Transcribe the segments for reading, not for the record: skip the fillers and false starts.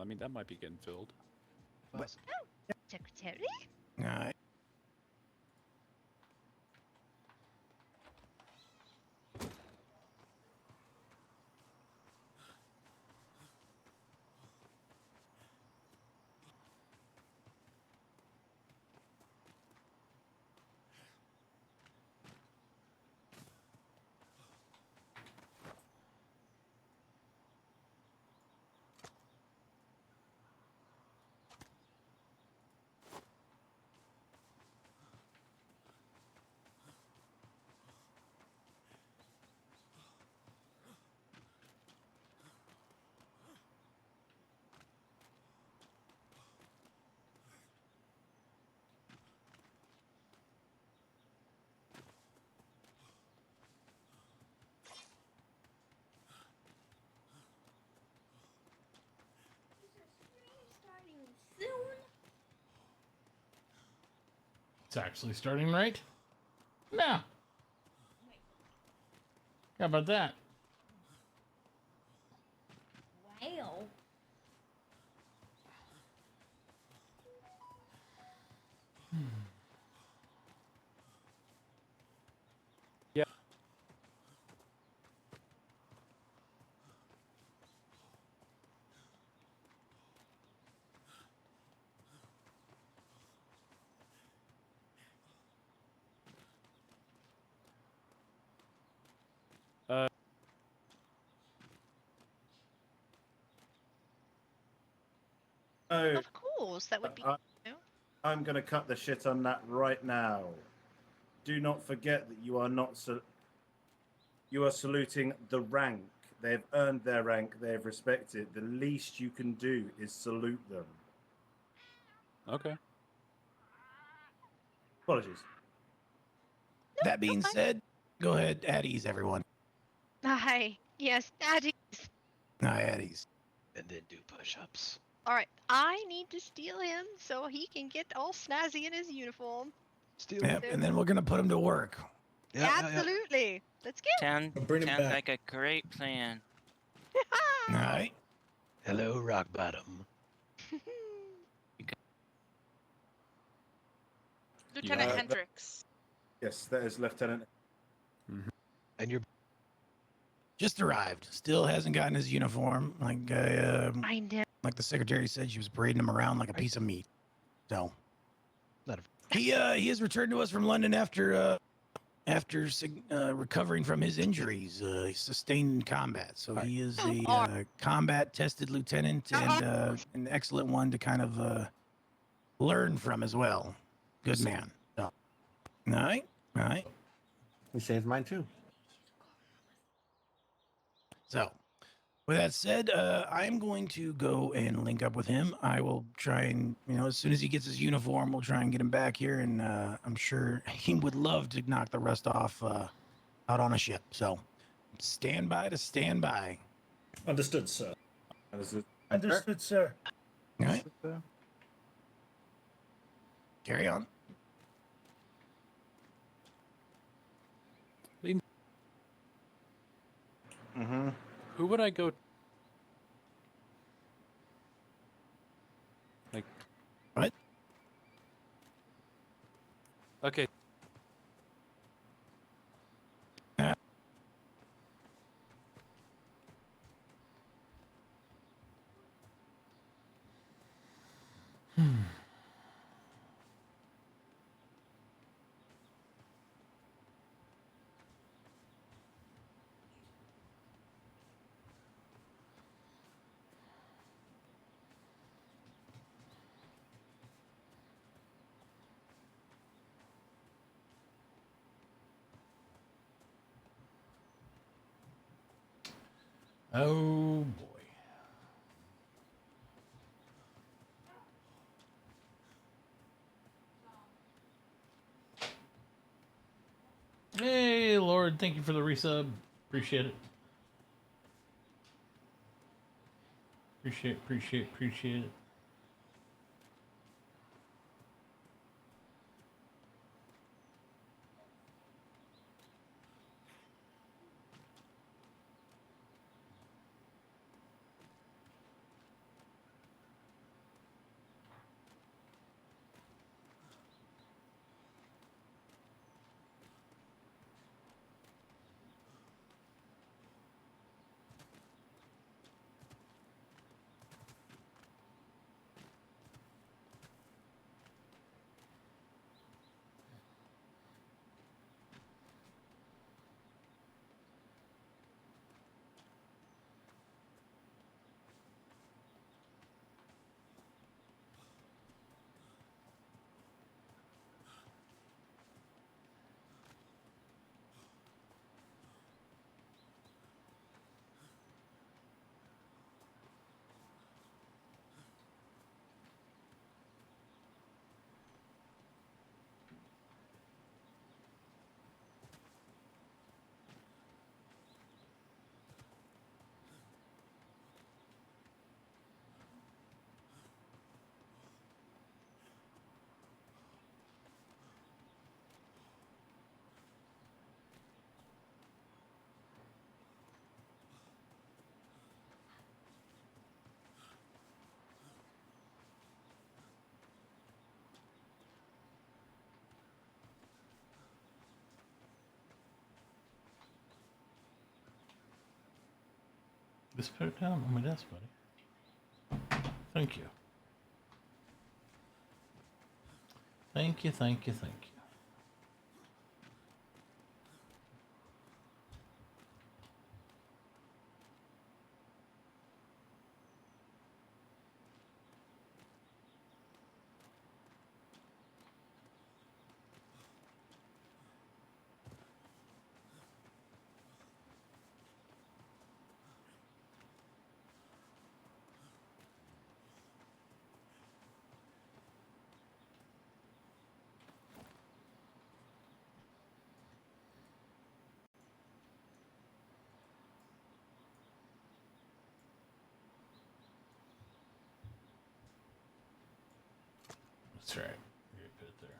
I mean, that might be getting filled. But, Oh, secretary? uh, It's actually starting right now. How about that? Wow. Yeah. Oh, Of course, that would be. I'm going to cut the shit on that right now. Do not forget that you are not. You are saluting the rank. They have earned their rank. They have respected. The least you can do is salute them. Okay. Apologies. that being said, go ahead, at ease, everyone. Hi. Yes, Daddy. Hi, at ease. And then do push-ups. All right, I need to steal him so he can get all snazzy in his uniform. Steal Yep, it. and then we're gonna put him to work. Absolutely. Let's go. Sounds like a great plan. All right. Hello, rock bottom. Lieutenant Hendricks. Yes, that is Lieutenant. And you're Just arrived. Still hasn't gotten his uniform. Like I know. like the secretary said, she was parading him around like a piece of meat. So not a he has returned to us from London after recovering from his injuries he sustained in combat. So he is a combat tested lieutenant and an excellent one to kind of learn from as well. Good man. So, all right. All right. He saved mine too. So, with that said, I'm going to go and link up with him. I will try and, as soon as he gets his uniform, we'll try and get him back here. And I'm sure he would love to knock the rest off out on a ship. So, stand by to stand by. Understood, sir. Understood, sir. All right. Carry on. Mm-hmm. Who would I go? Like what? Okay. Oh boy. Hey, Lord, thank you for the resub. Appreciate it. Appreciate it. Just put it down on my desk, buddy. Thank you. Thank you, thank you, thank you. That's right. You put it there.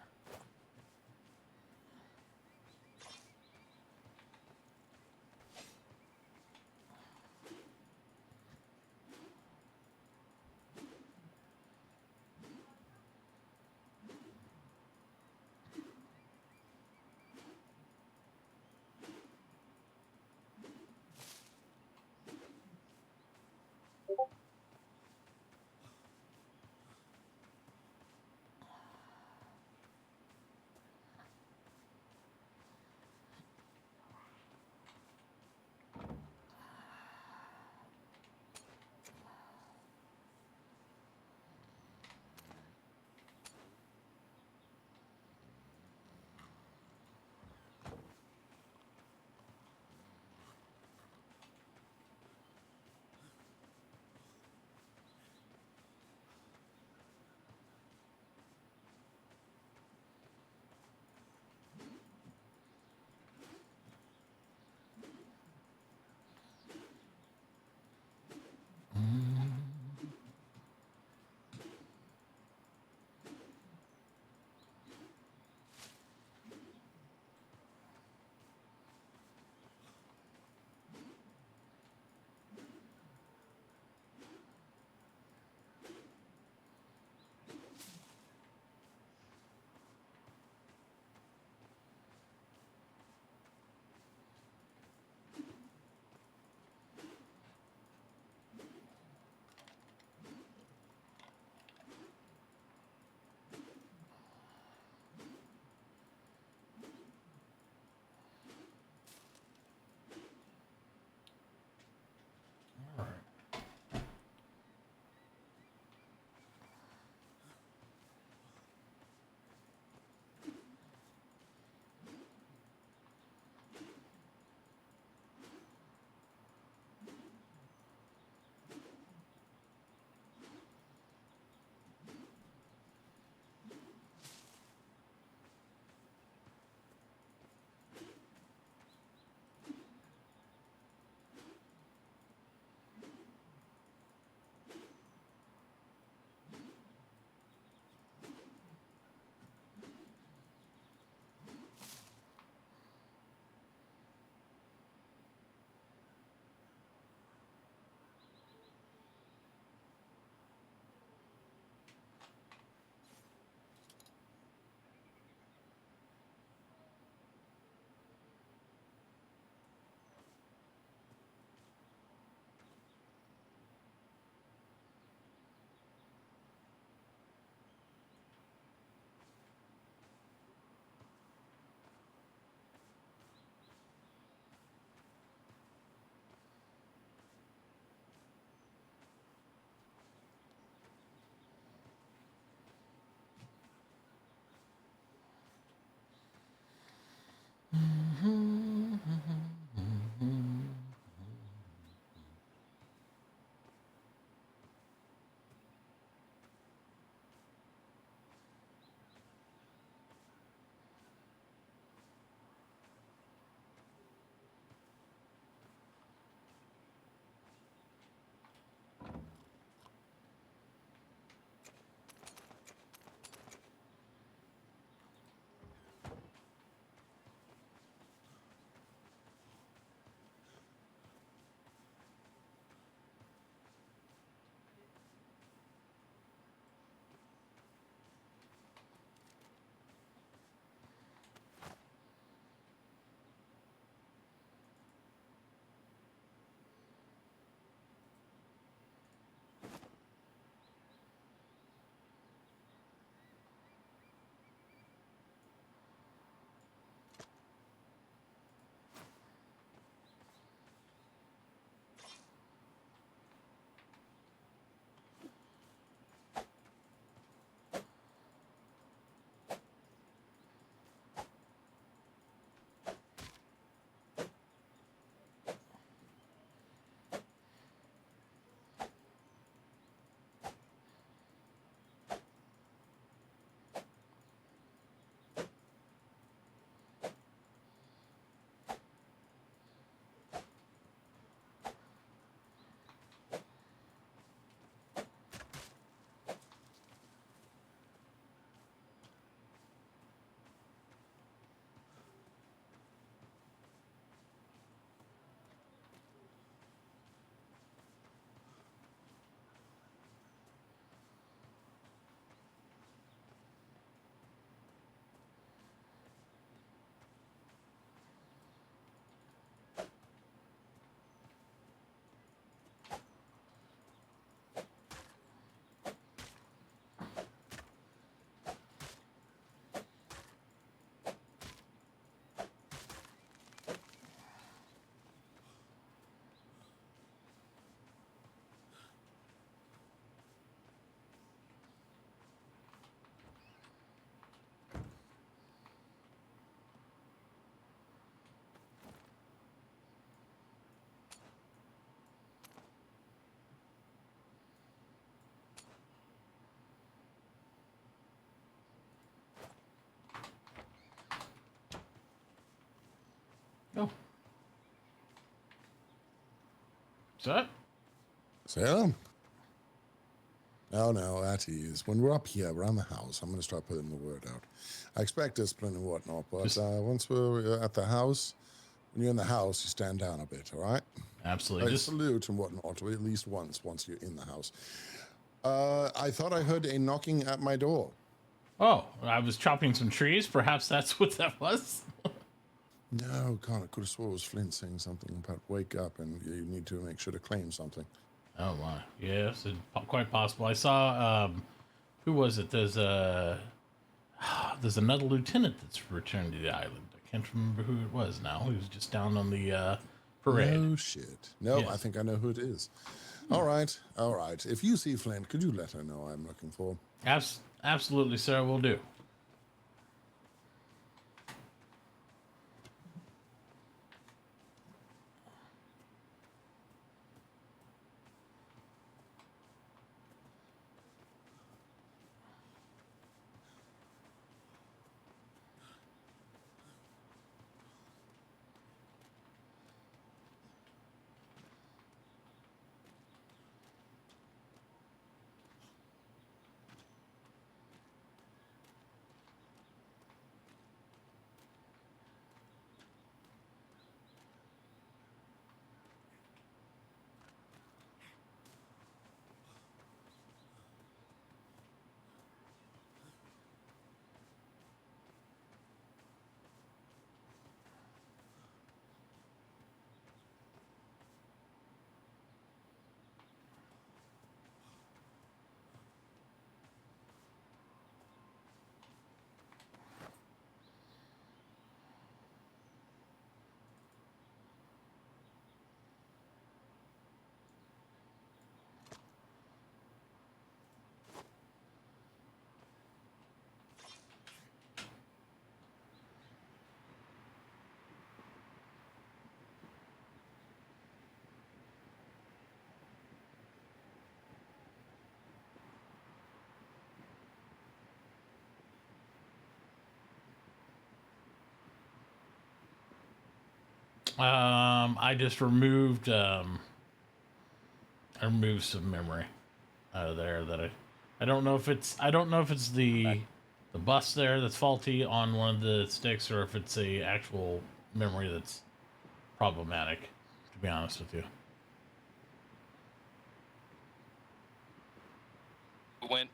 Oh. What's up? So? No, at ease. When we're up here around the house, I'm going to start putting the word out. I expect discipline and whatnot, but once we're at the house, when you're in the house, you stand down a bit, all right? Absolutely. Just salute and whatnot, at least once you're in the house. I thought I heard a knocking at my door. Oh, I was chopping some trees. Perhaps that's what that was. No, God, I could have swore it was Flint saying something about wake up and you need to make sure to claim something. Oh my, yes, it's quite possible. I saw, who was it? There's another lieutenant that's returned to the island. I can't remember who it was now. He was just down on the parade. No shit. No, Yes. I think I know who it is. All right. If you see Flint, could you let her know I'm looking for? Absolutely, sir, will do. I just removed I removed some memory out of there that I don't know if it's the bus there that's faulty on one of the sticks or if it's a actual memory that's problematic, to be honest with you. When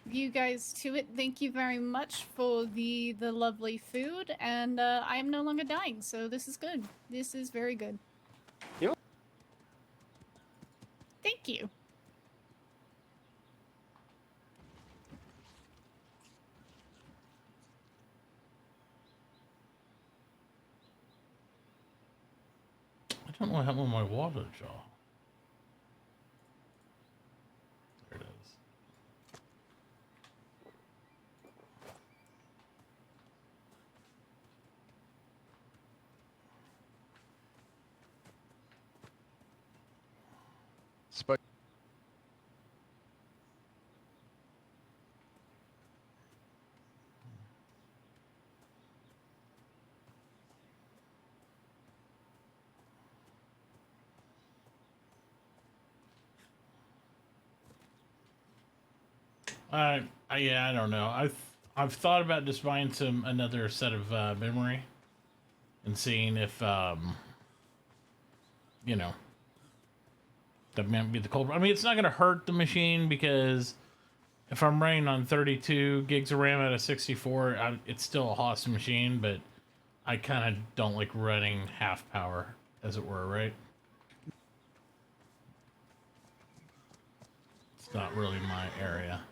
You guys to it. Thank you very much for the lovely food, and I am no longer dying, so this is good. This is very good. Thank you. I don't know what happened with my water jaw. There it is. Spike. Yeah, I don't know. I've thought about just buying another set of memory and seeing if you know, that might be the culprit. I mean, it's not gonna hurt the machine because if I'm running on 32 gigs of RAM out of 64, it's still a awesome machine, but I kind of don't like running half power, as it were, right? It's not really my area.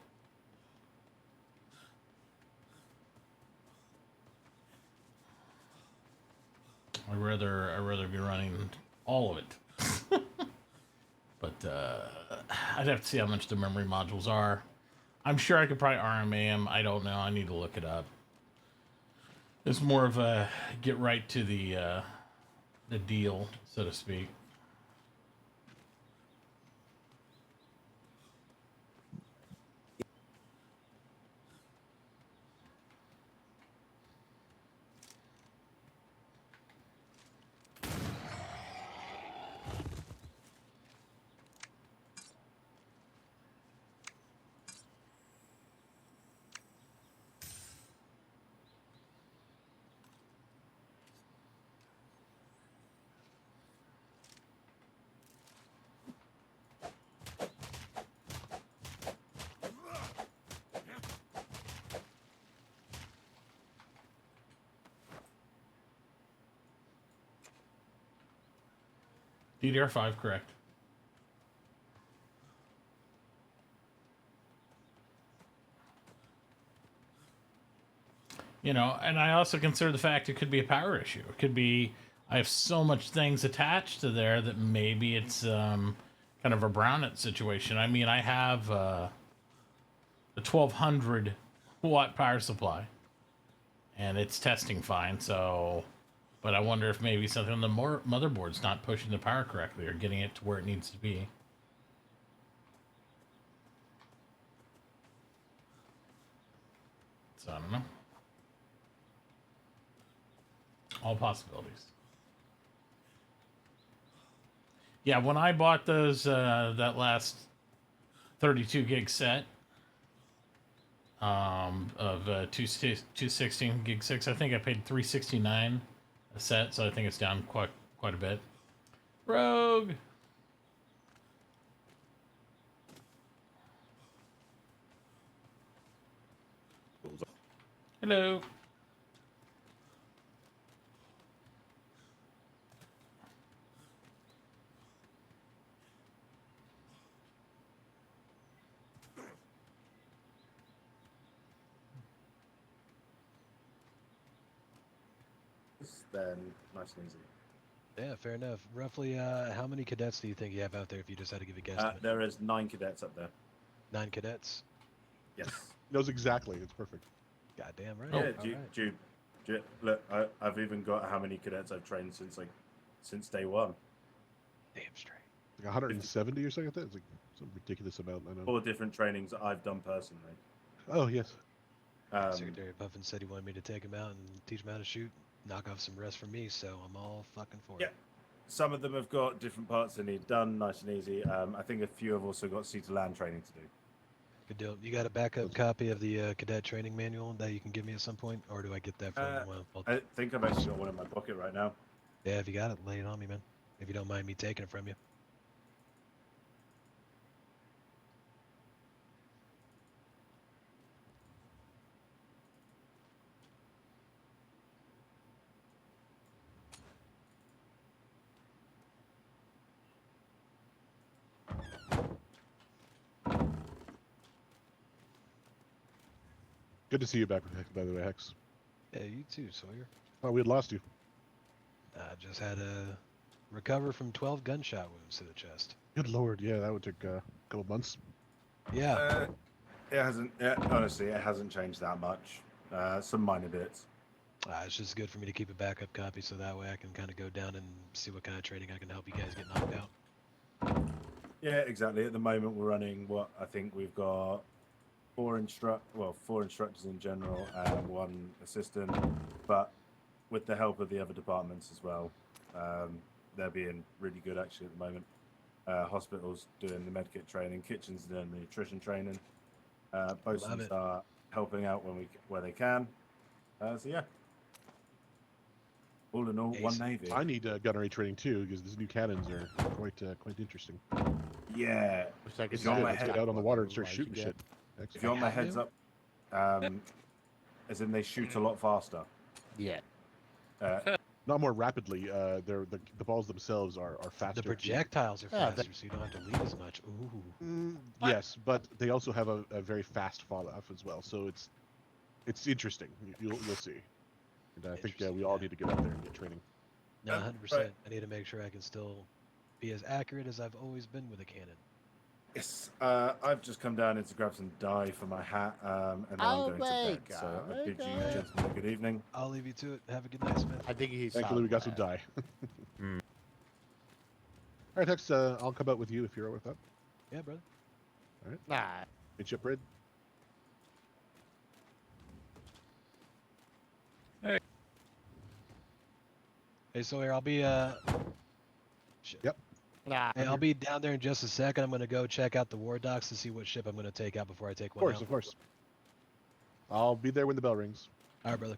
I'd rather be running all of it. But I'd have to see how much the memory modules are. I'm sure I could probably RMA them. I don't know. I need to look it up. It's more of a get right to the deal, so to speak. DDR5, correct. You know, and I also consider the fact it could be a power issue. It could be I have so much things attached to there that maybe it's kind of a brownout situation. I mean, I have the 1200 watt power supply, and it's testing fine. So, but I wonder if maybe something on the motherboard's not pushing the power correctly or getting it to where it needs to be. So I don't know. All possibilities. Yeah, when I bought those that last 32 gig set of 216 gig 6, I think I paid $369 a set, so I think it's down quite a bit. Rogue. Hello. Then nice and easy. Yeah, fair enough. Roughly, how many cadets do you think you have out there if you just had to give a guesstimate? There is 9 cadets up there. 9 cadets? Yes. Knows exactly. It's perfect. Goddamn right. Yeah, look, I've even got how many cadets I've trained since day one. Damn straight. Like 170 or something like that? It's like some ridiculous amount, I know. 4 different trainings that I've done personally. Oh, yes. Secretary Puffin said he wanted me to take him out and teach him how to shoot, knock off some rest for me, so I'm all fucking for it. Some of them have got different parts they need done, nice and easy. I think a few have also got sea to land training to do. Good deal. You got a backup copy of the cadet training manual that you can give me at some point, or do I get that from I think I've actually got one in my pocket right now. Yeah, if you got it, lay it on me, man. If you don't mind me taking it from you. Good to see you back, by the way, Hex. Yeah, you too, Sawyer. Oh, we had lost you. I just had to recover from 12 gunshot wounds to the chest. Good lord, yeah, that would take a couple months. Yeah. It hasn't. Honestly, it hasn't changed that much. Some minor bits. It's just good for me to keep a backup copy, so that way I can kind of go down and see what kind of training I can help you guys get knocked out. Yeah, exactly. At the moment, we're running what I think we've got 4 instructors in general and 1 assistant, but with the help of the other departments as well. They're being really good actually at the moment. Hospitals doing the medkit training, kitchens doing the nutrition training. Bosuns are helping out where they can. So yeah, all in all, one Navy. I need gunnery training too because these new cannons are quite interesting. Yeah, if you want let's get out on the water and start shooting shit. If you want my heads up, as in they shoot a lot faster. Yeah. Not more rapidly. The balls themselves are faster. The projectiles are faster, so you don't have to lead as much. Ooh. Yes, but they also have a very fast fall off as well. So it's interesting. You'll see. And I think we all need to get out there and get training. No, 100%. I need to make sure I can still be as accurate as I've always been with a cannon. Yes. I've just come down here to grab some dye for my hat, and then I'm going to bed. So I bid you gentlemen a good evening. I'll leave you to it. Have a good night, Smith. I think he's. Thankfully, we got some die. All right, Tex. I'll come out with you if you're all right with that. Yeah, brother. All right. Nah. Midship Red. Hey, Sawyer, I'll be shit. Yep. Nah. Hey, I'll be down there in just a second. I'm gonna go check out the war docks to see what ship I'm gonna take out before I take one out. Of course. I'll be there when the bell rings. All right, brother.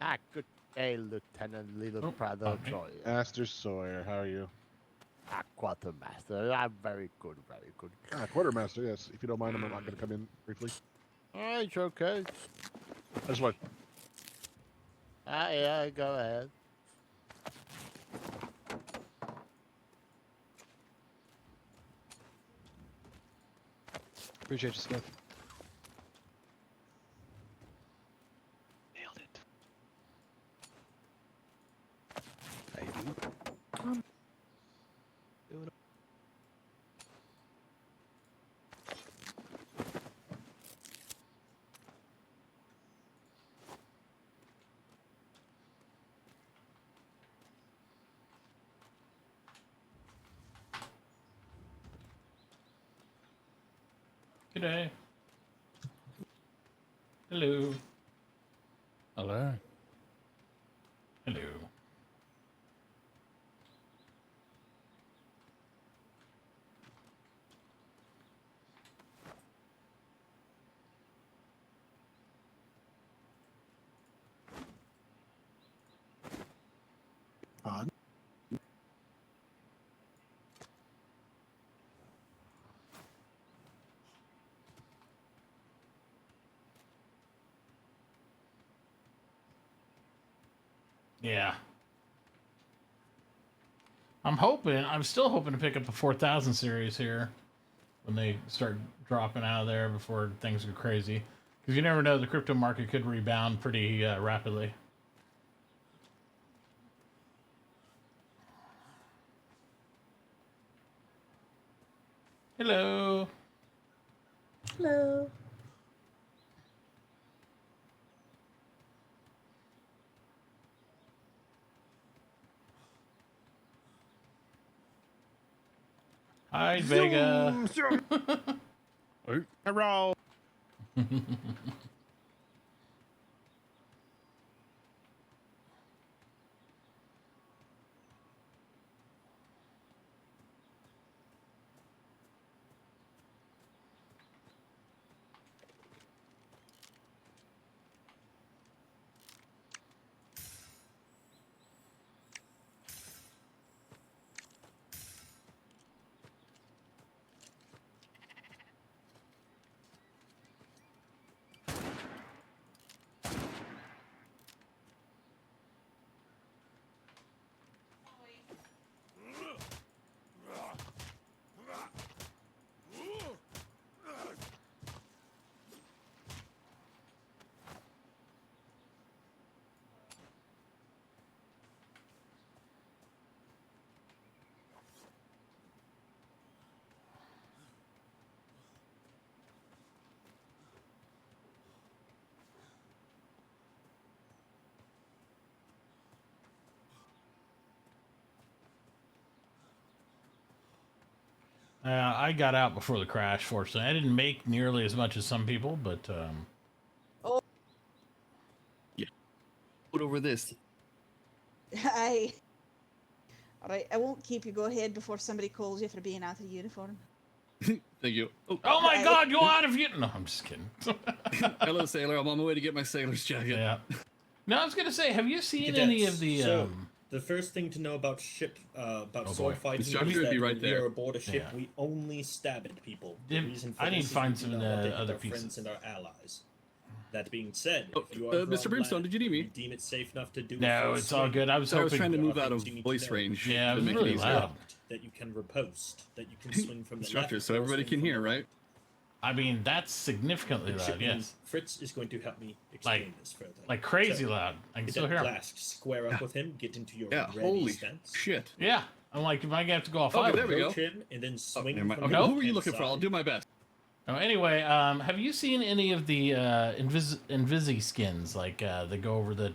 Ah, good day, Lieutenant Little Prado okay. Sawyer. Master Sawyer, how are you? Ah, Quartermaster. I'm very good, very good. Quartermaster, yes. If you don't mind, I'm not going to come in briefly. Ah, it's okay. I just want. Ah, yeah, go ahead. Appreciate you, Smith. Nailed it. How you doing? Doing Good day. Hello. Hello. Hello. Yeah. I'm still hoping to pick up the 4000 series here when they start dropping out of there before things go crazy. Because you never know, the crypto market could rebound pretty rapidly. Hello. Hello. Hi, Vega. Hello. I got out before the crash, fortunately. I didn't make nearly as much as some people, but... Yeah. Put over this. Alright, I won't keep you. Go ahead before somebody calls you for being out of uniform. Thank you. Oh my god, you're out of uniform! No, I'm just kidding. Hello, sailor. I'm on my way to get my sailor's jacket. Yeah. No, I was going to say, have you seen Cadets, any of the... So, the first thing to know about ship, about sword boy. fighting is Instructor would that be right when we there. are aboard a ship, Yeah. we only stab at people. The Did- reason for I need this to find is we some do not want to hit other our pieces. friends and our allies. That being said, Oh, if you are Mr. Brimstone, did you need me? you deem it safe enough to do No, a it's all swing, good. I was I was hoping... trying to there are move out of things you need to voice know. range. Yeah, it to was make really it easier. loud. That you can ripost, that you can swing from the Instructor, left, so or everybody swing can from hear, the right? I mean, that's significantly loud. Midshipman Yes. Fritz is going to help me explain this further. Like crazy So, loud. I can get still that hear him. blast, square up with him, get into your Yeah, ready holy stance. shit. Yeah. I'm like, if I have to go off Okay, fire. there we go. Approach him and then swing. Never mind. from Okay, the who were you head looking for? I'll side. do my best. Oh, anyway, have you seen any of the Invisi skins, like that go over that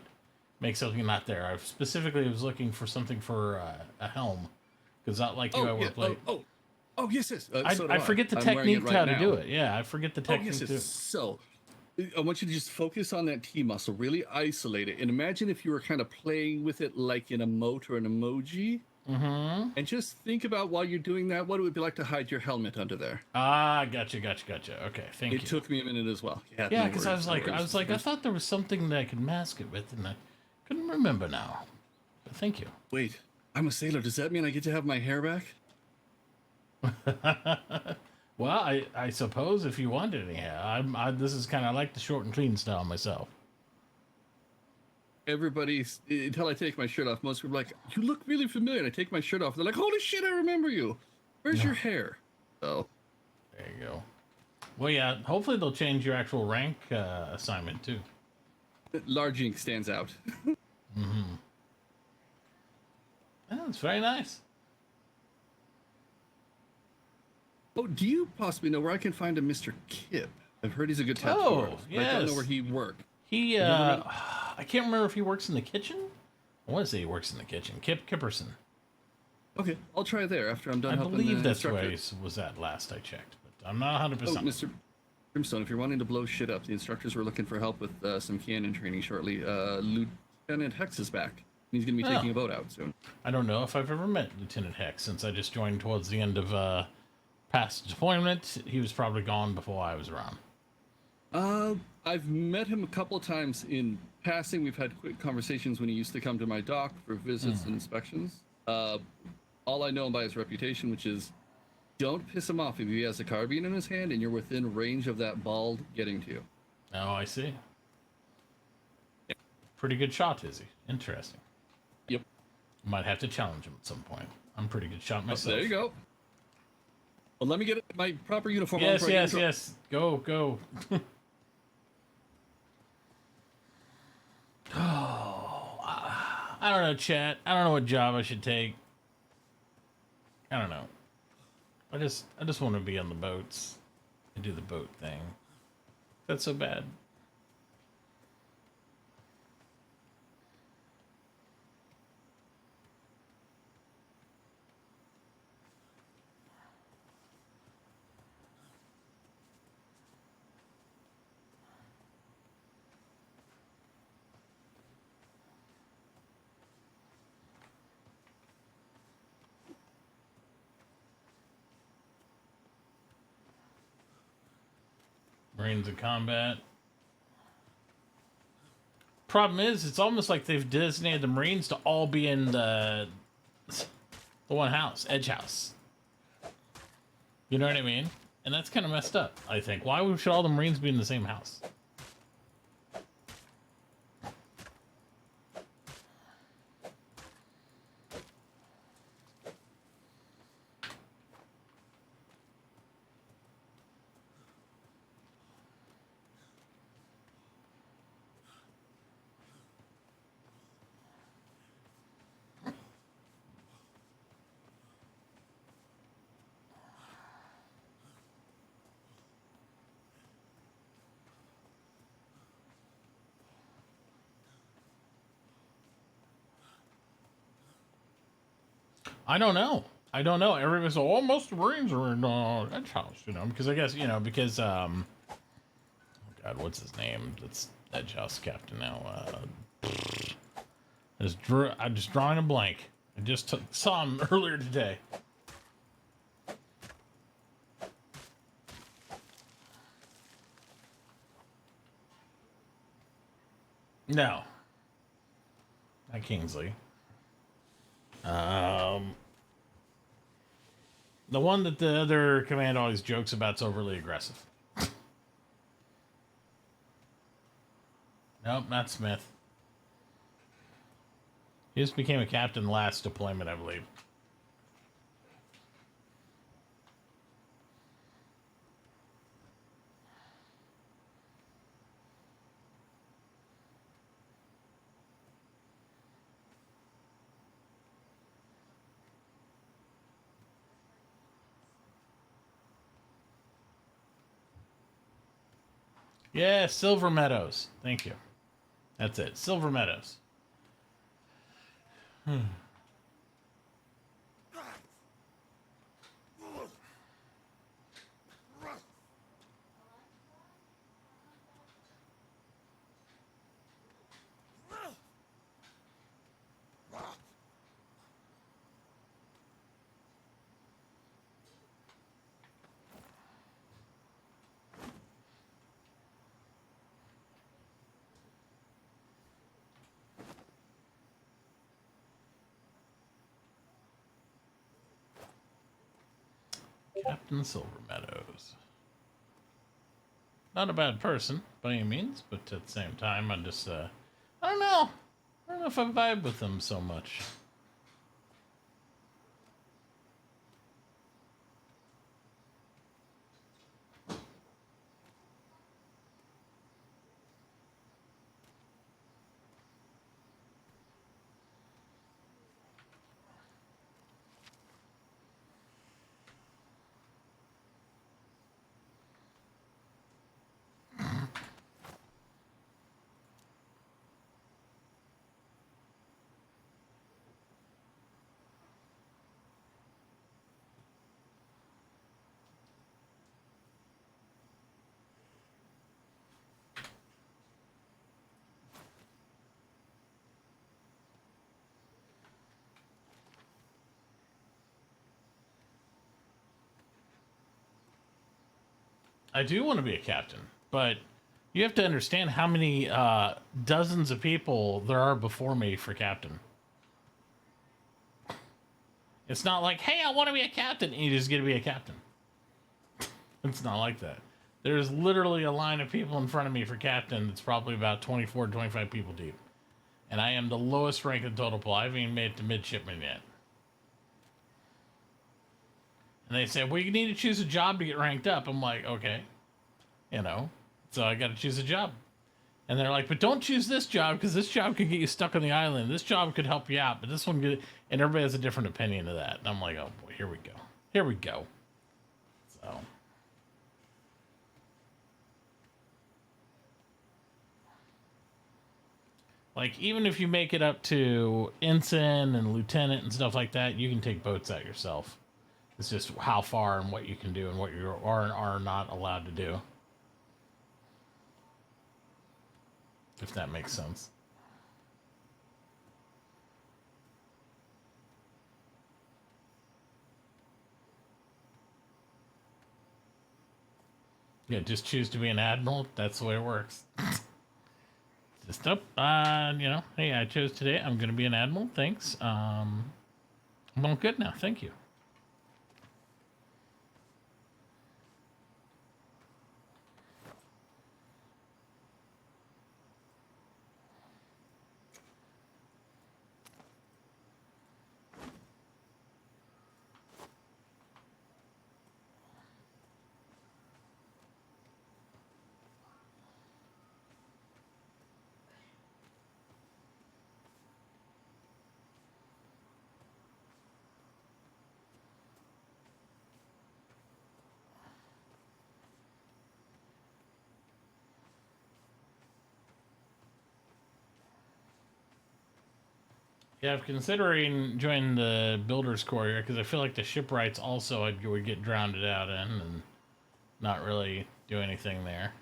make something not there? I specifically was looking for something for a helm, because not like you, I wear plate. Oh, yes, yes. So do I forget the I'm wearing it technique right how to now. do it. Yeah, I forget the Oh, technique yes, too. yes. So, I want you to just focus on that T muscle, really isolate it, and imagine if you were kind of playing with it like an emote or an emoji. Mm-hmm. And just think about while you're doing that, what it would be like to hide your helmet under there. Ah, gotcha. Okay, thank you. It took me a minute as well. Yeah, no because I worries, was no like, worries. I thought there was something that I could mask it with, and I couldn't remember now. But thank you. Wait, I'm a sailor. Does that mean I get to have my hair back? Well, I suppose if you wanted any, this is kind of like the short and clean style myself. Everybody's, until I take my shirt off, most people are like, you look really familiar. And I take my shirt off. They're like, holy shit, I remember you. Where's your hair? Oh. There you go. Well, yeah, hopefully they'll change your actual rank assignment too. Large ink stands out. Mm-hmm. That's very nice. Oh, do you possibly know where I can find a Mr. Kip? I've heard he's a good tattooer. Oh, But I don't know yes. where he worked. He, You never know? I can't remember if he works in the kitchen. I want to say he works in the kitchen. Kipperson. Okay, I'll try there after I'm done I helping believe the that's where instructors. he was at last I checked, but I'm not 100%. Oh, Mr. Brimstone, if you're wanting to blow shit up, the instructors were looking for help with some cannon training shortly. Lieutenant Hex is back. He's going to be Oh. taking a boat out soon. I don't know if I've ever met Lieutenant Hex since I just joined towards the end of past deployment. He was probably gone before I was around. I've met him a couple of times in passing. We've had quick conversations when he used to come to my dock for visits and inspections. All I know him by his reputation, which is don't piss him off if he has a carbine in his hand and you're within range of that ball getting to you. Oh, I see. Pretty good shot, is he? Interesting. Yep. Might have to challenge him at some point. I'm a pretty good shot Oh, myself. there you go. Well, let me get my proper uniform on. Yes, before I get yes, in trouble. yes. Go. Oh, I don't know, chat. I don't know what job I should take. I don't know. I just want to be on the boats and do the boat thing. That's so bad. Marines in combat. Problem is, it's almost like they've designated the Marines to all be in the one house, Edge House. You know what I mean? And that's kind of messed up, I think. Why should all the Marines be in the same house? I don't know. Everybody's like, oh, most Marines are in Edge House, you know, because I guess, you know, because, oh God, what's his name? That's Edge House captain now. I'm just drawing a blank. I just saw him earlier today. No. Not Kingsley. The one that the other command always jokes about's overly aggressive. Nope, not Smith. He just became a captain last deployment, I believe. Yeah, Silver Meadows. Thank you. That's it. Silver Meadows. Captain Silver Meadows. Not a bad person by any means, but at the same time, I just, I don't know. I don't know if I vibe with them so much. I do want to be a captain, but you have to understand how many dozens of people there are before me for captain. It's not like, hey, I want to be a captain, and you just get to be a captain. It's not like that. There's literally a line of people in front of me for captain that's probably about 24, 25 people deep. And I am the lowest rank in total pool. I haven't even made it to midshipman yet. And they say, well, you need to choose a job to get ranked up. I'm like, okay. You know, so I got to choose a job. And they're like, but don't choose this job because this job could get you stuck on the island. This job could help you out, but this one could... And everybody has a different opinion of that. And I'm like, oh boy, here we go. Here we go. So... Like, even if you make it up to ensign and lieutenant and stuff like that, you can take boats out yourself. It's just how far and what you can do and what you are and are not allowed to do. If that makes sense. Yeah, just choose to be an admiral. That's the way it works. Just up, you know, hey, I chose today. I'm going to be an admiral. Thanks. I'm all good now. Thank you. Yeah, I'm considering joining the Builder's Corps here because I feel like the shipwrights also I would get drowned out in and not really do anything there.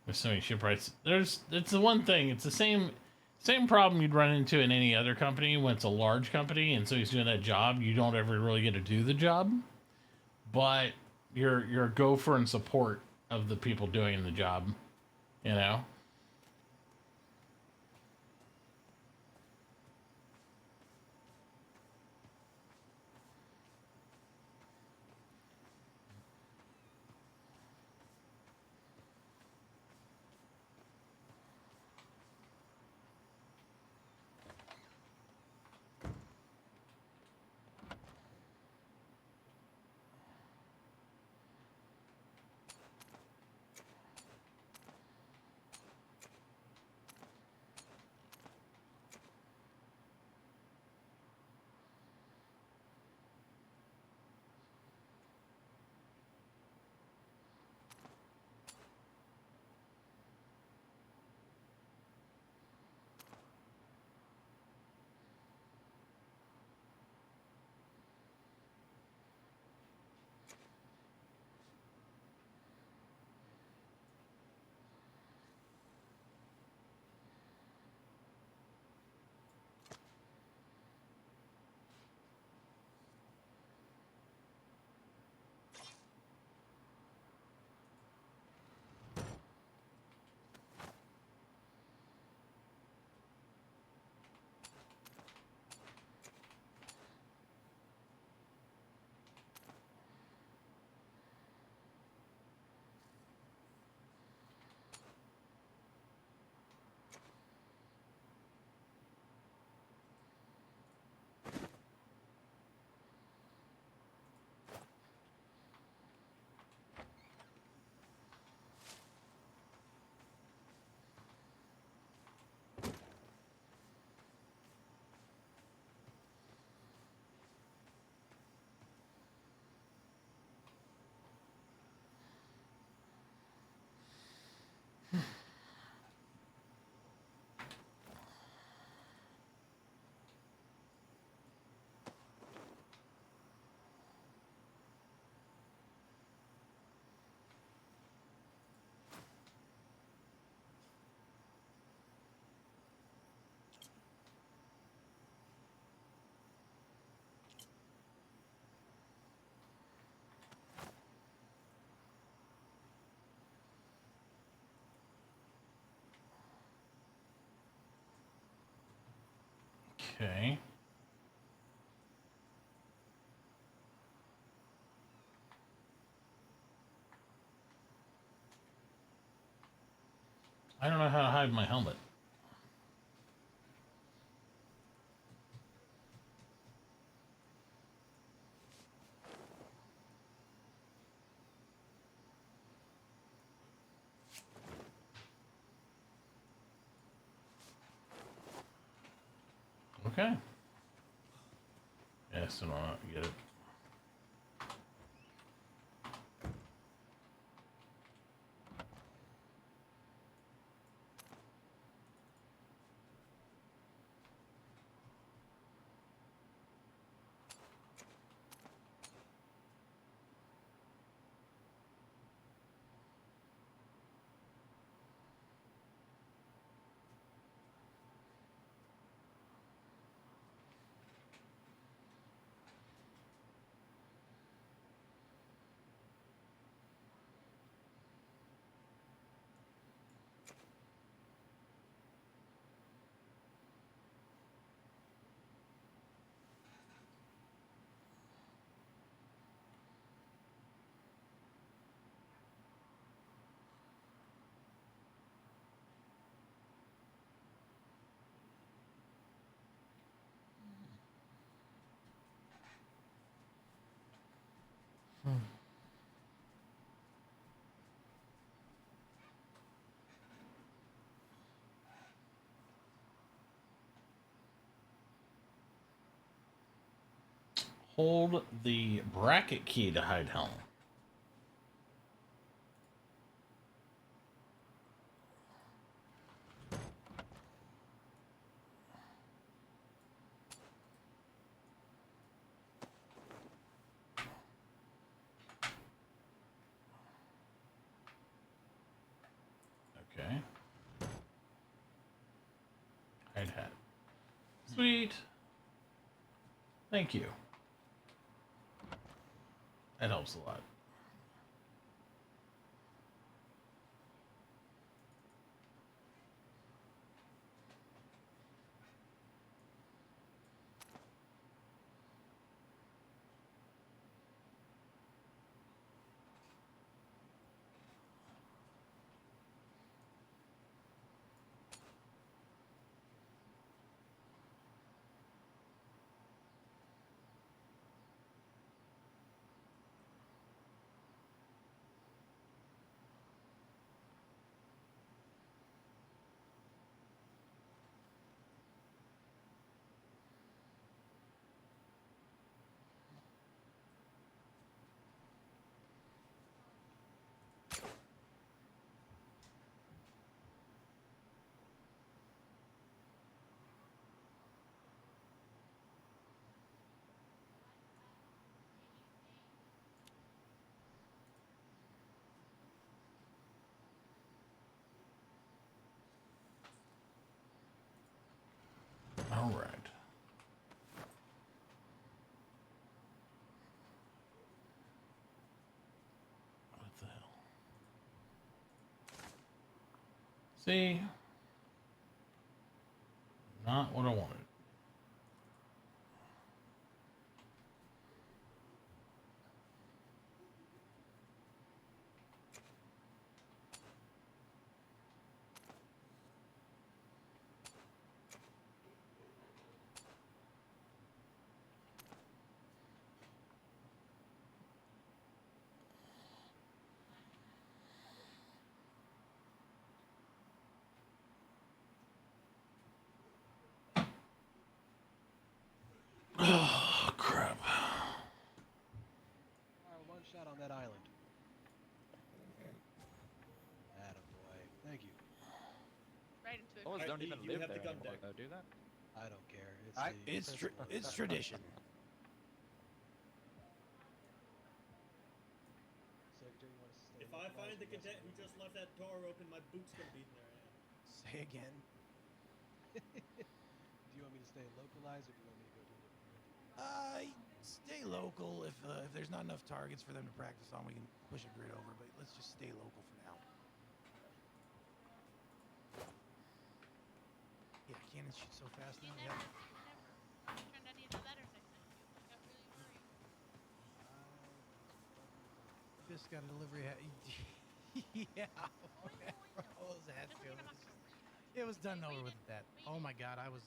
There's so many shipwrights. It's the one thing. It's the same problem you'd run into in any other company when it's a large company and so he's doing that job. You don't ever really get to do the job, but you're a gopher and support of the people doing the job, you know. Okay. I don't know how to hide my helmet. Okay. Yes, and I'll get it. Hold the bracket key to hide helmet. Okay. Hide hat. Sweet. Thank you. That helps a lot. All right. What the hell? See? Not what I wanted. Oh, crap. One shot on that island. Attaboy. Thank you. Right into it. Boys don't even you live have there the gun anymore, deck. though, do they? I don't care. It's tradition. Secretary, you want to stay If I find the cadet who just left that door open, my boot's gonna be in their ass. Say again. Do you want me to stay localized, or do you want me to go to a different grid? Stay local. If there's not enough targets for them to practice on, we can push a grid over. But let's just stay local for now. Yeah, cannons shoot so fast now. Yeah. Fist got a delivery hat. Yeah. All those hats too. It was done over with that. Oh my god, I was.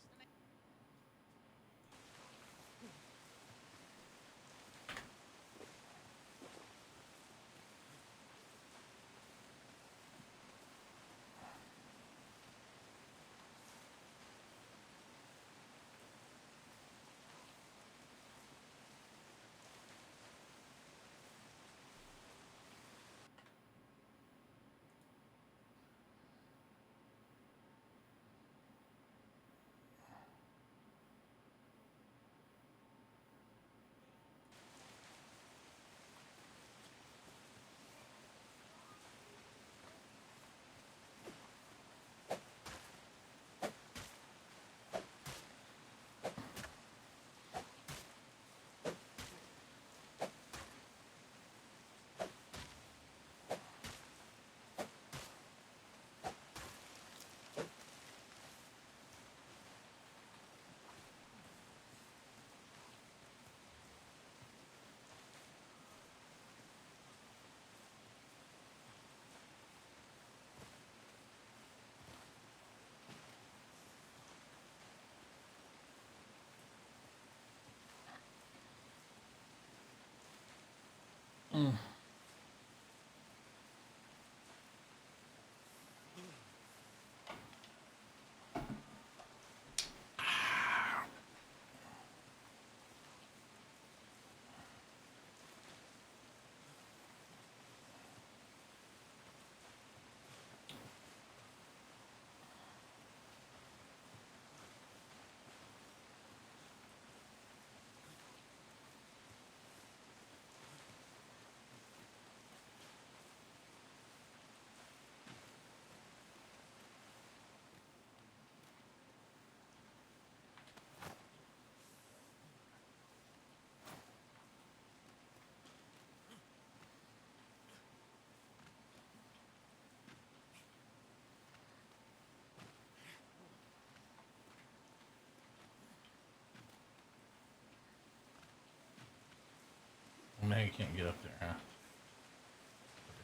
Now you can't get up there, huh?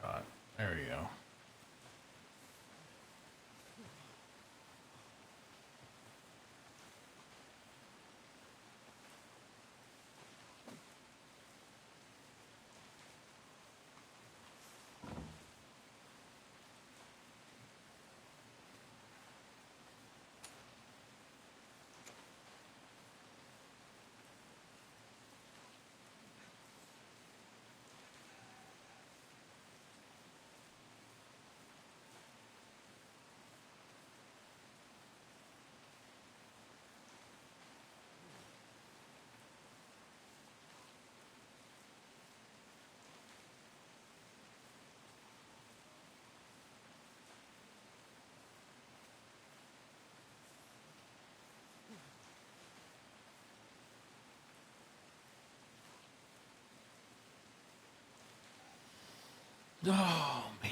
Forgot. There you go. Oh, man.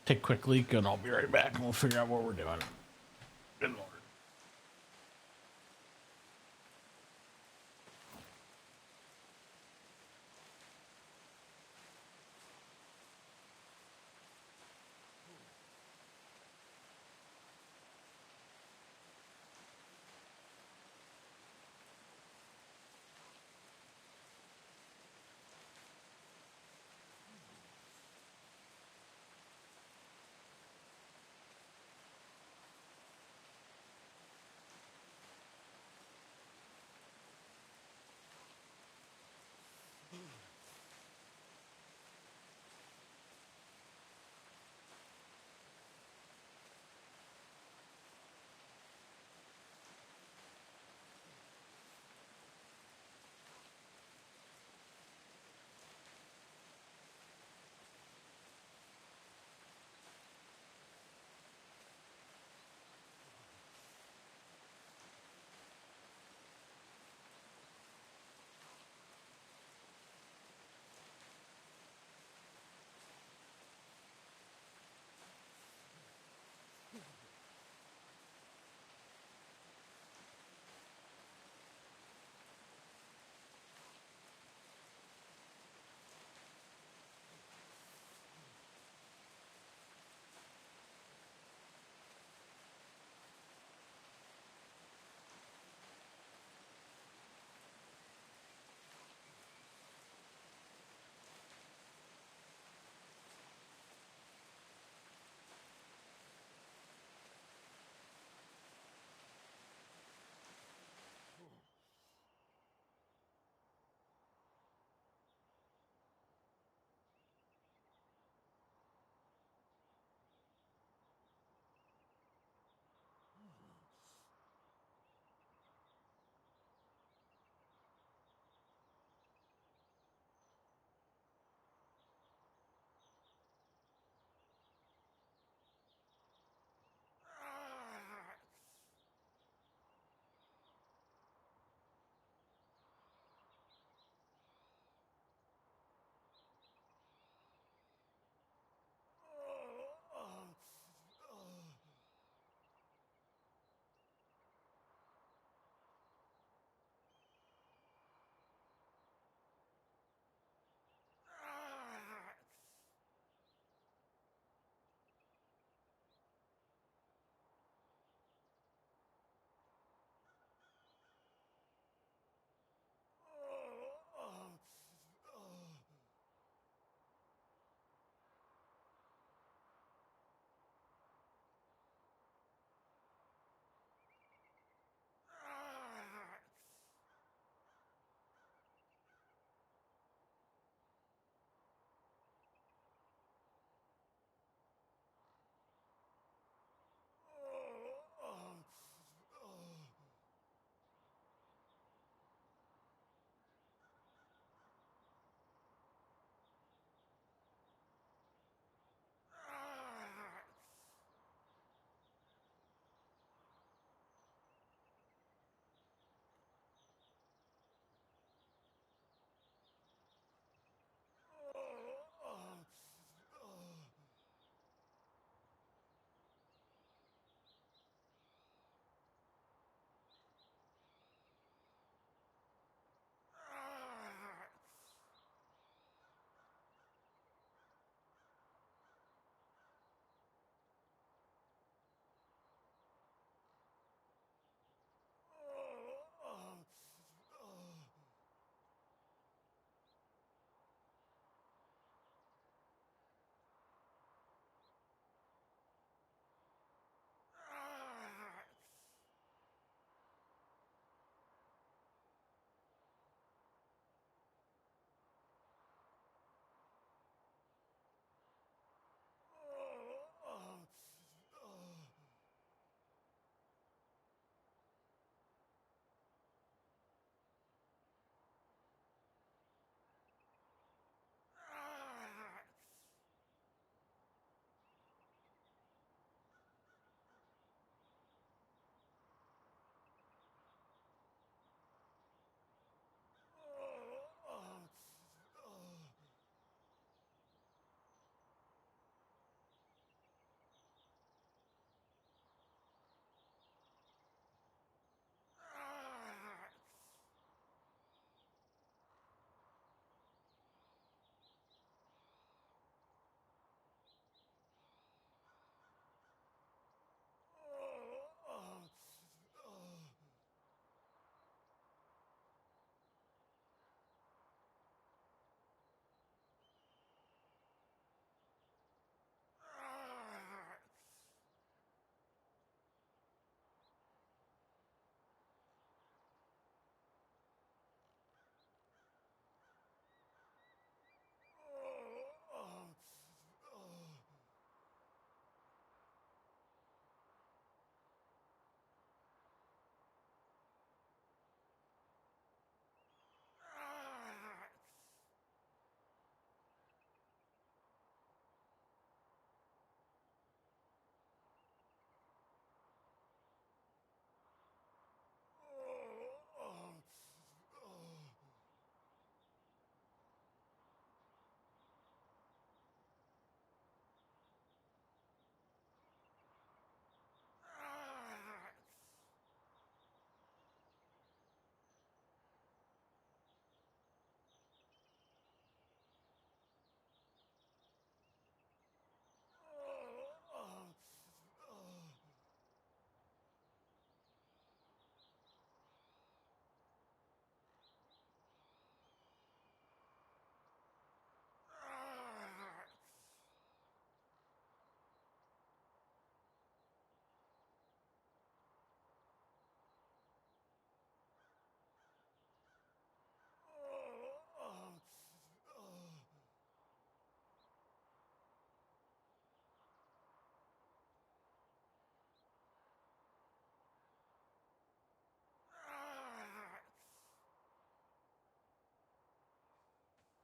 take a quick leak, and I'll be right back, and we'll figure out what we're doing. Good lord.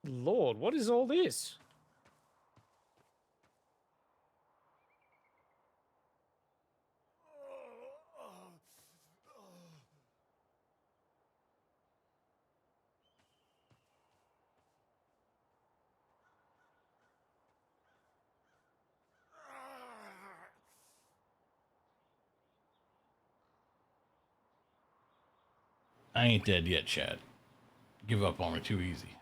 Lord, what is all this? I ain't dead yet, Chad. Give up on me too easy.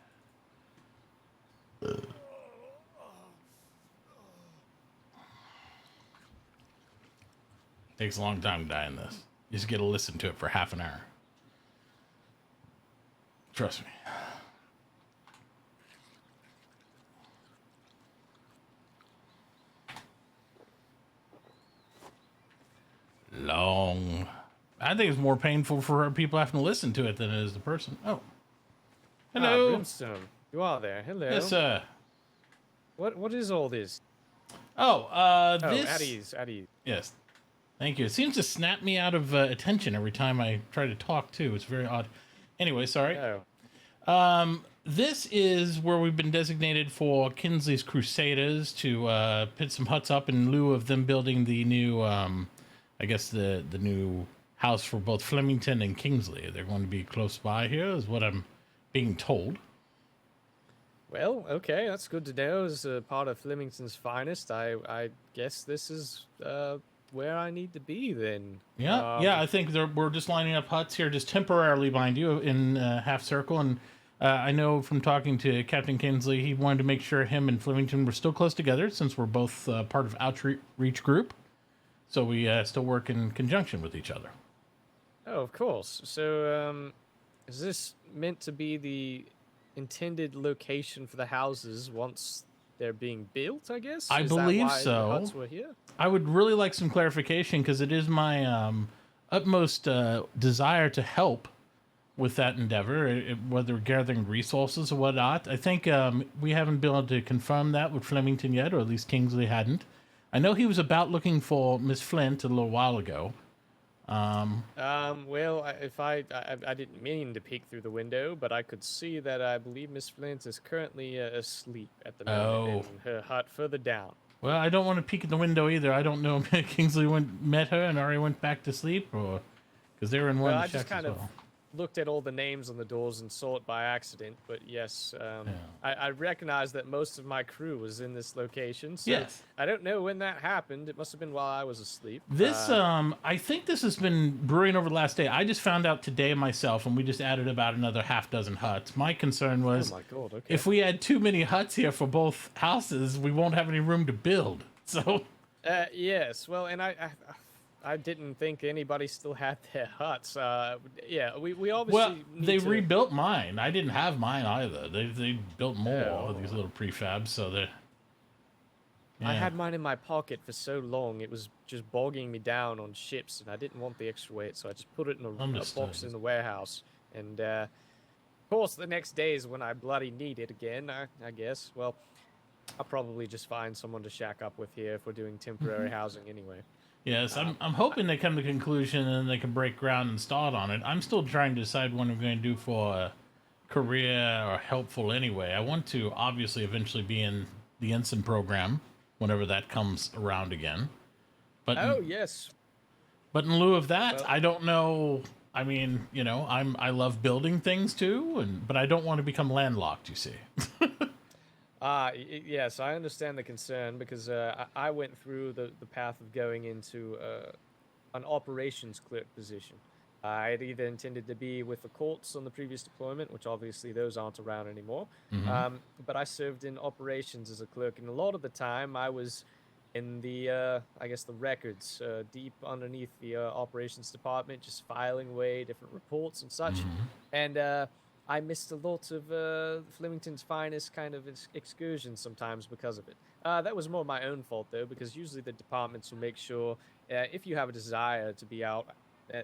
Takes a long time to die in this. You just get to listen to it for half an hour. Trust me. Long. I think it's more painful for people having to listen to it than it is the person. Oh. Hello. Brimstone, you are there. Hello. Yes, sir. What is all this? Oh, Oh, this... at ease. Yes. Thank you. It seems to snap me out of attention every time I try to talk, too. It's very odd. Anyway, sorry. Oh. This is where we've been designated for Kinsley's Crusaders to put some huts up in lieu of them building the new, I guess, the new house for both Flemington and Kingsley. They're going to be close by here, is what I'm being told. Well, okay, that's good to know. As a part of Flemington's finest, I guess this is where I need to be then. Yeah, yeah. I think we're just lining up huts here, just temporarily, mind you, in half circle. And I know from talking to Captain Kinsley, he wanted to make sure him and Flemington were still close together, since we're both part of Outreach Group. So we still work in conjunction with each other. Oh, of course. So, is this meant to be the intended location for the houses once they're being built, I guess? I Is that believe why so. The huts were here? I would really like some clarification, because it is my utmost desire to help with that endeavor, whether gathering resources or whatnot. I think we haven't been able to confirm that with Flemington yet, or at least Kingsley hadn't. I know he was about looking for Miss Flint a little while ago. Well, if I didn't mean to peek through the window, but I could see that I believe Miss Flint is currently asleep at the moment in her hut further down. Well, I don't want to peek at the window either. I don't know if Kingsley met her and already went back to sleep, or because they were in one Well, of I the just checks kind as of well. looked at all the names on the doors and saw it by accident, but yes, I recognize that most of my crew was in this location, so Yes. I don't know when that happened. It must have been while I was asleep. This, I think this has been brewing over the last day. I just found out today myself, and we just added about another half dozen huts. My concern was, oh my God, okay. if we had too many huts here for both houses, we won't have any room to build. So, yes, well, and I didn't think anybody still had their huts. Yeah, we obviously well, need they to... rebuilt mine. I didn't have mine either. They built more of these little prefabs, so they. I had mine in my pocket for so long, it was just bogging me down on ships, and I didn't want the extra weight, so I just put it in a box in the warehouse. And, of course, the next day is when I bloody need it again, I guess. Well, I'll probably just find someone to shack up with here if we're doing temporary housing anyway. Yes, I'm hoping they come to conclusion and they can break ground and start on it. I'm still trying to decide what I'm going to do for career or helpful anyway. I want to obviously eventually be in the ensign program whenever that comes around again. But yes. But in lieu of that, I don't know. I mean, you know, I love building things too, but I don't want to become landlocked, you see. Yes, I understand the concern because I went through the path of going into an operations clerk position. I had either intended to be with the courts on the previous deployment, which obviously those aren't around anymore, but I served in operations as a clerk, and a lot of the time I was in the, I guess, the records, deep underneath the operations department, just filing away different reports and such, and I missed a lot of Flemington's finest kind of excursions sometimes because of it. That was more my own fault, though, because usually the departments will make sure if you have a desire to be out,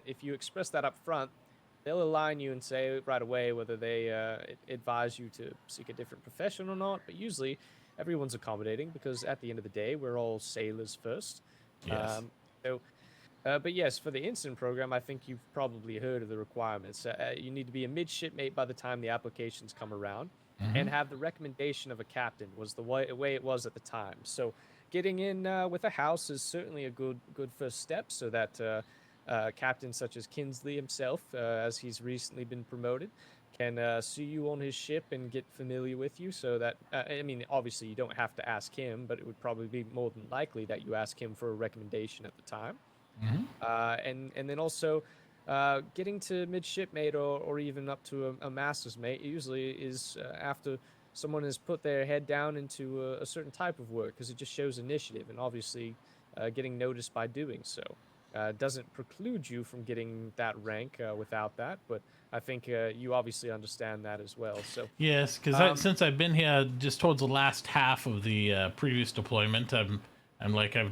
if you express that up front, they'll align you and say right away whether they advise you to seek a different profession or not. But usually everyone's accommodating because at the end of the day, we're all sailors first. Yes. But yes, for the instant program, I think you've probably heard of the requirements. You need to be a midshipmate by the time the applications come around. and have the recommendation of a captain was the way it was at the time. So getting in with a house is certainly a good first step, so that captains such as Kinsley himself, as he's recently been promoted, can see you on his ship and get familiar with you, so that, I mean, obviously you don't have to ask him, but it would probably be more than likely that you ask him for a recommendation at the time. And then also getting to midshipmate or even up to a master's mate usually is after someone has put their head down into a certain type of work, because it just shows initiative, and obviously getting noticed by doing so doesn't preclude you from getting that rank without that, but I think you obviously understand that as well. So yes, because since I've been here just towards the last half of the previous deployment, I've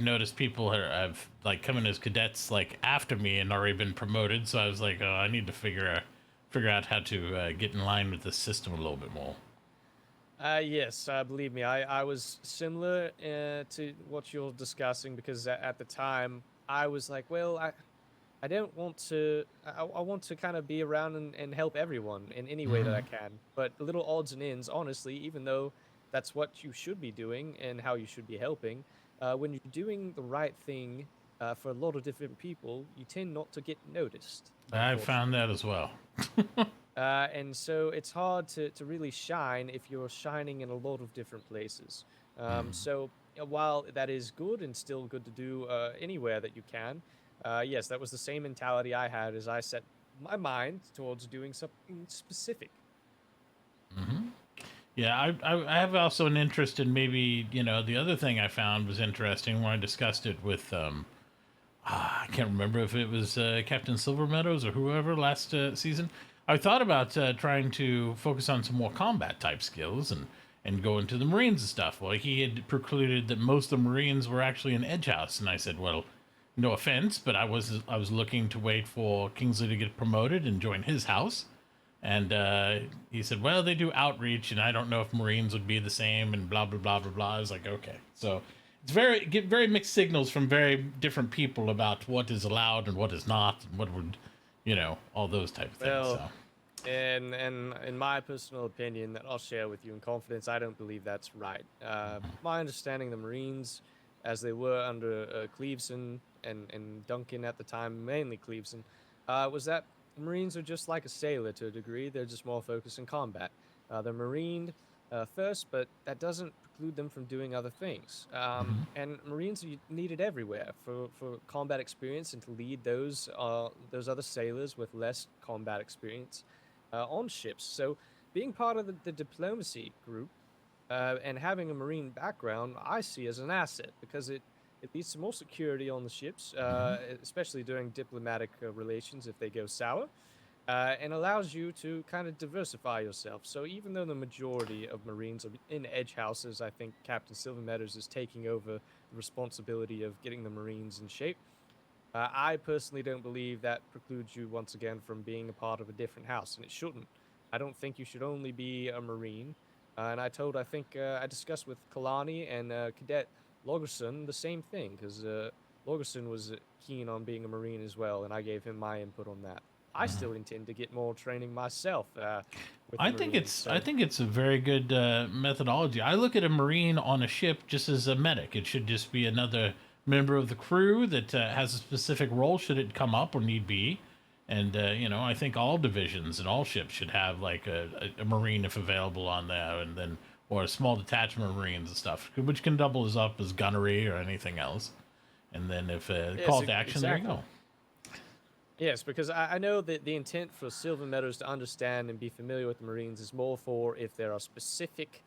noticed people have like come in as cadets like after me and already been promoted. So I was like, oh, I need to figure out how to get in line with the system a little bit more. Yes, believe me, I was similar to what you're discussing, because at the time I was like, well, I don't want to, I want to kind of be around and help everyone in any way that I can. But little odds and ends, honestly, even though that's what you should be doing and how you should be helping, when you're doing the right thing for a lot of different people, you tend not to get noticed. I found that as well. And so it's hard to really shine if you're shining in a lot of different places. So while that is good and still good to do anywhere that you can, yes, that was the same mentality I had as I set my mind towards doing something specific. Yeah, I have also an interest in maybe, the other thing I found was interesting when I discussed it with, I can't remember if it was Captain Silvermeadows or whoever last season. I thought about trying to focus on some more combat type skills and go into the Marines and stuff. Well, he had precluded that most of the Marines were actually in Edge House, and I said, well, no offense, but I was looking to wait for Kingsley to get promoted and join his house. And he said, well, they do outreach, and I don't know if Marines would be the same, and blah, blah, blah, blah, blah. I was like, okay. So it's get very mixed signals from very different people about what is allowed and what is not, and what would, all those type of things. Well, so. And in my personal opinion that I'll share with you in confidence, I don't believe that's right. My understanding of the Marines, as they were under Cleveson and Duncan at the time, mainly Cleveson, was that Marines are just like a sailor to a degree. They're just more focused in combat. They're Marined first, but that doesn't preclude them from doing other things. And Marines are needed everywhere for combat experience and to lead those other sailors with less combat experience on ships. So being part of the diplomacy group and having a Marine background, I see as an asset, because it leads to more security on the ships, especially during diplomatic relations if they go sour, and allows you to kind of diversify yourself. So even though the majority of Marines are in Edge Houses, I think Captain Silvermeadows is taking over the responsibility of getting the Marines in shape. I personally don't believe that precludes you, once again, from being a part of a different house, and it shouldn't. I don't think you should only be a Marine. And I discussed with Kalani and Cadet Logerson the same thing, because Logerson was keen on being a Marine as well, and I gave him my input on that. I still intend to get more training myself. I think it's a very good methodology. I look at a Marine on a ship just as a medic. It should just be another member of the crew that has a specific role should it come up or need be. And I think all divisions and all ships should have like a Marine if available on there, and then or a small detachment of Marines and stuff, which can double as up as gunnery or anything else. And then if call to action, there you go. Yes, because I know that the intent for Silvermeadows to understand and be familiar with the Marines is more for if there are specific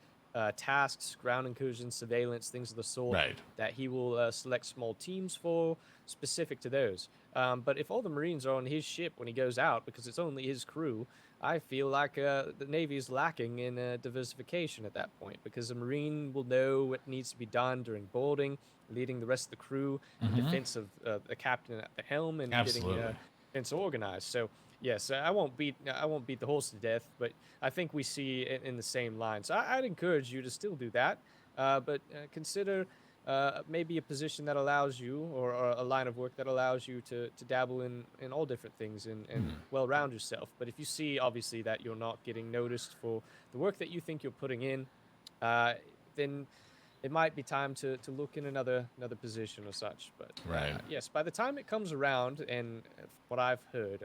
tasks, ground incursions, surveillance, things of the sort, that he will select small teams for, specific to those. But if all the Marines are on his ship when he goes out, because it's only his crew, I feel like the Navy is lacking in diversification at that point, because a Marine will know what needs to be done during boarding, leading the rest of the crew in defense of the captain at the helm, and getting defense organized. So yes, I won't beat the horse to death, but I think we see it in the same line. So I'd encourage you to still do that, but consider maybe a position that allows you, or a line of work that allows you to dabble in all different things and well round yourself. But if you see obviously that you're not getting noticed for the work that you think you're putting in, then it might be time to look in another position or such. But Right. yes, by the time it comes around, and what I've heard,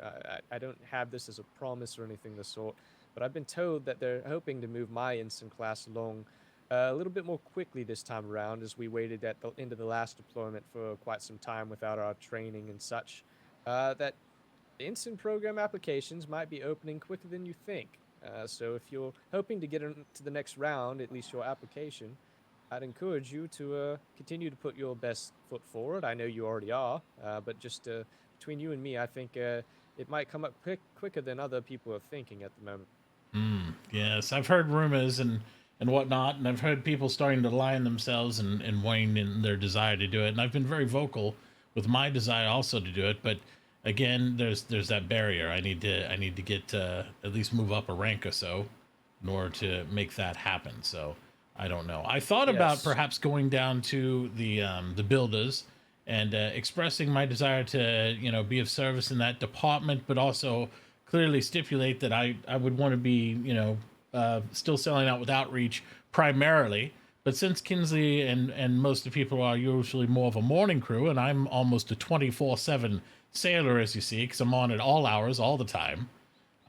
I don't have this as a promise or anything of the sort, but I've been told that they're hoping to move my ensign class along a little bit more quickly this time around, as we waited at the end of the last deployment for quite some time without our training and such. That the ensign program applications might be opening quicker than you think. So if you're hoping to get into the next round, at least your application, I'd encourage you to continue to put your best foot forward. I know you already are, but just between you and me, I think it might come up quicker than other people are thinking at the moment. Yes, I've heard rumors and whatnot, and I've heard people starting to line themselves and wane in their desire to do it. And I've been very vocal with my desire also to do it, but again, there's that barrier. I need to get at least move up a rank or so in order to make that happen. So I don't know. I thought about perhaps going down to the builders and expressing my desire to be of service in that department, but also clearly stipulate that I would want to be still selling out with outreach primarily. But since Kinsley and most of the people are usually more of a morning crew, and I'm almost a 24/7 sailor, as you see, because I'm on at all hours all the time,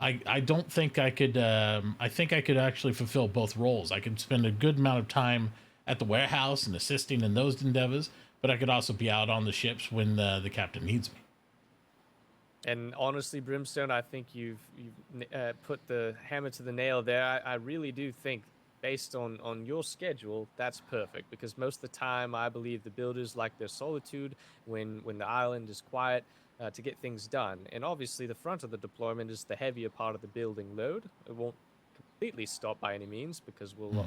I don't think I could. I think I could actually fulfill both roles. I could spend a good amount of time at the warehouse and assisting in those endeavors, but I could also be out on the ships when the captain needs me. And honestly, Brimstone, I think you've put the hammer to the nail there. I really do think, based on your schedule, that's perfect, because most of the time I believe the builders like their solitude when the island is quiet to get things done. And obviously the front of the deployment is the heavier part of the building load. It won't completely stop by any means, because we'll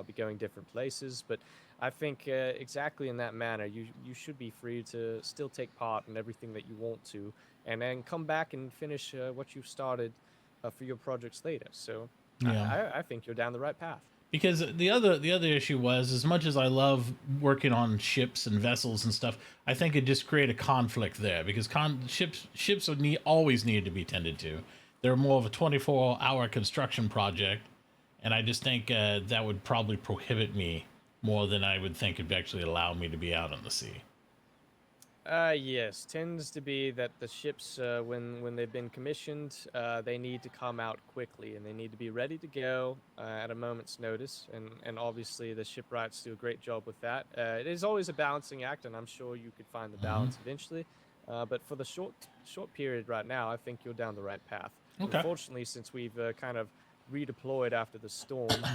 be going different places, but I think exactly in that manner you should be free to still take part in everything that you want to, and then come back and finish what you've started for your projects later. So Yeah. I think you're down the right path. Because the other issue was, as much as I love working on ships and vessels and stuff, I think it just create a conflict there, because ships always need to be tended to. They're more of a 24-hour construction project, and I just think that would probably prohibit me more than I would think it'd actually allow me to be out on the sea. Yes, tends to be that the ships, when they've been commissioned, they need to come out quickly, and they need to be ready to go at a moment's notice. And obviously the shipwrights do a great job with that. It is always a balancing act, and I'm sure you could find the balance eventually. But for the short period right now, I think you're down the right path. Okay. Unfortunately, since we've kind of redeployed after the storm,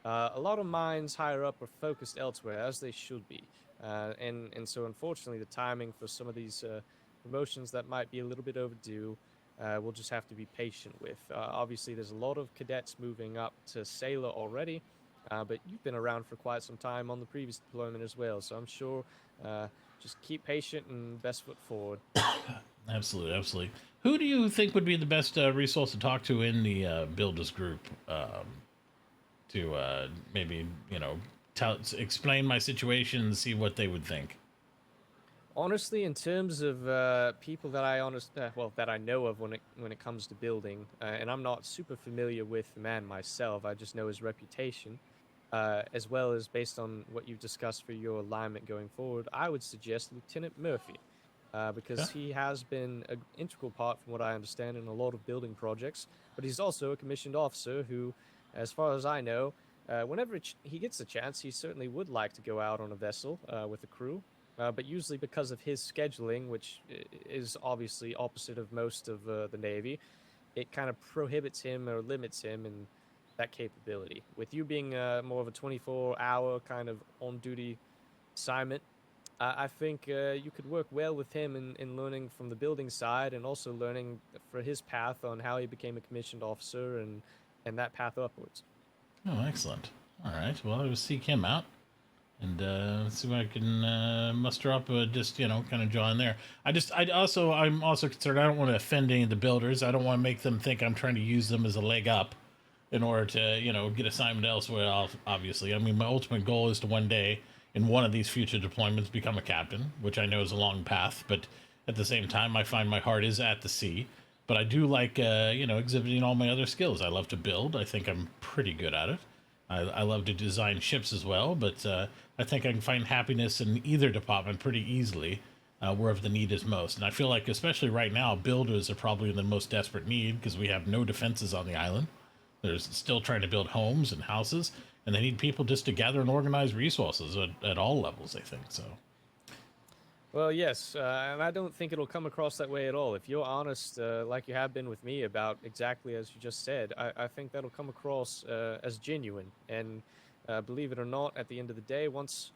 a lot of minds higher up are focused elsewhere, as they should be. And so unfortunately the timing for some of these promotions that might be a little bit overdue, we'll just have to be patient with. Obviously there's a lot of cadets moving up to sailor already, but you've been around for quite some time on the previous deployment as well, so I'm sure just keep patient and best foot forward. Absolutely. Who do you think would be the best resource to talk to in the builders group to maybe explain my situation and see what they would think? Honestly, in terms of people that that I know of when it comes to building, and I'm not super familiar with the man myself, I just know his reputation, as well as based on what you've discussed for your alignment going forward, I would suggest Lieutenant Murphy, because he has been an integral part, from what I understand, in a lot of building projects, but he's also a commissioned officer who, as far as I know, whenever he gets a chance, he certainly would like to go out on a vessel with a crew. But usually because of his scheduling, which is obviously opposite of most of the Navy, it kind of prohibits him or limits him in that capability. With you being more of a 24-hour kind of on-duty assignment, I think you could work well with him in learning from the building side, and also learning for his path on how he became a commissioned officer and that path upwards. Oh, excellent. All right. Well, I will seek him out and see what I can muster up. Just kind of join there. I'm also concerned. I don't want to offend any of the builders. I don't want to make them think I'm trying to use them as a leg up in order to get assignment elsewhere. Obviously, I mean, my ultimate goal is to one day in one of these future deployments, become a captain, which I know is a long path, but at the same time, I find my heart is at the sea. But I do like, exhibiting all my other skills. I love to build. I think I'm pretty good at it. I love to design ships as well, but I think I can find happiness in either department pretty easily, wherever the need is most. And I feel like, especially right now, builders are probably in the most desperate need because we have no defenses on the island. They're still trying to build homes and houses, and they need people just to gather and organize resources at all levels, I think, so. Well, yes, and I don't think it'll come across that way at all. If you're honest, like you have been with me about exactly as you just said, I think that'll come across as genuine. And believe it or not, at the end of the day, once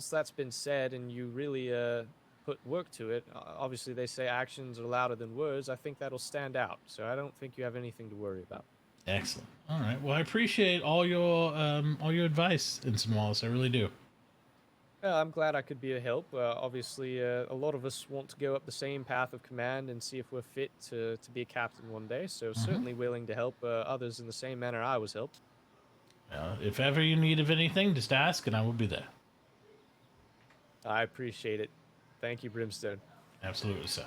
that's been said and you really put work to it, obviously they say actions are louder than words. I think that'll stand out. So I don't think you have anything to worry about. Excellent. All right. Well, I appreciate all your advice, Ensign Wallace. I really do. I'm glad I could be a help. Obviously, a lot of us want to go up the same path of command and see if we're fit to be a captain one day. So certainly willing to help others in the same manner I was helped. If ever you need of anything, just ask and I will be there. I appreciate it. Thank you, Brimstone. Absolutely, sir.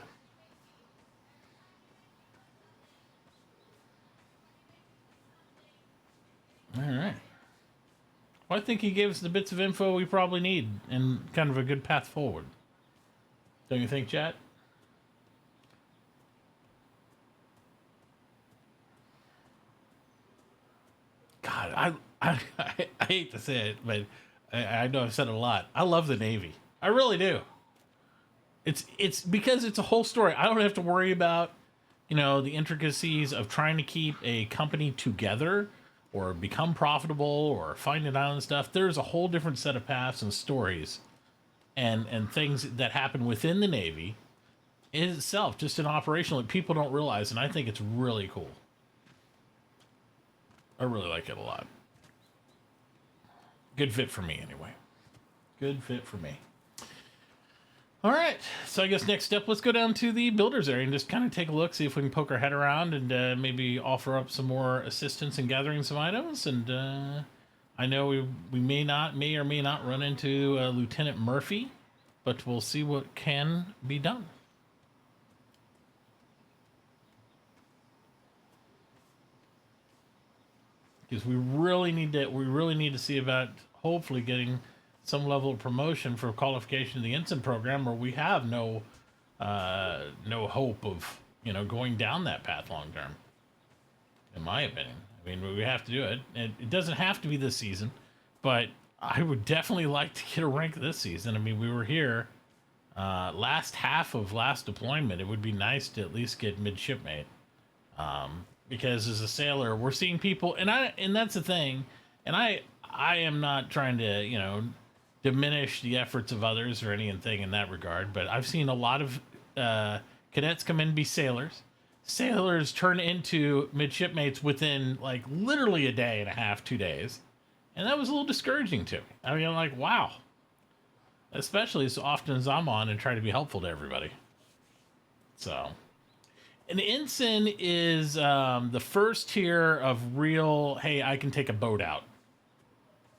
All right. Well, I think he gave us the bits of info we probably need and kind of a good path forward. Don't you think, chat? God, I hate to say it, but I know I've said it a lot. I love the Navy. I really do. It's because it's a whole story. I don't have to worry about, the intricacies of trying to keep a company together or become profitable or find an island stuff. There's a whole different set of paths and stories and things that happen within the Navy in itself, just an operational that people don't realize, and I think it's really cool. I really like it a lot. Good fit for me, anyway. Good fit for me. All right, so I guess next step, let's go down to the builders area and just kind of take a look, see if we can poke our head around and maybe offer up some more assistance in gathering some items. And I know we may or may not run into Lieutenant Murphy, but we'll see what can be done. Because we really need to see about hopefully getting some level of promotion for qualification to the ensign program, or we have no hope of going down that path long term. In my opinion, I mean, we have to do it. It doesn't have to be this season, but I would definitely like to get a rank this season. I mean, we were here last half of last deployment. It would be nice to at least get midshipmate, because as a sailor, we're seeing people, and that's the thing. And I am not trying to diminish the efforts of others or anything in that regard, but I've seen a lot of cadets come in and be sailors. Sailors turn into midshipmates within like literally a day and a half, 2 days. And that was a little discouraging to me. I mean, I'm like, wow. Especially as often as I'm on and try to be helpful to everybody. So, an ensign is the first tier of real, hey, I can take a boat out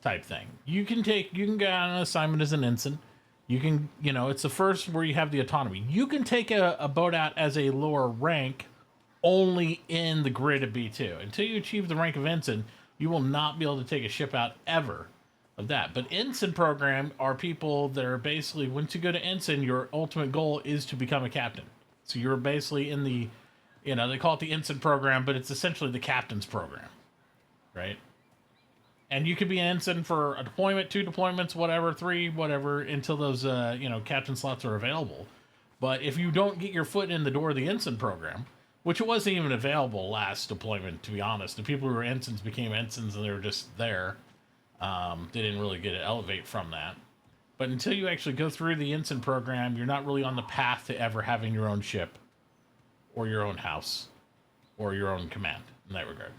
type thing. You can go on an assignment as an ensign. You can, it's the first where you have the autonomy. You can take a boat out as a lower rank only in the grid of B2. Until you achieve the rank of ensign, you will not be able to take a ship out ever of that. But ensign program are people that are basically, once you go to ensign, your ultimate goal is to become a captain. So you're basically in the, they call it the ensign program, but it's essentially the captain's program, right? And you could be an ensign for a deployment, 2 deployments, whatever, 3, whatever, until those, captain slots are available. But if you don't get your foot in the door of the ensign program, which it wasn't even available last deployment, to be honest. The people who were ensigns became ensigns and they were just there. They didn't really get to elevate from that. But until you actually go through the ensign program, you're not really on the path to ever having your own ship or your own house or your own command in that regard.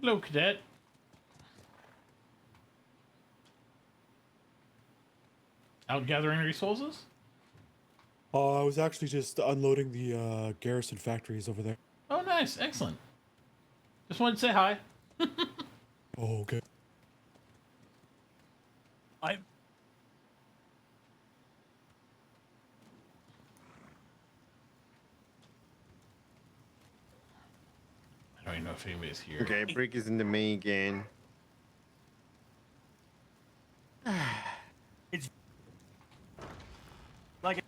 Hello, cadet. Out gathering resources? I was actually just unloading the garrison factories over there. Oh, nice. Excellent. Just wanted to say hi. Oh, okay. I don't even know if anybody's here. Okay, Brick is in the main again. it's like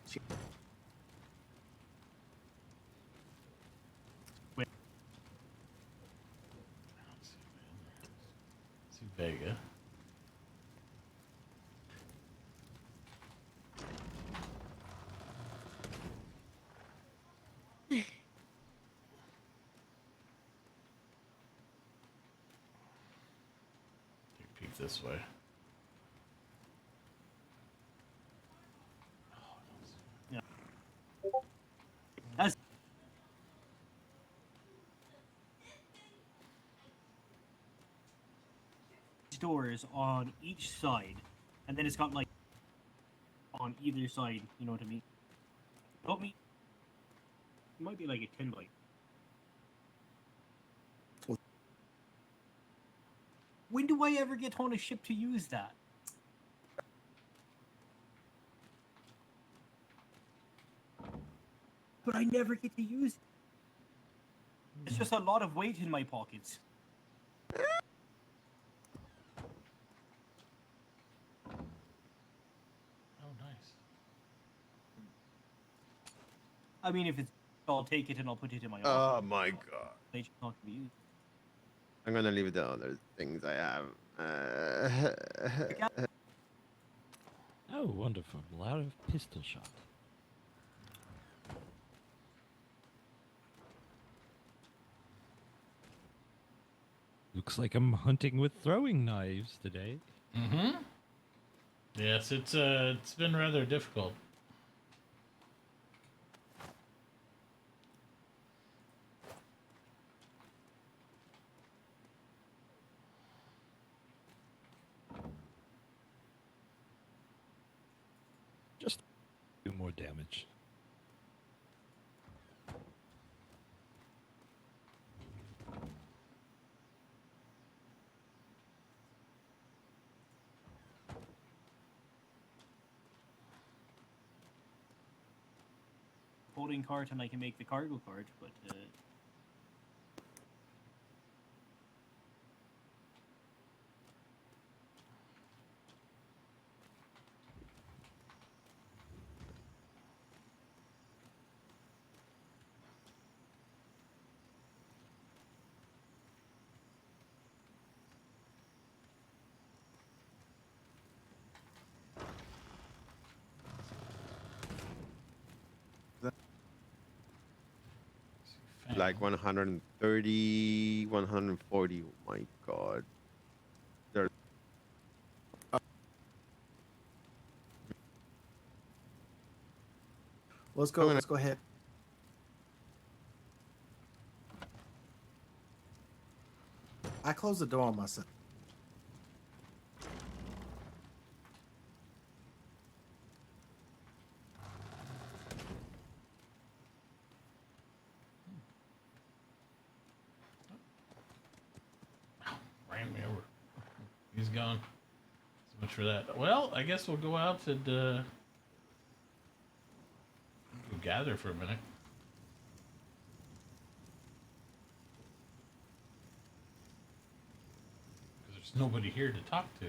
See Vega. Peek this way. yeah. That's doors on each side, and then it's got like on either side. You know what I mean? Help me. It might be like a 10 byte. When do I ever get on a ship to use that? But I never get to use it. It's just a lot of weight in my pockets. Oh, nice. I mean, if it's, I'll take it and I'll put it in my Oh office. my god. It's not gonna be used. I'm gonna leave the other things I have. Oh, wonderful. A lot of pistol shot. Looks like I'm hunting with throwing knives today. Mm-hmm. Yes, it's been rather difficult. Just do more damage. Holding cart and I can make the cargo cart, but Like 130, 140. Oh my god. There. Let's go. Let's go ahead. I closed the door on myself. Ran me over. He's gone. So much for that. Well, I guess we'll go out and go gather for a minute. Because there's nobody here to talk to.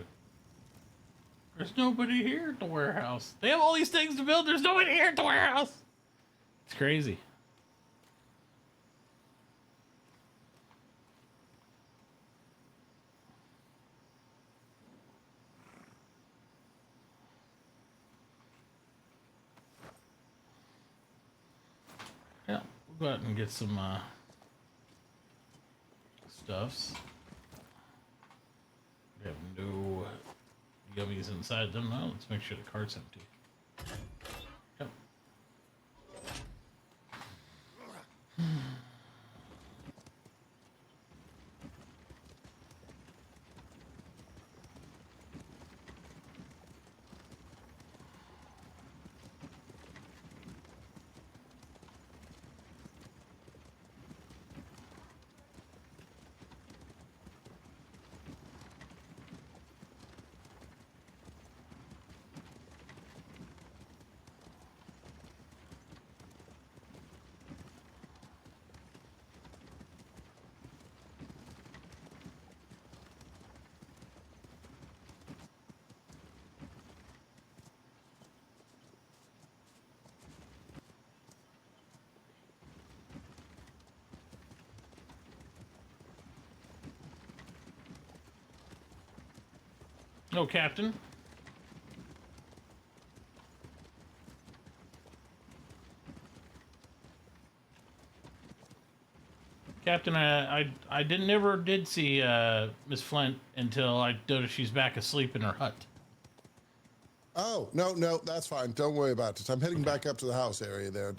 There's nobody here at the warehouse. They have all these things to build. There's nobody here at the warehouse. It's crazy. Yeah, we'll go out and get some stuffs. No yummies inside them. Now let's make sure the cart's empty. Yep. No, Captain. Captain, I never did see Miss Flint until I noticed she's back asleep in her hut. Oh, no, that's fine. Don't worry about it. I'm heading back up to the house area there.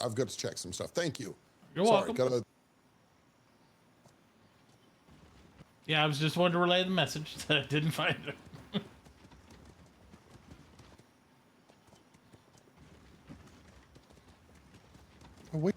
I've got to check some stuff. Thank you. You're welcome. Yeah, I was just wanting to relay the message that I didn't find her. Wait.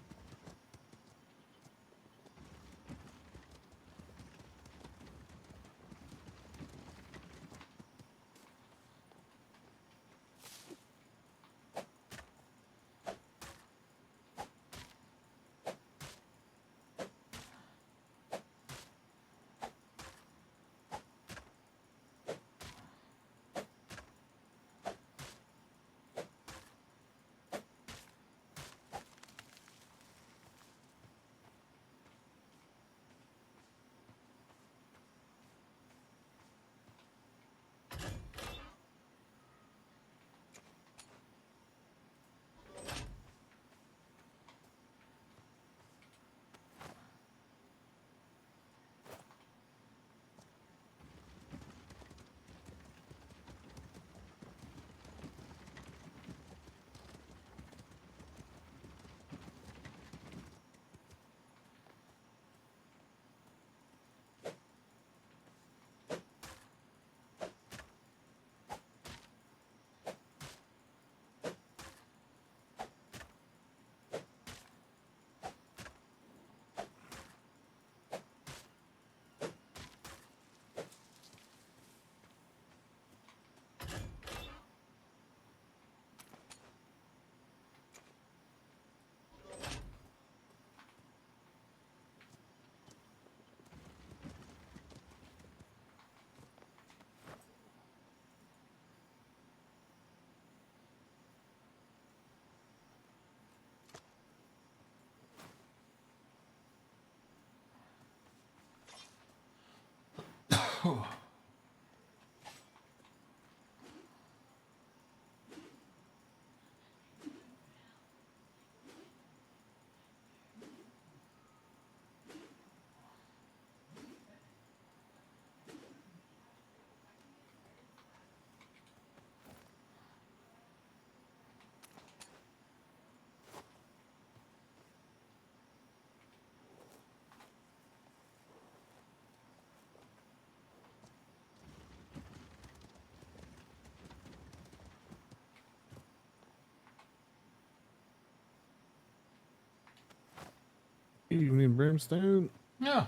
Evening, Brimstone. Yeah.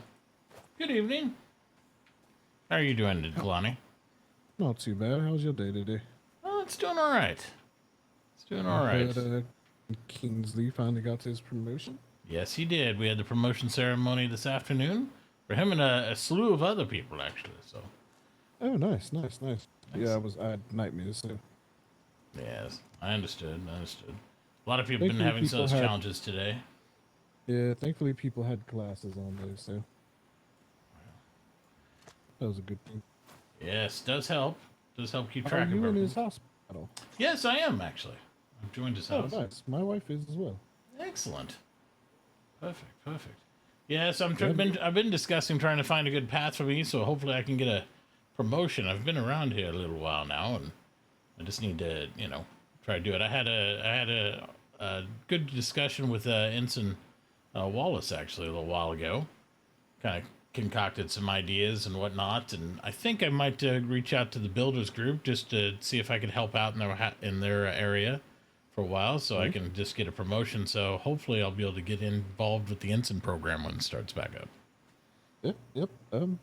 Good evening. How are you doing, Kalani? Not too bad. How's your day today? Oh, it's doing all right. It's doing all right. Kingsley finally got his promotion. Yes, he did. We had the promotion ceremony this afternoon for him and a slew of other people, actually. So. Oh, nice. Yeah, I had nightmares. So. Yes, I understood. A lot of people have been having those challenges today. Yeah, thankfully people had classes on those, so that was a good thing. Yes, does help. Does help keep track of everything. Are you in his everything. hospital? Yes, I am actually. I've joined his house. Oh, nice. My wife is as well. Excellent. Perfect. Yes, I've been discussing trying to find a good path for me, so hopefully I can get a promotion. I've been around here a little while now, and I just need to, you know, try to do it. I had a good discussion with Ensign Wallace actually a little while ago. Kind of concocted some ideas and whatnot, and I think I might reach out to the builders group just to see if I could help out in their area for a while, so I can just get a promotion. So hopefully I'll be able to get involved with the ensign program when it starts back up. Yep.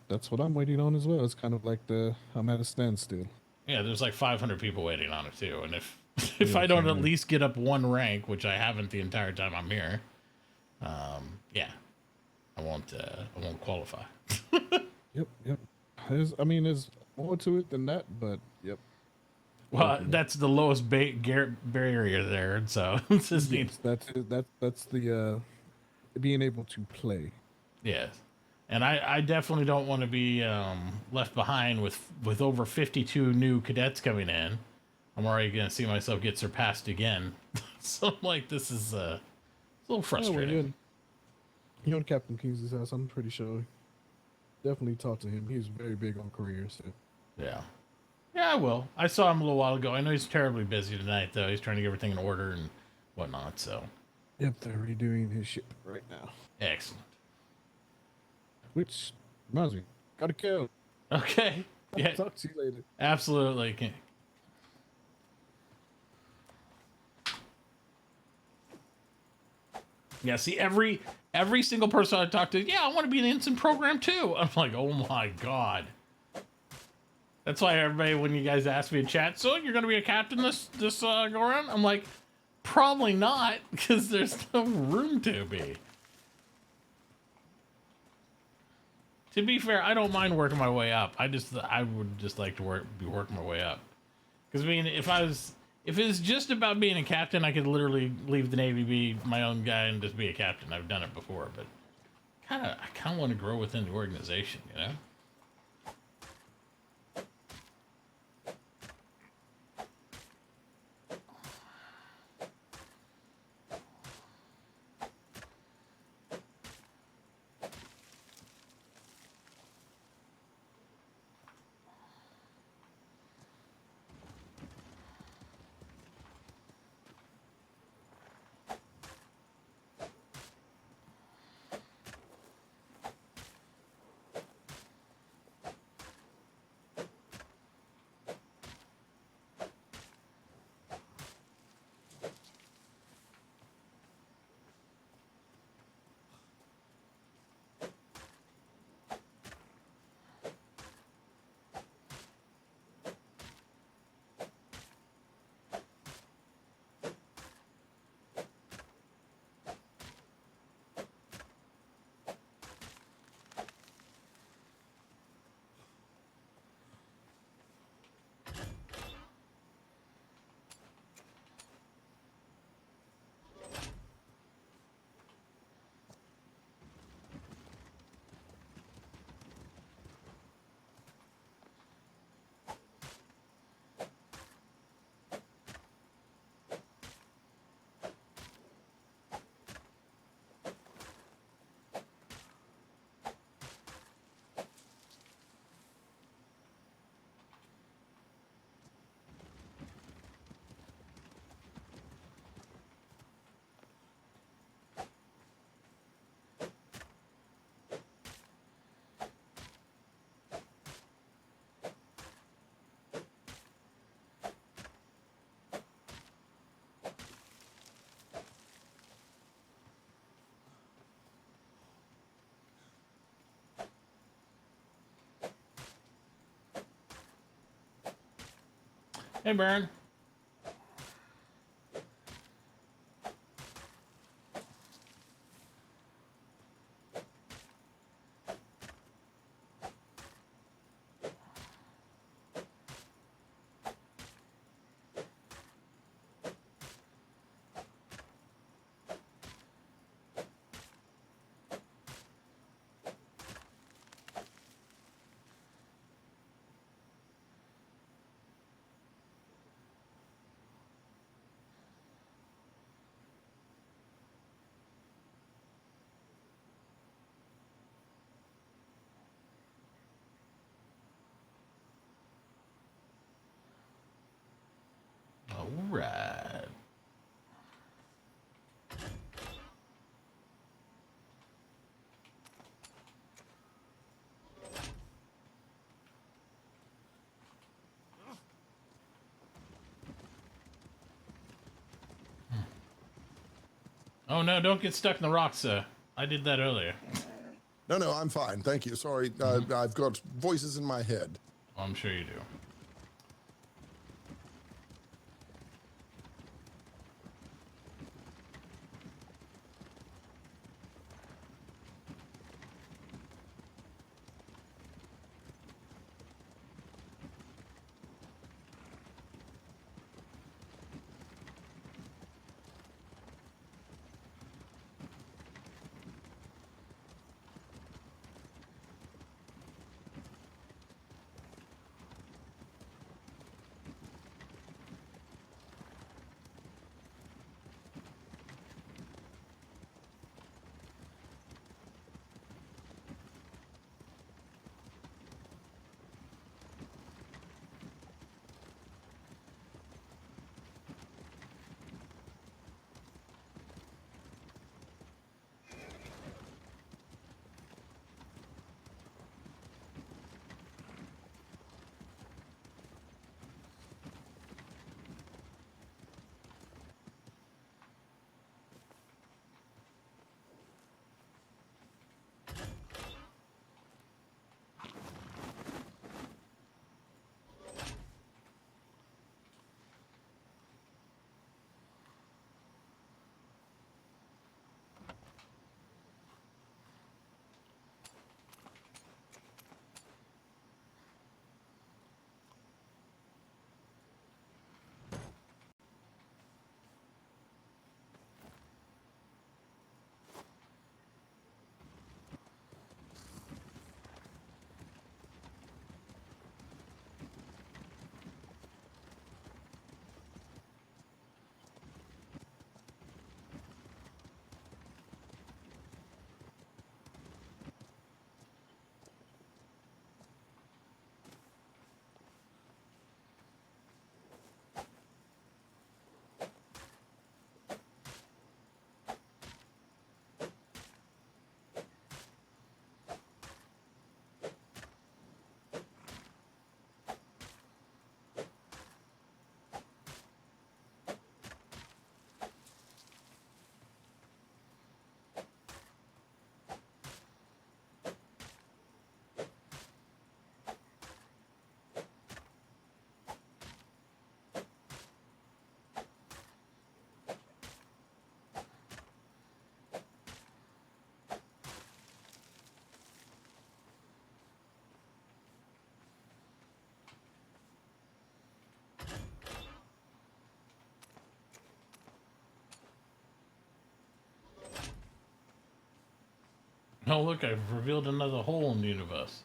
That's what I'm waiting on as well. It's kind of like I'm at a standstill. Yeah, there's like 500 people waiting on it too, and if I don't at least get up one rank, which I haven't the entire time I'm here, yeah, I won't qualify. Yep. There's more to it than that, but yep. Well, that's the lowest barrier there, so it's just that's the being able to play. Yes, and I definitely don't want to be left behind with over 52 new cadets coming in. I'm already going to see myself get surpassed again. So I'm like, this is a little frustrating. You're in Captain Kingsley's house. I'm pretty sure. Definitely talk to him. He's very big on careers. So. Yeah, I will. I saw him a little while ago. I know he's terribly busy tonight, though. He's trying to get everything in order and whatnot. So. Yep, they're redoing his ship right now. Excellent. Which reminds me, gotta go. Okay. Yeah. Talk to you later. Absolutely. Yeah, see, every single person I talk to, yeah, I want to be in the ensign program too. I'm like, oh my god. That's why everybody, when you guys ask me in chat, so you're going to be a captain this go around? I'm like, probably not, because there's no room to be. To be fair, I don't mind working my way up. I would just like to be working my way up. Because I mean, if it was just about being a captain, I could literally leave the Navy, be my own guy, and just be a captain. I've done it before, but I kind of want to grow within the organization, you know? Hey, Baron. right. Oh no, don't get stuck in the rocks, sir. I did that earlier. No, no, I'm fine. Thank you. Sorry, I've got voices in my head. I'm sure you do. Oh look, I've revealed another hole in the universe.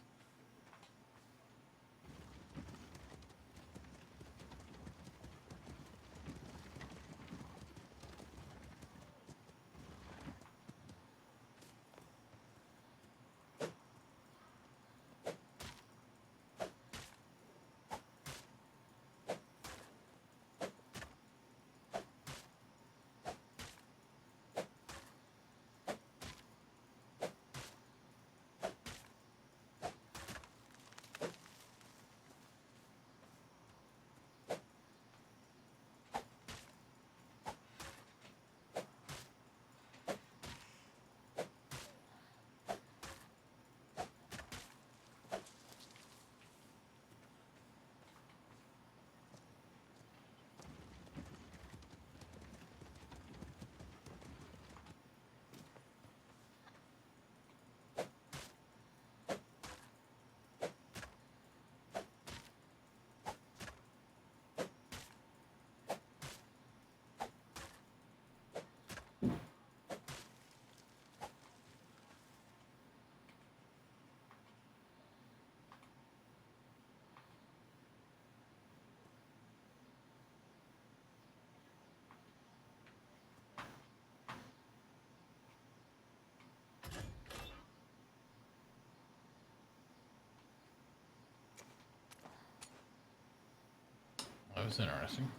That was interesting.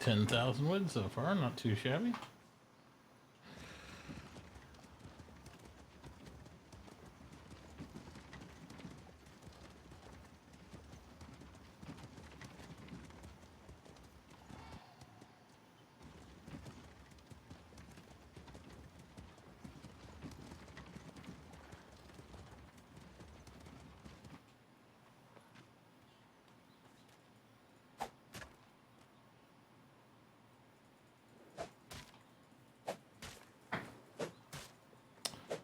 10,000 wood so far, not too shabby.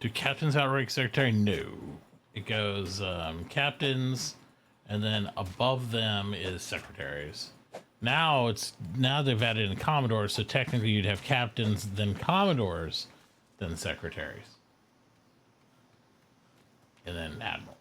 Do captains outrank secretary? No. It goes captains, and then above them is secretaries. Now they've added in commodores, so technically you'd have captains, then commodores, then secretaries, and then admirals.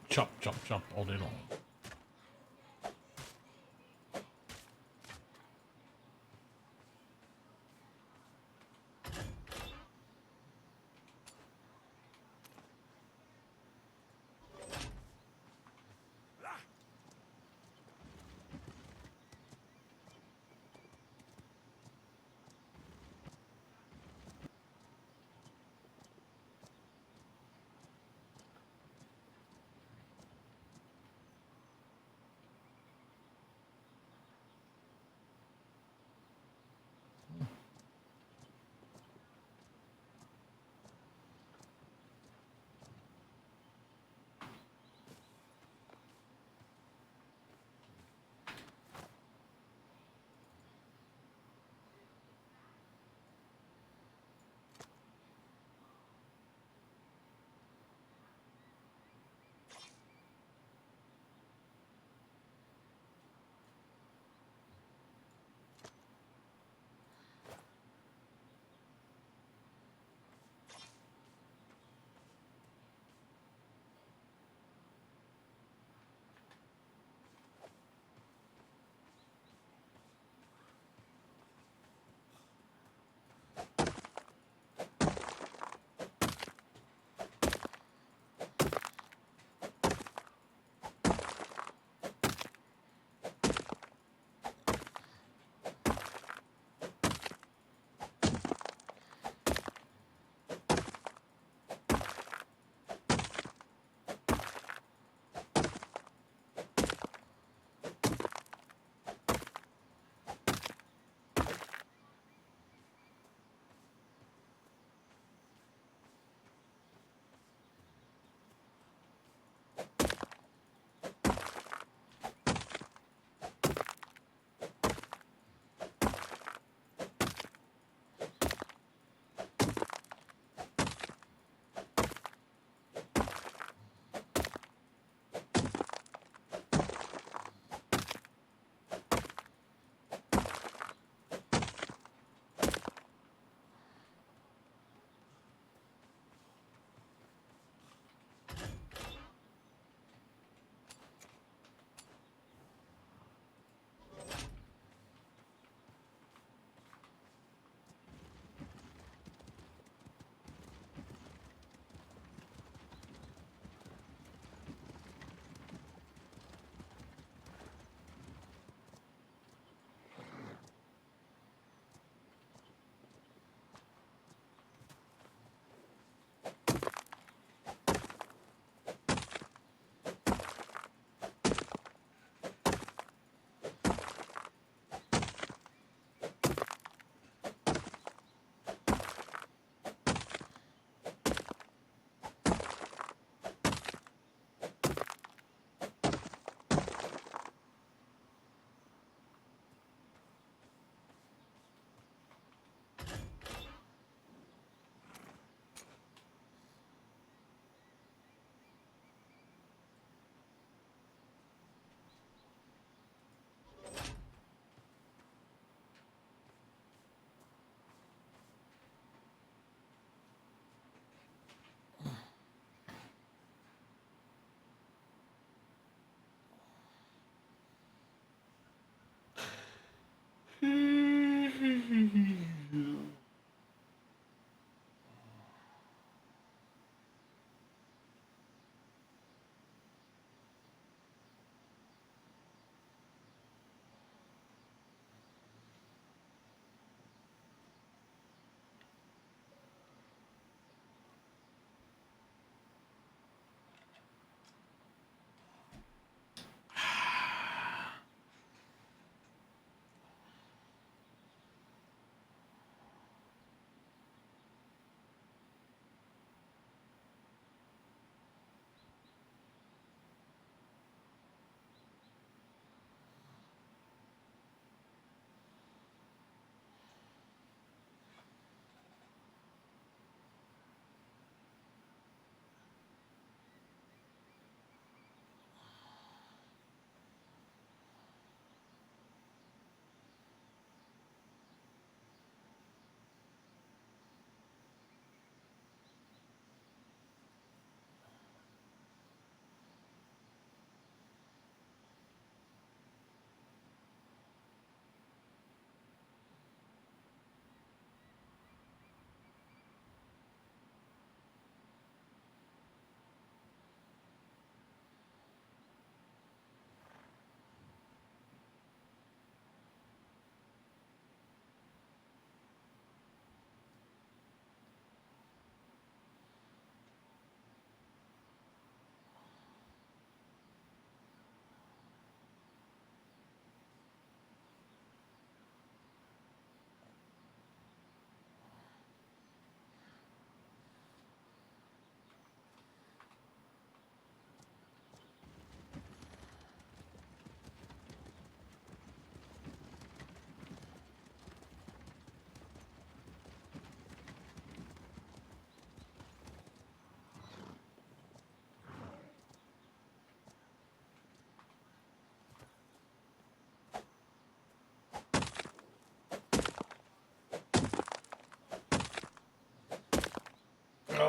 Chop, chop, chop all day long.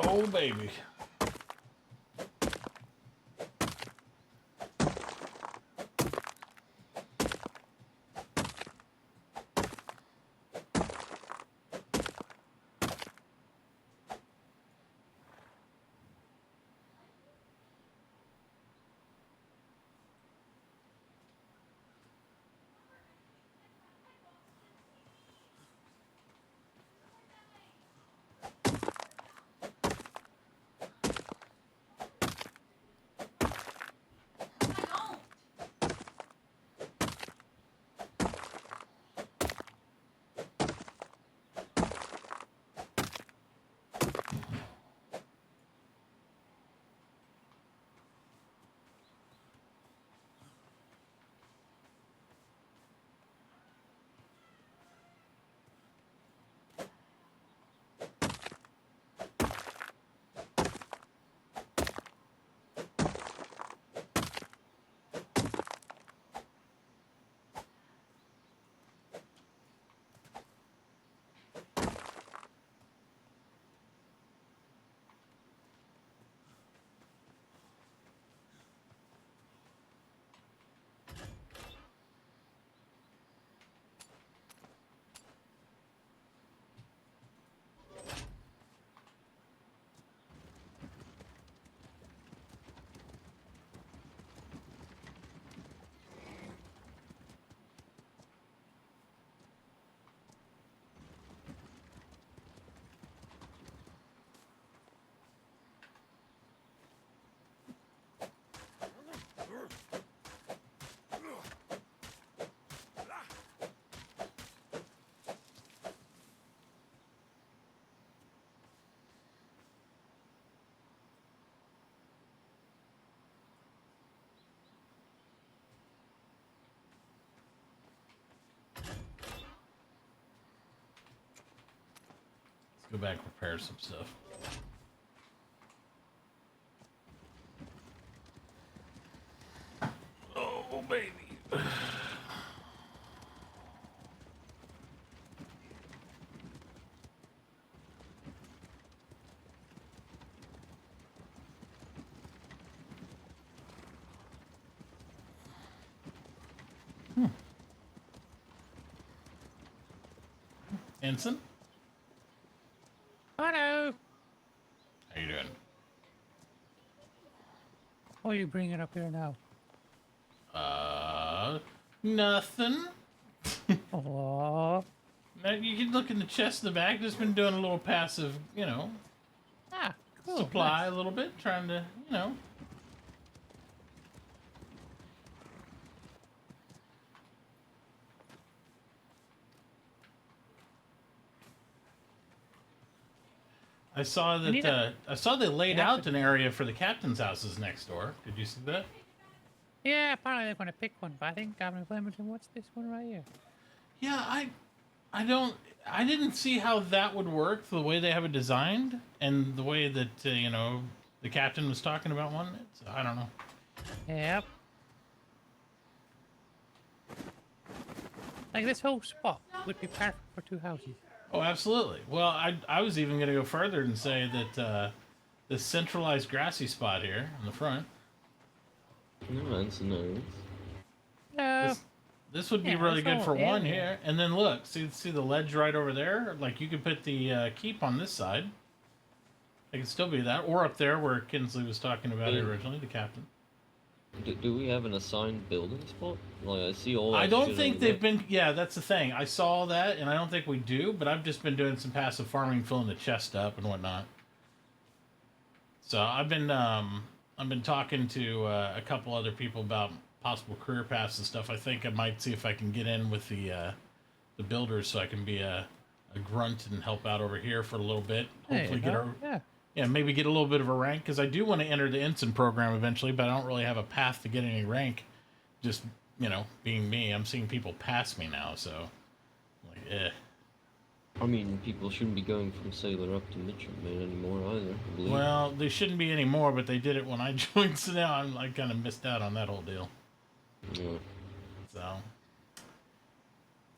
Oh, baby. Let's go back and repair some stuff. Oh, baby. Ensign? Hello. How you doing? What are you bringing up here now? Nothing. Oh. Now, you can look in the chest in the back. Just been doing a little passive, Cool, supply nice. a little bit, trying to, I saw that. I saw they laid out an area for the captain's houses next door. Did you see that? Yeah, apparently they're going to pick one, but I think Governor Flemington, what's this one right here? Yeah, I didn't see how that would work the way they have it designed and the way that the captain was talking about one. I don't know. Yep. Like this whole spot would be perfect for two houses. Oh, absolutely. Well, I was even going to go further and say that the centralized grassy spot here in the front. No, that's nice. No. This would be really good for one here. And then look, see the ledge right over there? Like you could put the keep on this side. It could still be that. Or up there where Kinsley was talking about it originally, the captain. Do we have an assigned building spot? Like I see all that I don't shit think on they've the- been. Yeah, that's the thing. I saw that, and I don't think we do. But I've just been doing some passive farming, filling the chest up and whatnot. So I've been talking to a couple other people about possible career paths and stuff. I think I might see if I can get in with the builders, so I can be a grunt and help out over here for a little bit. Hopefully get maybe get a little bit of a rank, because I do want to enter the ensign program eventually, but I don't really have a path to get any rank. Just being me, I'm seeing people pass me now, so I mean, people shouldn't be going from sailor up to midshipman anymore either. I believe. Well, they shouldn't be anymore, but they did it when I joined, so now I kind of missed out on that whole deal. Yeah. So.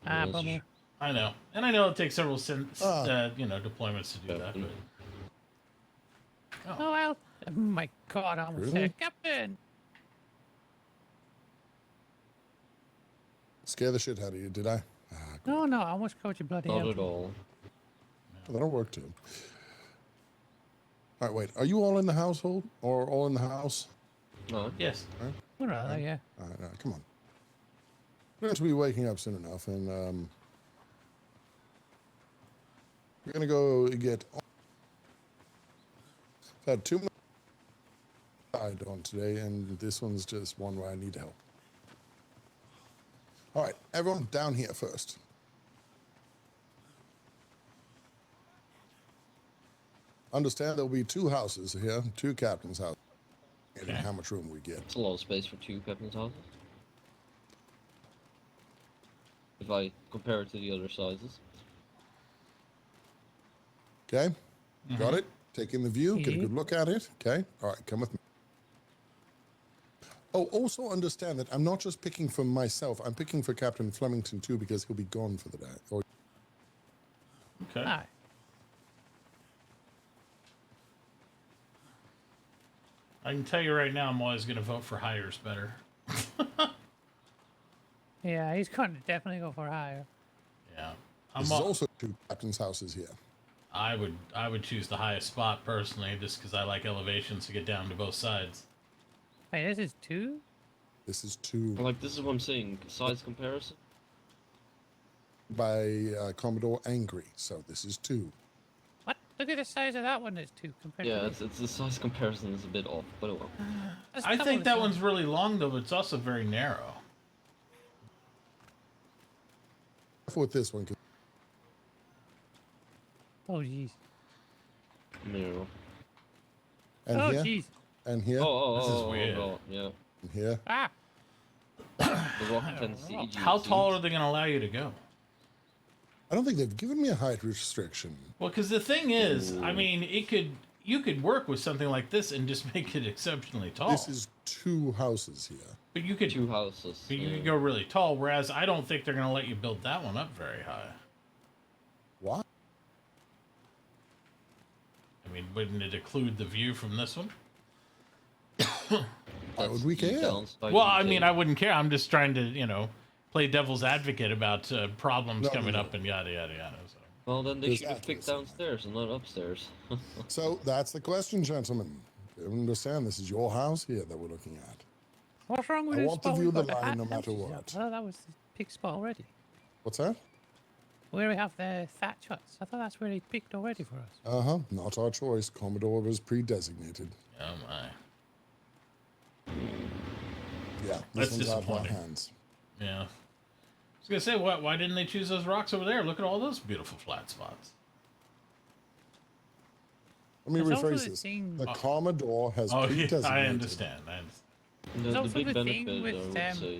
Bummer. I know, and I know it takes several deployments to do that. But... Oh, well. Oh, my God, I almost Really? said Captain. Scare the shit out of you, did I? No, no, I almost called you bloody Not hell. at all. Well, that'll work too. All right, wait. Are you all in the household or all in the house? No. Yes. All right. All right, yeah. All right, come on. We're going to be waking up soon enough, and we're going to go get. I've had too much side on today, and this one's just one where I need help. All right, everyone down here first. Understand there'll be 2 houses here, 2 captains' houses. And how much room we get. It's a lot of space for 2 captain's houses. If I compare it to the other sizes. Okay, got it. Take in the view, get a good look at it. Okay, all right, come with me. Oh, also understand that I'm not just picking for myself. I'm picking for Captain Flemington too because he'll be gone for the day. Or Okay. Hi. I can tell you right now, I'm always going to vote for higher's better. Yeah, he's going to definitely go for higher. Yeah. There's also 2 captains' houses here. I would choose the highest spot personally, just because I like elevations to get down to both sides. Wait, this is 2? This is 2. Like, this is what I'm saying. Size comparison. By Commodore Angry, so this is 2. What? Look at the size of that one. It's 2 compared Yeah, to it's the size comparison is a bit off, but it will. I think that one's really long though, but it's also very narrow. With this one. Oh, jeez. No. And Oh, here. jeez. And here. This is weird. Yeah. And here. Ah. The rock intensity. How tall are they going to allow you to go? I don't think they've given me a height restriction. Well, because the thing is, I mean, you could work with something like this and just make it exceptionally tall. This is 2 houses here. But you could 2 houses. But you could go really tall. Whereas I don't think they're going to let you build that one up very high. Why? I mean, wouldn't it occlude the view from this one? Why would we care? Well, I mean, I wouldn't care. I'm just trying to, play devil's advocate about problems coming up and yada yada yada. So. Well, then they should have picked downstairs and not upstairs. So that's the question, gentlemen. You understand this is your house here that we're looking at. What's wrong with I this want to spot? view We've the got line no hat matter houses what. up. I thought that was the pig spot already. What's that? Where we have the thatch huts. I thought that's where he picked already for us. Uh-huh. Not our choice. Commodore was pre-designated. Oh my. Yeah, That's this one's out of our disappointing. hands. Yeah. I was gonna say, why didn't they choose those rocks over there? Look at all those beautiful flat spots. Let me There's also rephrase the this. thing- The Commodore has pre-designated. I understand. There's The also big the benefit, thing with I would say.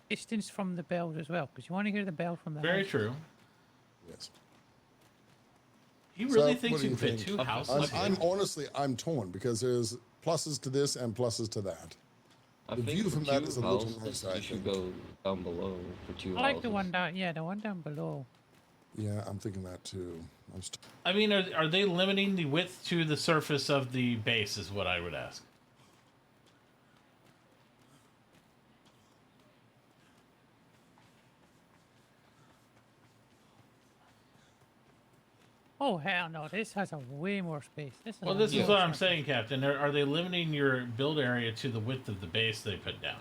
distance from the bells as well, because you want to hear the bell from the Very house. true. Yes. He really So, thinks what do you can fit think? 2 houses. I'm honestly, I'm torn because there's pluses to this and pluses to that. I The think view for from that 2 is a little houses, nicer, I you should think. go down below for 2 I like houses. the one down. Yeah, the one down below. Yeah, I'm thinking that too. I mean, are they limiting the width to the surface of the base is what I would ask. Oh hell no! This has a way more space. This is Well, a this is lot what more I'm space. saying, Captain. Are they limiting your build area to the width of the base they put down?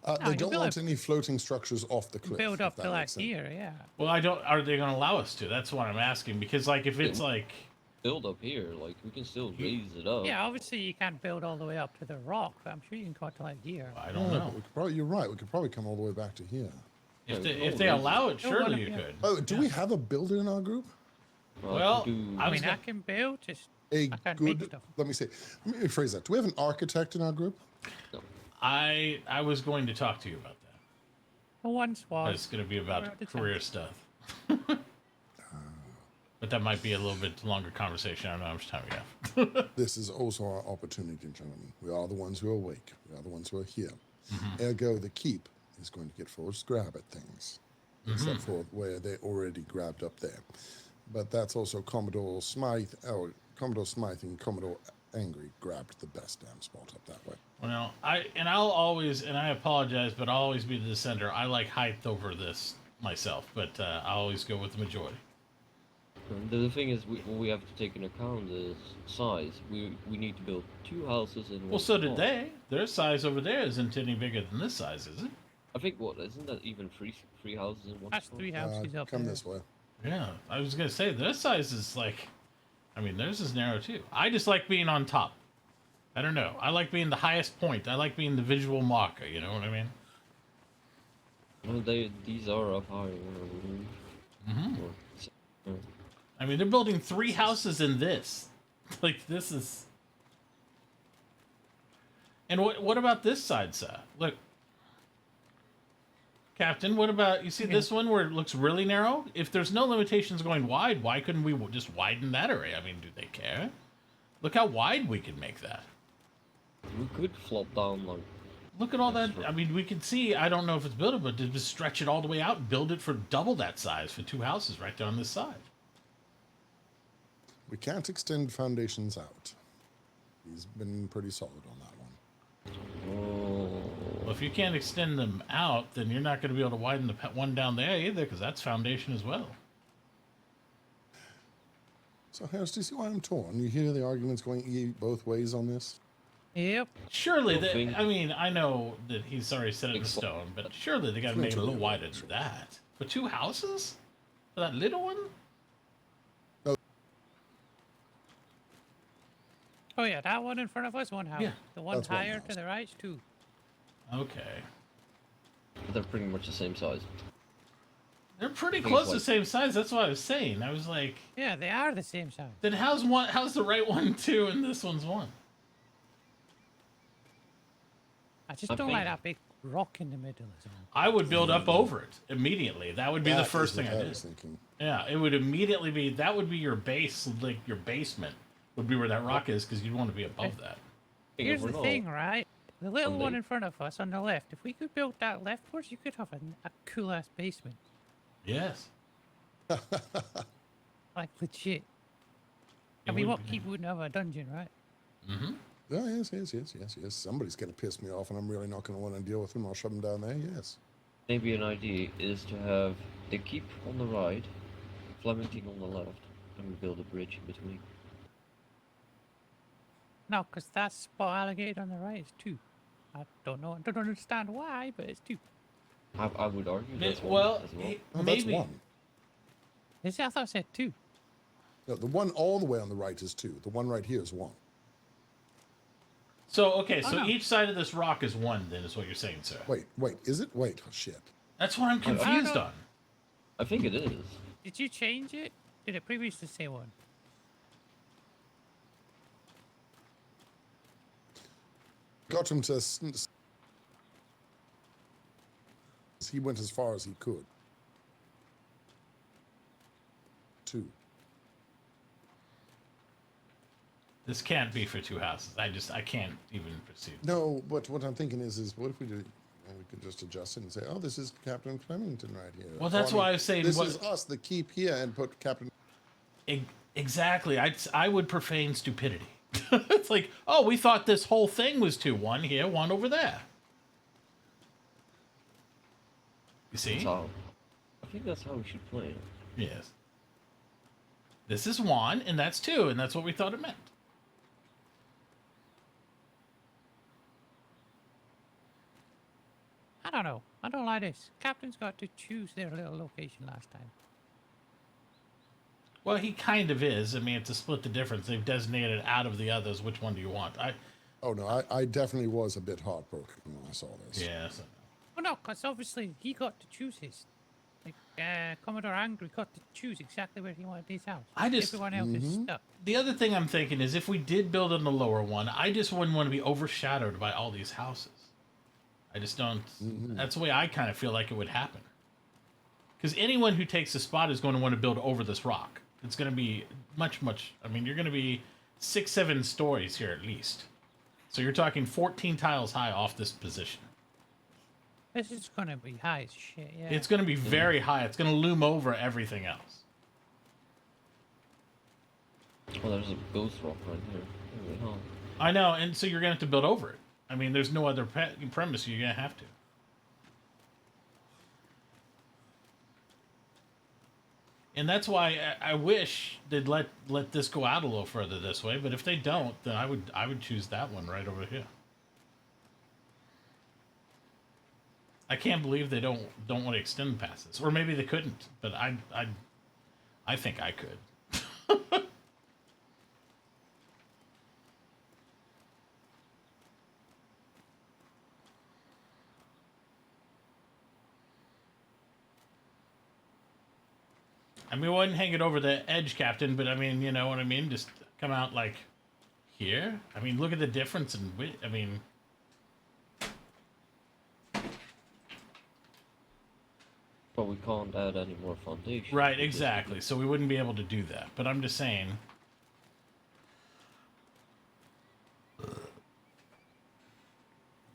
No, They you don't build want up- any floating structures off the cliff. Build if up that to like makes sense. here, yeah. Well, I don't. Are they going to allow us to? That's what I'm asking. Because, like, if it's like build up here, like we can still raise it up. Yeah, obviously you can't build all the way up to the rock, but I'm sure you can go to like here. I Yeah, but we could probably, you're right. We could probably come all the way back to here. if they allow it, surely you could. Oh, do we have a builder in our group? Well, I mean, I can build, just A I can't make good. stuff. Let me say. Let me rephrase that. Do we have an architect in our group? I was going to talk to you about that. The once was. It's going to be about the career stuff. But that might be a little bit longer conversation. I don't know how much time we have. This is also our opportunity, gentlemen. We are the ones who are awake. We are the ones who are here. Mhm. Ergo, the keep is going to get first grab at things, except for where they already grabbed up there. But that's also Commodore Smythe, or Commodore Smythe and Commodore Angry grabbed the best damn spot up that way. Well, I'll always, and I apologize, but I'll always be the dissenter. I like height over this myself, but I'll always go with the majority. The thing is, what we have to take into account is size. We need to build 2 houses in one. Well, so did spot. they. Their size over there isn't any bigger than this size, is it? I think isn't that even three houses in one That's spot? 3 houses up Come there. this way. Yeah, I was gonna say their size is like, I mean, theirs is narrow too. I just like being on top. I don't know. I like being the highest point. I like being the visual marker. You know what I mean? Well, these are up higher. Mm-hmm. I mean, they're building 3 houses in this. Like, this is... And what about this side, sir? Look. Captain, what about... You see this one where it looks really narrow? If there's no limitations going wide, why couldn't we just widen that array? I mean, do they care? Look how wide we can make that. We could flop down, like... Look at all that. I mean, we could see, I don't know if it's buildable, but to just stretch it all the way out and build it for double that size for 2 houses right there on this side. We can't extend foundations out. He's been pretty solid on that one. Well, if you can't extend them out, then you're not going to be able to widen the one down there either, because that's foundation as well. So, Harris, do you see why I'm torn? You hear the arguments going both ways on this? Yep. Surely, I mean, I know that he's already set it in stone, but surely they got to make it a little wider than that. For 2 houses? For that little one? Oh yeah, that one in front of us, 1 house. Yeah, The one that's one higher house. to the right's 2. Okay. They're pretty much the same size. They're pretty Things close to like- the same size. That's what I was saying. I was like, Yeah, they are the same size. then how's the right one 2 and this one's 1? I just don't like that big rock in the middle as well. I would build up over it immediately. That would be the That first is thing what I I did. was thinking. Yeah, it would immediately be, that would be your base, like your basement would be where that rock is, because you'd want to be above that. Here's the thing, right? The little Someday. one in front of us on the left, if we could build that leftwards, you could have a cool-ass basement. Yes. Like, legit. I It mean, would what keep wouldn't have a dungeon, right? Mm-hmm. Oh, yes. Somebody's going to piss me off, and I'm really not going to want to deal with them. I'll shove them down there, yes. Maybe an idea is to have the keep on the right, Flemington on the left, and we build a bridge in between. No, because that spot alligator on the right is 2. I don't know. I don't understand why, but it's 2. I would argue that's Well, one as well. Oh, maybe. that's 1. Is it? I thought it said 2. No, the one all the way on the right is 2. The one right here is 1. So, okay, so no. each side of this rock is 1, then, is what you're saying, sir. Wait, is it? Wait, oh, shit. That's what I'm confused on. I think it is. Did you change it? Did it previously say 1? Got him to... He went as far as he could. 2. This can't be for 2 houses. I can't even proceed. No, but what I'm thinking is what if we do... We could just adjust it and say, oh, this is Captain Flemington right here. Well, that's why I was saying... This is us, the keep here, and put Captain... Exactly. I would profane stupidity. It's like, oh, we thought this whole thing was 2. 1 here, 1 over there. You see? I think that's how we should play it. Yes. This is 1, and that's 2, and that's what we thought it meant. I don't know. I don't like this. Captain's got to choose their little location last time. Well, he kind of is. I mean, to split the difference, they've designated out of the others. Which one do you want? Oh, no, I definitely was a bit heartbroken when I saw this. Yes. Well, no, because obviously he got to choose his. Like, Commodore Angry got to choose exactly where he wanted his house. Everyone else is stuck. The other thing I'm thinking is if we did build on the lower one, I just wouldn't want to be overshadowed by all these houses. I just don't. That's the way I kind of feel like it would happen. Because anyone who takes the spot is going to want to build over this rock. It's going to be much. I mean, you're going to be 6-7 stories here at least. So you're talking 14 tiles high off this position. This is going to be high as shit, yeah. It's going to be very high. It's going to loom over everything else. Well, there's a ghost rock right here. Holy hell. I know, and so you're gonna have to build over it. I mean, there's no other premise. You're gonna have to. And that's why I wish they'd let this go out a little further this way. But if they don't, then I would choose that one right over here. I can't believe they don't want to extend past this, or maybe they couldn't. But I think I could. I mean, I wouldn't hang it over the edge, Captain, but I mean, you know what I mean? Just come out like here. I mean, look at the difference in width. I mean, but we can't add any more foundation. Right, exactly. So we wouldn't be able to do that. But I'm just saying.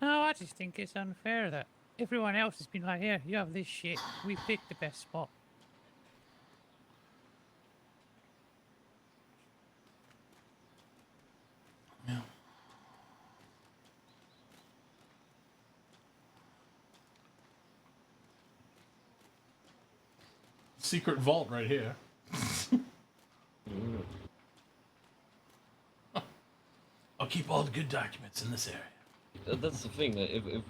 No, I just think it's unfair that everyone else has been like, here, you have this shit. We picked the best spot. Yeah. Secret vault right here. I'll keep all the good documents in this area. That's the thing. If we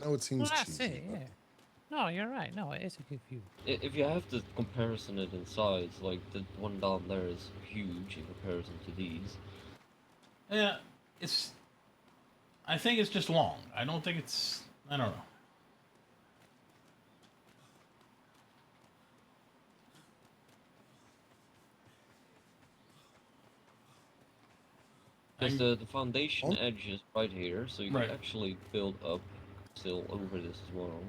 No, it seems Well, that's cheesy. it, yeah. No, you're right. No, it is a good view. if you have to comparison it in size, like the one down there is huge in comparison to these. Yeah, it's. I think it's just long. I don't think it's. I don't know. Because the foundation edge is right here, so you can actually build up still over this as well.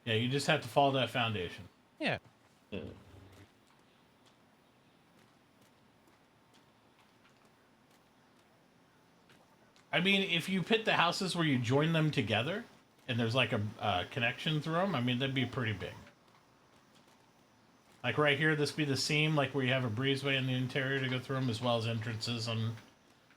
Yeah, you just have to follow that foundation. Yeah. Yeah. I mean, if you pit the houses where you join them together, and there's like a connection through them, I mean, that'd be pretty big. Like right here, this be the seam, like where you have a breezeway in the interior to go through them, as well as entrances on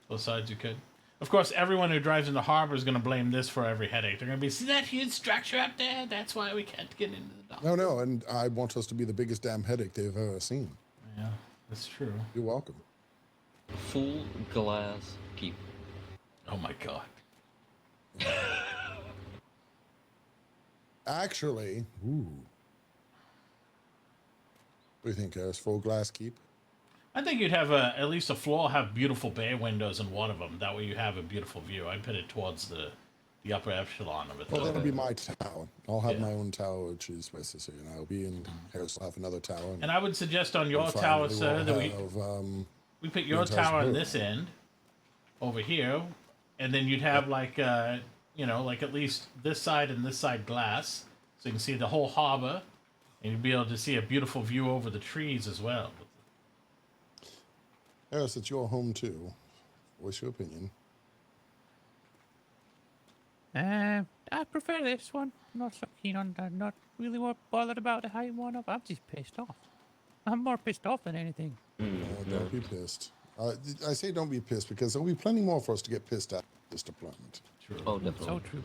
both sides you could. Of course, everyone who drives in the harbor is going to blame this for every headache. They're going to be, see that huge structure up there? That's why we can't get into the dock. No, and I want us to be the biggest damn headache they've ever seen. Yeah, that's true. You're welcome. Full glass keep. Oh my god. Actually, ooh. What do you think, Harris? Full glass keep? I think you'd have at least a floor have beautiful bay windows in one of them. That way you have a beautiful view. I'd put it towards the upper echelon of it. Well, that'll be my tower. I'll have my own tower, which is necessary, and I'll be in Harris. I'll have another tower. And I would suggest on your tower, sir, that we put your tower on this end, over here, and then you'd have like you know, like at least this side and this side glass, so you can see the whole harbor, and you'd be able to see a beautiful view over the trees as well. Harris, it's your home too. What's your opinion? I prefer this one. I'm not so keen on that. Not really more bothered about the height one up. I'm just pissed off. I'm more pissed off than anything. Don't be pissed. I say don't be pissed because there'll be plenty more for us to get pissed at this deployment. True. Oh, definitely. So true.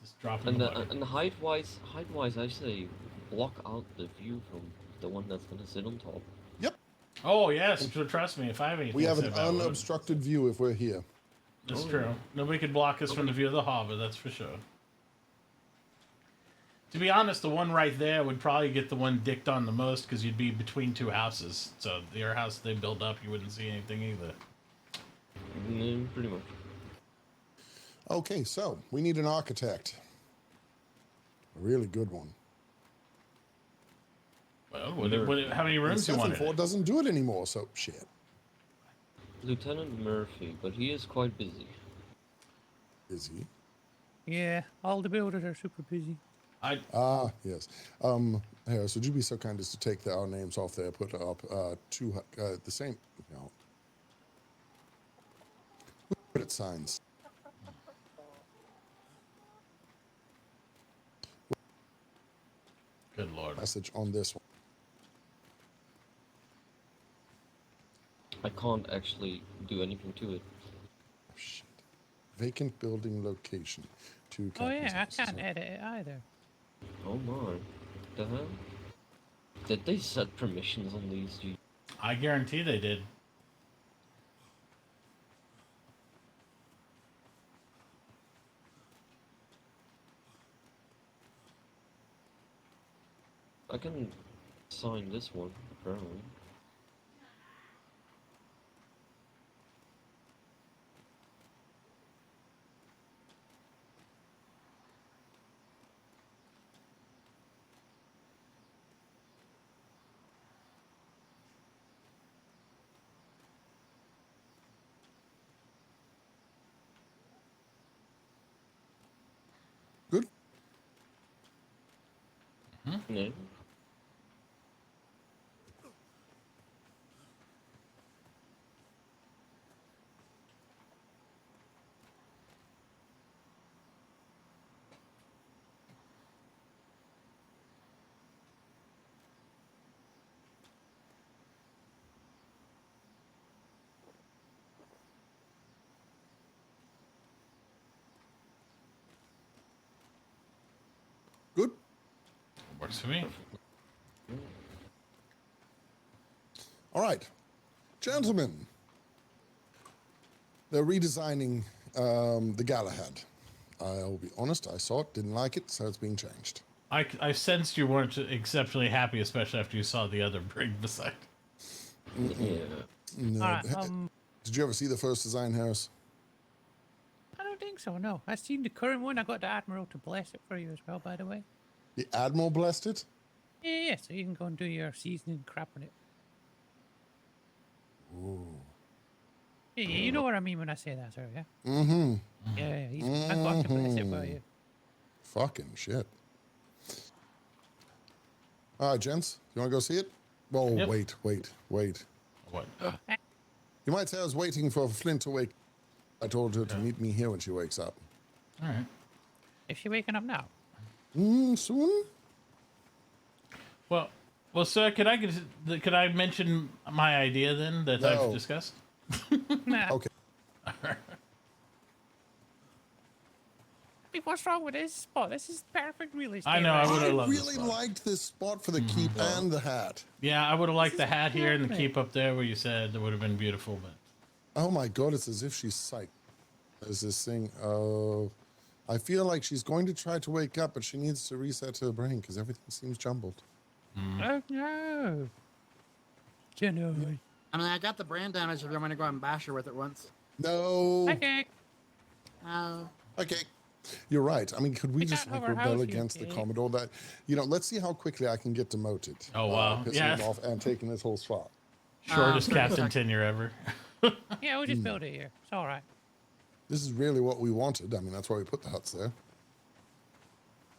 Just drop and height-wise, I say block out the view from the one that's gonna sit on top. Yep. Oh yes, trust me. If I have anything, We have to say an about it, unobstructed view if we're here. That's true. Nobody could block us from the view of the harbor, that's for sure. To be honest, the one right there would probably get the one dicked on the most because you'd be between two houses. So your house they build up, you wouldn't see anything either. Pretty much. Okay, so we need an architect. A really good one. Well, how many rooms do you want? 7-4 doesn't do it anymore, so shit. Lieutenant Murphy, but he is quite busy. Is he? Yeah, all the builders are super busy. Yes. Harris, would you be so kind as to take our names off there, put up the same, you know, put it signs. Good lord. Message on this one. I can't actually do anything to it. Shit. Vacant building location. Two Oh captain's yeah, I houses. can't edit it either. Oh my. The hell? Did they set permissions on these? Gee? I guarantee they did. I can sign this one, apparently. Good. Yeah. Good. Works for me. All right, gentlemen. They're redesigning the Galahad. I'll be honest, I saw it, didn't like it, so it's being changed. I sensed you weren't exceptionally happy, especially after you saw the other brig beside. Yeah. No. All right, Did you ever see the first design, Harris? I don't think so. No, I've seen the current one. I got the Admiral to bless it for you as well, by the way. The Admiral blessed it? Yeah, so you can go and do your seasoning crap on it. Ooh. Yeah, you know what I mean when I say that, sir, yeah? Mm-hmm. Yeah, I got to bless it for you. Fucking shit. All right, gents, you want to go see it? Oh, Yep. wait. What? You might say I was waiting for Flint to wake. I told her to meet me here when she wakes up. All right. Is she waking up now? Soon? Well, sir, could I mention my idea then that I've discussed? Nah. Okay. What's wrong with this spot? This is perfect real estate. I know, I would have I loved really this spot. liked this spot for the keep and the hat. Yeah, I would have liked This the is hat here and the perfect. keep up there where you said that would have been beautiful, but Oh my god, it's as if she's psyched. There's this thing, I feel like she's going to try to wake up, but she needs to reset her brain because everything seems jumbled. Oh no. Genuinely. I mean, I got the brand damage if you want to go and bash her with it once. No. Okay. Okay. You're right. I mean, could we just can't like have our rebel house, against the okay? Commodore? That, let's see how quickly I can get demoted. Oh, wow. Pissing Yeah. him off and taking this whole spot. shortest captain tenure ever. Yeah, we'll just build it here. It's all right. This is really what we wanted. I mean, that's why we put the huts there.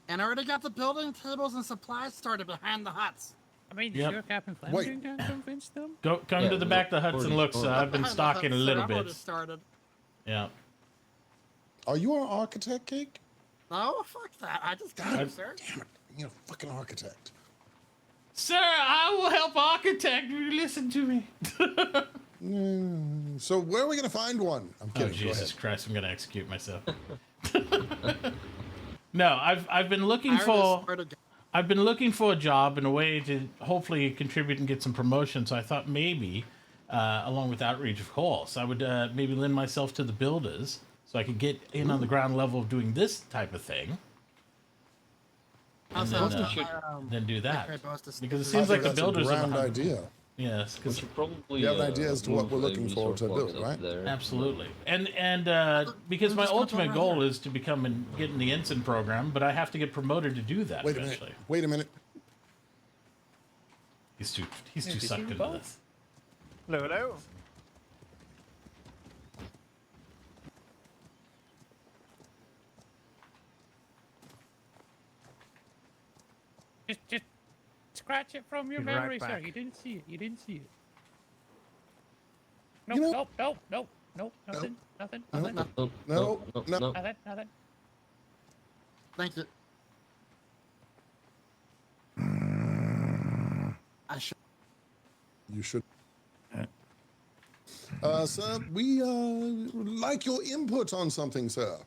And I already got the building tables and supplies started behind the huts. I mean, Yep. sure Captain Wait. Fleming can convince them? Come to the back of the huts and look, sir. I've been Behind the stalking a huts, little I've bit. already started. Yeah. Are you our architect, Cake? No, fuck that. I just got it, sir. Damn it. You're a fucking architect. Sir, I will help architect. Listen to me. So where are we going to find one? I'm Oh, kidding. Go Jesus ahead. Christ, I'm going to execute myself. No, I've been looking I already for started. I've been looking for a job and a way to hopefully contribute and get some promotion. So I thought maybe, along with outreach, of course, I would maybe lend myself to the builders so I could get in on the ground level of doing this type of thing. And then do that. Because it seems like the That's a builders are grand behind. idea. Yes, because You have an idea as to what we're looking for to build, right? absolutely, and because my ultimate goal is to become and get in the ensign program, but I have to get promoted to do that Wait a eventually. minute. Wait a minute. He's too Did you sucked see into both? this. Hello. Just scratch it from your Be right memory, sir. back. You didn't see it. You didn't see it. You Nope, know- nope, nothing, nothing, No, nothing, no, no. nothing. Thank you. I should. You should. Sir, we like your input on something, sir.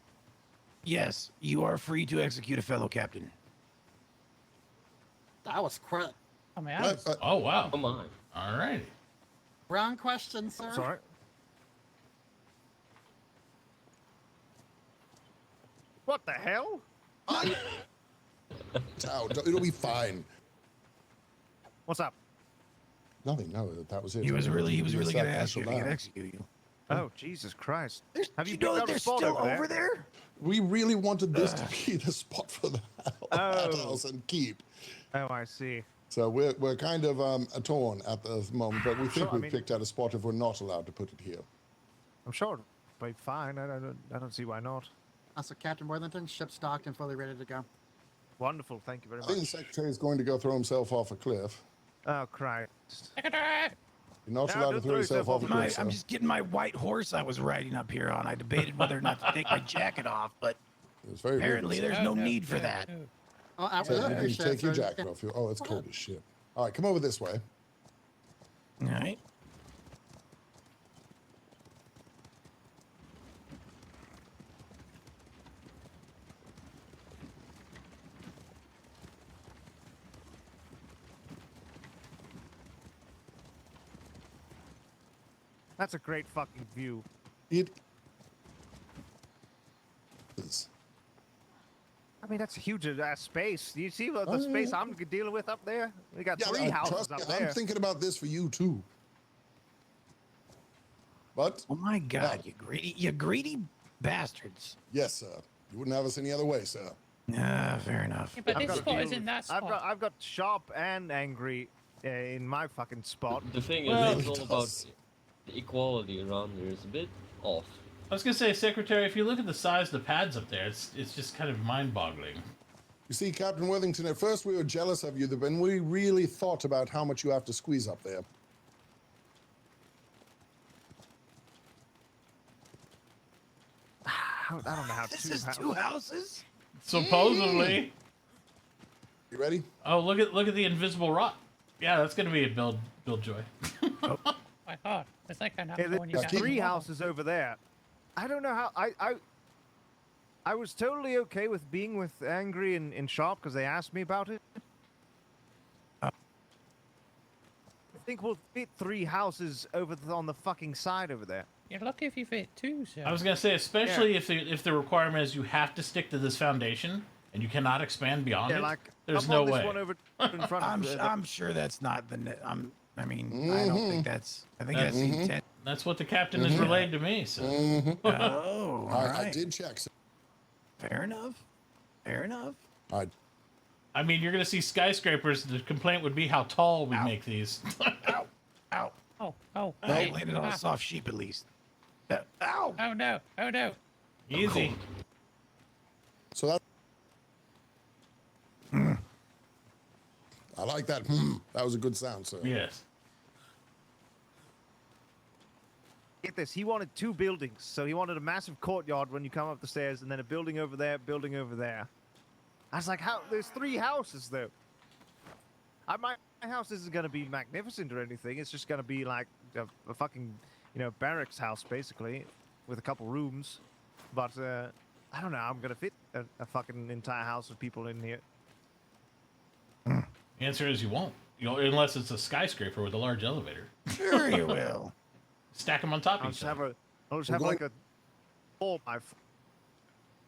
Yes, you are free to execute a fellow captain. That was quick. I mean, oh wow. Come on. All right. Wrong question, sir. Sorry. What the hell? It'll be fine. What's up? Nothing. No, that was it. He was really It's going to that ask you if he casual could now. execute you. Oh, Jesus Christ. Have you know picked that out a they're spot still over there? We really wanted this to be the spot for the house and keep. Oh, I see. So we're kind of torn at the moment, but we think Sure, I we mean- picked out a spot if we're not allowed to put it here. I'm sure it'll be fine. I don't see why not. So Captain Worthington, ship's docked and fully ready to go. Wonderful. Thank you very I think the much. secretary is going to go throw himself off a cliff. Oh, Christ. Secretary! You're not No, allowed to don't throw throw yourself off a cliff, I'm sir. just getting my white horse I was riding up here on. I debated whether or not to take my jacket off, but It was very apparently rude. there's no need for that. Oh, So absolutely. you can take your jacket off. Oh, it's cold as shit. All right, come over this way. All right. That's a great fucking view. It is. I mean, that's a huge ass space. Do you see the space I'm dealing with up there? We got three houses trust up me, there. I'm thinking about this for you too. But oh my God, you greedy bastards! Yes, sir. You wouldn't have us any other way, sir. Fair enough. Yeah, but I've this got to spot deal is in with- that spot. I've got sharp and angry in my fucking spot. The thing Well, is, it's all about the equality around there is a bit off. I was gonna say, Secretary, if you look at the size of the pads up there, it's just kind of mind-boggling. You see, Captain Worthington, at first we were jealous of you, but we really thought about how much you have to squeeze up there. I don't know how This is two houses? Supposedly. You ready? Oh, look at the invisible rock. Yeah, that's gonna be a build joy. My God, it's like an Yeah, there's three houses over there. I don't know how I was totally okay with being with Angry and Sharp because they asked me about it. I think we'll fit three houses over on the fucking side over there. You're lucky if you fit two, sir. I was gonna say, especially if the requirement is you have to stick to this foundation and you cannot expand beyond Yeah, it. like There's up no on this way. one over in front of I'm sure that's not the. I mean, I don't think that's. I think that's the intent. That's what the captain has relayed to me. So. Oh, all right. I did check, sir. Fair enough. Fair enough. I mean, you're gonna see skyscrapers. The complaint would be how tall we make these. Ow! Ow! Oh! I landed on a soft sheep at least. Ow! Oh no! Oh no! Easy. So that. I like that. That was a good sound, sir. Yes. Get this, he wanted two buildings. So he wanted a massive courtyard when you come up the stairs and then a building over there, building over there. I was like, how? There's three houses though. My house isn't going to be magnificent or anything. It's just going to be like a fucking, barracks house basically with a couple rooms. But I don't know. I'm going to fit a fucking entire house of people in here. The answer is you won't. Unless it's a skyscraper with a large elevator. Sure you will. Stack them on top I'll of each just other. I'll just have like a 4x4.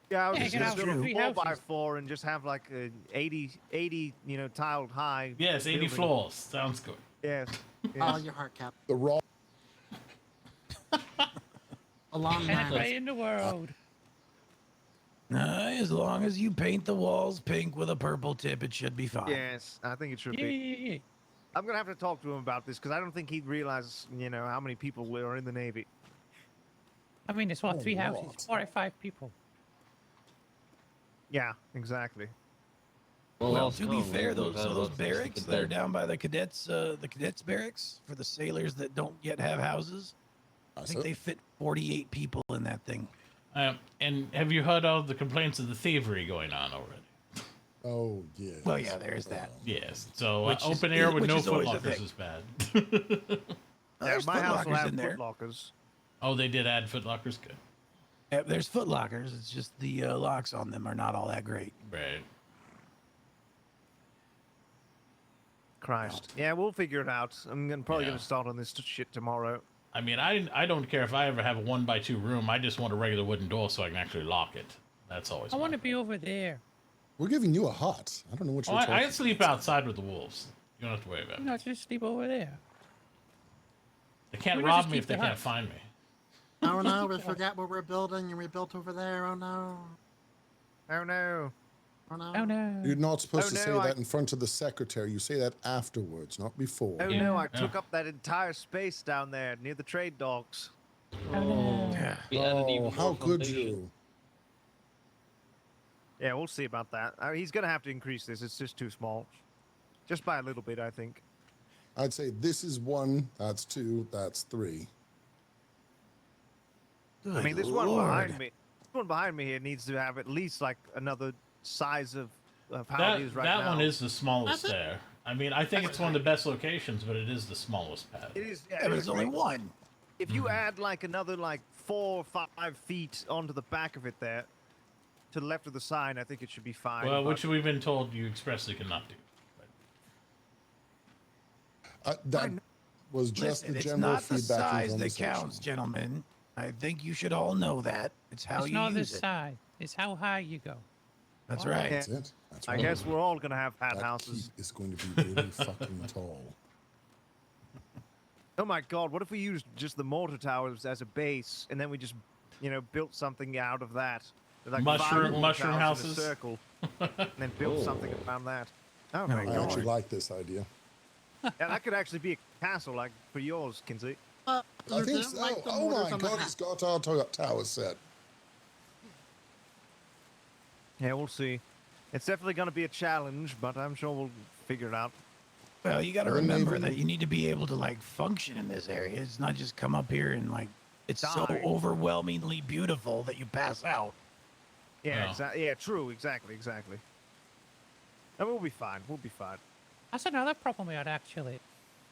Yeah, I was Yeah, just you can gonna have build a three houses. 4x4 and just have like a 80, tiled high. Yes, 80 building. floors. Sounds good. Yes. Oh, your heart, Cap. The raw. A long Best way man. in the world. As long as you paint the walls pink with a purple tip, it should be fine. Yes, I think it should Yeah, be. yeah, yeah. I'm gonna have to talk to him about this because I don't think he'd realize, how many people are in the Navy. I mean, it's what, Oh, three Lord. houses, 45 people. Yeah, exactly. Well, to be fair, those barracks that are down by the cadets barracks for the sailors that don't yet have houses, I think they fit 48 people in that thing. And have you heard all the complaints of the thievery going on already? Oh, yeah. Well, yeah, there's that. Yes. So Which is- open air with which no is always a footlockers thing. is bad. Yeah, There's my house will footlockers have in there. footlockers. Oh, they did add footlockers. Good. Yeah, there's footlockers. It's just the locks on them are not all that great. Right. Christ. Yeah, we'll figure it out. Probably gonna start on this shit tomorrow. I mean, I don't care if I ever have a 1x2 room. I just want a regular wooden door so I can actually lock it. That's always. I want to be over there. We're giving you a hut. I don't know what you're talking I sleep outside with the wolves. You don't have to worry about it. No, just sleep over there. They can't Why not rob just me keep if they the can't hut? find me. Oh no, we forgot what we're building and we built over there. Oh no. Oh no. Oh no. Oh no. You're not supposed Oh, to no, say I- that in front of the secretary. You say that afterwards, not before. Oh no, I took up that entire space down there near the trade docks. Oh, we added even how more could foundation. you? Yeah, we'll see about that. He's gonna have to increase this. It's just too small. Just by a little bit, I think. I'd say this is 1, that's 2, that's 3. I mean, this one behind me. This one behind me here needs to have at least like another size of how it is right now. That one is the smallest there. I mean, I think it's one of the best locations, but it is the smallest pad. It is. Yeah, but it's only one. If you add like another like 4 or 5 feet onto the back of it there, to the left of the sign, I think it should be fine. Well, but- which we've been told you expressly cannot do. That was just Listen, the it's general not the feedback. size from that conversation. counts, gentlemen. I think you should all know that. It's how It's you not the use it. size. It's how high you go. That's right. That's it. That's I right. guess we're all gonna have pad That houses. keep is going to be really fucking tall. Oh my god, what if we used just the mortar towers as a base and then we just, built something out of that? Like 5 mortar mushroom towers in houses? a circle, and then built something around that. Oh my I god. actually like this idea. Yeah, that could actually be a castle like for yours, Kinsey. I think so. Oh my god, he's got our tower set. Yeah, we'll see. It's definitely going to be a challenge, but I'm sure we'll figure it out. Well, you got to Or remember maybe- that you need to be able to function in this area. It's not just come up here and it's so Die. overwhelmingly beautiful that you pass out. Yeah, No. exactly. Yeah, true. Exactly. And we'll be fine. We'll be fine. That's another problem we had actually.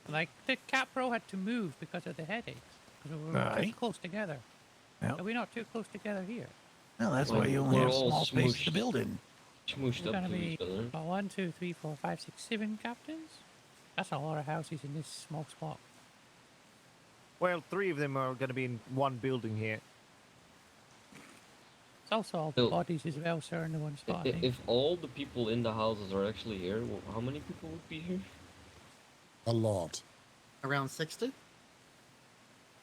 Like the Capro had to move because of the headaches. Because we were too Right. close together. Yep. Are we not too close together here? Well, that's Well, why you only we're have all small space to smooshed. build in. Smooshed We're up gonna to be each other. about 1, 2, 3, 4, 5, 6, 7 captains. That's a lot of houses in this small spot. Well, 3 of them are going to be in one building here. It's also all the Bill, bodies as well, sir, in the one spot. I think. If all the people in the houses are actually here, how many people would be here? A lot. Around 60?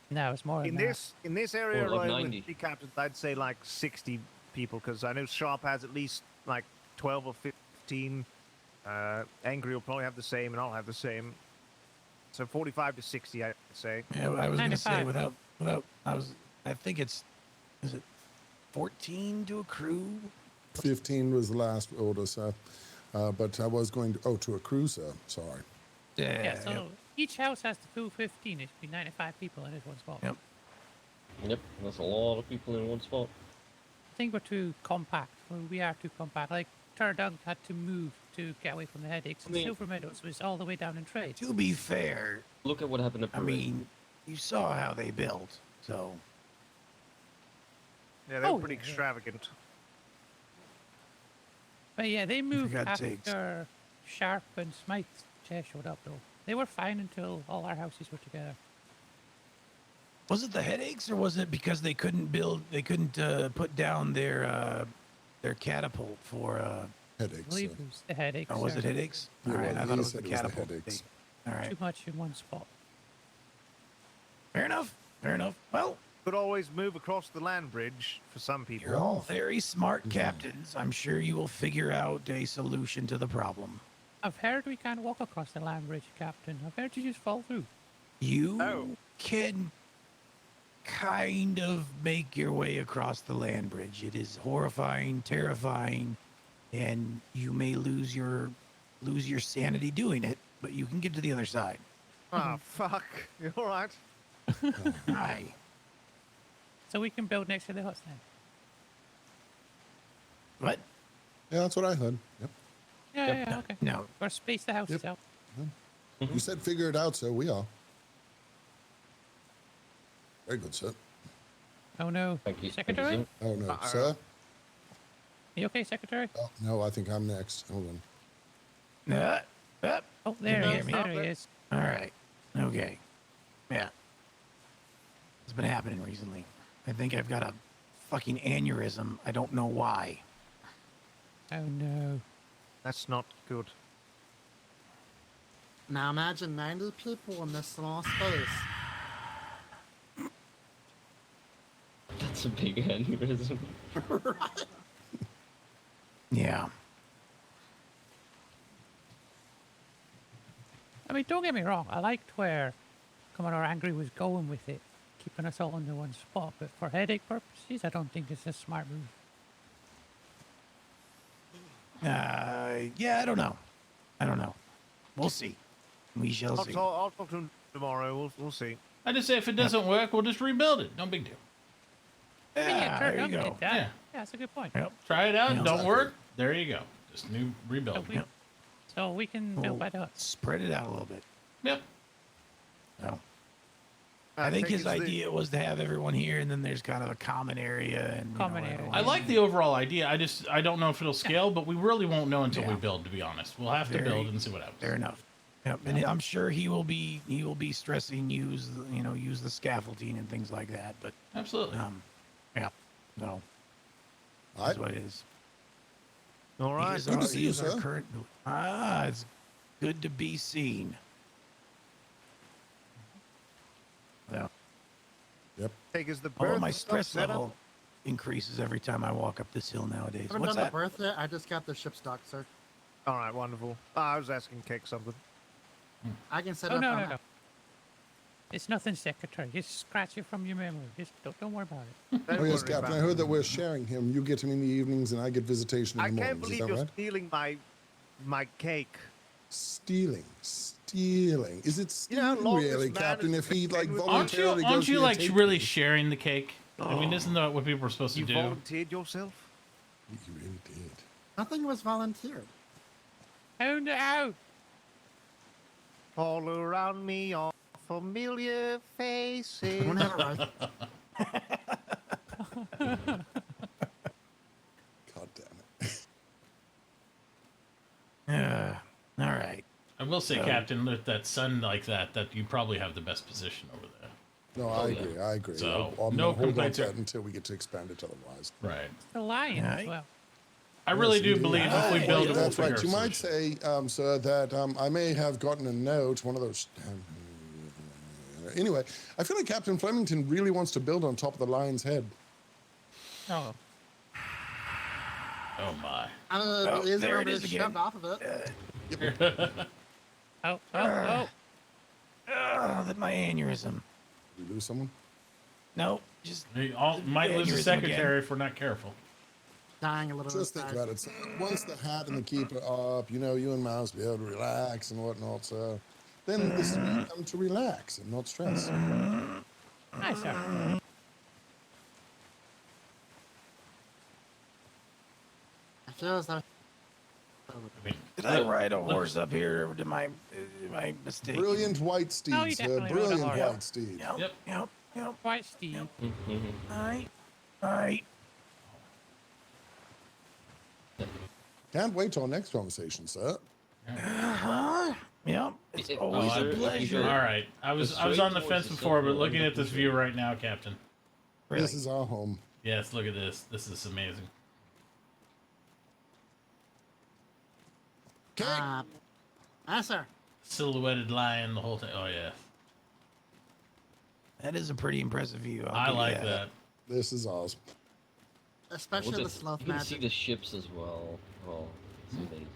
No, it's more than In this area Or like alone 90. with 3 captains, I'd say like 60 people because I know Sharp has at least like 12 or 15. Angry will probably have the same, and I'll have the same. So 45 to 60, I'd say. Yeah, I was going to say 95. I think is it 14 to accrue? 15 was the last order, sir. But I was going to a cruiser. Sorry. Yeah, so each house has the full 15. It should be 95 people in this one spot. Yep. Yep, that's a lot of people in one spot. I think we're too compact. We are too compact. Like, Turdug had to move to get away from the headaches. And I mean- Silver Meadows was all the way down in trade. To be fair, Look at what happened to I mean, you saw how they built, so Yeah, they're Oh, pretty yeah. extravagant. But yeah, they moved God's after sakes. Sharp and Smythe's chair showed up, though. They were fine until all our houses were together. was it the headaches or was it because they couldn't put down their catapult for I Headaches. believe it was the headaches. or was sir. it headaches? Yeah, All right, well, I he thought it was said the it was the catapult. headaches. All right. Too much in one spot. Fair enough. Fair enough. Well, Could always move across the land bridge for some people. you're all very smart captains. I'm sure you will figure out a solution to the problem. I've heard we can't walk across the land bridge, Captain. I've heard you just fall through. You Oh. can kind of make your way across the land bridge. It is horrifying, terrifying, and you may lose your sanity doing it, but you can get to the other side. Ah, fuck. You all right? Aye. So we can build next to the huts then. What? Yeah, that's what I heard. Yep. Yeah, okay. No. Or space the houses out. You said figure it out, so we are. Very good, sir. Oh no. Thank you. Secretary? Oh, no, sir. You okay, Secretary? Oh, no, I think I'm next. Hold on. Oh, there he is. me? There he is. All right. Okay. Yeah. It's been happening recently. I think I've got a fucking aneurysm. I don't know why. Oh no. That's not good. Now imagine 90 people in this small space. That's a big aneurysm. Right? Yeah. I mean, don't get me wrong. I liked where Commodore Angry was going with it, keeping us all in one spot. But for headache purposes, I don't think it's a smart move. Yeah, I don't know. We'll see. We shall see. I'll talk to him tomorrow. We'll see. I just say if it doesn't work, we'll just rebuild it. No big deal. There you go. Yeah, that's a good point. Yep. Try it out. Yeah, Don't exactly. work. There you go. Just new rebuild. So we can build by the Spread it out a little bit. Yep. No. I think his idea was to have everyone here, and then there's kind of a common area and Common area. I like the overall idea. I don't know if it'll scale, but we really won't know until we build. To be honest, we'll have to build and see what happens. Fair enough. Yep. And I'm sure he will be stressing use the scaffolding and things like that. But absolutely. Yeah. No. All That's what it is. All right. He is Good to our- see he you, is our sir. current. It's good to be seen. Yeah. Yep. Is the Although birth my stuff stress set up? level increases every time I walk up this hill nowadays. I haven't What's done that? the birth yet. I just got the ship's dock, sir. All right, wonderful. I was asking Cake something. I can set Oh up. no, on no, no. It's nothing, Secretary. Just scratch it from your memory. Just don't worry about it. Oh, yes, Captain. I heard that we're sharing him. You get him in the evenings, and I get visitation in I the can't mornings. Is believe that you're right? stealing my cake. Stealing. Is it stealing, long this really, man Captain? has If he like been with- voluntarily Aren't goes you to like take really me? sharing the cake? I mean, isn't that what people are supposed to You do? volunteered yourself? You really did. Nothing was volunteered. Oh no! All around me are familiar faces. Don't have it right. God damn it. All right. I will say, Captain, with that sun like that you probably have the best position over there. No, I agree. I agree. So, I'm no gonna hold on complaints to are- that until we get to expand it otherwise. Right. The lion as well. I really Yes, do indeed. believe if we Oh, build it, we'll that's figure right. a You might solution. say, sir, that I may have gotten a note, one of those. Anyway, I feel like Captain Flemington really wants to build on top of the lion's head. Oh. Oh my. I don't know if it is there or it if is it's again. shoved off of it. Oh. That my aneurysm. Did we lose someone? No, just We all might lose a aneurysm secretary again. if we're not careful. Dying a little Just bit. think about it. Once the hat and the keeper are up, you and Mouse be able to relax and whatnot. So then this is where you come to relax and not stress. Hi, sir. I feel as though. Did I ride a horse up here, or am I mistaken? Brilliant white steed, Oh, you sir. definitely rode a Brilliant horse. white steed. Yep. White Steve. All right. Can't wait till our next conversation, sir. Yep. It's always a pleasure. All right. I was on the fence before, but looking at this view right now, Captain. This is our home. Yes, look at this. This is amazing. Yes, sir. Silhouetted lion the whole time. Oh yeah. That is a pretty impressive view. I like that. This is ours. Especially We'll the get- sloth you can see magic. the ships as well. Oh, it's amazing.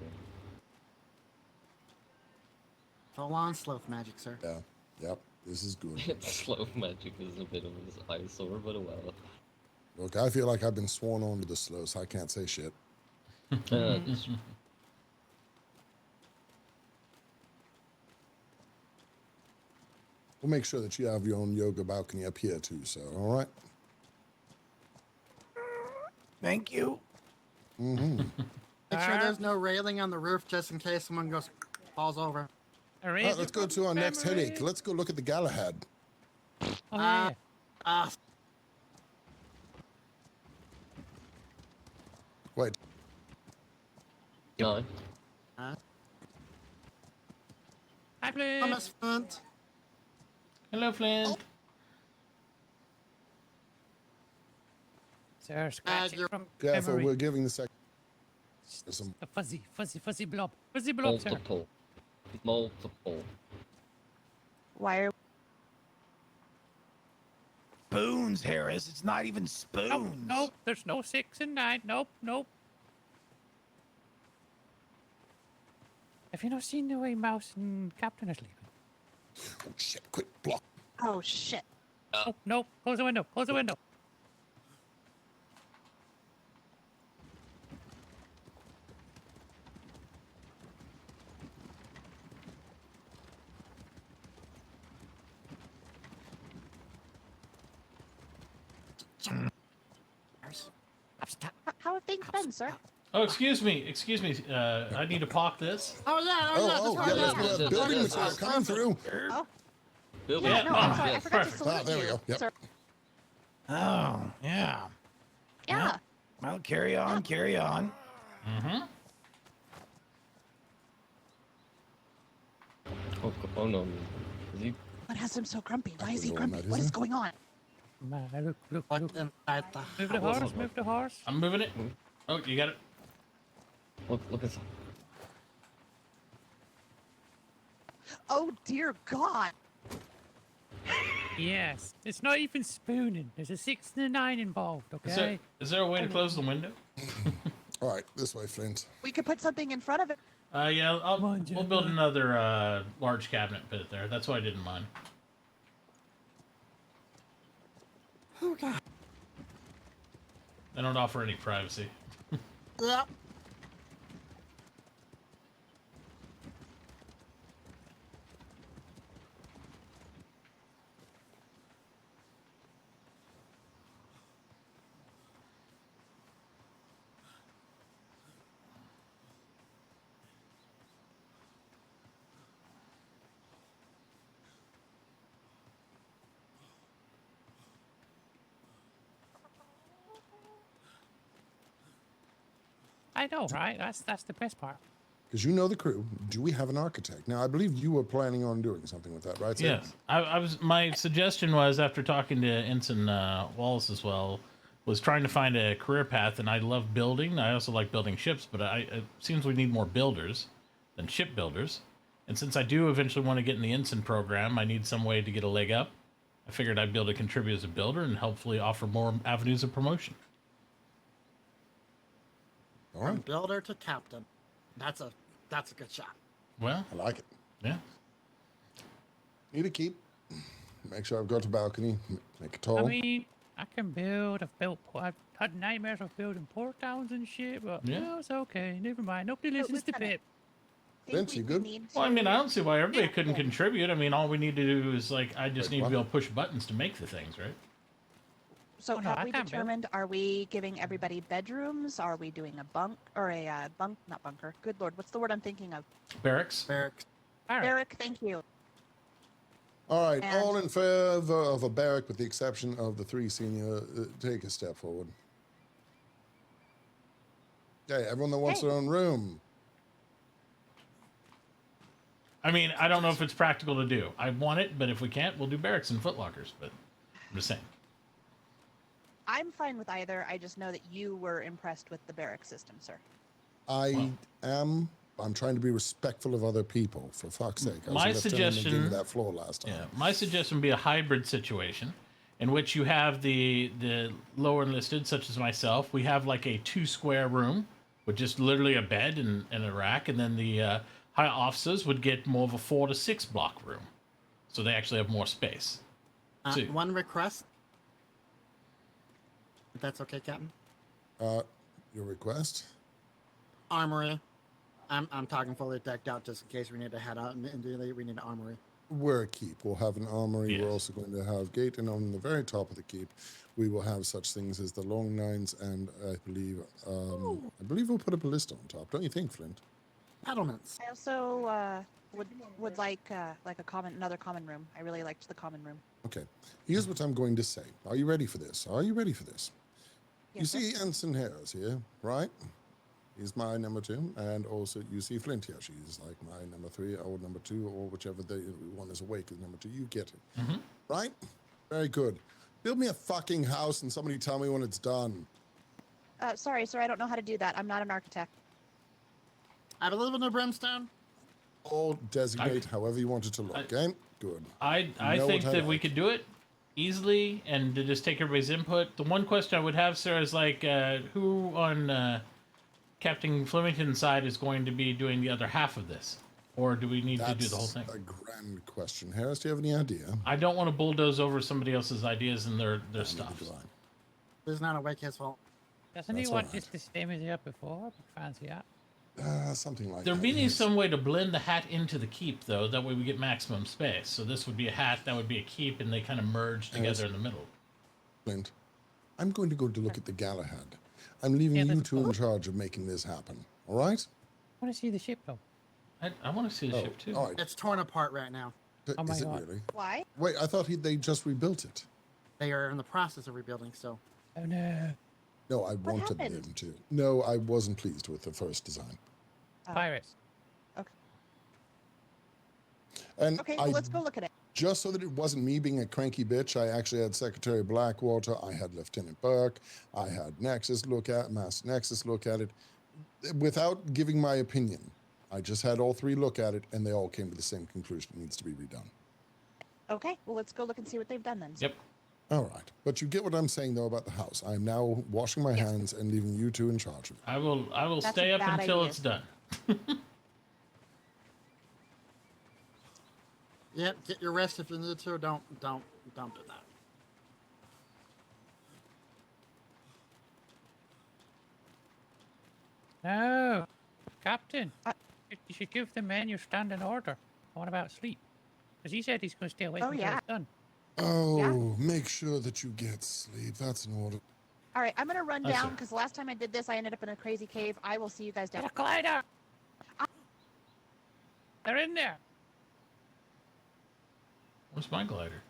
Full on sloth magic, sir. Yeah. Yep. This is good. Slow magic is a bit of an eyesore, but well. Look, I feel like I've been sworn on to the slow, so I can't say shit. We'll make sure that you have your own yoga balcony up here too, sir. All right. Thank you. Mm-hmm. Make sure there's no railing on the roof just in case someone falls over. All right, let's go to our next headache. Let's go look at the Galahad. Oh, yeah. Wait. No. Hi, Flint. Thomas Flint. Hello, Flint. Sir, scratching from Careful, memory. we're giving the second. Some A fuzzy blob. Fuzzy blob, sir. Multiple. Why are Spoons, Harris. It's not even spoons. Nope, there's no 6 and 9. Nope. Have you not seen the way Mouse and Captain are sleeping? Oh shit! Quick, block. Oh shit. Nope. Close the window. How have things been, sir? Oh, excuse me. I need to park this. Oh yeah, Let's put building material coming through. Oh. Building. Yeah, no, I'm sorry. I forgot Perfect. to salute there we you, go. Yep. sir. Oh, yeah. Yeah. Well, carry on. Mm-hmm. Oh no. Is he? What has him so grumpy? Why is he Doing grumpy? that, What isn't is it? going on? Look. Move the horse. I'm moving it. Oh, you got it. Look inside. Oh dear God. Yes. It's not even spooning. There's a 6 and a 9 involved, okay? Is there a way to close the window? All right, this way, Flint. We could put something in front of it. Yeah, we'll build another large cabinet pit there. That's what I didn't mind. Oh God. They don't offer any privacy. Yep. I know, right? That's the best part. Because you know the crew. Do we have an architect? Now, I believe you were planning on doing something with that, right? Sid? Yes, I was. My suggestion was, after talking to Ensign Wallace as well, was trying to find a career path. And I love building. I also like building ships, but it seems we need more builders than ship builders. And since I do eventually want to get in the ensign program, I need some way to get a leg up. I figured I'd be able to contribute as a builder and hopefully offer more avenues of promotion. From builder to captain. That's a good shot. Well, I like it. Yeah. Need a keep. Make sure I've got a balcony. Make it tall. I mean, I can build. I've had nightmares of building port towns and shit, but Yeah. it's okay. Never mind. Nobody listens to Pip. Vince, you good? Well, I mean, I don't see why everybody couldn't contribute. I mean, all we need to do is I just need to be able to push buttons to make the things, right? So Oh, no, have I we can't build. determined, are we giving everybody bedrooms? Are we doing a bunk or a not bunker? Good Lord, what's the word I'm thinking of? Barracks. Barrack, thank you. All right, And- all in favor of a barrack with the exception of the 3 senior, take a step forward. Okay, everyone that wants their own room. I mean, I don't know if it's practical to do. I want it, but if we can't, we'll do barracks and footlockers. But I'm just saying. I'm fine with either. I just know that you were impressed with the barrack system, sir. I'm trying to be respectful of other people, for fuck's sake. I was My a lieutenant and gave me suggestion. that floor last time. Yeah, my suggestion would be a hybrid situation, in which you have the lower enlisted, such as myself. We have like a 2-square room with just literally a bed and a rack, and then the high officers would get more of a 4 to 6 block room, so they actually have more space. One request. If that's okay, Captain. Your request? Armory. I'm talking fully decked out just in case we need to head out and we need an armory. We're a keep. We'll have an armory. We're also going to have gate, and on the very top of the keep, we will have such things as the long nines, and I believe we'll put a ballista on top. Don't you think, Flint? Battlements. I also would like another common room. I really liked the common room. Okay. Here's what I'm going to say. Are you ready for this? Are you ready for this? Yes, you see Ensign Harris here, right? He's my number 2, and also you see Flint here. She's like my number 3 or number 2, or whichever one is awake is number 2. You get it, right? Very good. Build me a fucking house and somebody tell me when it's done. Sorry, sir, I don't know how to do that. I'm not an architect. I believe in the Brimstone. Or designate however you want it to look. Okay, good. I think that we could do it easily and to just take everybody's input. The one question I would have, sir, is like who on Captain Flemington's side is going to be doing the other half of this, or do we need to do the whole thing? That's a grand question. Harris, do you have any idea? I don't want to bulldoze over somebody else's ideas and their stuff. It's not a wake his fault. Doesn't he want just the same as he had before? Fancy hat. Something like There that. needs some way to blend the hat into the keep, though. That way we get maximum space. So this would be a hat, that would be a keep, and they kind of merge together in the middle. Flint, I'm going to go to look at the Galahad. I'm leaving you two in charge of making this happen. All right? I want to see the ship, though. I want to see the ship, too. All right. It's torn apart right now. Oh my Is it God. really? Why? Wait, I thought they just rebuilt it. They are in the process of rebuilding, so. Oh no. No, I wanted them to. No, I wasn't pleased with the first design. Pirates. Okay. And Okay, well, let's go look at it. Just so that it wasn't me being a cranky bitch, I actually had Secretary Blackwater, I had Lieutenant Burke, I had Master Nexus look at it, without giving my opinion. I just had all 3 look at it, and they all came to the same conclusion: it needs to be redone. Okay, well, let's go look and see what they've done then. Yep. All right, but you get what I'm saying though about the house. I am now washing my hands and leaving you 2 in charge of it. I will That's stay a up bad until idea. it's done. Yep, get your rest if you need to. Don't do that. No, Captain. You should give the men your standing order. What about sleep? Because he said he's going to stay awake until it's done. Oh, make sure that you get sleep. That's an order. All right, I'm going to run Yes, down sir. because last time I did this, I ended up in a crazy cave. I will see you guys down. Get a glider! They're in there. Where's my glider?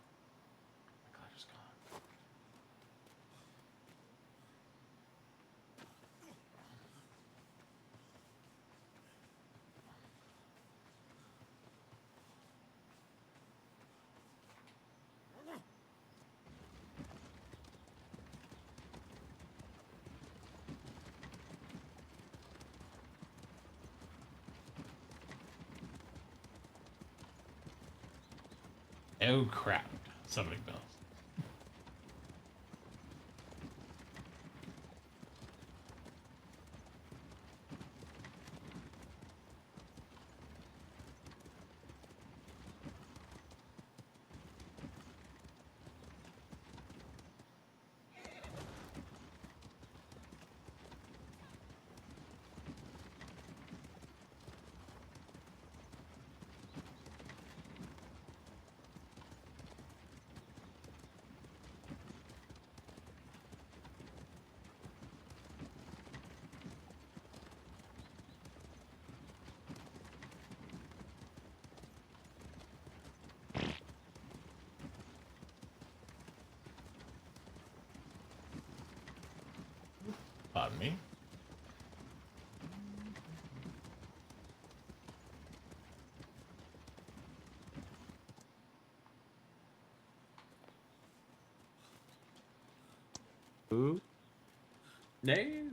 Oh crap! Summoning bells. Pardon me. Ooh. Nay.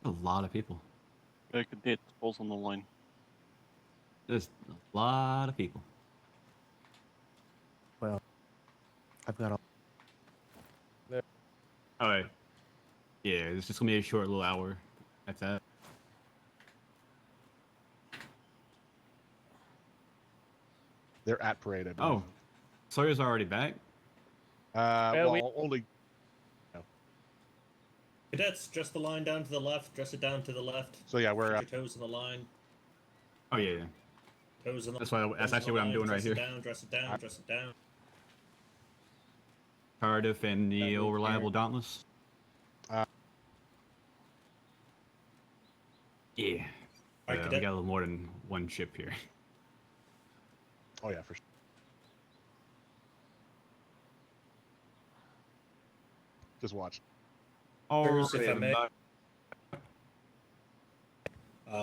A lot of people. Very good date. Balls on the line. There's a lot of people. Well, I've got Alright. Yeah, it's just gonna be a short little hour. That's that. They're at parade, I believe. Oh, Sawyer's already back? Well, only... No. Cadets, dress the line down to the left. Dress it down to the left. So yeah, we're... Keep your toes in the line. Oh, yeah, yeah. Toes in the That's actually what I'm doing right here. Dress it down, dress it down. Cardiff and the Reliable Dauntless. Yeah. Alright, We cadet. got a little more than one ship here. Oh yeah, for sure. Just watch. Sirs, if I may.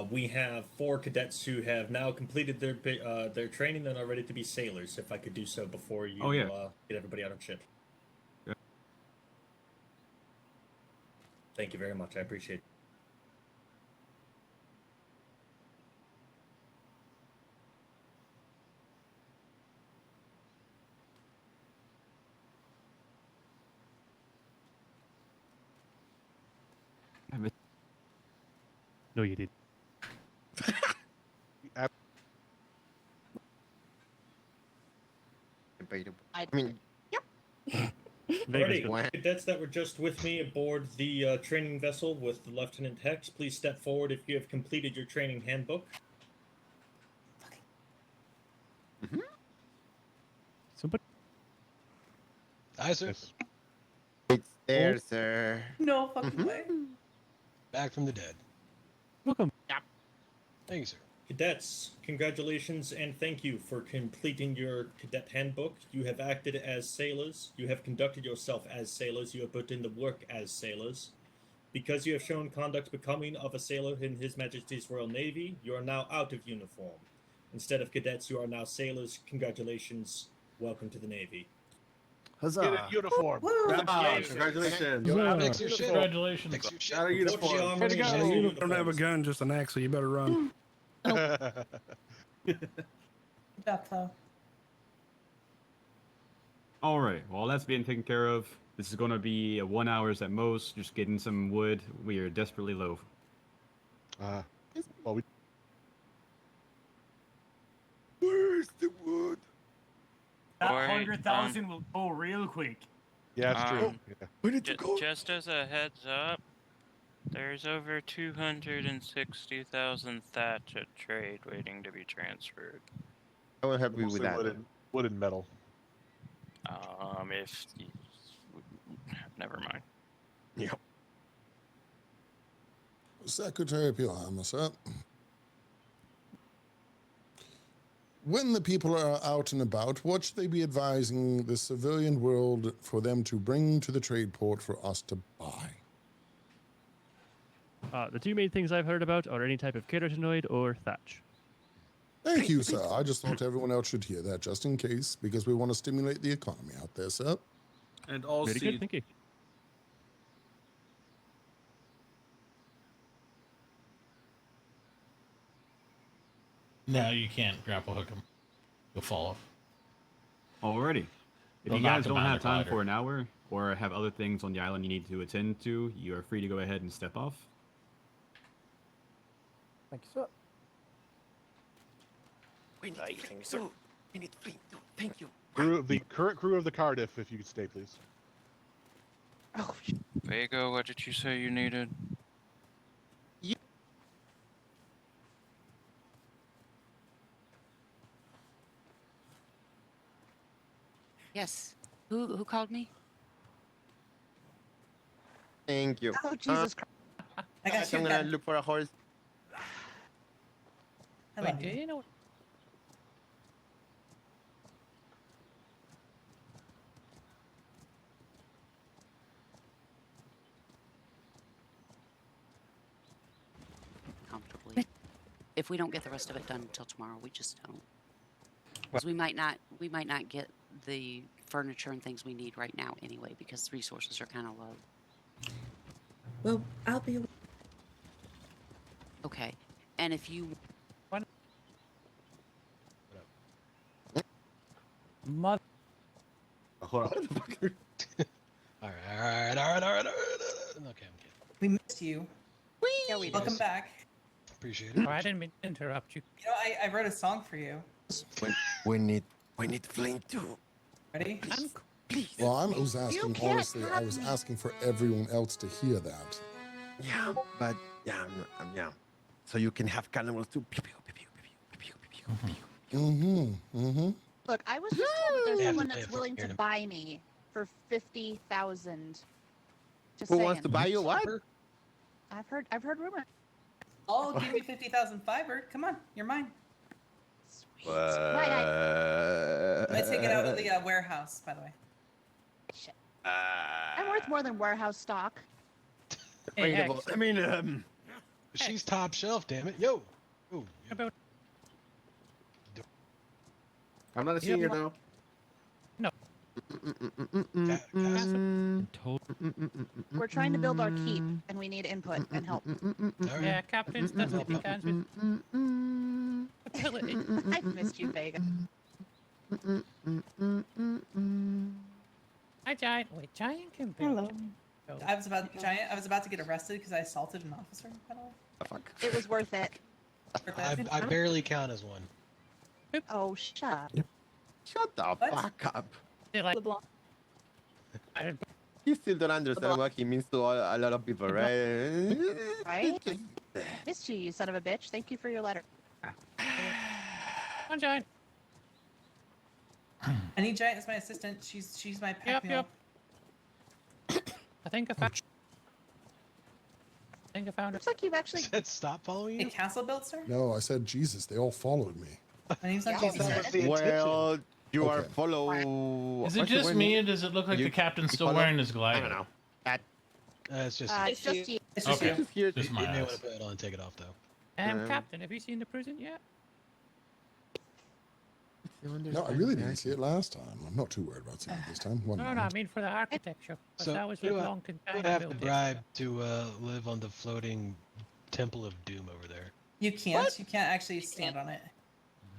We have 4 cadets who have now completed their training and are ready to be sailors. If I could do so before you get everybody out of ship. Yeah. Thank you very much. I appreciate it. No, you didn't. I mean, Alrighty, cadets that were just with me aboard the training vessel with Lieutenant Hex, please step forward if you have completed your training handbook. Somebody. Aye, sir. It's there, sir. No fucking way. Back from the dead. Welcome. Thank you, sir. Cadets, congratulations and thank you for completing your cadet handbook. You have acted as sailors. You have conducted yourself as sailors. You have put in the work as sailors. Because you have shown conduct becoming of a sailor in His Majesty's Royal Navy, you are now out of uniform. Instead of cadets, you are now sailors. Congratulations. Welcome to the Navy. Huzzah. Get a uniform. Congratulations. Fix your ship. Congratulations. Fix your ship. Got a uniform. Way to go. You don't have a gun, just an axe, so you better run. Alright, well that's being taken care of. This is gonna be 1 hours at most, just getting some wood. We are desperately low. Well, we... Where's the wood? That 100,000 will go real quick. Yeah, that's true. Yeah. Where did you go? Just as a heads up, there's over 260,000 thatch at trade waiting to be transferred. I will help you with Mostly that. wood and metal. If you, never mind. Yep. Secretary Pilhammer, sir. When the people are out and about, what should they be advising the civilian world for them to bring to the trade port for us to buy? The two main things I've heard about are any type of carotenoid or thatch. Thank you, sir. I just thought everyone else should hear that, just in case, because we want to stimulate the economy out there, sir. And also, Very good, thank you. No, you can't grapple hook him. You'll fall off. Alrighty. If They'll you knock guys him don't out have of the time glider. for an hour or have other things on the island you need to attend to, you are free to go ahead and step off. Thank you, sir. We need thank you. Current crew of the Cardiff, if you could stay, please. Oh, Vago, what did you say you needed? Yes. Who called me? Thank you. Oh, Jesus Christ. I got I'm gonna look for a horse. Wait, do you know? Comfortably. If we don't get the rest of it done until tomorrow, we just don't. 'Cause we might not get the furniture and things we need right now anyway, because resources are kind of low. Well, I'll be. Okay, and if you. Mother. Hold on. Alright. We missed you. Yeah, we Welcome did. back. Appreciate Oh, I didn't mean to interrupt you. You know, I wrote a song for you. We need Flint too. Ready? Well, I was asking, honestly, I was asking for everyone else to hear that. Yeah, but yeah, yeah. So you can have cannibals too. Pew, pew, pew, pew, pew, pew, pew, pew. Mm-hmm. Look, I was just told that there's Yeah, someone yeah, that's willing to yeah. buy me for 50,000. Just Who saying. wants to buy you what? I've heard rumors. I'll give you 50,000 fiber. Come on, you're mine. I I take it out of the warehouse, by the way. Shit. I'm worth more than warehouse stock. I mean, she's top shelf, damn it. Yo. Ooh. About I'm not a senior now. No. We're trying to build our keep, and we need input and help. Yeah, captain's done what he can with ability. I've missed you, Vega. Hi, Giant. Wait, Giant can be. Hello. I was about to get arrested because I assaulted an officer. By the way. Fuck. It was worth it. I barely count as one. Oh, shut up. Shut the fuck up. Like, You still don't understand what he means to a lot of people, right? Right? Missed you, you son of a bitch. Thank you for your letter. Come on, Giant. I need Giant as my assistant. She's my pack mule. I think I found it. Looks like you've actually. Said stop following you. A castle built, sir? No, I said Jesus. They all followed me. My name's not Yeah, Jesus. Well, you are Okay. follow. Is it just me, or does it look like the captain's still wearing his glider? I don't know. It's just. It's just you. It's just Okay. you. Just You my may want eyes. to put it on and take it off though. Captain, have you seen the prison yet? No, I really didn't see it last time. I'm not too worried about seeing it this time. One No, I moment. mean for the architecture. But So that was who with I- long who time would have to built it. bribe to live on the floating Temple of Doom over there? You can't. You can't actually stand on it.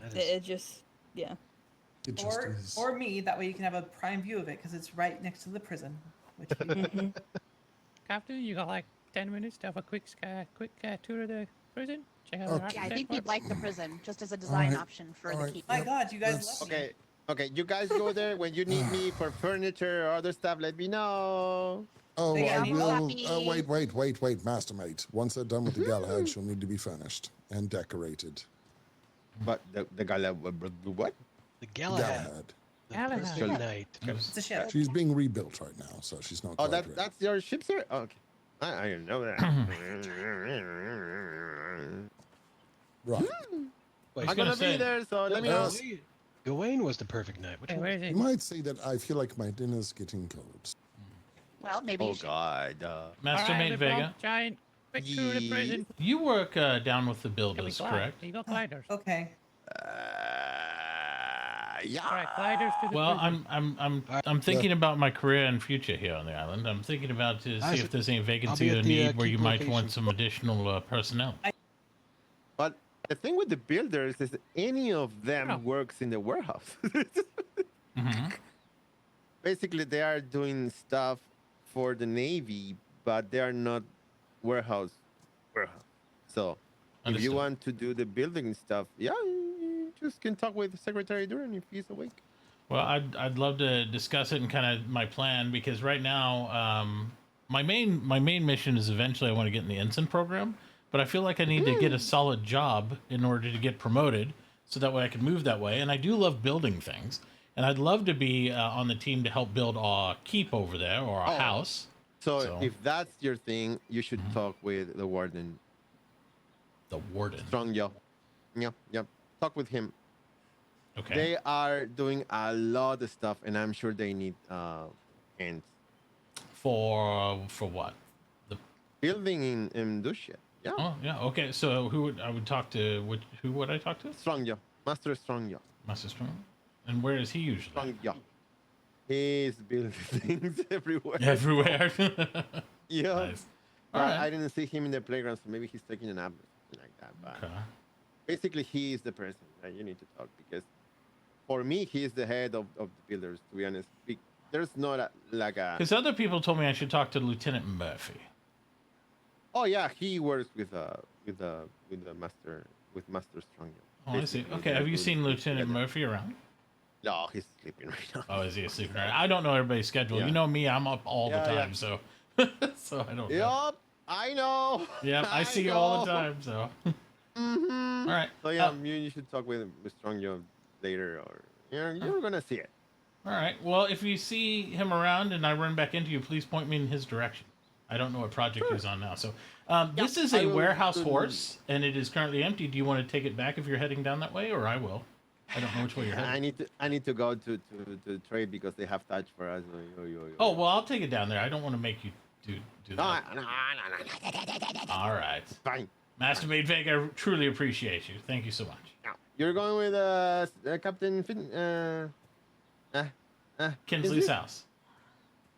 That is, It just, yeah. It just Or is. or me. That way you can have a prime view of it because it's right next to the prison. Which you, Captain, you got like 10 minutes to have a quick tour of the prison. Check out the Okay. Yeah, I architect think work. we'd like the prison just as a design Alright. option for the Alright. keep. my God, you guys Let's- love me. Okay, you guys go there when you need me for furniture or other stuff. Let me know. Oh, They I got me will. happy. Wait, Mastermate. Once they're done with the Galahad, she'll need to be furnished and decorated. But the guy what? the Galahad. The Galahad. perfect Yeah. night. It's a ship. She's being rebuilt right now, so she's not Oh, quite ready. that's your ship, sir. Oh, okay, I didn't know that. Right. Wait, I'm gonna gonna say- be there, so let me Uh, know. Gawain was the perfect night. Which Hey, one? where is You it? might say that I feel like my dinner's getting cold. Well, maybe Oh you should. God. Master Alright, Mate liberal, Vega, Giant, quick tour of the prison. you work down with the Can we builders, glide? correct? You got gliders. Okay. Yeah. Alright, gliders to the Well, prison. I'm thinking about my career and future here on the island. I'm thinking about to see if there's any vacancy at or the, need where keep you might location. want some additional personnel. But the thing with the builders is that any of them Oh. works in the warehouse. Hmm. Basically, they are doing stuff for the Navy, but they are not warehouse. So, if Understood. you want to do the building stuff, yeah, you just can talk with Secretary Duran if he's awake. Well, I'd love to discuss it and kind of my plan because right now, my main mission is eventually I want to get in the ensign program, but I feel like I need to get a solid job in order to get promoted, so that way I can move that way. And I do love building things, and I'd love to be on the team to help build a keep over there or a house. So, if that's your thing, you should talk with the warden. The warden. Strong, yeah. Yep. Talk with him. Okay. They are doing a lot of stuff, and I'm sure they need hands. For what? The building in Dusha. Yeah. Oh, yeah. Okay. So I would talk to? Who would I talk to? Strong, Master Strong, Master Strong. And where is he usually? Strong, He's building things everywhere. Everywhere. Yeah. Nice. But All right. I didn't see him in the playground, so maybe he's taking a nap or something like that. But Okay. basically, he is the person that you need to talk, because for me, he is the head of the builders, to be honest. There's not like a... Because other people told me I should talk to Lieutenant Murphy. Oh yeah, he works with the master Strong. Oh, I see. Okay, have you seen Lieutenant Murphy around? No, he's sleeping right now. Oh, is he sleeping right now? I don't know everybody's schedule. Yeah. You know me, I'm up all the Yeah, time, yeah. so so I don't know. Yup, I know. Yep, I see you all the time, so. Mm-hmm. All right. So yeah, you should talk with Strong later, or you're gonna see it. All right. Well, if you see him around and I run back into you, please point me in his direction. I don't know what project he's on now. So, this is I a will warehouse do- horse, and it is currently empty. Do you want to take it back if you're heading down that way, or I will? I don't know which way you're heading. I need to go to trade because they have touch for us. Oh well, I'll take it down there. I don't want to make you do No, that. no. All right. Fine. Master Maid Veg, I truly appreciate you. Thank you so much. You're going with Captain Kinsley's house.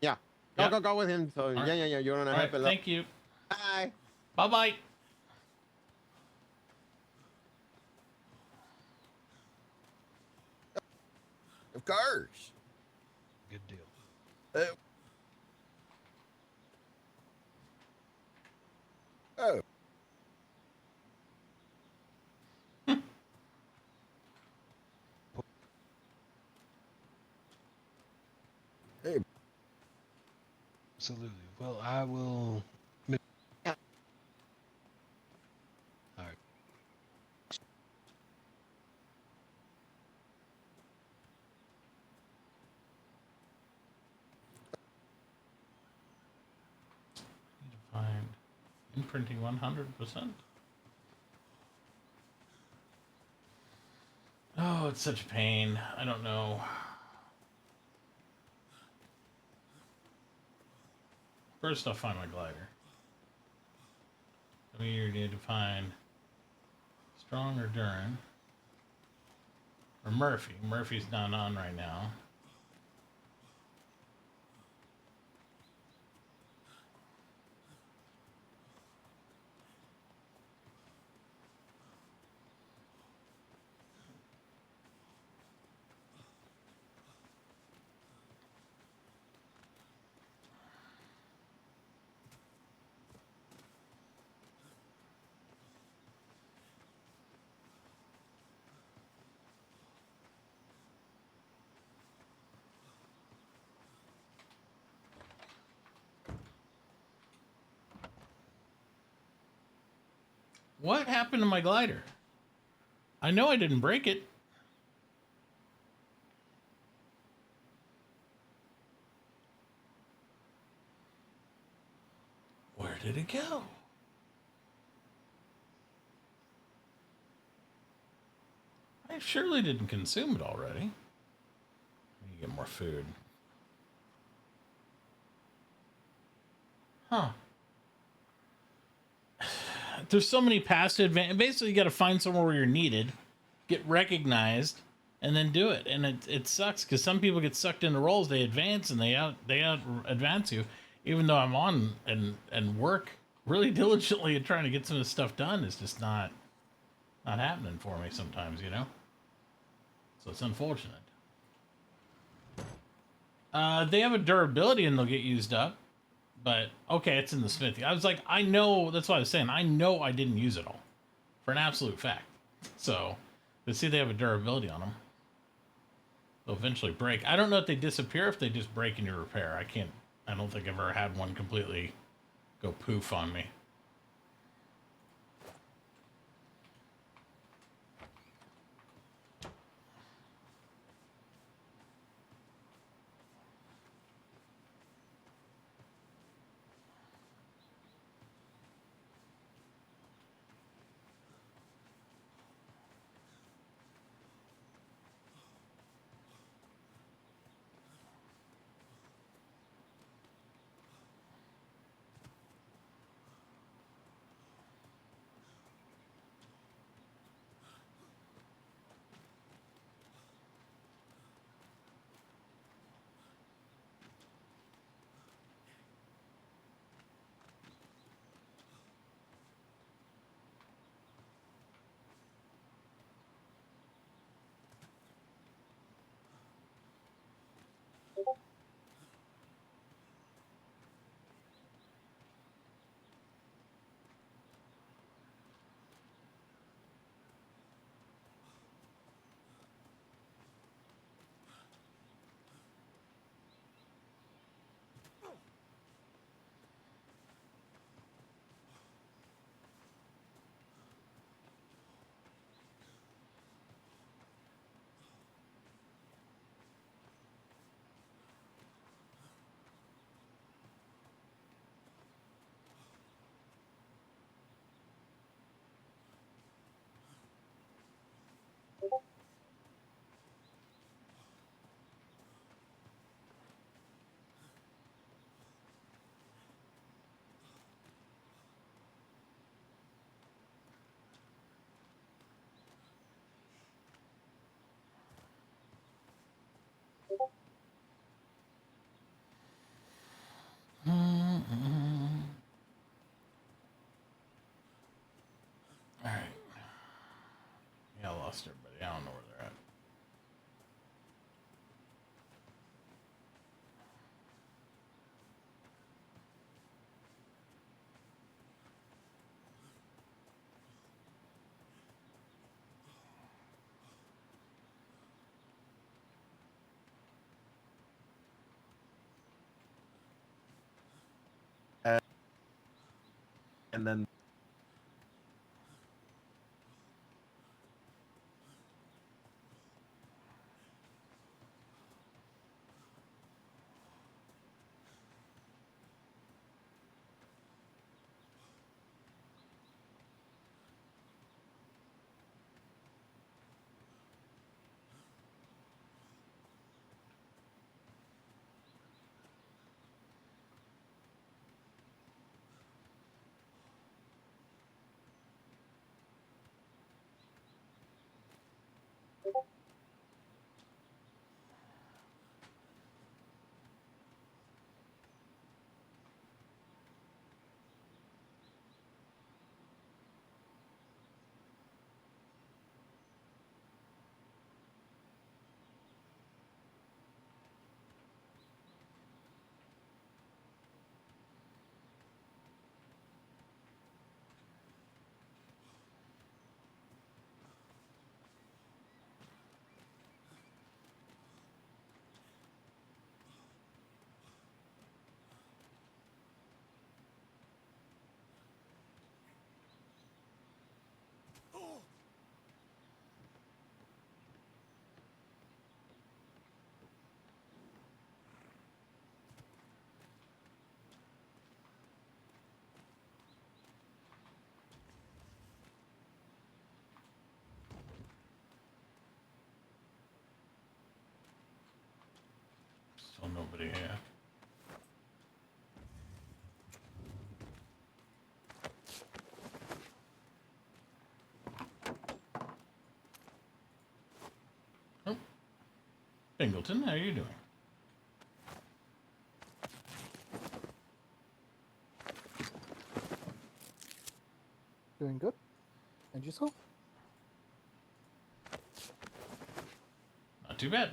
Yeah. Go with him. So All yeah, right. you're gonna All help right, a lot. thank you. Bye. Bye-bye. Of course. Good deal. Oh. Hey. Absolutely. Well, I will. All right. Need to find imprinting 100%. Oh, it's such a pain. I don't know. First, I'll find my glider. We need to find Strong or Duran. Or Murphy. Murphy's not on right now. What happened to my glider? I know I didn't break it. Where did it go? I surely didn't consume it already. I need to get more food. Huh. There's so many past advantage. Basically, you got to find somewhere where you're needed, get recognized, and then do it. And it sucks because some people get sucked into roles. They advance and they out advance you. Even though I'm on and work really diligently at trying to get some of this stuff done, it's just not happening for me sometimes, you know. So it's unfortunate. They have a durability and they'll get used up. But, okay, it's in the smithy. I was like, I know, that's what I was saying. I know I didn't use it all. For an absolute fact. So, let's see, they have a durability on them. They'll eventually break. I don't know if they disappear, if they just break in your repair. I don't think I've ever had one completely go poof on me. lost everybody. I don't know where they're at. And then Still nobody here. Oh. Bingleton, how are you doing? Doing good. And yourself? Not too bad.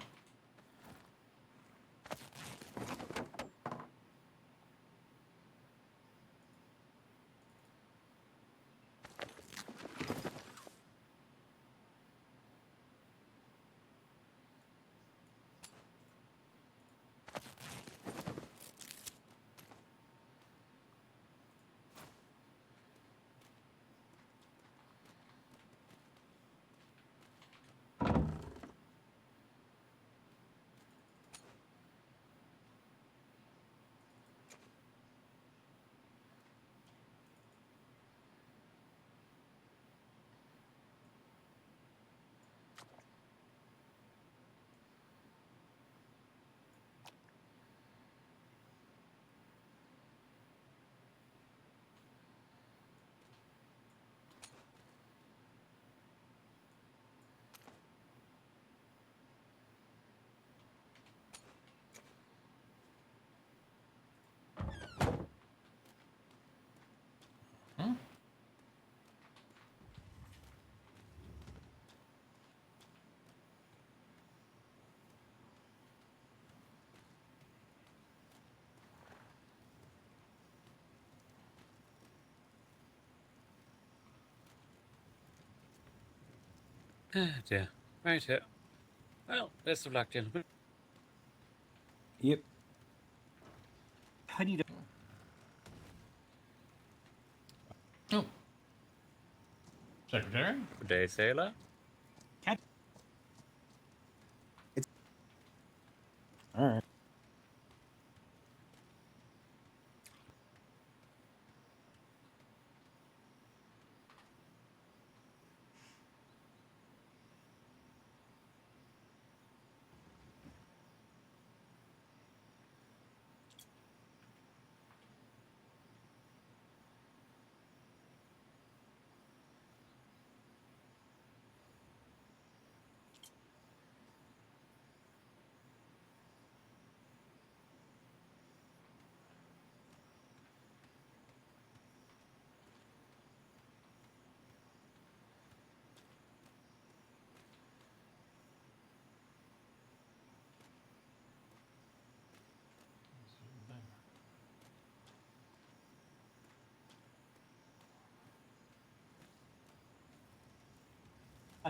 Huh? Ah, dear. Right here. Well, best of luck, gentlemen. Yep. I need Oh. Secretary? Good day, sailor. All right.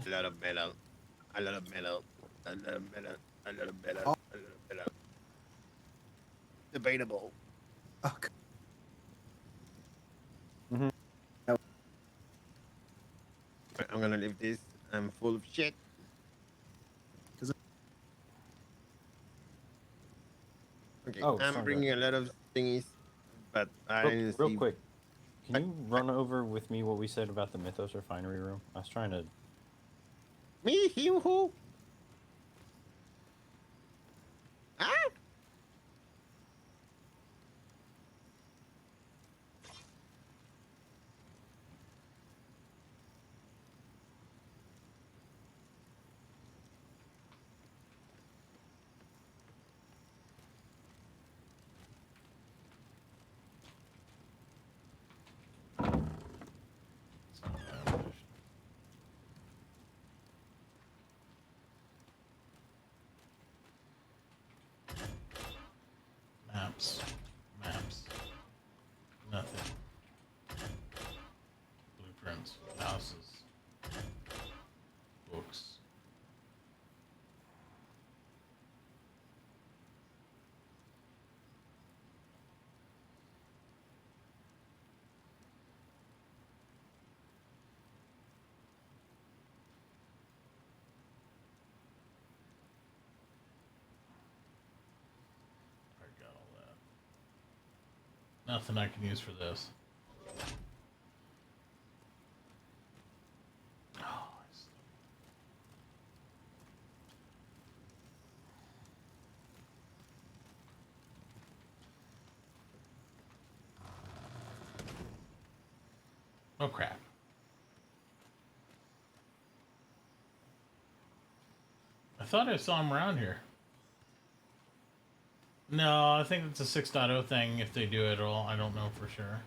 A lot of metal. A lot of metal. A lot of metal. A lot of metal. A lot of metal. Debatable. Okay. I'm gonna leave this. I'm full of shit. Okay, Oh, I'm sorry, bringing a lot of thingies, but I Real, didn't real see. quick, can you run over with me what we said about the Mythos refinery room? I was trying to. Me? Him? Who? Ah? Maps. Maps. Nothing. Blueprints. Houses. Books. I got all that. Nothing I can use for this. Oh, I see. Oh crap. I thought I saw him around here. No, I think it's a 6.0 thing if they do it at all. I don't know for sure.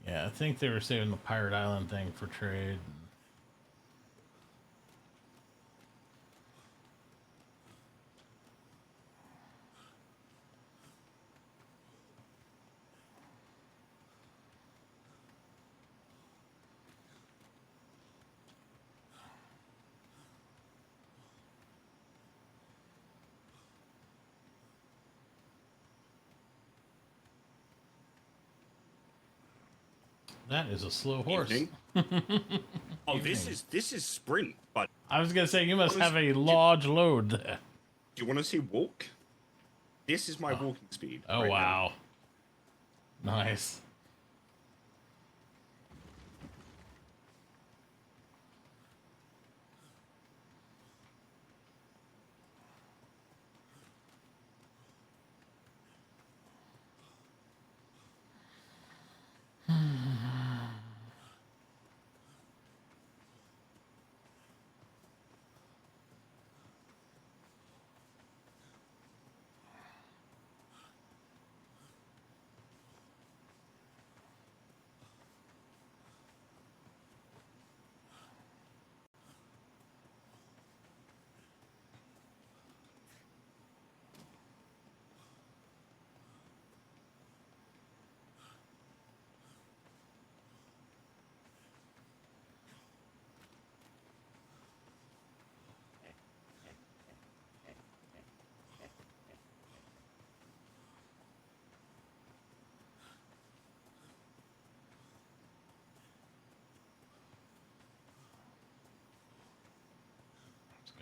Yeah, I think they were saving the Pirate Island thing for trade. That is a slow horse. Oh, this is sprint, but I was gonna say you must have a large load there. Do you want to see walk? This is my walking speed. Oh right wow. Nice.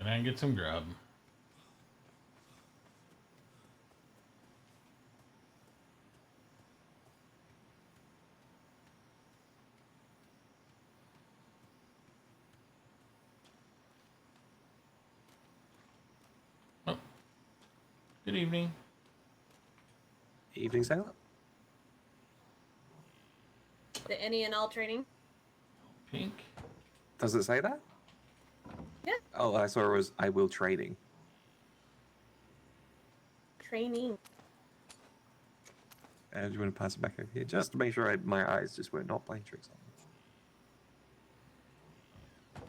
Gonna get some grub. Oh. Good evening. Evening, Sailor. The any and all training. Pink. Does it say that? Yeah. Oh, I saw it was I will trading. training. Do you want to pass it back over here? Just to make sure my eyes just were not playing tricks on me.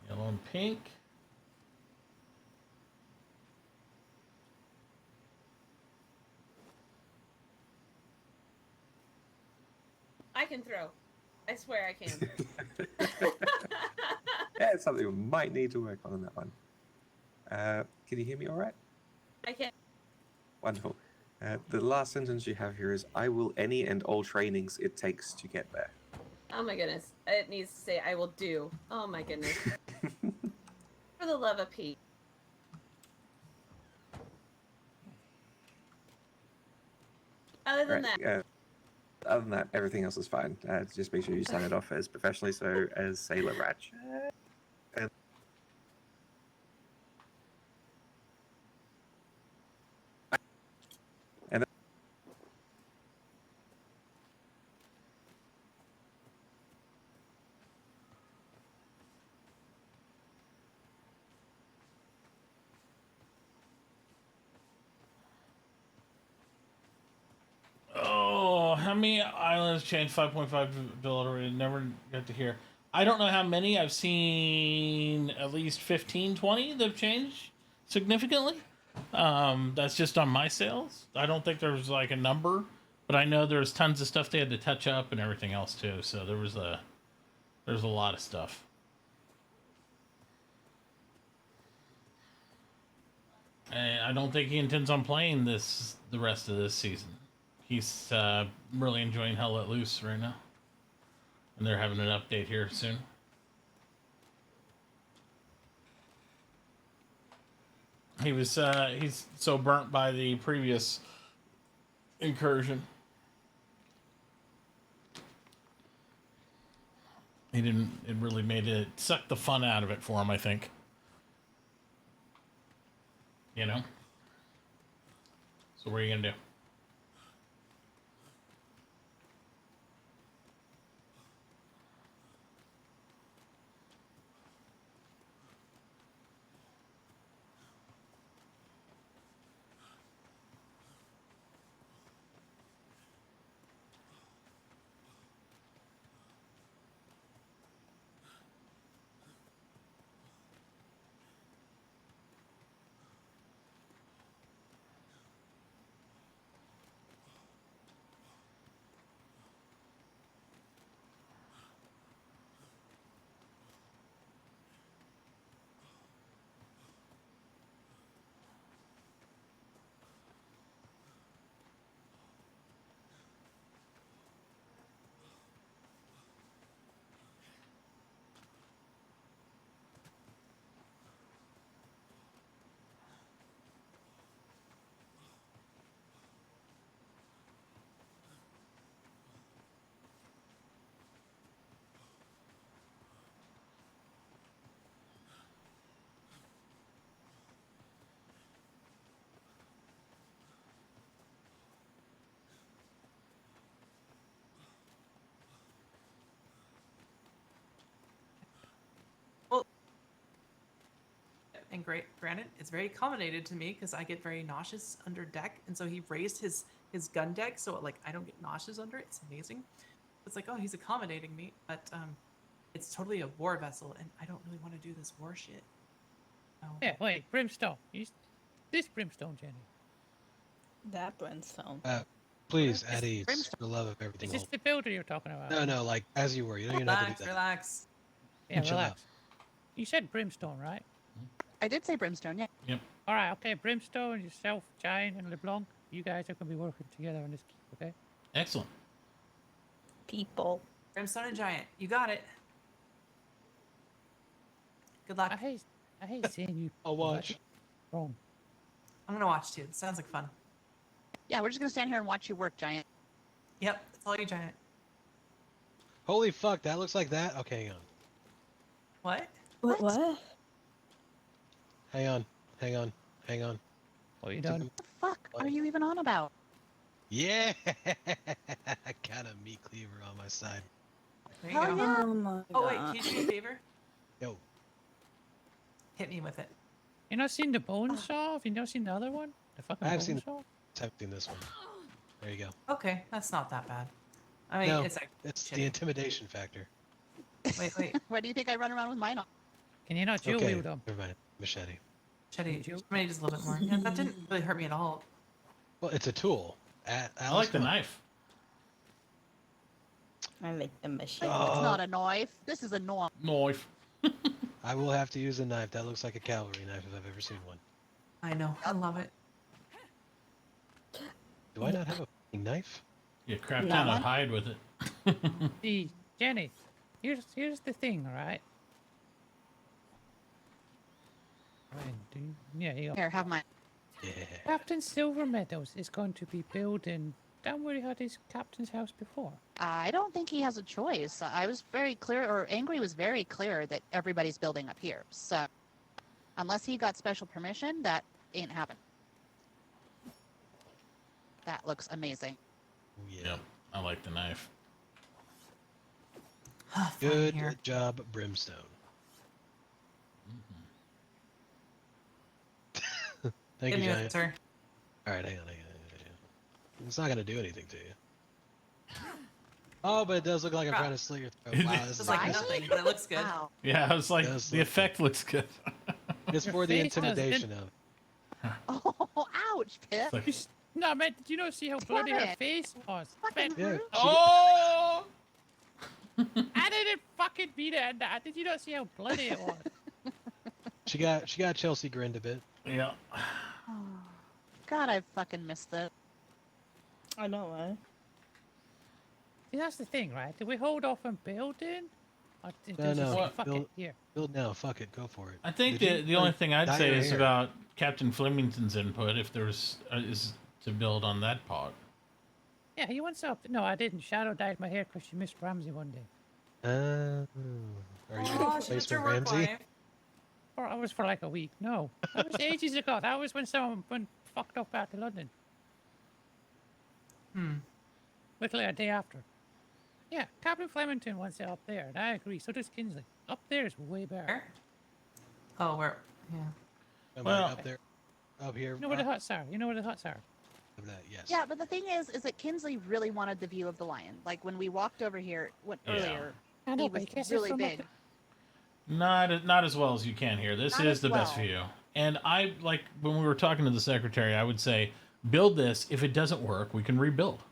Yellow and pink. I can throw. I swear I can. Yeah, it's something we might need to work on that one. Can you hear me all right? I can. Wonderful. The last sentence you have here is, I will any and all trainings it takes to get there. Oh my goodness. It needs to say I will do. Oh my goodness. For the love of Pete. Other than that. Other than that, everything else is fine. Just make sure you sign it off as professionally, so as Sailor Ratchet. And Oh, how many islands changed 5.5 delivery? Never got to hear. I don't know how many. I've seen at least 15, 20 that have changed significantly. That's just on my sales. I don't think there's like a number, but I know there's tons of stuff they had to touch up and everything else too. So there's a lot of stuff. And I don't think he intends on playing the rest of this season. He's really enjoying Hell Let Loose right now. And they're having an update here soon. He's so burnt by the previous incursion. It really made it suck the fun out of it for him, I think. You know? So what are you gonna do? And granted, it's very accommodated to me because I get very nauseous under deck, and so he raised his gun deck so like I don't get nauseous under it. It's amazing. It's like, oh, he's accommodating me, but it's totally a war vessel, and I don't really want to do this war shit. No. Yeah, wait, Brimstone. This Brimstone, Jenny. That Brimstone. Please, Eddie, for the love of everything. Is this the builder you're talking about? No, like as you were. You know, you're not gonna do that. Relax. Yeah, Chill relax. You said Brimstone, right? I did say Brimstone, yeah. Yep. All right, okay. Brimstone, yourself, Giant, and LeBlanc. You guys are gonna be working together on this keep, okay? Excellent. People. Brimstone and Giant, you got it. Good luck. I hate seeing you. I'll watch. Wrong. I'm gonna watch too. It sounds like fun. Yeah, we're just gonna stand here and watch you work, Giant. Yep, that's all you, Giant. Holy fuck, that looks like that? Okay, hang on. What? What? Hang on. What are you doing? What the fuck are you even on about? Yeah! I got a meat cleaver on my side. There you Hell go. yeah. Oh my Oh wait, god. can you do me a favor? Yo. Hit me with it. You not seen the bone saw? Have you never seen the other one? The fucking I have bone seen. saw? I haven't seen this one. There you go. Okay, that's not that bad. I mean, No, it's like it's shitty. the intimidation factor. Wait. Why do you think I run around with mine on? Can you not dual Okay, wield them? never mind. Machete. Shitty. Maybe just a little bit more. Yeah, that didn't really hurt me at all. Well, it's a tool. I like the knife. I like the machine. It's not a knife. This is a knife. Knife. I will have to use a knife. That looks like a cavalry knife if I've ever seen one. I know. I love it. Do I not have a fucking knife? You crap down and hide with it. See, Jenny, here's the thing, all right? Yeah, you go. Here, have mine. Yeah. Captain Silvermeadows is going to be building down where he had his captain's house before. I don't think he has a choice. I was very clear, or Angry was very clear that everybody's building up here. So, unless he got special permission, that ain't happening. That looks amazing. Yeah. Yep, I like the knife. Good job, Brimstone. Thank Give you, me Giant. sir. All right, hang on. It's not gonna do anything to you. Oh, but it does look like I'm trying to slit your throat. Wow, this It's is like like nothing, but it looks good. Wow. Yeah, I was like, Does the look effect looks good. It's for the intimidation of it. Oh, ouch, Pip. Like- No, man, did you not see how bloody her Torrent. face was? Fucking Yeah. rude. Oh! I didn't fucking beat it at that. Did you not see how bloody it was? She got Chelsea grinned a bit. Yeah. Oh, God, I fucking missed it. I know, eh? See, that's the thing, right? Do we hold off on building? Or did No, we just no. say, fuck Build- it, here? Build now. Fuck it. Go for it. I think Did you, the only thing I'd dye say your is hair? about Captain Flemington's input, if there's is to build on that part. Yeah, he wants up. No, I didn't. Shadow dyed my hair because she missed Ramsey one day. Are you Oh, she missed her replacement work Ramsey? life. Or I was for like a week. No, that was ages ago. That was when someone went fucked up out to London. Literally a day after. Yeah, Captain Flemington wants it up there, and I agree. So does Kinsley. Up there is way better. Where? Oh, where? Yeah. Am Well- I up there? Up here? You know where the huts are. You know where the huts are. Of that, yes. Yeah, but the thing is that Kinsley really wanted the view of the lion. Like when we walked over here earlier, I know, he but was he gets it really from up big. Not as well as you can here. This Not is as the best well. view. And I like when we were talking to the secretary, I would say, build this. If it doesn't work, we can rebuild.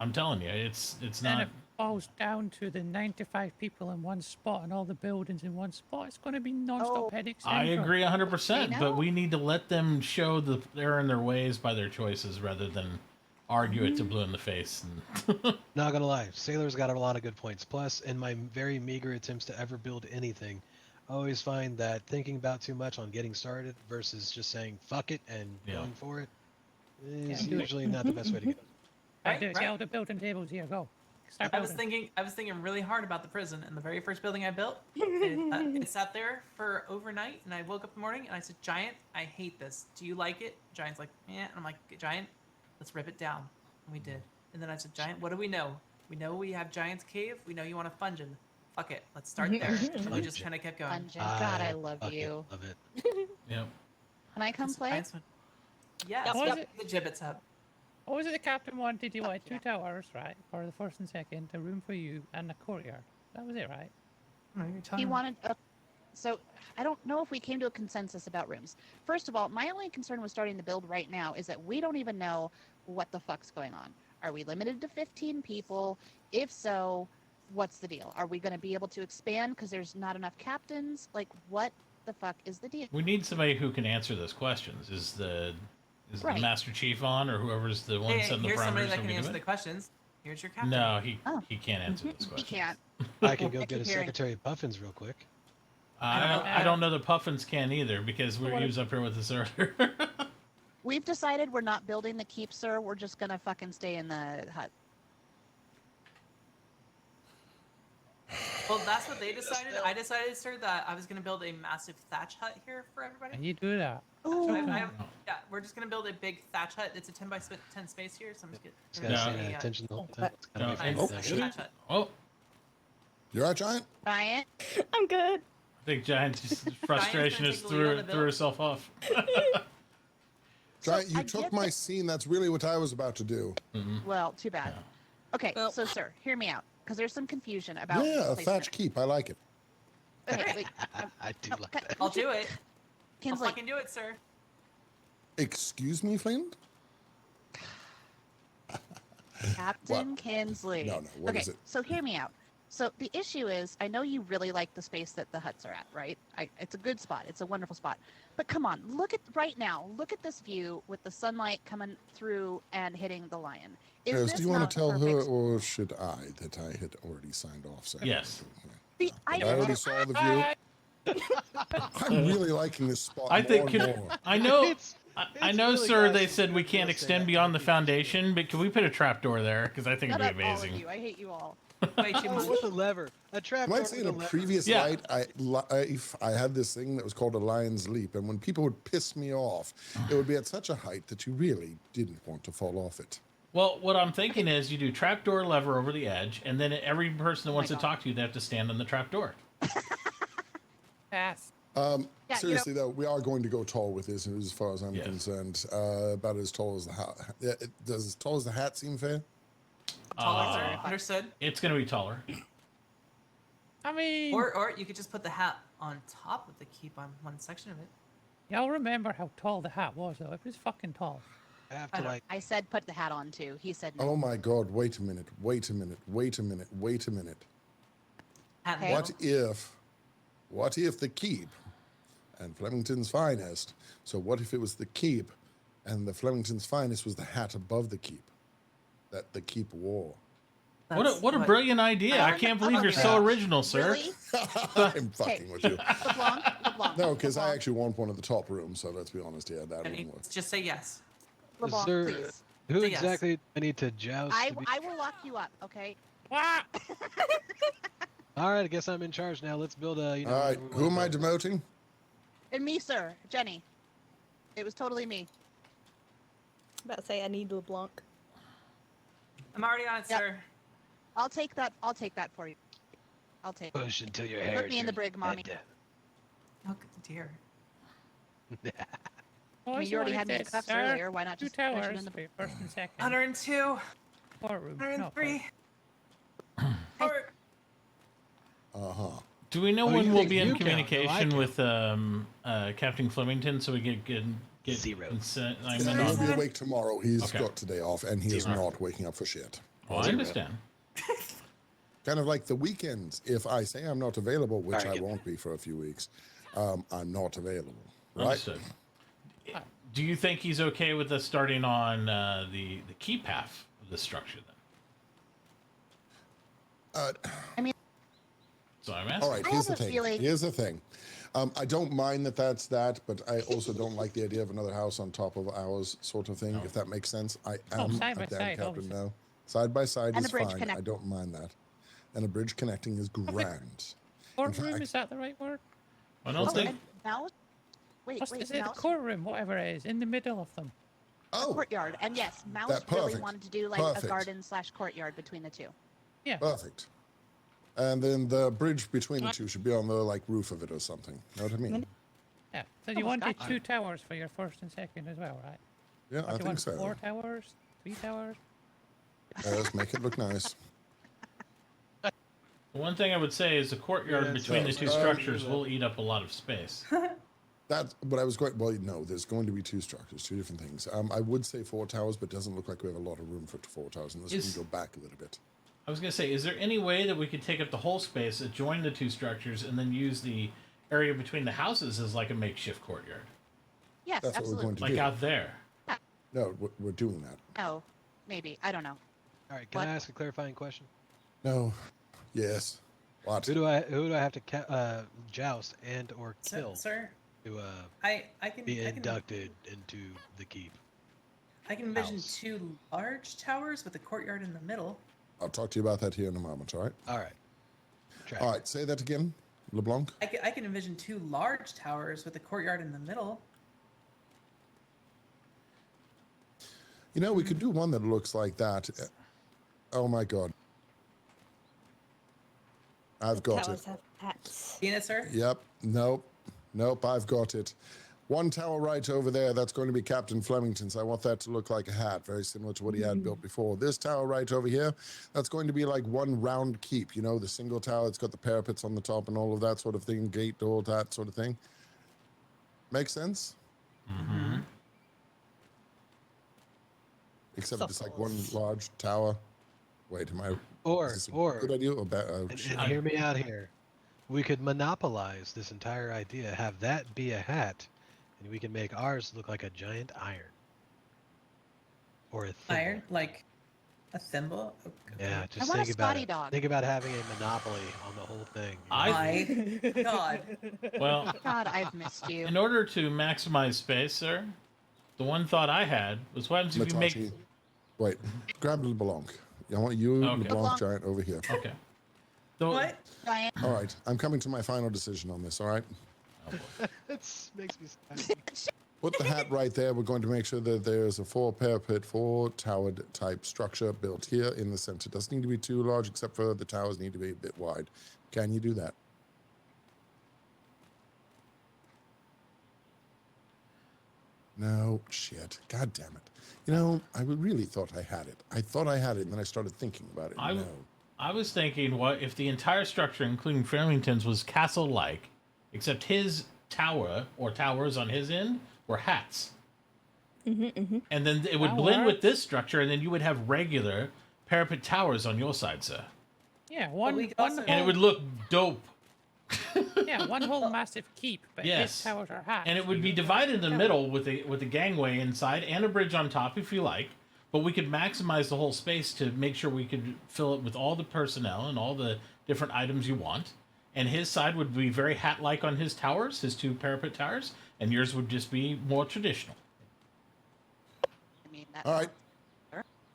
I'm telling you, it's And not. it falls down to the 95 people in one spot and all the buildings in one spot. It's going to be non-stop headaches. I central. agree 100%, I but know. we need to let them show the error in their ways by their choices rather than argue it to blue in the face. And Not gonna lie, Sailor's got a lot of good points. Plus, in my very meager attempts to ever build anything, I always find that thinking about too much on getting started versus just saying fuck it and going for it is do it. usually not the best way to go. Right, Right, get all the building tables here. Go. Start I was building. thinking really hard about the prison, and the very first building I built, it sat there for overnight, and I woke up in the morning and I said, "Giant, I hate this. Do you like it?" Giant's like, "Yeah." And I'm like, "Giant, let's rip it down." And we did. And then I said, "Giant, what do we know? We know we have Giant's Cave. We know you want a Fungeon. Fuck it, let's start there." And we just kind of kept going. Dungeon. God, I love you. Love it. Yep. Can I come play? Yes, What was it? the gibbets up. What was it the captain wanted? You wanted 2 towers, right? For the first and second, a room for you, and a courtyard. That was it, right? No, you're He telling me. wanted a. So I don't know if we came to a consensus about rooms. First of all, my only concern with starting the build right now is that we don't even know what the fuck's going on. Are we limited to 15 people? If so, what's the deal? Are we going to be able to expand because there's not enough captains? Like, what the fuck is the deal? We need somebody who can answer those questions. Is the Right. Master Chief on, or whoever's the one Hey, setting the here's somebody parameters? that so we can do answer it? the questions. Here's your captain. No, Oh. he can't answer those He questions. can't. I can go I get keep a hearing- Secretary Puffins real quick. I don't know the Puffins can either because What he if- was up here with us earlier. We've decided we're not building the keep, sir. We're just gonna fucking stay in the hut. Well, that's what they decided. I decided, sir, that I was going to build a massive thatch hut here for everybody. And you do that. So yeah, we're just going to build a big thatch hut. It's a 10 by 10 space here, so I'm just It's going got to to pay attention the whole time. It's gotta be nice fun. thatch hut. Oh, You all right, Giant? Giant. I'm good. I think Giant's just frustration Giant's is gonna take the lead on the threw build. herself off. Giant, you I took get my that- scene. That's really what I was about to do. Well, too bad. Okay, so sir, hear me out, because there's some confusion about. Yeah, a placement. thatch keep. I like it. Okay, wait. I do like that. I'll do it. Kinsley. I'll fucking do it, sir. Excuse me, Flint? Captain Kinsley. No, what okay, is it? so hear me out. So the issue is, I know you really like the space that the huts are at, right? It's a good spot. It's a wonderful spot. But come on, look at right now. Look at this view with the sunlight coming through and hitting the lion. Is Yes, this do you want not to tell perfect? her, or should I, that I had already signed off? So Yes. See, I already saw the view. I'm really liking this spot I think. more and more. I know. I know, really sir. got They some said we good can't posting extend up beyond the top. foundation, but can we put a trapdoor there? Because I think Shut it'd be up, all of amazing. you. I hate you all. Way too Oh, much. with a lever. A trap. You might say in a previous light, I had this thing that was called a lion's leap, and when people would piss me off, it would be at such a height that you really didn't want to fall off it. Well, what I'm thinking is you do trapdoor lever over the edge, and then every person that wants to talk to you, they have to stand on the trapdoor. Pass. Yeah, Seriously, though, we are going to go tall with this, as far as I'm concerned. About as tall as the hat. Yeah, does as tall as the hat seem fair? Taller, sir. Understood. It's going to be taller. I mean, Or you could just put the hat on top of the keep on one section of it. y'all remember how tall the hat was, though? It was fucking tall. I have to like. I said put the hat on too. He said no. Oh my God! Wait a minute! Wait a minute! Wait a minute! Wait a minute! Hat Okay. What if the keep and Flemington's finest? So what if it was the keep, and the Flemington's finest was the hat above the keep, that the keep wore? What a brilliant idea! I can't believe you're so original, sir. Really? I'm fucking with you. LeBlanc, No, because I actually want one at the top room. So let's be honest, yeah, that wouldn't work. Just say yes. LeBlanc, Sir, please. who Say yes. exactly do I need to joust? I to be... will lock you up, okay? All right, I guess I'm in charge now. Let's build a. All right, who am I demoting? And me, sir. Jenny. It was totally me. About to say I need LeBlanc. I'm already on it, Yep. sir. I'll take that for you. I'll take it. Push until your hair. Put me in the brig, mommy. Oh dear. I mean, you already had me in cuffs earlier. Why not Two just push him towers in the for your first and second. 102. Courtroom. 103. Do we know Oh, when you we'll think be you in count. No, I communication count. with Captain Flemington so we get Zero. consent? He'll be awake tomorrow. He's Okay. got today off, and he is Zero. not waking up for shit. Well, I understand. Kind of like the weekends. If I say I'm not available, which Alright, I won't be for a few weeks, I'm not available. Right? Understood. Do you think he's okay with us starting on the keep half of the structure then? I mean, So I'm asking. All right, I here's the have a thing. feeling- Here's the thing. I don't mind that's that, but I also don't like the idea of another house on top of ours, sort of thing, if that makes sense. I am side by a damn side, captain obviously. now. Side by side And is a bridge fine. I connect. don't mind that. And a bridge connecting is grand. Courtroom, fact- is that the right word? I don't think. and Mouse? Wait, What's wait, is it? The Mouse? courtroom, whatever it is, in the middle of them. Oh, Courtyard. And yes, Mouse That really perfect. wanted to do like a Perfect. garden / courtyard between the two. Yeah. perfect. And then the bridge between the two should be on the roof of it or something. Know what I mean? Yeah. So you Almost wanted got 2 towers for your first and second as well, right? Yeah, Or I do you think want so. 4 towers? 3 towers? Let's make it look nice. One thing I would say is the courtyard Yeah, between the so- two structures will eat up a lot of space. That's what I was going. Well, no, there's going to be 2 structures, 2 different things. I would say 4 towers, but it doesn't look like we have a lot of room for 4 towers unless Is- we go back a little bit. I was going to say, is there any way that we could take up the whole space, adjoin the 2 structures, and then use the area between the houses as like a makeshift courtyard? Yes, That's what we're absolutely. going to Like do. out there. No, we're doing that. Oh, maybe. I don't know. All right, can What? I ask a clarifying question? No. Yes. What? Who do I have to joust and or kill Sir, to I can be I can, inducted into the keep? I can envision house? 2 large towers with a courtyard in the middle. I'll talk to you about that here in a moment. All right. All right. Track. All right. Say that again, LeBlanc. I can envision 2 large towers with a courtyard in the middle. You know, we could do one that looks like that. Oh my God. I've got it. Towers have hats. Seen it, sir? Yep. Nope. I've got it. One tower right over there, that's going to be Captain Flemington's. I want that to look like a hat, very similar to what he had built before. This tower right over here, that's going to be like one round keep, you know, the single tower. It's got the parapets on the top and all of that sort of thing, gate, all that sort of thing. Make sense? Mm-hmm. Except it's like one large tower. Wait, am I... Or, good idea or bad? and hear me out here. We could monopolize this entire idea, have that be a hat, and we can make ours look like a giant iron. Or a thimble. Iron, like a thimble. Okay. Yeah, I just want a think about spotty it. dog. Think about having a monopoly on the whole thing. My God. Well, God, I've missed you. in order to maximize space, sir, the one thought I had was what happens if you make... Matachi, wait, grab LeBlanc. I want you, Okay. LeBlanc Giant, over here. Okay. So, What? Giant. All right, I'm coming to my final decision on this, all right? That makes me sad. Put the hat right there. We're going to make sure that there's a 4-parapet, 4-towered type structure built here in the center. It doesn't need to be too large, except for the towers need to be a bit wide. Can you do that? No, shit. God damn it. You know, I really thought I had it. I thought I had it, and then I started thinking about it. No. I was thinking, what if the entire structure, including Farmington's, was castle-like, except his tower, or towers on his end, were hats. And then it would blend with this structure, and then you would have regular parapet towers on your side, sir. Yeah, And it would look dope. Yeah, one whole massive keep, but Yes. his towers are hats. And it would be divided in the middle with a gangway inside and a bridge on top, if you like. But we could maximize the whole space to make sure we could fill it with all the personnel and all the different items you want. And his side would be very hat-like on his towers, his 2 parapet towers, and yours would just be more traditional. I mean, All right.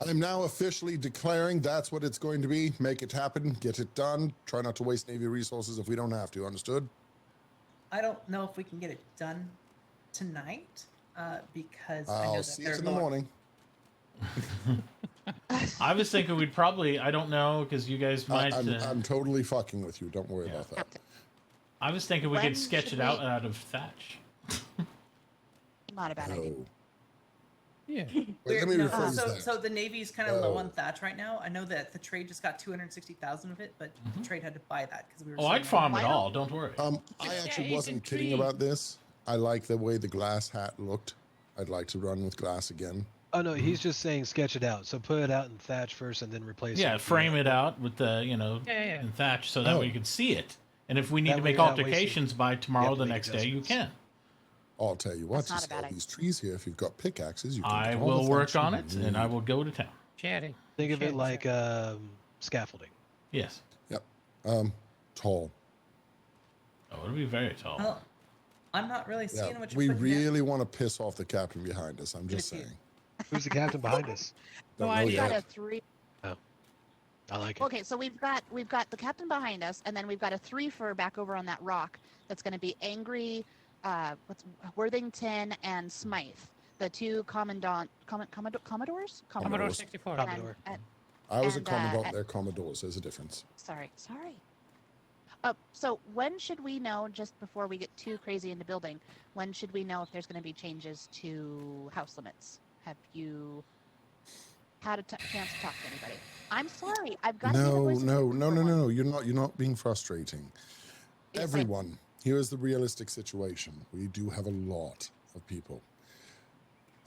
I'm now officially declaring that's what it's going to be. Make it happen. Get it done. Try not to waste Navy resources if we don't have to. Understood? I don't know if we can get it done tonight because I know I'll that see it there's in the morning. I was thinking we'd probably, I don't know, because you guys might... I'm totally fucking with you. Don't worry about that. I was thinking we When could sketch should it out we- out of thatch. Not a bad idea. No. Yeah. Wait, let me No, rephrase that. so the Navy's kind of low on thatch right now. I know that the trade just got 260,000 of it, but the trade had to buy that because we were. Oh, I'd saying- farm it all. Don't worry. I actually wasn't kidding about this. I like the way the glass hat looked. I'd like to run with glass again. Oh no, he's just saying sketch it out. So put it out in thatch first, and then replace it. Yeah, with frame it out with the, and thatch so that way you can see it. And if we need That to way make you're not wasting- altercations by tomorrow, have to the make next day, you can. I'll tell you what, That's not just a bad all idea. these trees here, if you've got pickaxes, you can I get all will the work thatch on you it, and I need. will go to town. Cherry. Think of Cherry, it like scaffolding. Yes. Yep. Tall. Oh, it'll be very tall. Well, I'm not really Yeah, seeing what you're we putting down. really want to piss off the captain behind us. I'm just Give it to saying. Who's the captain behind us? Don't know We've got yet. a 3. Oh, I like it. Okay, so we've got the captain behind us, and then we've got a 3-fer back over on that rock. That's going to be Angry, Worthington, and Smythe, the 2 commodores. Commodore 64. Commodore. I was a and, commandant, they're commodores. There's a difference. Sorry. So when should we know, just before we get too crazy into building, when should we know if there's going to be changes to house limits? Have you had a chance to talk to anybody? I'm sorry. I've got to No. You're not being frustrating. It's Everyone, here is the realistic situation. We do have a lot of people.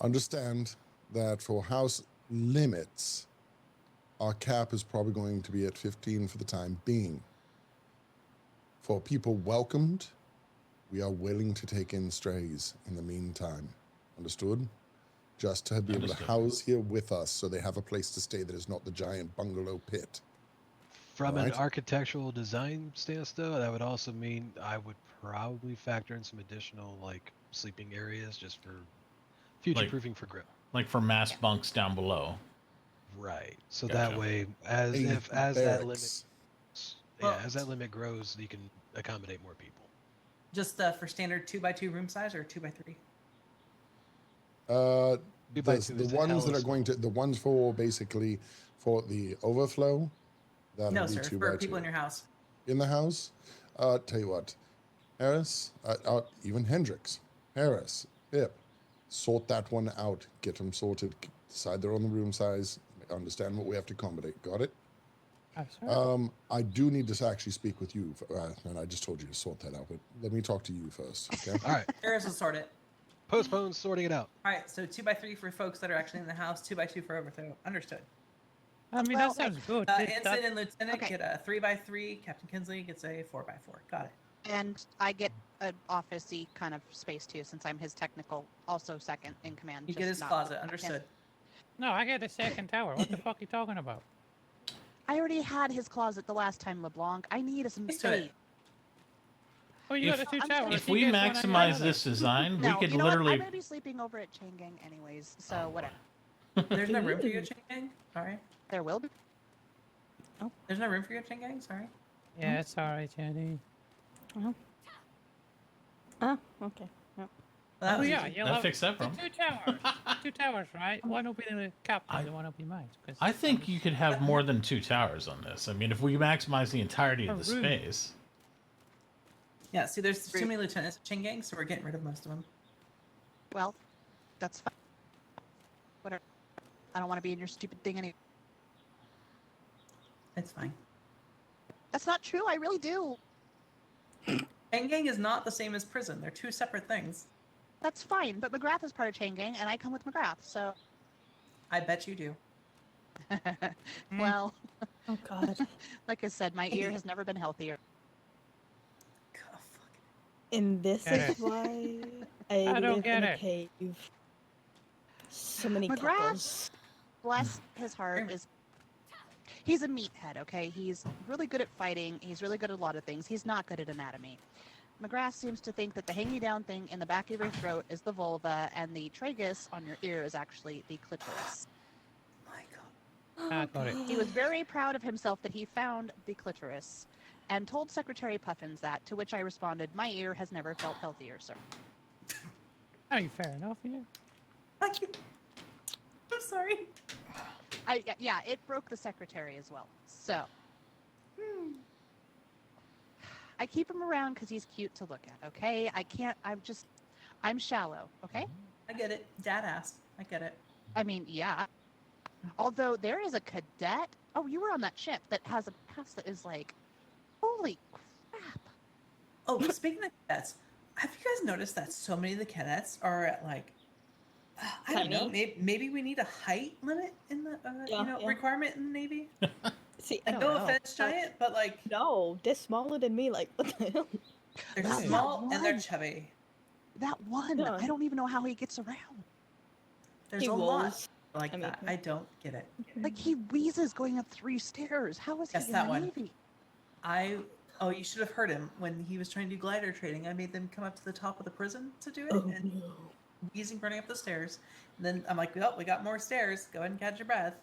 Understand that for house limits, our cap is probably going to be at 15 for the time being. For people welcomed, we are willing to take in strays in the meantime. Understood? Just to be able to Understood. house here with us so they have a place to stay that is not the giant bungalow pit. From an Alright. architectural design stance, though, that would also mean I would probably factor in some additional sleeping areas just for future-proofing for growth. Like for mass bunks down below. Right. So Gotcha. that way, as that limit grows, you can accommodate more people. Just for standard 2x2 room size or 2x3? The 2x2 is ones that hella are going to, the ones for basically for the overflow, that'll No, be sir. 2 For by people 2. in your house. in the house. Tell you what, Harris, even Hendrix, Harris, Ip, sort that one out. Get them sorted. Decide they're on the room size. Understand what we have to accommodate. Got it? I do need to actually speak with you, and I just told you to sort that out, but let me talk to you first, okay? All right. Harris will sort it. Postpone sorting it out. All right, so 2x3 for folks that are actually in the house, 2x2 for overthrow. Understood. I mean, that sounds good. Ensign and Lieutenant get a 3x3. Captain Kinsley gets a 4x4. Got it. And I get an office-y kind of space too, since I'm his technical, also second in command. You get his closet. Understood. No, I get a second tower. What the fuck are you talking about? I already had his closet the last time, LeBlanc. I need some space. Oh, you got the 2 towers. If we maximize this design, we could literally. I'm gonna be sleeping over at Chain Gang anyways, so whatever. There's no room for you at Chain Gang? Sorry. There will be. Oh. There's no room for you at Chain Gang? Sorry. Yeah, it's alright, Jenny. Oh, okay. Oh, yeah, you'll That have fixed that problem. 2 towers. 2 towers, right? One will be the captain, the one will be mine. I think you could have more than 2 towers on this. I mean, if we maximize the entirety of the room. space. Yeah, see, there's too many lieutenants at Chain Gang, so we're getting rid of most of them. Well, that's fine. Whatever. I don't want to be in your stupid thing anyway. It's fine. That's not true. I really do. Chain Gang is not the same as prison. They're 2 separate things. That's fine, but McGrath is part of Chain Gang, and I come with McGrath, so... I bet you do. Well... Oh, God. Like I said, my ear has never been healthier. And this Get is it. why I don't live get in a it. cave. So many McGrath, couples. bless his heart, is... He's a meathead, okay? He's really good at fighting. He's really good at a lot of things. He's not good at anatomy. McGrath seems to think that the hanging down thing in the back of your throat is the vulva, and the tragus on your ear is actually the clitoris. I got it. He was very proud of himself that he found the clitoris, and told Secretary Puffins that, to which I responded, my ear has never felt healthier, sir. Oh, fair enough, yeah. I'm sorry. Yeah, it broke the secretary as well, so... I keep him around because he's cute to look at, okay? I'm shallow, okay? I get it. Dad asked. I get it. I mean, yeah. Although there is a cadet. Oh, you were on that ship that has a pass that is like, holy crap. Oh, speaking of cadets, have you guys noticed that so many of the cadets are at like, I don't know, maybe we need a height limit in the requirement in the Navy? See, and no offense, Giant, but like... No, they're smaller than me, like, what the hell? They're small and they're chubby. That one, Yeah. I don't even know how he gets around. There's He a lot rolls. like that. I don't get it. Like, he wheezes going up 3 stairs. How is Yes, he in that the one. Navy? Oh, you should have heard him when he was trying to do glider training. I made them come up to the top of the prison to do it, and wheezing running up the stairs. And then I'm like, well, we got more stairs. Go ahead and catch your breath.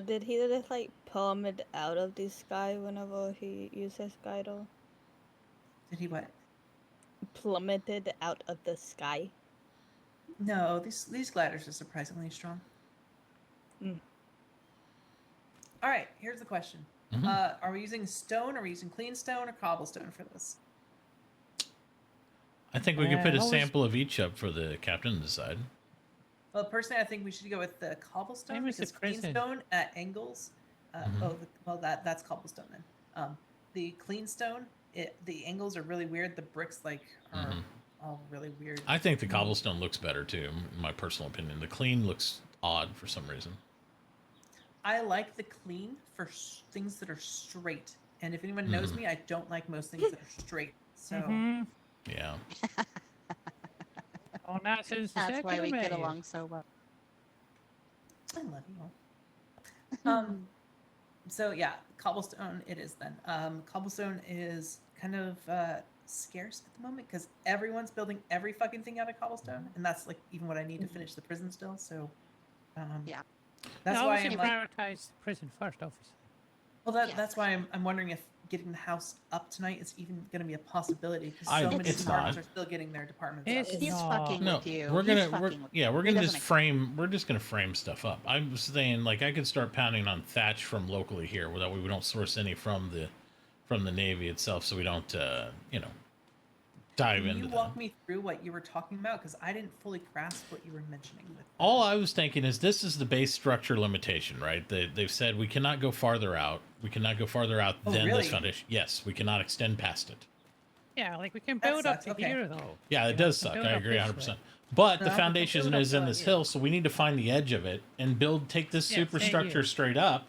Did he just like plummet out of the sky whenever he uses Guidal? Did he what? Plummeted out of the sky. No, these gliders are surprisingly strong. Mm. All right, here's the question. Mm-hmm. Are we using stone, are we using clean stone, or cobblestone for this? I think we could put a always- sample of each up for the captain to decide. Well, personally, I think we should go with the cobblestone Same as the because clean prison. stone at angles. Mm-hmm. That's cobblestone then. The clean stone, the angles are really weird. The bricks are all really weird. I think the cobblestone looks better too, in my personal opinion. The clean looks odd for some reason. I like the clean for things that are straight. And if anyone knows me, I don't like most things that are straight. So Yeah. Oh, not since the That's second why we get May. along so well. I love you all. So yeah, cobblestone it is then. Cobblestone is kind of scarce at the moment because everyone's building every fucking thing out of cobblestone, and that's like even what I need to finish the prison still. So yeah, that's No, why we I'm should like, prioritize the prison first, obviously. well, that's why I'm wondering if getting the house up tonight is even going to be a possibility because I- so many it's departments not. are still getting their departments It's up. He's fucking No, with you. we're He's gonna, fucking with yeah, you. we're He gonna doesn't just frame. We're just gonna frame stuff up. I was saying, like, I could start pounding on thatch from locally here. That way, we don't source any from the Navy itself, so we don't, you know, dive Can into you that. walk me through what you were talking about? Because I didn't fully grasp what you were mentioning. With All I was thinking is this is the base structure limitation, right? They've said we cannot go farther out. We cannot go farther out Oh, than really? this foundation. Yes, we cannot extend past it. Yeah, like we can That build up sucks, to okay. here though. Yeah, it You know, does we can suck. build I up agree this 100%. way. But No, the I can foundation build up is in to this here. hill, so we need to find the edge of it and take this Yeah, superstructure here. straight up.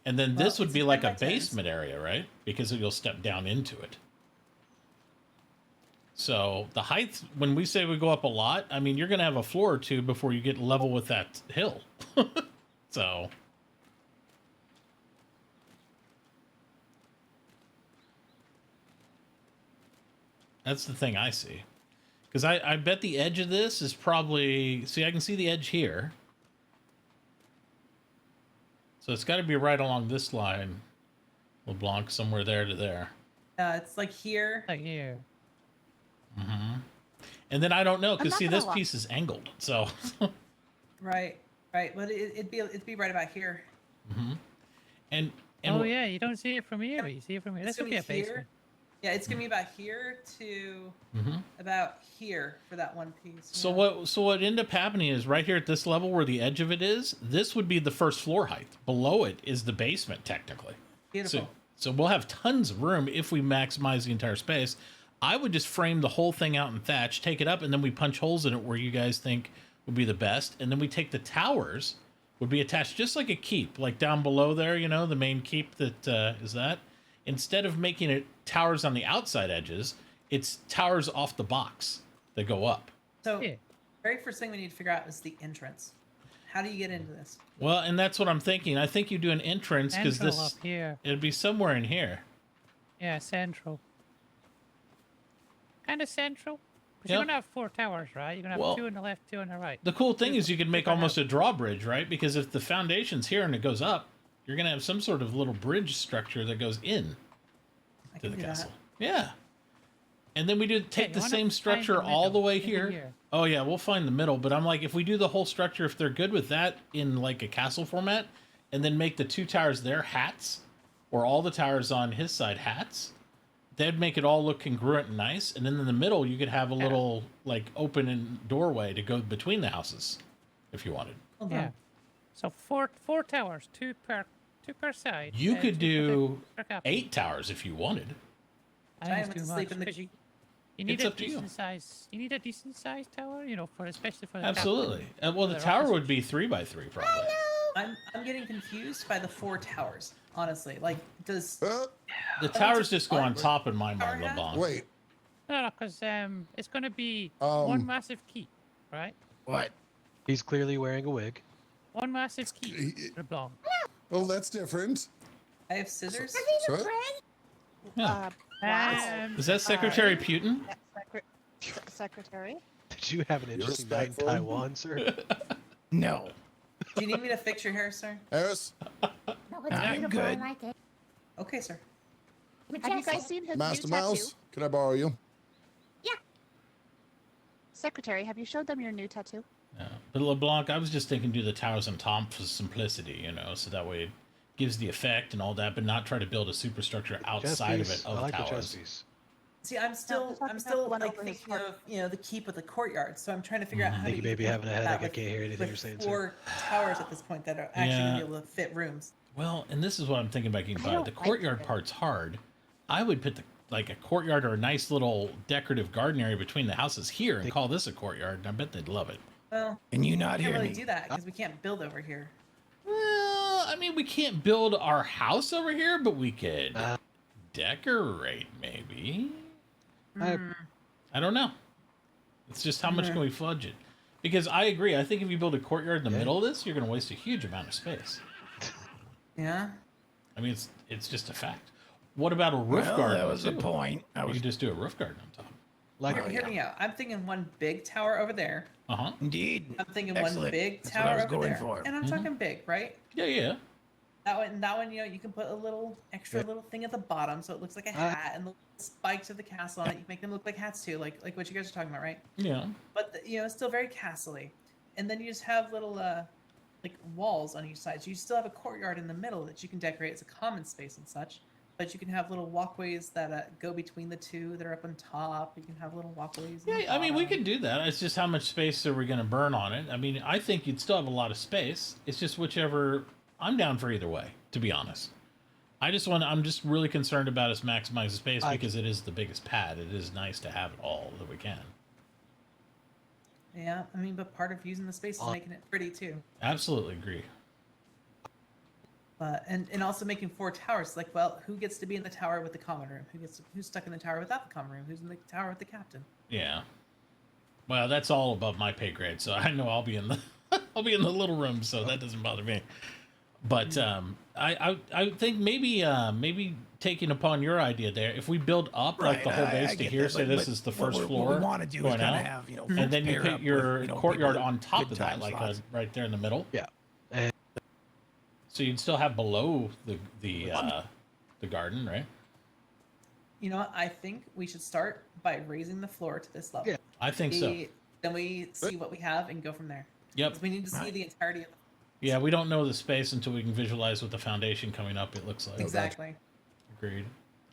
And then this Well, would it's be 10 like a by 10s. basement area, right? Because you'll step down into it. So the height, when we say we go up a lot, I mean, you're going to have a floor or two before you get level with that hill. So that's the thing I see. Because I bet the edge of this is probably... See, I can see the edge here. So it's got to be right along this line. LeBlanc, somewhere there to there. It's like here. Like here. Mm-hmm. And then I don't know, I'm because not see, gonna this lie. piece is angled. So... Right. But it'd be right about here. Mm-hmm. And Oh yeah, you don't see it from here. You see it from here. It's This would gonna be a be basement. here. Yeah, it's gonna be about here to Mm-hmm. about here for that one piece. So yeah. what ended up happening is right here at this level where the edge of it is, this would be the first floor height. Below it is the basement technically. Beautiful. So we'll have tons of room if we maximize the entire space. I would just frame the whole thing out in thatch, take it up, and then we punch holes in it where you guys think would be the best, and then we take the towers would be attached just like a keep, like down below there, you know, the main keep that is that. Instead of making it towers on the outside edges, it's towers off the box that go up. So, very first thing we need to figure out is the entrance. How do you get into this? Well, and that's what I'm thinking. I think you do an entrance because Central this up here. it'd be somewhere in here. Yeah, central. Kind of central. But Yep. you're gonna have 4 towers, right? You're gonna have Well, 2 on the left, 2 on the right. The cool thing is you can make almost a drawbridge, right? Because if the foundation's here and it goes up, you're gonna have some sort of little bridge structure that goes in to the do that. castle. Yeah. And then we do take you the wanna same find structure the all the middle, way maybe here. here. Oh yeah, we'll find the middle. But I'm like, if we do the whole structure, if they're good with that in like a castle format, and then make the 2 towers there hats, or all the towers on his side hats, they'd make it all look congruent and nice. And then in the middle, you could have a little like open and doorway to go between the houses, if you wanted. Yeah. So 4 towers, 2 per side. You could 2 do per captain. 8 towers if you wanted. I think Giant it's to too sleep much in the- 'cause you need It's a up to you. decent size. You need a decent size tower, you know, for especially for the Absolutely. captain, Well, for the their tower officers. would be 3 by 3 probably. I'm getting confused by the 4 towers. Honestly, like does The towers just go on top in my mind, LeBlanc. Wait. No, because it's gonna be Um, one massive keep, right? What? He's clearly wearing a wig. One massive keep. LeBlanc. Well, that's different. I have scissors? Sure. Yeah. Wow. Is that Secretary Putin? Secretary? Did you have an interesting night in respectful. Taiwan, sir? No. Do you need me to fix your hair, sir? Harris, No, it's I'm beautiful. good. I like it. Okay, sir. Have you guys seen his Master new tattoo? Mouse, can I borrow you? Secretary, have you showed them your new tattoo? Yeah. But LeBlanc, I was just thinking do the towers on top for simplicity, you know, so that way it gives the effect and all that, but not try to build a superstructure outside of it I of like the chess towers. piece. See, I'm still like thinking of the keep with the courtyard. So I'm trying to figure out how Thank to you, baby. even Having a do that headache. I with- can't hear anything with you're saying, sir. 4 towers at this point that are actually Yeah. gonna be able to fit rooms. Well, and this is what I'm thinking about getting I by. don't The like courtyard it. part's hard. I would put like a courtyard or a nice little decorative garden area between the houses here and call this a courtyard, and I bet they'd love it. Well, Can you not we can't hear really me? do that because we can't build over here. Well, I mean, we can't build our house over here, but we could Uh. decorate maybe. Hmm. I don't know. It's just how much can we fudge it? Because I agree. I think if you build a courtyard in the middle of this, you're going to waste a huge amount of space. Yeah. I mean, it's just a fact. What about a roof Well, garden? that was the too? point. You could just do a roof garden on top. Hear me out. I'm thinking one big tower over there. Uh huh. Indeed. I'm thinking Excellent. one big That's what I tower was over going there. for. And I'm talking big, right? Yeah, yeah. That one, you can put a little extra little thing at the bottom, so it looks like a hat, and the spikes of the castle on it. You make them look like hats too, like what you guys are talking about, right? Yeah. But it's still very castle-y. And then you just have little like walls on each side. So you still have a courtyard in the middle that you can decorate as a common space and such. But you can have little walkways that go between the two that are up on top. You can have little walkways. Yeah, I mean, we could do that. It's just how much space are we going to burn on it? I mean, I think you'd still have a lot of space. It's just whichever. I'm down for either way, to be honest. I'm just really concerned about us maximizing space because it is the biggest pad. It is nice to have it all that we can. Yeah, I mean, but part of using the space is making it pretty too. Absolutely agree. And also making 4 towers. Like, well, who gets to be in the tower with the common room? Who's stuck in the tower without the common room? Who's in the tower with the captain? Yeah. Well, that's all above my pay grade, so I know I'll be in the I'll be in the little room, so that doesn't bother me. But I think maybe taking upon your idea there, if we build up like the whole base to here, say this is the first floor, what we want to do is kind of have and then you put your courtyard on top of that, time like slots. right there in the middle. Yeah. So you'd still have below the garden, right? You know what? I think we should start by raising the floor to this level. Yeah, I think so. Then we see what we have and go from there. Yep. 'Cause we need to see the entirety of the Yeah, we don't know the space until we can visualize what the foundation coming up it looks like. Exactly. Agreed.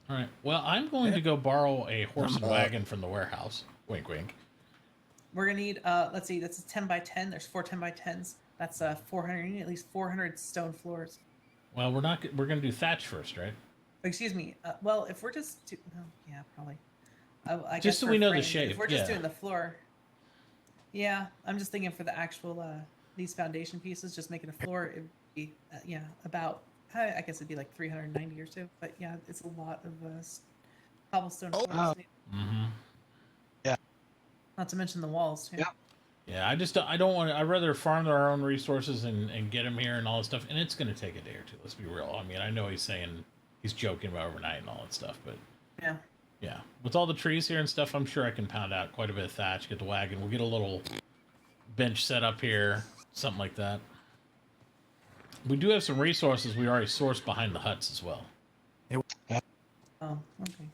All right. Well, I'm going to go borrow a horse and wagon from the warehouse. Wink, wink. We're gonna need let's see, that's a 10 by 10. There's 4 10 by 10s. That's 400. You need at least 400 stone floors. Well, we're going to do thatch first, right? Excuse me. Well, if we're just yeah, probably. I Just guess so for we know the frame, shape, If we're just yeah. doing the floor. Yeah, I'm just thinking for the actual these foundation pieces, just making a floor, it would be about I guess it'd be like 390 or so. But yeah, it's a lot of cobblestone floors. Mm-hmm. Yeah. Not to mention the walls too. Yeah, I don't want to. I'd rather farm our own resources and get them here and all this stuff. And it's going to take a day or two. Let's be real. I mean, I know he's joking about overnight and all that stuff, but yeah, with all the trees here and stuff, I'm sure I can pound out quite a bit of thatch. Get the wagon. We'll get a little bench set up here, something like that. We do have some resources we already sourced behind the huts as well. Oh, okay.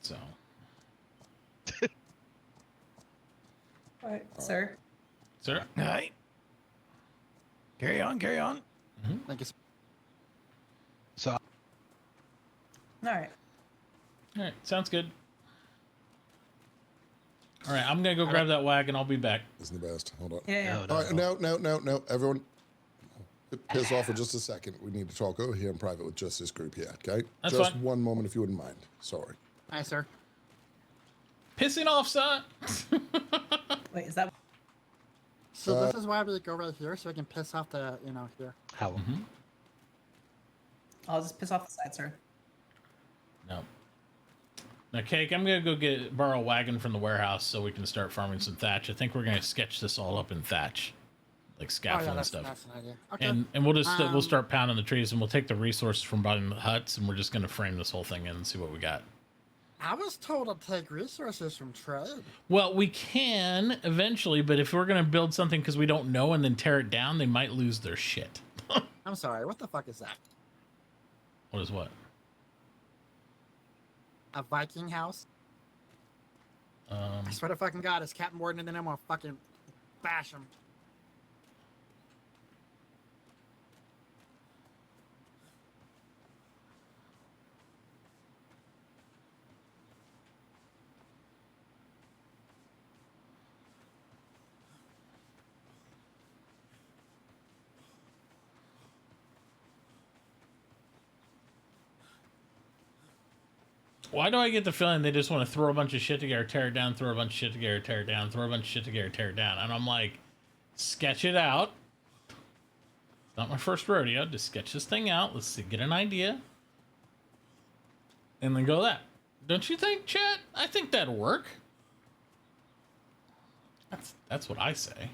So. All right, sir. Sir. All right. Carry on. Mm-hmm. Thank you. So. All right. All right. Sounds good. All right. I'm gonna go grab that wagon. I'll be back. Isn't the best. Hold on. Yeah. All right, no. Everyone, piss off for just a second. We need to talk over here in private with just this group here, okay? That's just fine. one moment, if you wouldn't mind. Sorry. Hi, sir. Pissing off, son. Wait, is that? So this is why we go right here, so we can piss off the, here. How? I'll just piss off the side, sir. No. Now, Cake, I'm gonna borrow a wagon from the warehouse so we can start farming some thatch. I think we're gonna sketch this all up in thatch, like scaffolding and stuff. That's an idea. Okay. And we'll just we'll start pounding the trees, and we'll take the resources from behind the huts, and we're just gonna frame this whole thing in and see what we got. I was told to take resources from trade. Well, we can eventually, but if we're gonna build something because we don't know and then tear it down, they might lose their shit. I'm sorry, what the fuck is that? What is what? A Viking house? I swear to fucking God, it's Captain Warden, and then I'm gonna fucking bash him. Why do I get the feeling they just want to throw a bunch of shit together, tear it down, throw a bunch of shit together, tear it down, throw a bunch of shit together, tear it down? And I'm like, sketch it out. It's not my first rodeo. Just sketch this thing out. Let's see, get an idea. And then go that. Don't you think, chat? I think that'll work. That's what I say.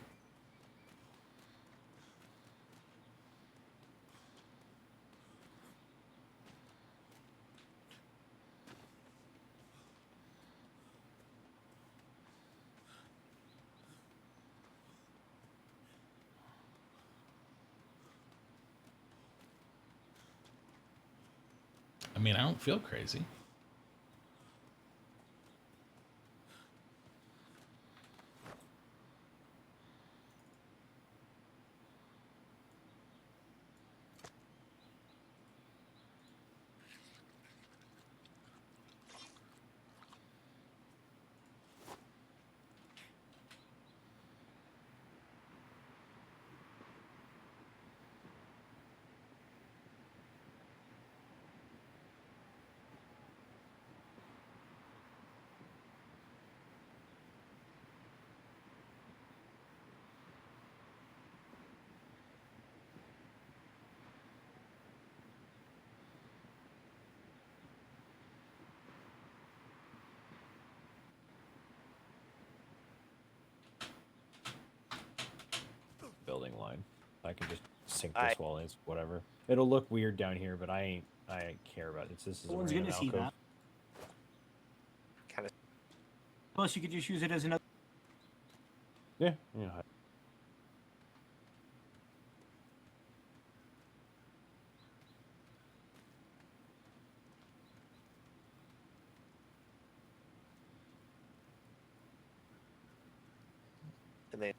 I mean, I don't feel crazy. Building line. I can just sink this wall in, whatever. It'll look weird down here, but I ain't care about it. This is No one's gonna see that. Kind of. Plus, you could just use it as another. Yeah. And then.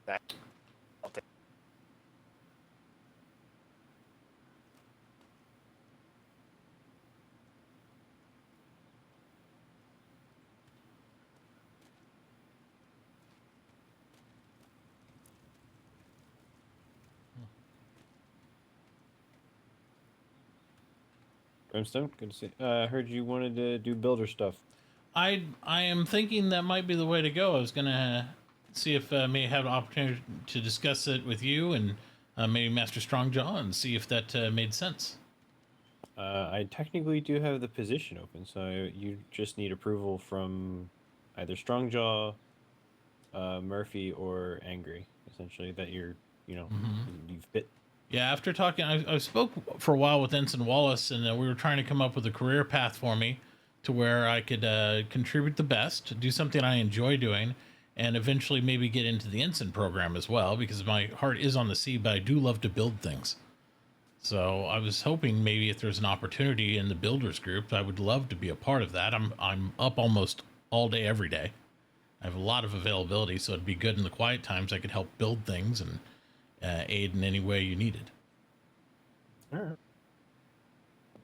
That. Brimstone, good to see. Heard you wanted to do builder stuff. I am thinking that might be the way to go. I was gonna see if may have an opportunity to discuss it with you and maybe Master Strongjaw and see if that made sense. I technically do have the position open, so you just need approval from either Strongjaw, Murphy, or Angry. Essentially, that you've fit. Yeah, after talking, I spoke for a while with Ensign Wallace, and we were trying to come up with a career path for me to where I could contribute the best, do something I enjoy doing, and eventually maybe get into the ensign program as well, because my heart is on the sea, but I do love to build things. So I was hoping maybe if there's an opportunity in the builders group, I would love to be a part of that. I'm up almost all day, every day. I have a lot of availability, so it'd be good in the quiet times. I could help build things and aid in any way you needed. All right.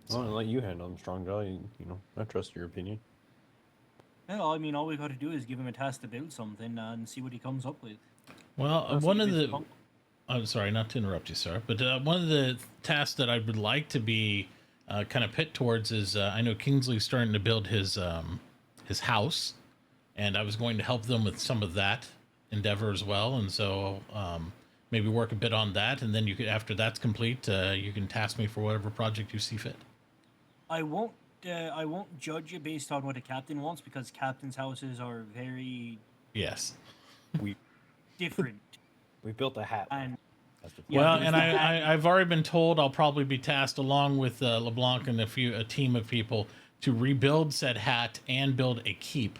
Well, I'll let you handle him, Strongjaw. I trust your opinion. Well, I mean, all we got to do is give him a task to build something and see what he comes up with. Well, one of the... I'm sorry, not to interrupt you, sir, but one of the tasks that I would like to be kind of pit towards is I know Kingsley's starting to build his house, and I was going to help them with some of that endeavor as well, and so maybe work a bit on that, and then you could, after that's complete, you can task me for whatever project you see fit. I won't judge you based on what a captain wants, because captains' houses are very different. We built a hat. And well, and I've already been told I'll probably be tasked along with LeBlanc and a team of people to rebuild said hat and build a keep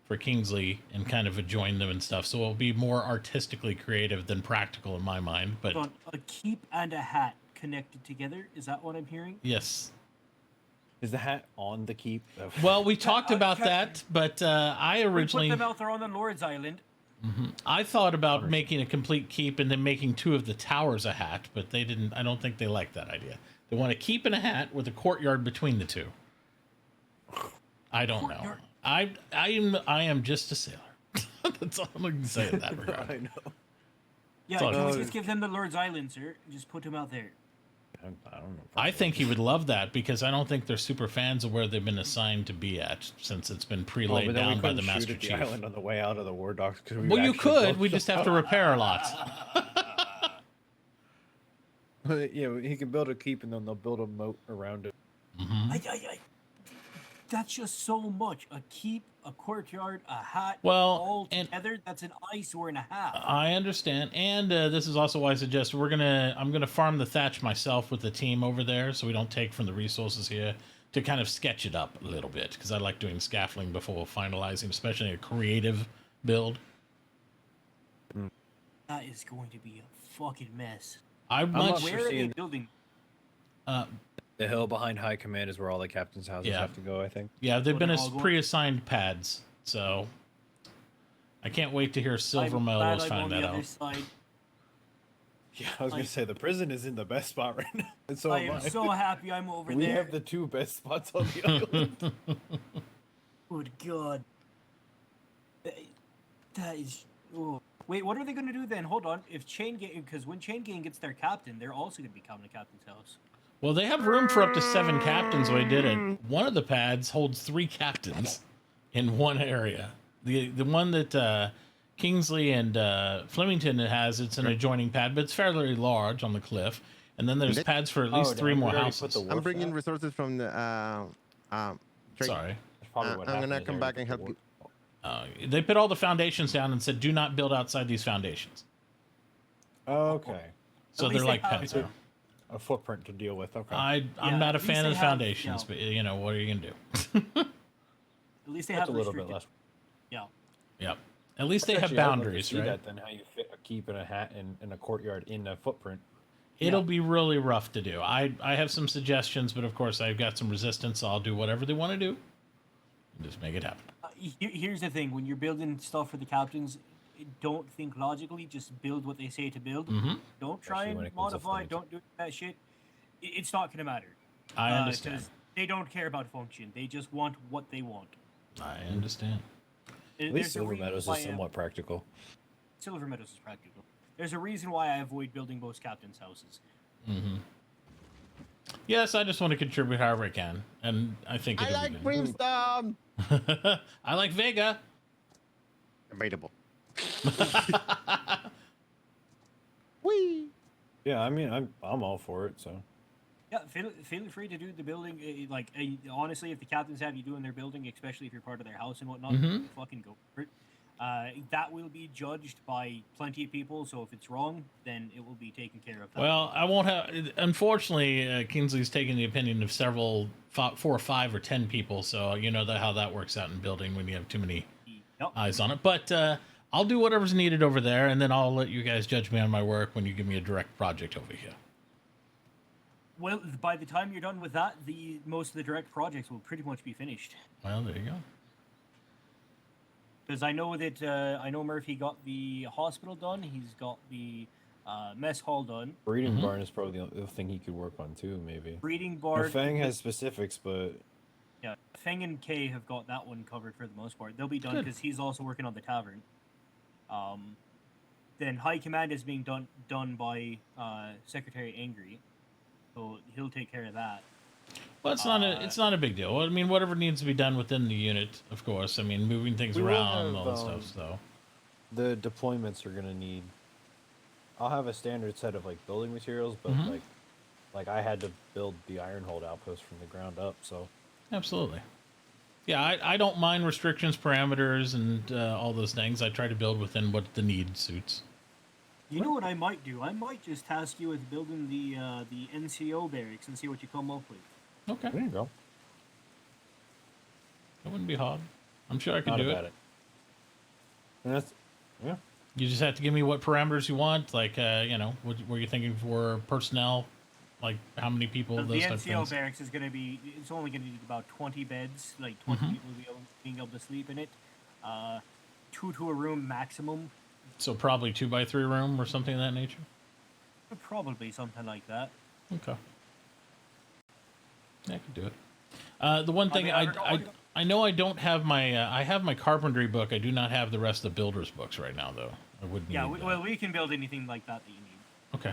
for Kingsley and kind of join them and stuff. So it'll be more artistically creative than practical in my mind. But a keep and a hat connected together, is that what I'm hearing? Yes. Is the hat on the keep? Well, we talked about that, but I originally... We put them out there on the Lord's Island. I thought about making a complete keep and then making two of the towers a hat, but they didn't. I don't think they like that idea. They want a keep and a hat with a courtyard between the two. I don't know. I am just a sailor. That's all I'm going to say in that regard. I know. Yeah, can we just give them the Lord's Island, sir? Just put them out there. I don't know. I think he would love that because I don't think they're super fans of where they've been assigned to be at since it's been pre-laid down by the Master Chief. The island on the way out of the war docks. Well, you could. We just have to repair a lot. Yeah, he can build a keep and then they'll build a moat around it. that's just so much. A keep, a courtyard, a hat, Well, all together. That's an eyesore and a half. I understand, and this is also why I suggest I'm gonna farm the thatch myself with the team over there, so we don't take from the resources here to kind of sketch it up a little bit, because I like doing scaffolding before finalizing, especially a creative build. That is going to be a fucking mess. Where are they building? The hill behind High Command is where all the captains' houses have to go, I think. Yeah, they've been pre-assigned pads, so I can't wait to hear Silver Mellows find that out. Yeah, I was gonna say the prison is in the best spot right now. And so I am so happy I'm over we there. have the 2 best spots on the island. Good God. That is. Oh. Wait, what are they going to do then? Hold on. If because when Chain Gang gets their captain, they're also going to be coming to Captain's house. Well, they have room for up to 7 captains. We did it. One of the pads holds 3 captains in one area. The one that Kingsley and Flemington has, it's an adjoining pad, but it's fairly large on the cliff. And then there's pads for at least 3 more houses. I'm bringing resources from the. Sorry. I'm gonna come back and help you. They put all the foundations down and said, "Do not build outside these foundations." Okay. So they're like pads. A footprint to deal with. Okay. I'm not a fan of the foundations, but you know what are you gonna do? At least they have a little bit less. Yeah. Yep. At least they have boundaries, right? That, then how you fit a keep and a hat in a courtyard in a footprint. It'll be really rough to do. I have some suggestions, but of course I've got some resistance. So I'll do whatever they want to do. Just make it happen. Here's the thing: when you're building stuff for the captains, don't think logically. Just build what they say to build. Don't try and modify. Don't do that shit. It's not going to matter. I understand. 'Cause they don't care about function. They just want what they want. I understand. At least Silver Meadows is somewhat practical. Silver Meadows is practical. There's a reason why I avoid building most captains' houses. Yes, I just want to contribute however I can, and I think I like Brimstone. I like Vega. Debatable. Whee! Yeah, I mean, I'm all for it. So. Yeah, feel free to do the building. Honestly, if the captains have you doing their building, especially if you're part of their house and whatnot, fucking go for it. That will be judged by plenty of people, so if it's wrong, then it will be taken care of. Well, I won't have. Unfortunately, Kingsley's taking the opinion of 4 or 5 or 10 people, so you know how that works out in building when you have too many eyes on it. But I'll do whatever's needed over there, and then I'll let you guys judge me on my work when you give me a direct project over here. Well, by the time you're done with that, most of the direct projects will pretty much be finished. Well, there you go. Because I know that Murphy got the hospital done. He's got the mess hall done. Breeding barn is probably the other thing he could work on too, maybe. Breeding barn. Fang has specifics, but yeah, Fang and Kay have got that one covered for the most part. They'll be done because he's also working on the tavern. Then High Command is being done by Secretary Angry, so he'll take care of that. Well, it's not a big deal. I mean, whatever needs to be done within the unit, of course. I mean, moving things around and all that stuff. So the deployments are gonna need. I'll have a standard set of building materials, but like I had to build the Ironhold outpost from the ground up. So absolutely, yeah. I don't mind restrictions, parameters, and all those things. I try to build within what the need suits. You know what I might do? I might just task you with building the NCO barracks and see what you come up with. Okay. There you go. That wouldn't be hard. I'm sure I could do it. And that's, yeah. You just have to give me what parameters you want. What were you thinking for personnel? Like how many people? So those the type of NCO things? barracks is going to be. It's only going to need about 20 beds. 20 people being able to sleep in it. 2 to a room maximum. So probably 2x3 room or something of that nature. Probably something like that. Okay. Yeah, I can do it. The one thing I know I don't have my I have my carpentry book. I do not have the rest of the builders books right now though. I would need. Yeah, we can build anything like that you need. Okay.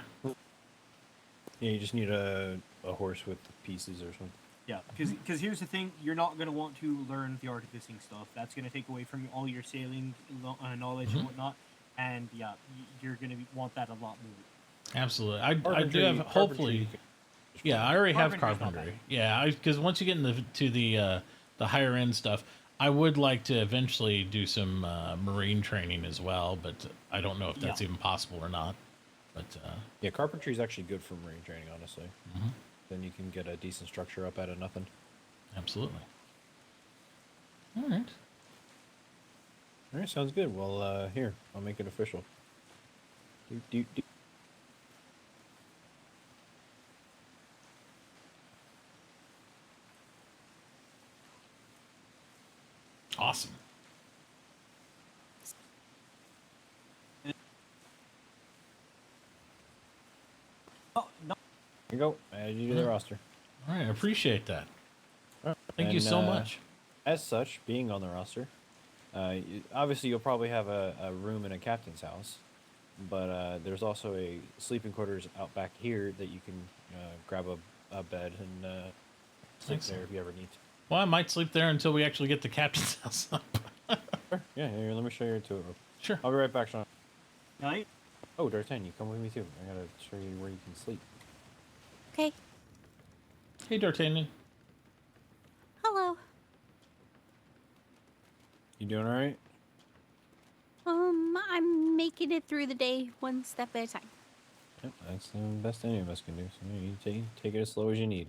Yeah, you just need a horse with pieces or something. Yeah, because here's the thing: you're not going to want to learn the artificing stuff. That's going to take away from all your sailing knowledge and whatnot. And yeah, you're going to want that a lot more. Absolutely. I do have hopefully. Yeah, I already have carpentry. Yeah, because once you get into the the higher end stuff. I would like to eventually do some marine training as well, but I don't know if that's even possible or not. But yeah, carpentry is actually good for marine training, honestly. Then you can get a decent structure up out of nothing. Absolutely. All right. All right, sounds good. Well, here, I'll make it official. Awesome. Oh, no. Here you go. Add you to the roster. All right, I appreciate that. Right. Thank you so much. As such, being on the roster, obviously you'll probably have a room in a captain's house, but there's also a sleeping quarters out back here that you can grab a bed and sleep there if you ever need to. Well, I might sleep there until we actually get the captain's house up. Sure. Yeah, here, let me show you to it. Sure. I'll be right back, Sean. Night. Oh, D'Artagnan, you come with me too. I gotta show you where you can sleep. Okay. Hey, D'Artagnan. Hello. You doing all right? I'm making it through the day one step at a time. Yep, that's the best any of us can do. So you take it as slow as you need.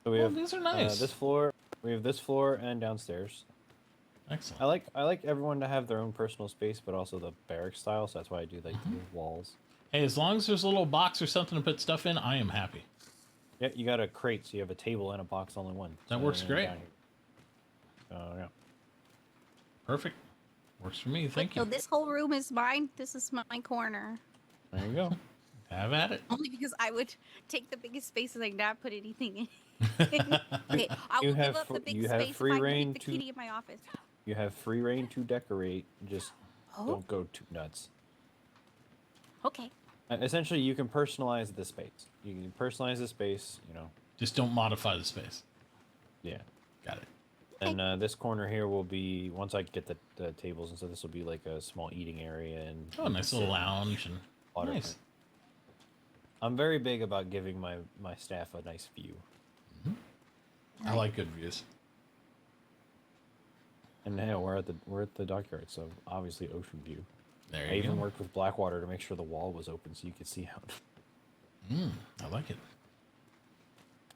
So we Well, have these are nice. this floor. We have this floor and downstairs. Excellent. I like everyone to have their own personal space, but also the barrack style. So that's why I do like the walls. Hey, as long as there's a little box or something to put stuff in, I am happy. Yeah, you got a crate, so you have a table and a box all in one. That works great. Yeah. Perfect. Works for me. Thank you. So this whole room is mine. This is my corner. There you go. Have at it. Only because I would take the biggest space and like not put anything in. Okay, I will give up the big space if I can keep the kitty in my office. You have free reign to decorate. Just don't go too nuts. Okay. Essentially, you can personalize the space. You can personalize the space, you know. Just don't modify the space. Yeah. Got it. And this corner here will be, once I get the tables and so this will be like a small eating area and... Oh, nice little lounge and... Nice. I'm very big about giving my staff a nice view. I like good views. And yeah, we're at the dockyard, so obviously ocean view. There I you even go. worked with Blackwater to make sure the wall was open so you could see out. I like it.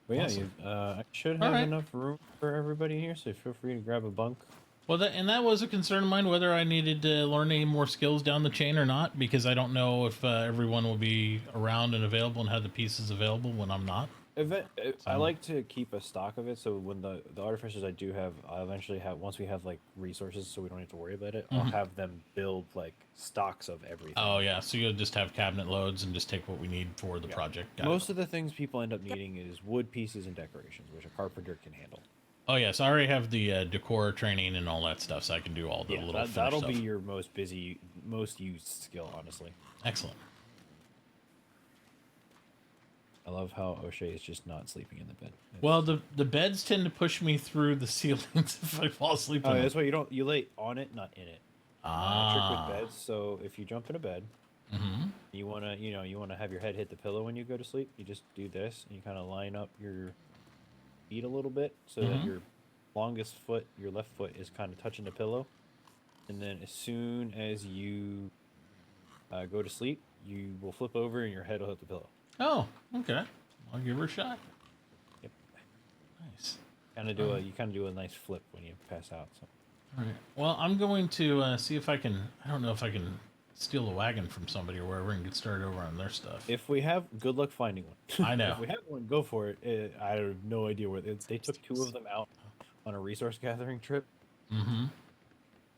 But yeah, Awesome. I should have enough room for everybody here, so feel free to grab a bunk. Well, that was a concern of mine, whether I needed to learn any more skills down the chain or not, because I don't know if everyone will be around and available and have the pieces available when I'm not. I like to keep a stock of it, so when the artificers I do have, I'll eventually have, once we have like resources so we don't have to worry about it, I'll have them build like stocks of everything. Oh yeah, so you'll just have cabinet loads and just take what we need for the project. Got it. Most of the things people end up needing is wood pieces and decorations, which a carpenter can handle. Oh yes, I already have the decor training and all that stuff, so I can do all the little finish that'll stuff. be your most used skill, honestly. Excellent. I love how O'Shea is just not sleeping in the bed. Well, the beds tend to push me through the ceilings if I fall asleep. Oh, in that's it. why you lay on it, not in it. Trick with beds. So if you jump in a bed, you wanna have your head hit the pillow when you go to sleep. You just do this, and you kind of line up your feet a little bit so that your longest foot, your left foot, is kind of touching the pillow. And then as soon as you go to sleep, you will flip over and your head will hit the pillow. Oh, okay. I'll give her a shot. Yep. Nice. You kind of do a nice flip when you pass out. So. All right. Well, I'm going to see if I can. I don't know if I can steal a wagon from somebody or wherever and get started over on their stuff. If we have, good luck finding one. I know. If we have one, go for it. I have no idea where they took 2 of them out on a resource gathering trip.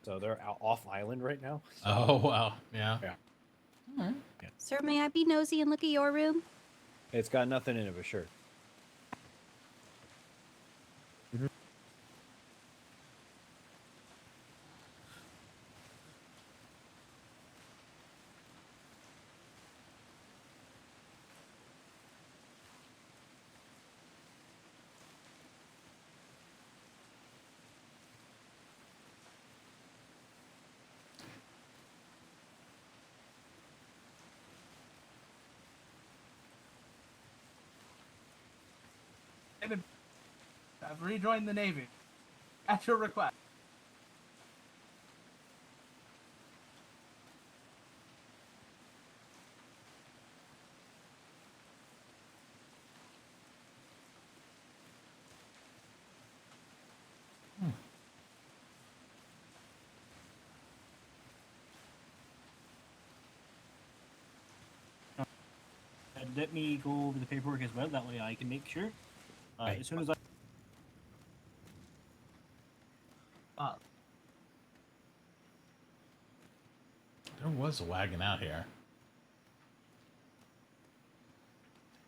So they're out off island right now. So. Oh wow! Yeah. All right. Sir, may I be nosy and look at your room? It's got nothing in it but sure. I've rejoined the Navy. At your request. Let me go over the paperwork as well. That way I can make sure. As soon as I. There was a wagon out here.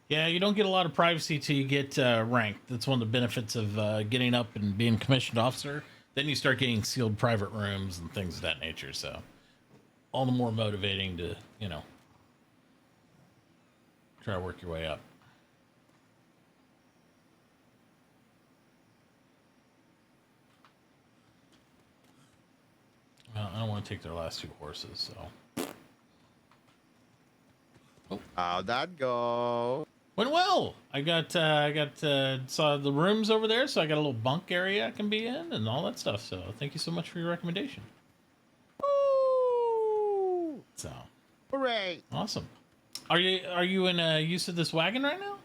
Yeah, you don't get a lot of privacy till you get ranked. That's one of the benefits of getting up and being commissioned officer. Then you start getting sealed private rooms and things of that nature. So, all the more motivating to, try to work your way up. Well, I don't want to take their last 2 horses, so. Oh. How'd that go? Went well. I saw the rooms over there, so I got a little bunk area I can be in and all that stuff. So thank you so much for your recommendation. Woo! So. Hooray! Awesome. Are you in use of this wagon right now?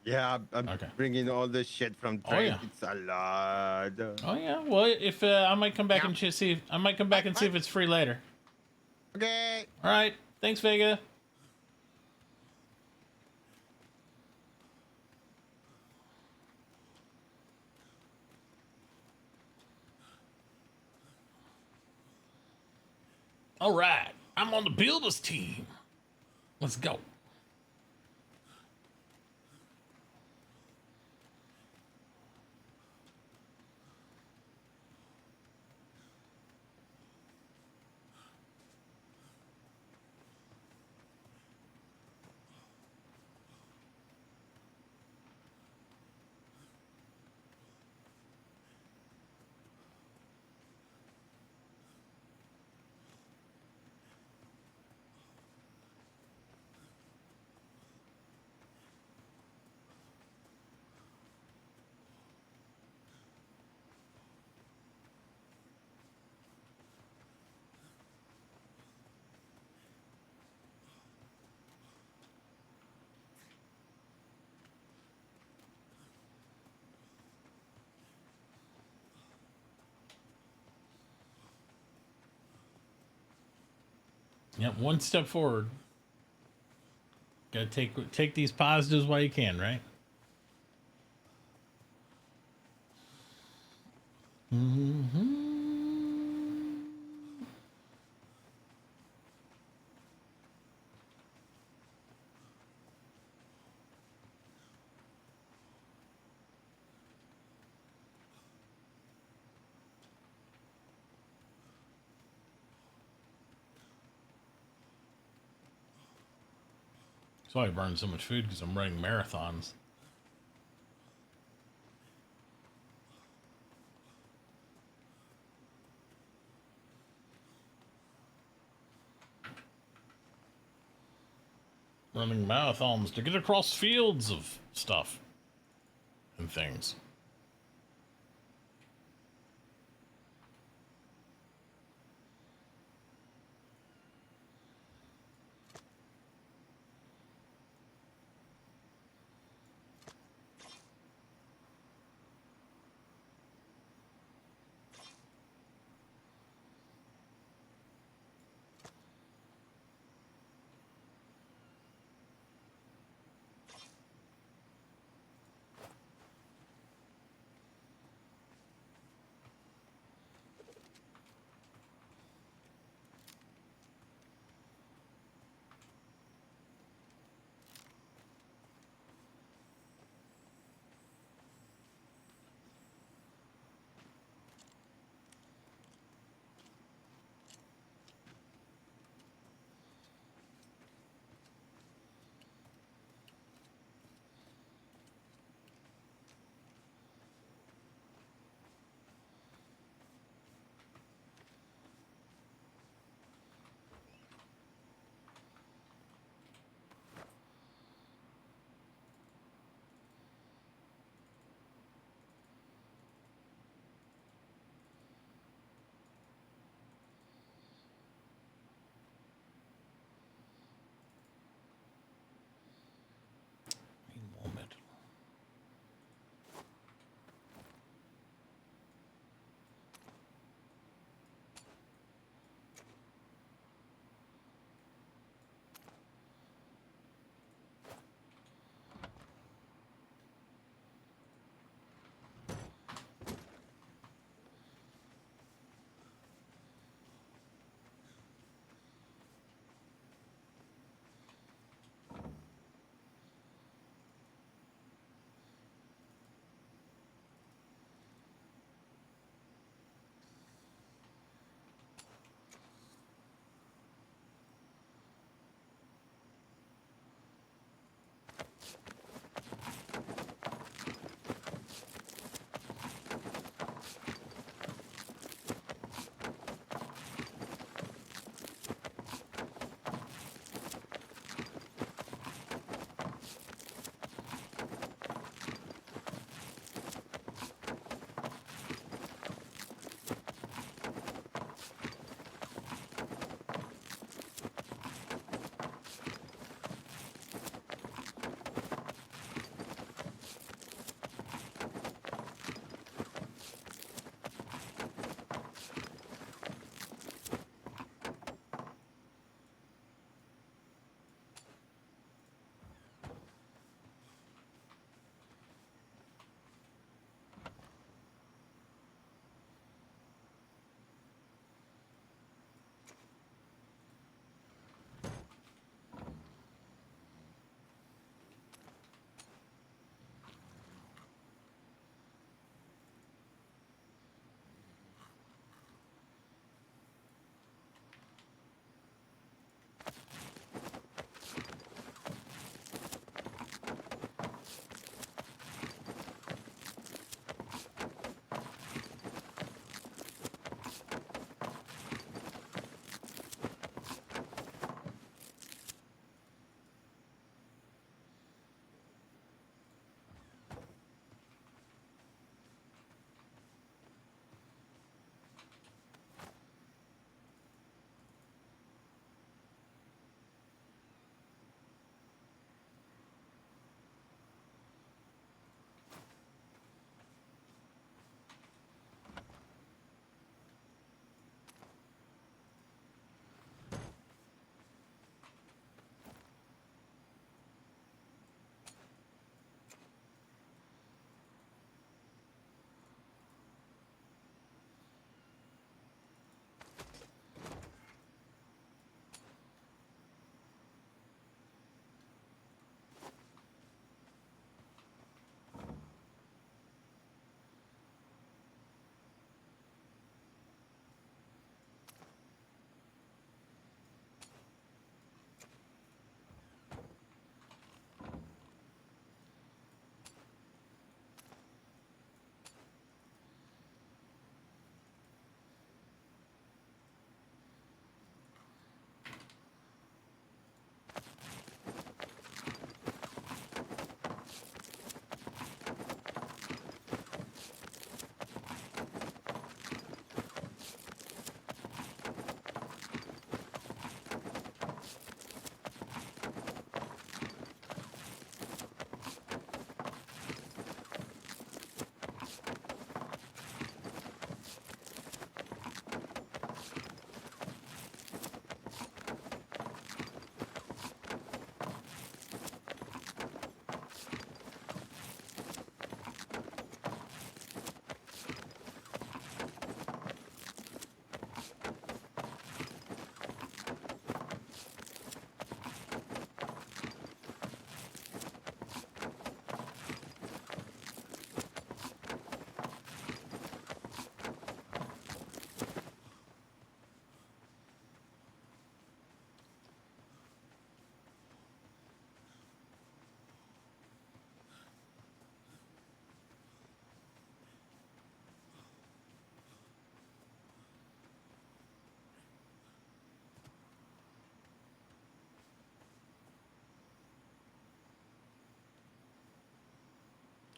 Yeah, I'm bringing all this shit from trade. Yeah. It's a lot. Oh yeah. Well, if I might come back and see. I might come back and see if it's free later. Okay. All right. Thanks, Vega. All right. I'm on the builders team. Let's go. Yep, one step forward. Gotta take these positives while you can, right? Mm-hmm. That's why I burn so much food, because I'm running marathons. Running marathons to get across fields of stuff and things.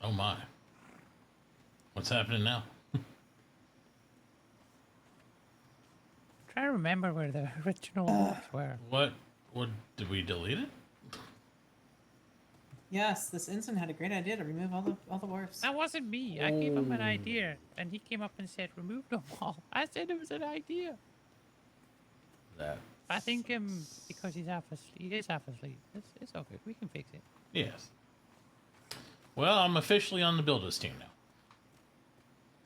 Oh my. What's happening now? Try to remember where the original walls were. What did we delete it? Yes, this ensign had a great idea to remove all the wharfs. That wasn't me. I gave him an idea, and he came up and said, "Remove them all." I said it was an idea. That. I think because he's half asleep. He is half asleep. It's okay. We can fix it. Yes. Well, I'm officially on the Builders team now.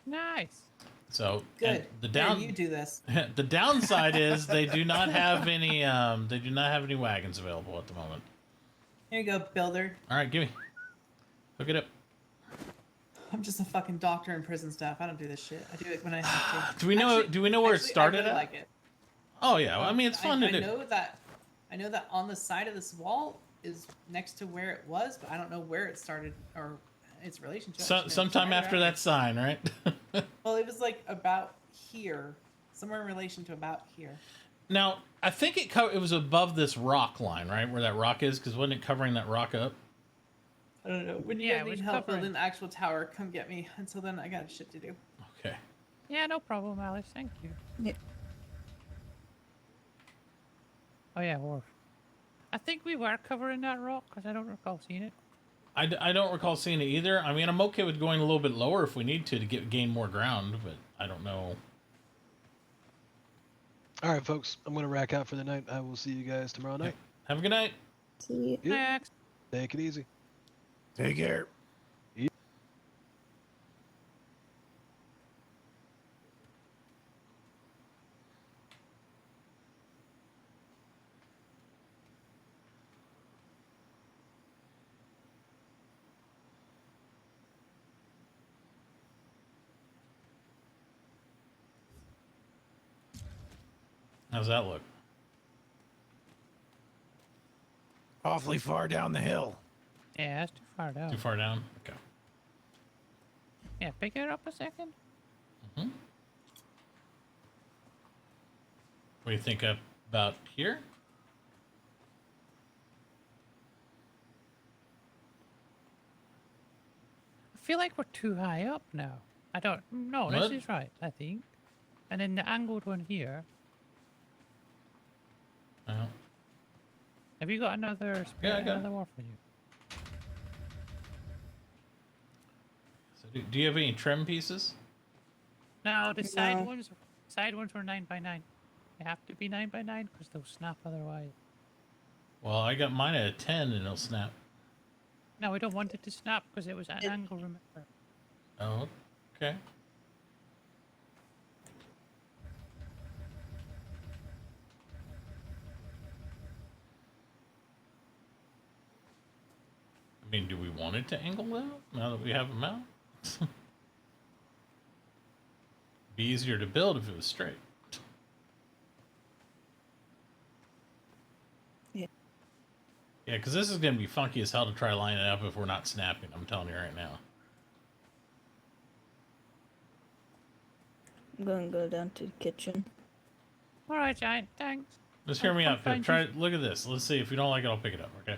Nice. So Good. The Here, you do this. the downside is they do not have any wagons available at the moment. Here you go, builder. All right, give me. Hook it up. I'm just a fucking doctor in prison staff. I don't do this shit. I do it when I have to. Do we know where it started I really at? like it. Oh yeah, well, I mean it's fun to do. I know that on the side of this wall is next to where it was, but I don't know where it started or its relationship. Sometime after that sign, right? Well, it was like about here, somewhere in relation to about here. Now, I think it was above this rock line, right? Where that rock is, because wasn't it covering that rock up? I don't know. When you need help building the actual tower, come get me. Until then, I got shit to do. Okay. Yeah, no problem, Alice. Thank you. Yeah. Oh yeah, wharf. I think we were covering that rock because I don't recall seeing it. I don't recall seeing it either. I mean, I'm okay with going a little bit lower if we need to gain more ground, but I don't know. All right, folks. I'm going to rack out for the night. I will see you guys tomorrow night. Have a good night. See you. Yep. Take it easy. Take care. How's that look? Awfully far down the hill. Yeah, that's too far down. Too far down? Okay. Yeah, pick it up a second. Mm-hmm. What do you think about here? I feel like we're too high up now. I don't. No, What? this is right. I think. And then the angled one here. Oh. Have you got another? Yeah, I got another wharf for you. So do you have any trim pieces? No, the side ones were 9x9. They have to be 9x9 because they'll snap otherwise. Well, I got mine at a 10 and it'll snap. No, we don't want it to snap because it was an angle. Remember? Oh, okay. I mean, do we want it to angle now that we have them out? Be easier to build if it was straight. Yeah. Yeah, because this is going to be funky as hell to try lining it up if we're not snapping. I'm telling you right now. I'm going to go down to the kitchen. All right, Giant. Thanks. Just hear me out, Pip. Try. Look at this. Let's see. If you don't like it, I'll pick it up. Okay.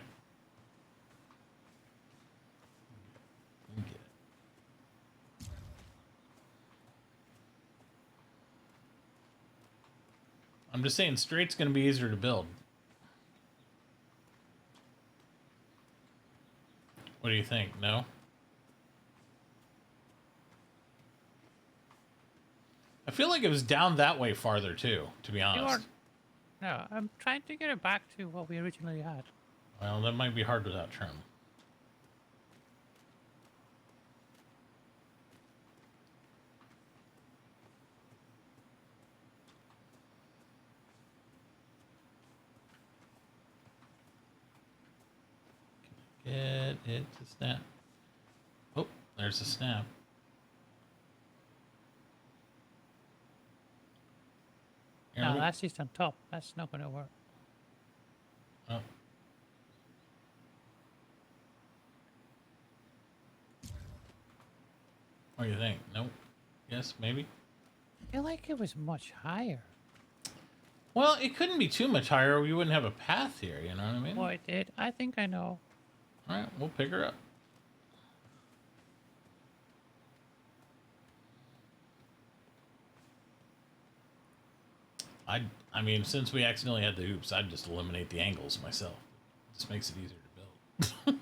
I'm just saying, straight's going to be easier to build. What do you think? No? I feel like it was down that way farther too, to be honest. No, I'm trying to get it back to what we originally had. Well, that might be hard without trim. Get it to snap. Oh, there's a snap. Here, No, let me- that's just on top. That's not going to work. Oh. What do you think? Nope. Yes, maybe. I feel like it was much higher. Well, it couldn't be too much higher. We wouldn't have a path here. You know what I mean? Well, it did. I think I know. All right, we'll pick her up. I mean, since we accidentally had the hoops, I'd just eliminate the angles myself. It just makes it easier to build.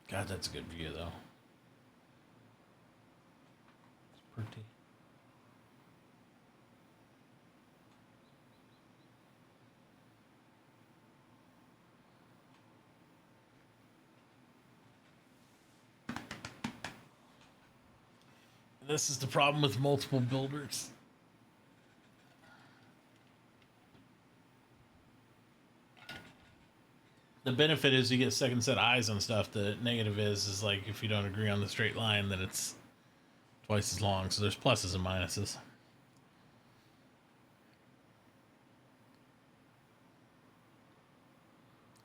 God, that's a good view, though. It's pretty. This is the problem with multiple builders. The benefit is you get second set eyes on stuff. The negative is like if you don't agree on the straight line, then it's twice as long. So there's pluses and minuses.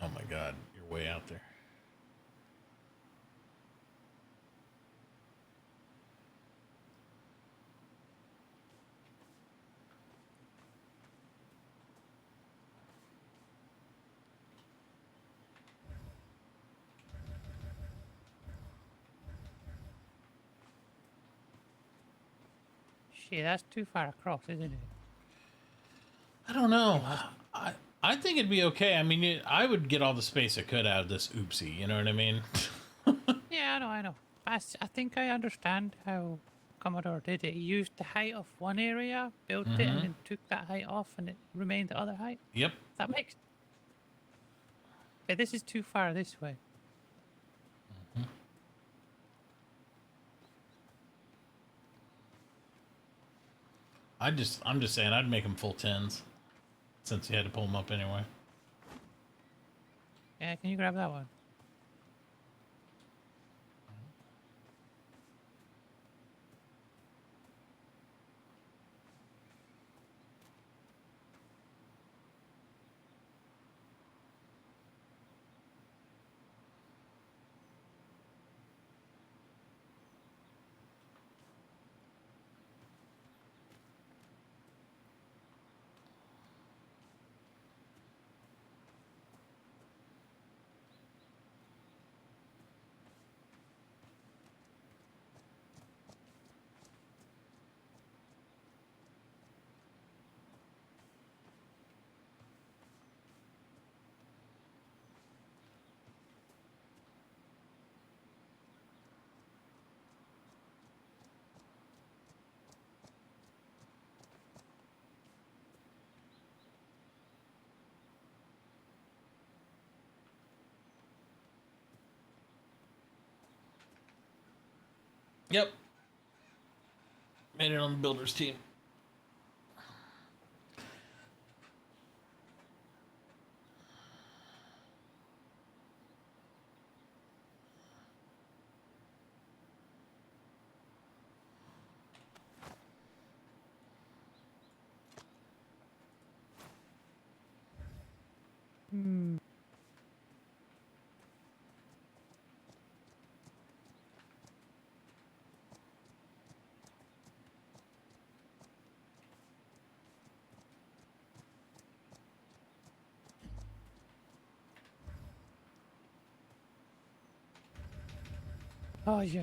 Oh my God, you're way out there. Shit, that's too far across, isn't it? I don't know. I think it'd be okay. I mean, I would get all the space I could out of this oopsie. You know what I mean? Yeah, I know. I think I understand how Commodore did it. He used the height of one area, built it, and then took that height off, and it remained the other height. Yep. That makes. But this is too far this way. I'm just saying I'd make them full 10s, since you had to pull them up anyway. Yeah, can you grab that one? Yep. Made it on the builders team. Hmm. Oh, yeah.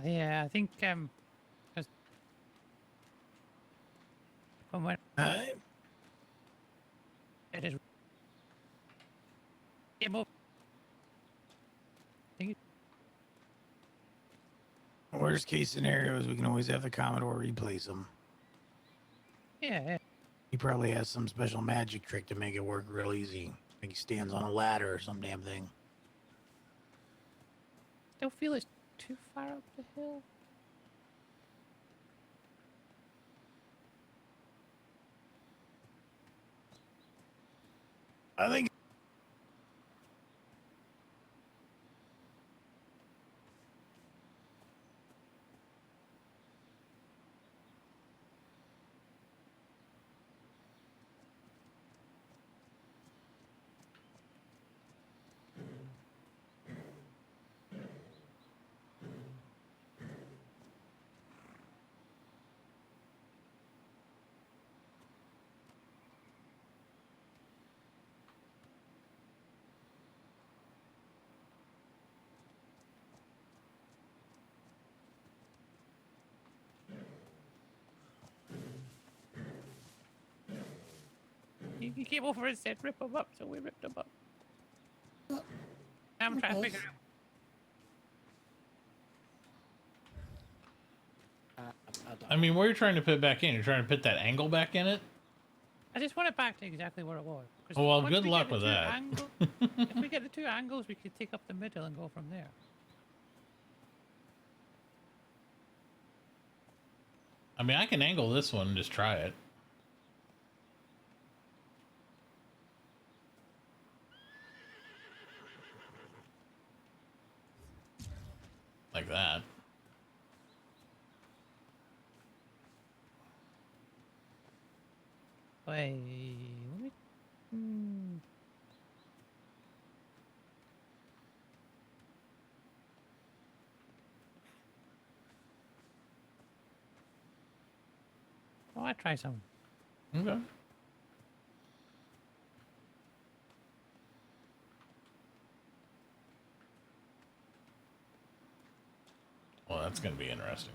Yeah, I think just from when it is. Yeah, but I think it, Worst case scenario is we can always have the Commodore replace him. yeah. He probably has some special magic trick to make it work real easy. Like he stands on a ladder or some damn thing. Still feel it's too far up the hill. I think. He came over and said rip them up, so we ripped them up. Now I'm trying to figure out. I mean, what are you trying to put back in? You're trying to put that angle back in it? I just want it back to exactly where it was. 'Cause Oh, well, once good we luck get the with two that. Angles, if we get the two angles, we could take up the middle and go from there. I mean, I can angle this one and just try it. Like that. Wait, let me... Oh, I try some. Okay. Well, that's going to be interesting.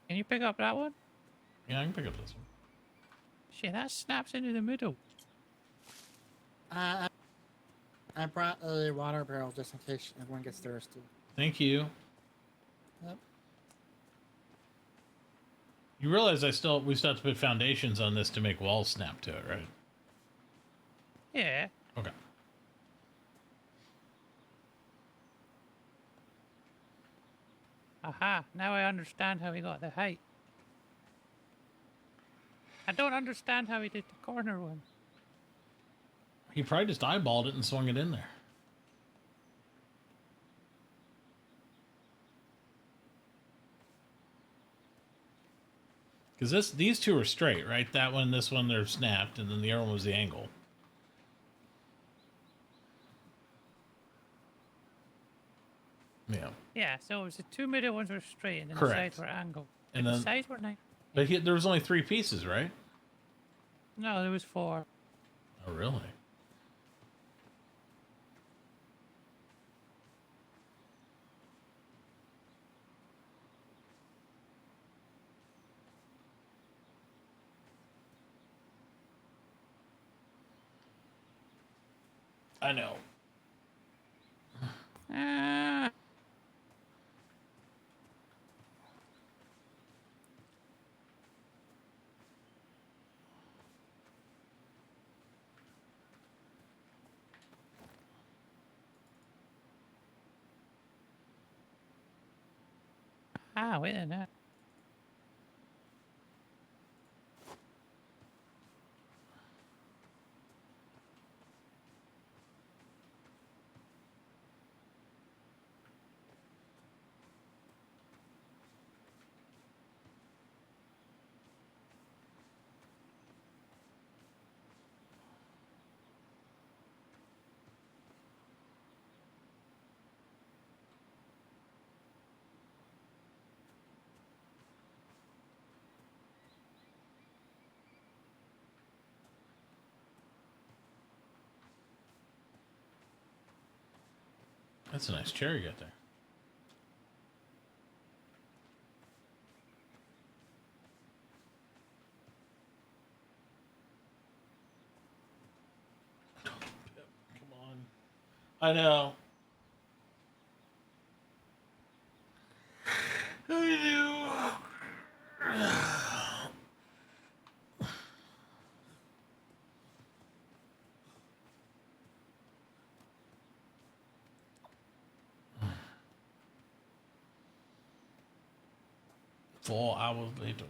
Can you pick up that one? Yeah, I can pick up this one. Shit, that snaps into the middle. I brought a water barrel just in case everyone gets thirsty. Thank you. Yep. You realize we still have to put foundations on this to make walls snap to it, right? Yeah. Okay. Aha, now I understand how he got the height. I don't understand how he did the corner one. He probably just eyeballed it and swung it in there. Because these two are straight, right? That one, this one, they're snapped, and then the other one was the angle. Yeah. Yeah, so it was the two middle ones were straight and then Correct. the sides were angled. And the then- sides were nice. But there was only 3 pieces, right? No, there was 4. Oh, really? I know. Ah. Ah, wait a minute. That's a nice chair you got there. Come on. I know. I do. Four hours later.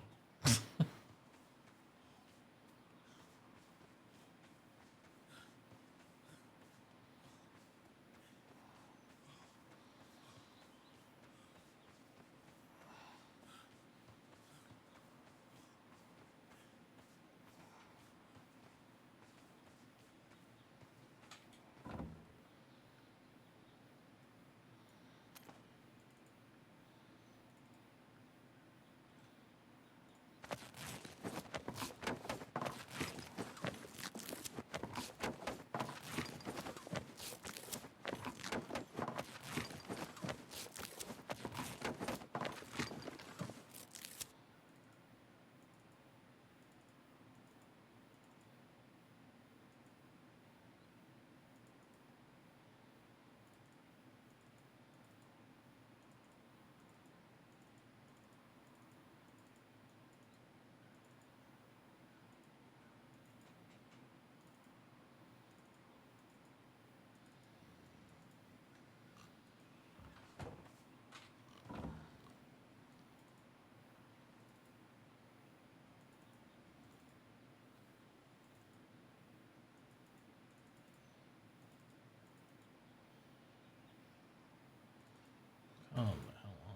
Oh, the hell on.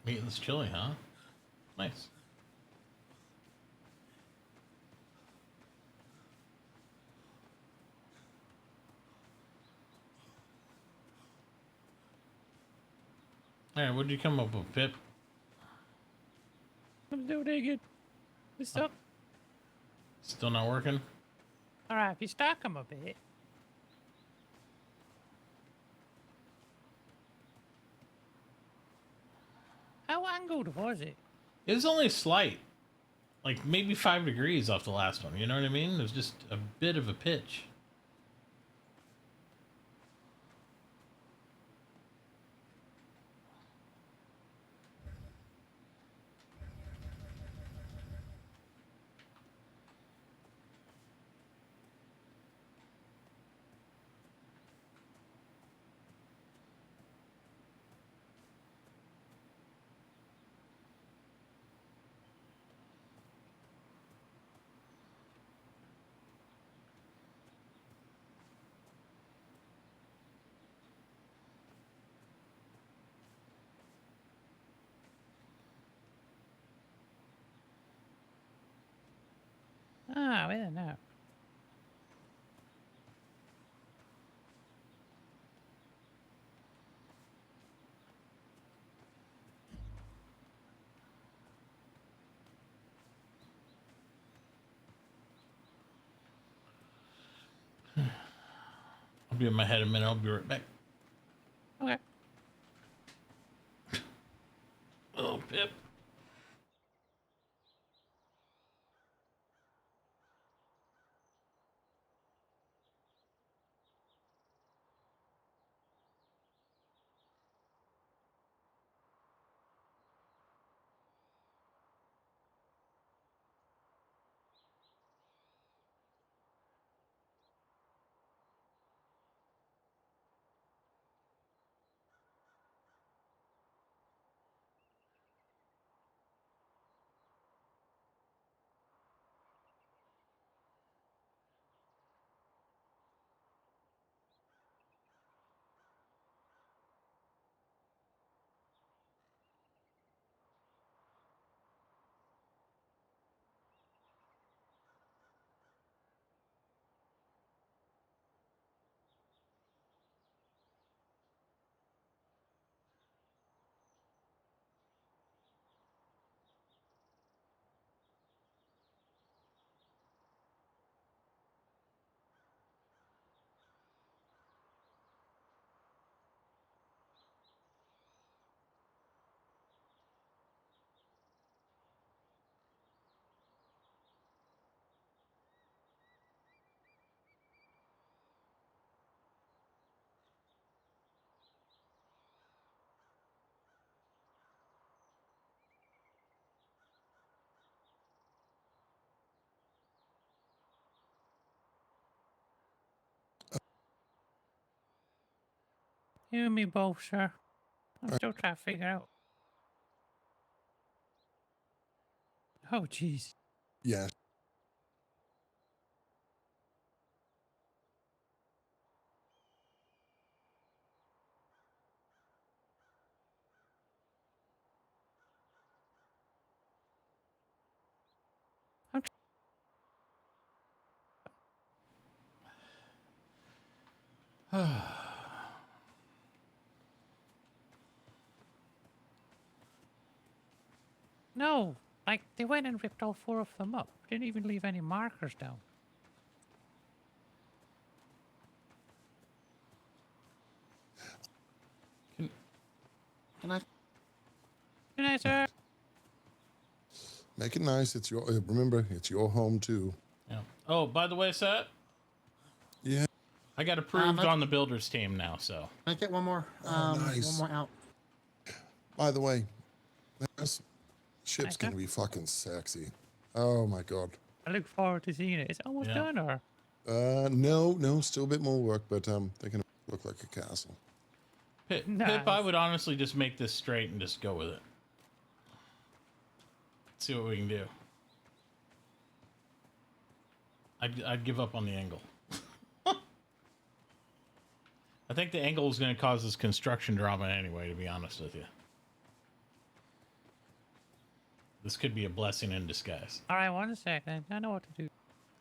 Meatless chili, huh? Nice. Alright, what did you come up with, Pip? I'm still digging. It's up. Still not working? Alright, if you stack them a bit. How angled was it? It was only slight. Like maybe 5 degrees off the last one, you know what I mean? It was just a bit of a pitch. Ah, we don't know. I'll be in my head in a minute. I'll be right back. Okay. Oh, Pip. You and me both, sir. I'm still trying to figure out. Oh, jeez. Yes. No, Like, they went and ripped all 4 of them up. Didn't even leave any markers down. Can I? Good night, sir. Make it nice. It's your remember, it's your home too. Yeah. Oh, by the way, Seth. Yeah. I got approved on the builders team now, so. Can I get one more? Nice. One more out. By the way, this ship's gonna be fucking sexy. Oh my god. I look forward to seeing it. Is it almost done, or? No, still a bit more work, but they're gonna look like a castle. Pip, Nice. I would honestly just make this straight and just go with it. See what we can do. I'd give up on the angle. I think the angle is going to cause this construction drama anyway, to be honest with you. This could be a blessing in disguise. All right, 1 second. I know what to do.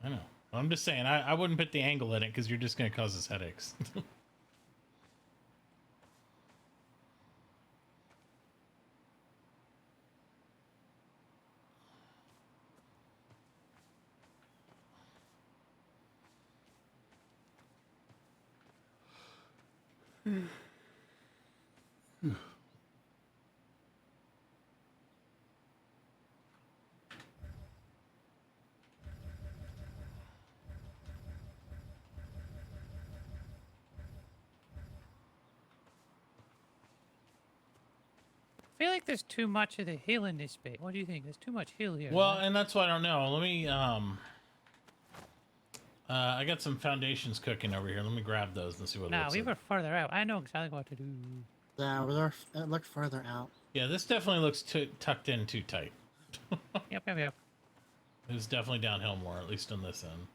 I know. I'm just saying, I wouldn't put the angle in it because you're just going to cause us headaches. I feel like there's too much of the hill in this bit. What do you think? There's too much hill here. Well, right? and that's what I don't know. Let me, I got some foundations cooking over here. Let me grab those and see what it Nah, looks we like. were further out. I know exactly what to do. Yeah, it looked further out. Yeah, this definitely looks tucked in too tight. Yep. It was definitely downhill more, at least on this end.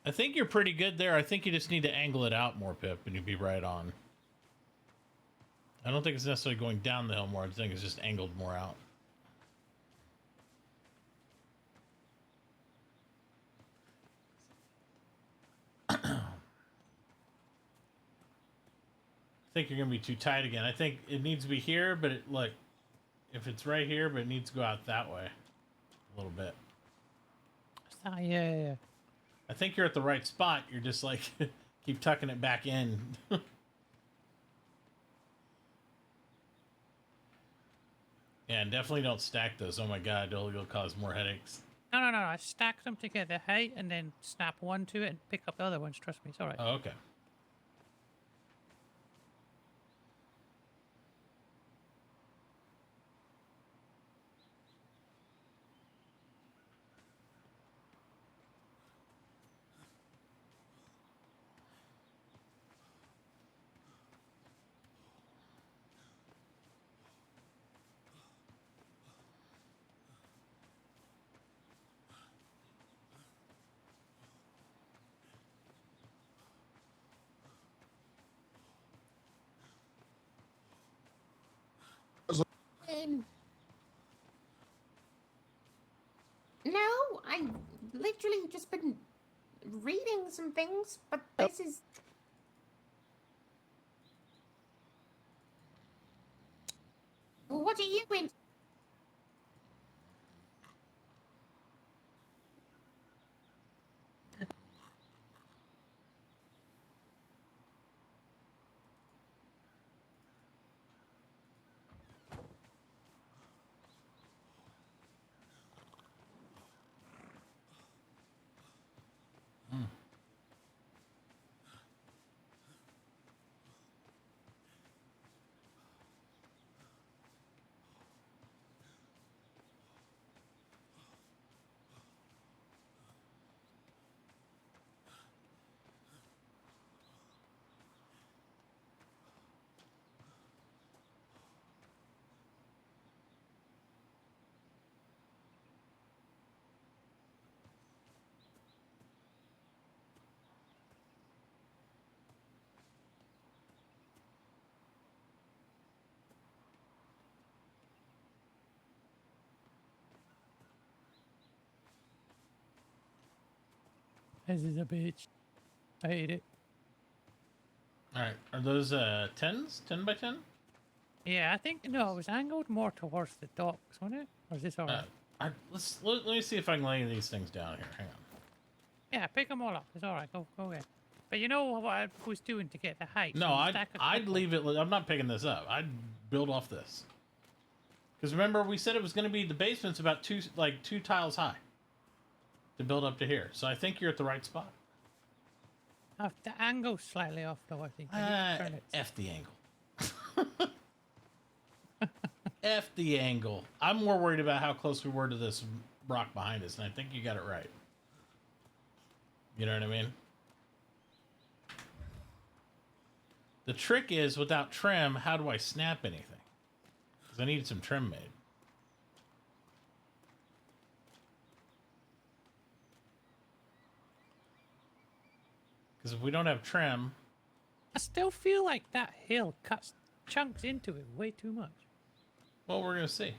I think you're pretty good there. I think you just need to angle it out more, Pip, and you'd be right on. I don't think it's necessarily going down the hill more. I think it's just angled more out. I think you're going to be too tight again. I think it needs to be here, but look, if it's right here, but it needs to go out that way a little bit. Yeah. I think you're at the right spot. You're just like, keep tucking it back in. Yeah, and definitely don't stack those. Oh my god, it'll cause more headaches. No. I stacked them to get the height and then snap one to it and pick up the other ones. Trust me, it's all right. Oh, okay. No, I've literally just been reading some things, but this is... What are you in? This is a bitch. I hate it. All right, are those 10s? 10 by 10? Yeah, I think no, it was angled more towards the docks, wasn't it? Or is this alright? Let me see if I can lay these things down here. Hang on. Yeah, pick them all up. It's alright. Go ahead. But you know what I was doing to get the height? No, So you I'd stack a I'd couple. leave it. I'm not picking this up. I'd build off this. Because remember, we said it was going to be the basement's about two tiles high to build up to here. So I think you're at the right spot. The angle's slightly off, though. I think. Turn it. F the angle. F the angle. I'm more worried about how close we were to this rock behind us, and I think you got it right. You know what I mean? The trick is, without trim, how do I snap anything? Because I need some trim made. Because if we don't have trim... I still feel like that hill cuts chunks into it way too much. Well, we're going to see.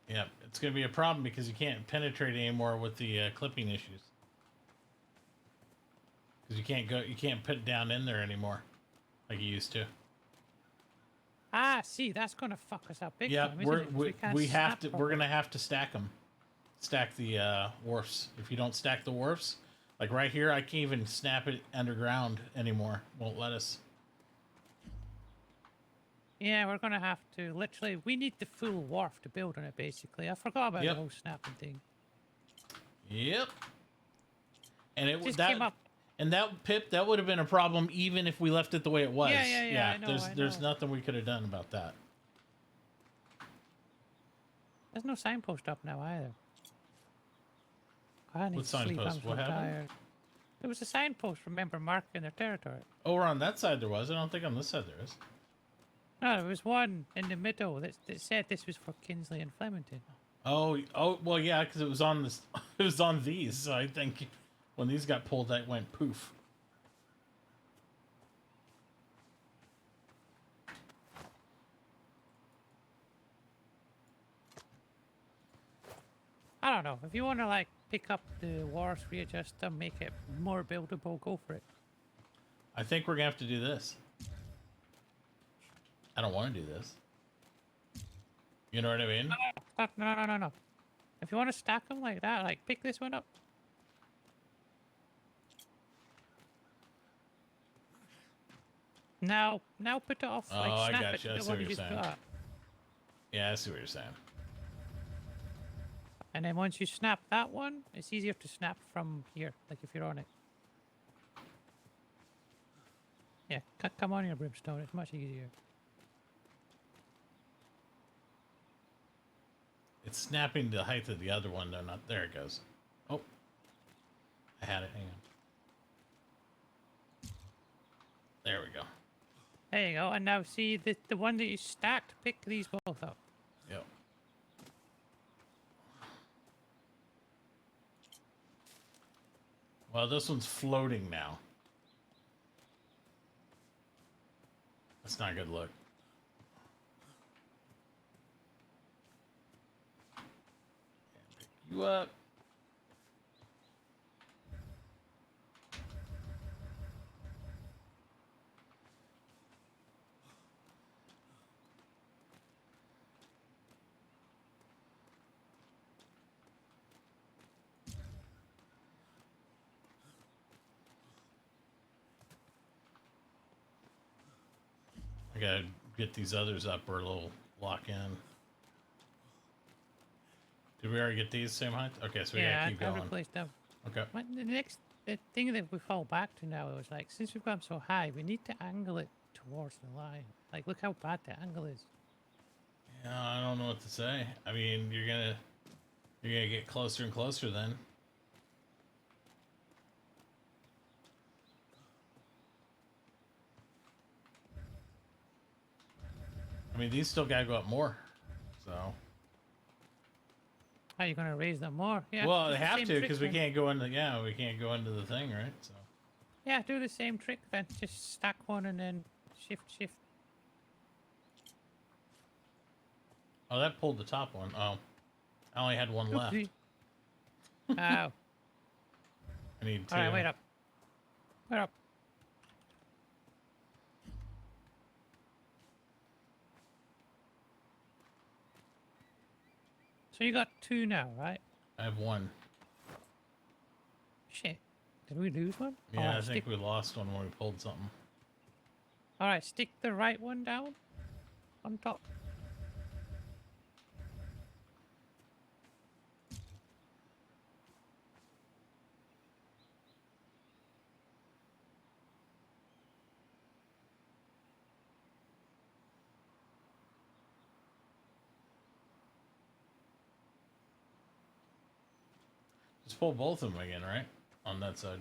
Yeah, it's going to be a problem because you can't penetrate anymore with the clipping issues. Because you can't put it down in there anymore, like you used to. Ah, see, that's gonna fuck us up big Yeah, time, isn't it? 'Cause we're gonna have to stack them, stack the wharfs. If you don't stack the wharfs, like right here, I can't even snap it underground anymore. Won't let us. Yeah, we're gonna have to literally. We need the full wharf to build on it. Basically, I forgot about Yep. the whole snapping thing. Yep. And it Just that came up. and that Pip, that would have been a problem even if we left it the way it was. Yeah, I know, there's nothing we could have done about that. There's no signpost up now either. I need What to sleep. signpost? I'm so What happened? tired. There was a signpost, remember, marking their territory. Oh, we're on that side there was. I don't think on this side there is. No, there was one in the middle that said this was for Kinsley and Flemington. Oh, well, yeah, because it was on this. It was on these. So I think when these got pulled, that went poof. I don't know. If you want to like pick up the wars, readjust them, make it more buildable, go for it. I think we're gonna have to do this. I don't want to do this. You know what I mean? No. If you want to stack them like that, like pick this one up. Now put it off. Oh, Like, I snap got it you. to I the see one what you you're just saying. got. Yeah, I see what you're saying. And then once you snap that one, it's easier to snap from here, like if you're on it. Yeah, come on here, Brimstone. It's much easier. It's snapping the height of the other one, though. Not there. It goes. Oh, I had it. Hang on. There we go. There you go. And now see the one that you stacked. Pick these both up. Yep. Well, this one's floating now. That's not a good look. Pick you up. I gotta get these others up or it'll lock in. Did we already get these same height? Okay, so we gotta keep I going. replaced them. Okay. But the thing that we fall back to now is like, since we've gone so high, we need to angle it towards the line. Like, look how bad the angle is. Yeah, I don't know what to say. I mean, you're gonna get closer and closer then. I mean, these still gotta go up more. So Are you gonna raise them more? Yeah. Well, do they the have same to trick because we then. can't go into we can't go into the thing, right? So. Yeah, do the same trick then. Just stack one and then shift. Oh, that pulled the top one. Oh, I only had one left. Oopsie. Oh. I need two. All right, wait up. Wait up. So you got 2 now, right? I have 1. Shit. Did we lose one? Yeah, Alright, I think we lost one when we pulled something. Alright, stick the right one down on top. Just pull both of them again, right? On that side.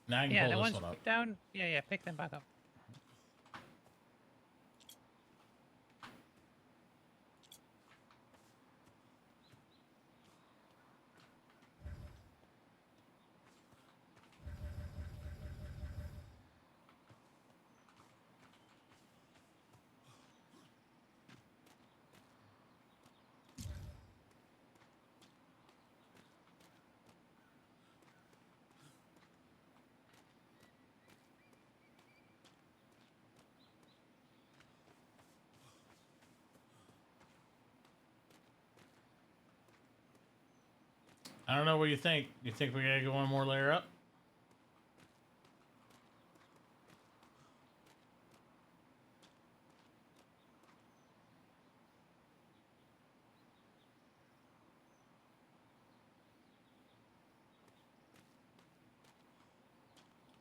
Now I can Yeah, pull the this ones one up. down. Yeah, pick them back up. I don't know what you think. You think we gotta go one more layer up?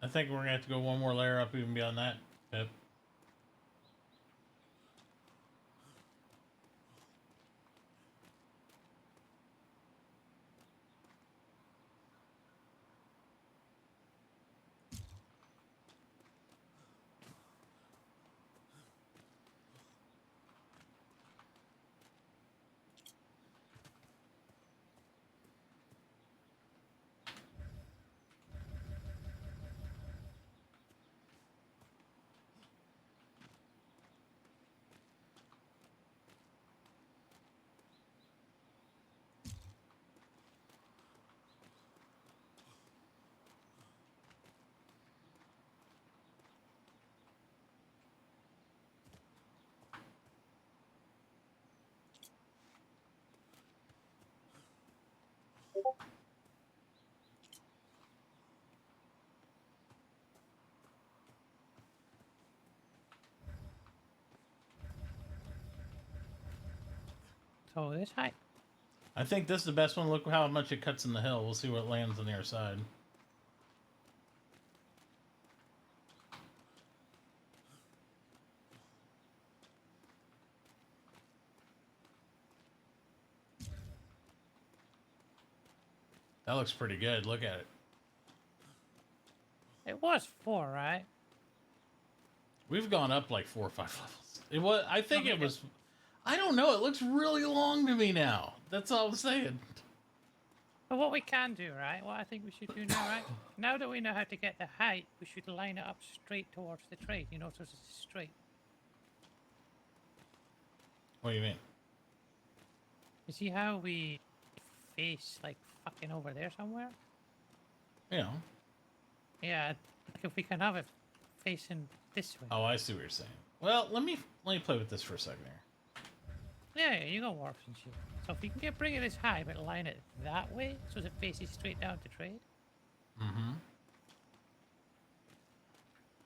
I think we're gonna have to go one more layer up even beyond that. Yep. So this height. I think this is the best one. Look how much it cuts in the hill. We'll see what lands on the other side. That looks pretty good. Look at it. It was 4, right? We've gone up like 4 or 5 levels. It was. I think it was. I don't know. It looks really long to me now. That's all I'm saying. But what we can do, right? What I think we should do now, right? Now that we know how to get the height, we should line it up straight towards the trade. You know, so it's straight. What do you mean? You see how we face like fucking over there somewhere? Yeah. Yeah, like if we can have it facing this way. Oh, I see what you're saying. Well, let me play with this for a second here. Yeah, you got warps and shit. So if we can bring it this high, but line it that way, so it faces straight down to trade. Mm-hmm.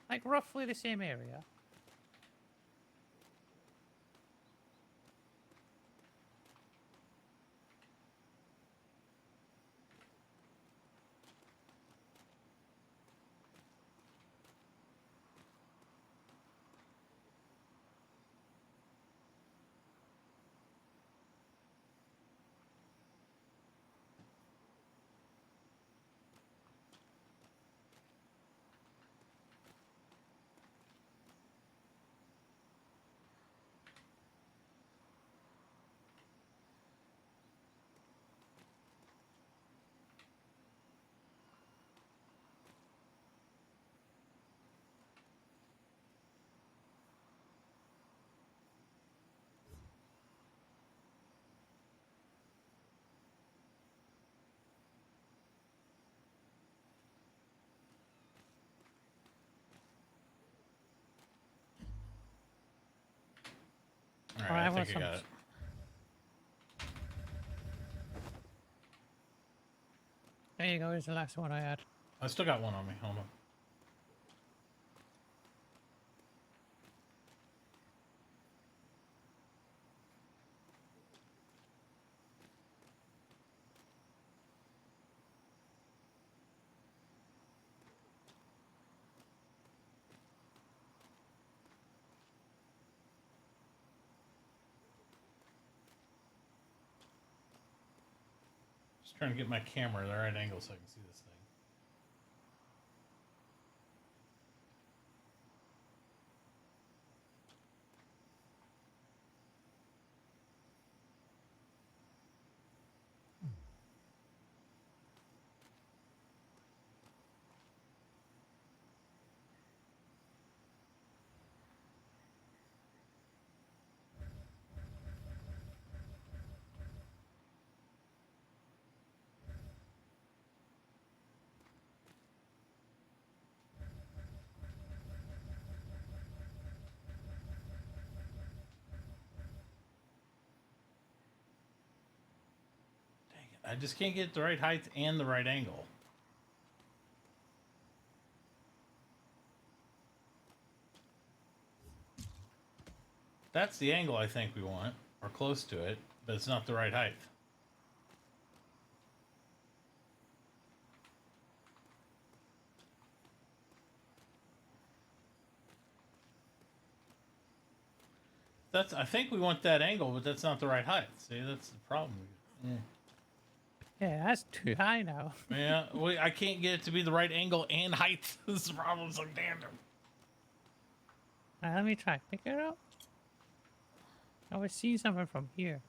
Like roughly the same area. right, I want think I got it. There you go. Here's the last one I had. I still got one on me. Hold on. Just trying to get my camera at the right angle so I can see this thing. I just can't get the right height and the right angle. That's the angle I think we want, or close to it, but it's not the right height. I think we want that angle, but that's not the right height. See, that's the problem. Yeah. Yeah, that's too high now. Yeah, well, I can't get it to be the right angle and height. This is the problem. It's like tandem. Let me try. Pick it up. I was seeing something from here.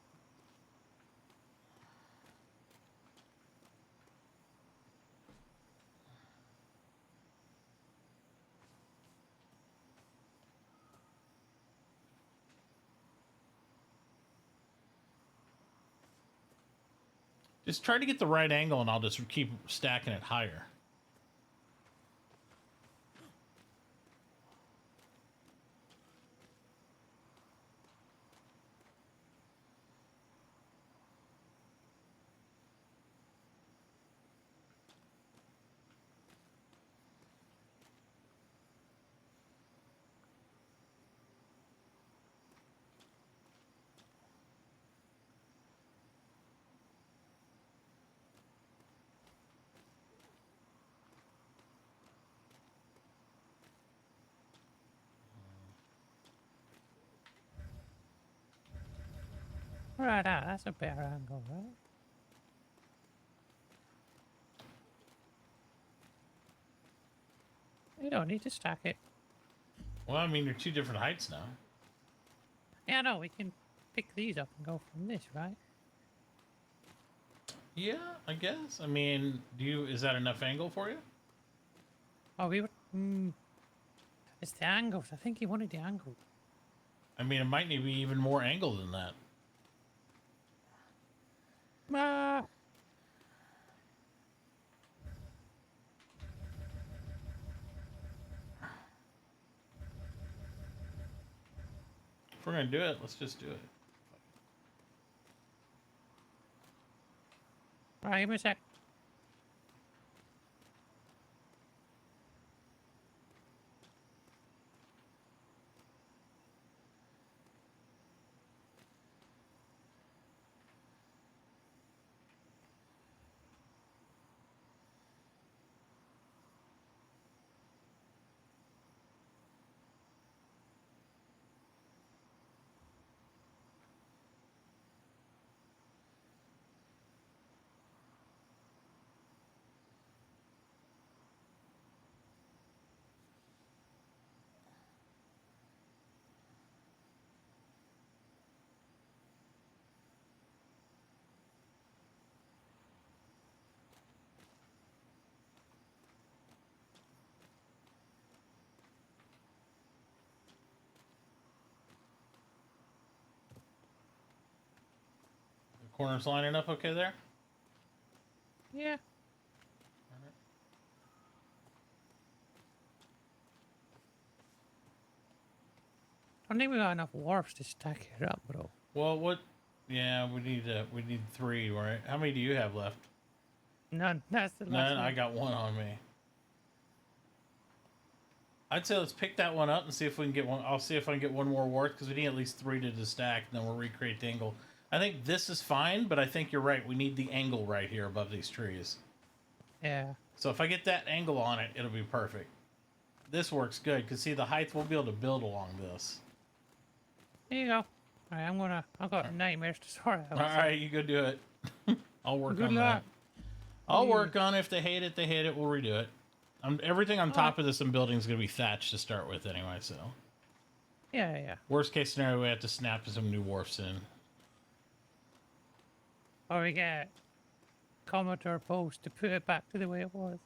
Just try to get the right angle, and I'll just keep stacking it higher. Right out. That's a better angle, right? You don't need to stack it. Well, I mean, they're two different heights now. Yeah, no, we can pick these up and go from this, right? Yeah, I guess. I mean, is that enough angle for you? Oh, we were... It's the angles. I think he wanted the angle. I mean, it might need to be even more angle than that. If we're gonna do it, let's just do it. Alright, give me a sec. The corner's lining up okay there? Yeah. I think we got enough wharfs to stack it up, bro. Well, what? Yeah, we need 3, right? How many do you have left? None. That's the last None. one. I got 1 on me. I'd say let's pick that one up and see if we can get one. I'll see if I can get 1 more wharf because we need at least 3 to stack, and then we'll recreate the angle. I think this is fine, but I think you're right. We need the angle right here above these trees. Yeah. So if I get that angle on it, it'll be perfect. This works good because see the height we'll be able to build along this. There you go. All right, I've got nightmares to sort out. All right, you go do it. I'll work Good on luck. that. I'll work on it. If they hate it, they hate it. We'll redo it. Everything on top of this in building is going to be thatched to start with anyway, so. Yeah. Worst case scenario, we have to snap some new wharfs in. Or we get Commodore Post to put it back to the way it was.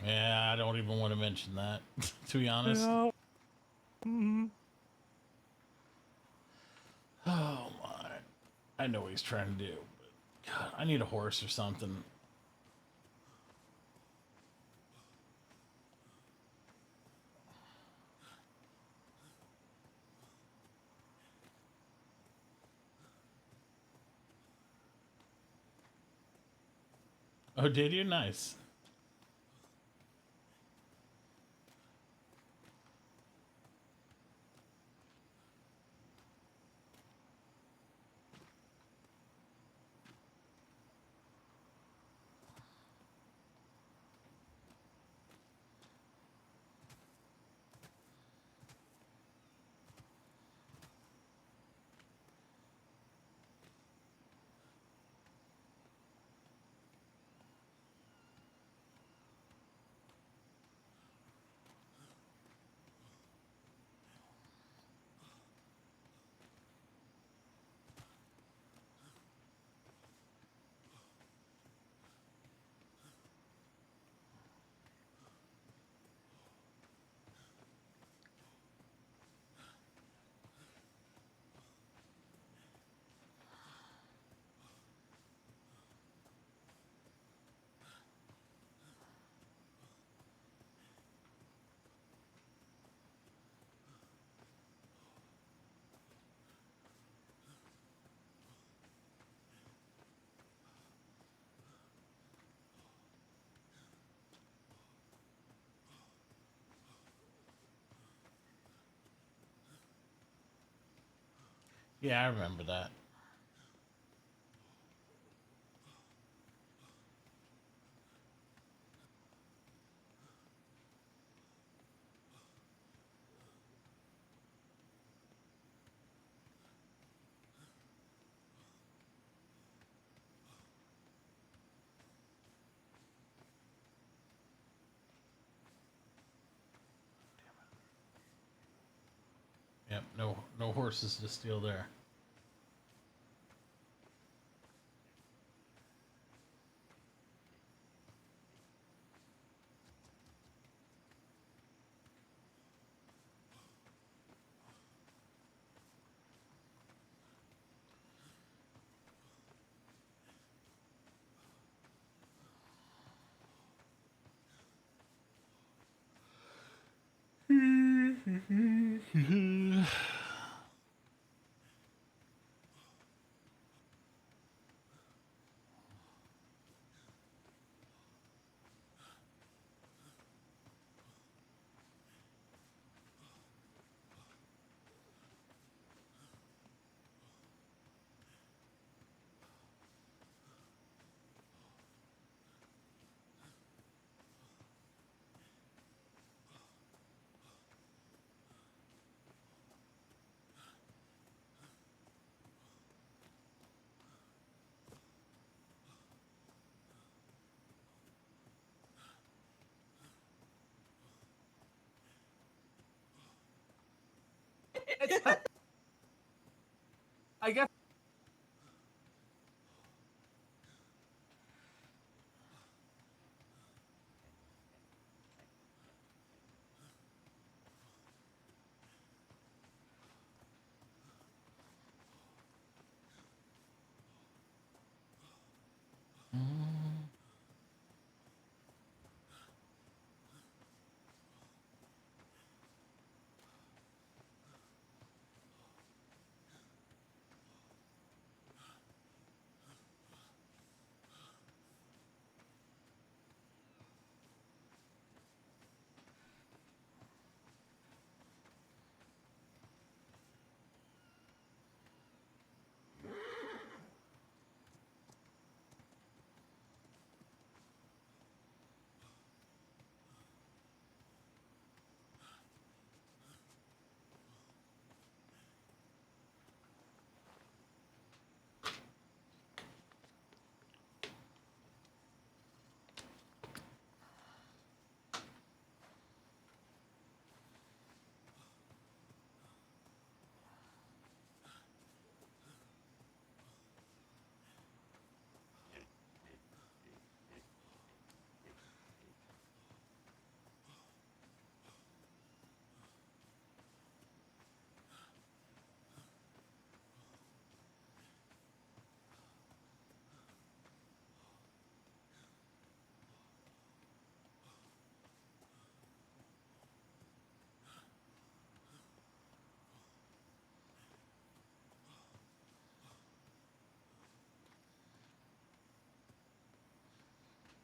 Yeah, I don't even want to mention that, to be honest. No. Mm-hmm. Oh my. I know what he's trying to do, but God, I need a horse or something. Oh, did you? Nice. Yeah, I remember that. Yep, no horses to steal there. I guess.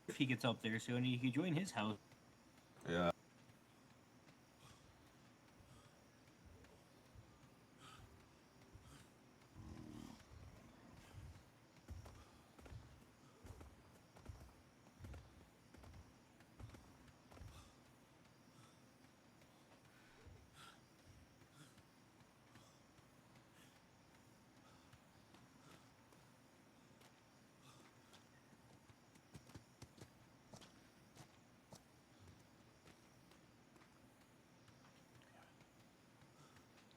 if he gets up there soon, he could join his house. Yeah.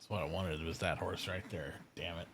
That's what I wanted, was that horse right there. Damn it.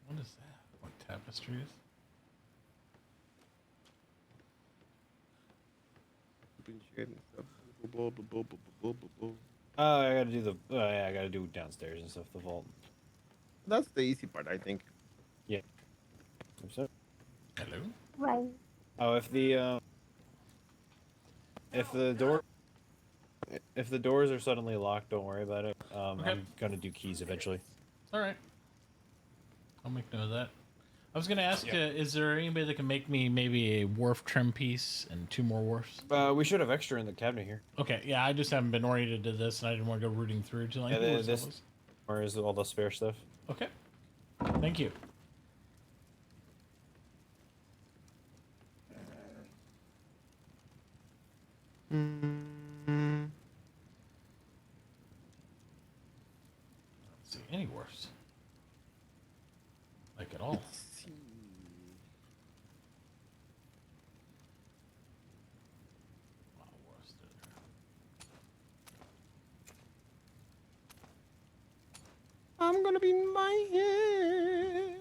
What is that? What tapestries? Oh, I gotta do the. Oh, yeah, I gotta do downstairs and stuff. The vault. That's the easy part, I think. Yeah. So. Hello. Right. Oh, if the door. If the doors are suddenly locked, don't worry about it. Okay. I'm gonna do keys eventually. All right. I'll make note of that. I was going to ask, Yeah. is there anybody that can make me maybe a wharf trim piece and 2 more wharfs? We should have extra in the cabinet here. Okay, yeah, I just haven't been oriented to this, and I didn't want to go rooting through to like. Yeah, what's this, this? or is all the spare stuff? Okay. Thank you. Mm. I don't see any wharfs. Like at all. I'm gonna be in my head.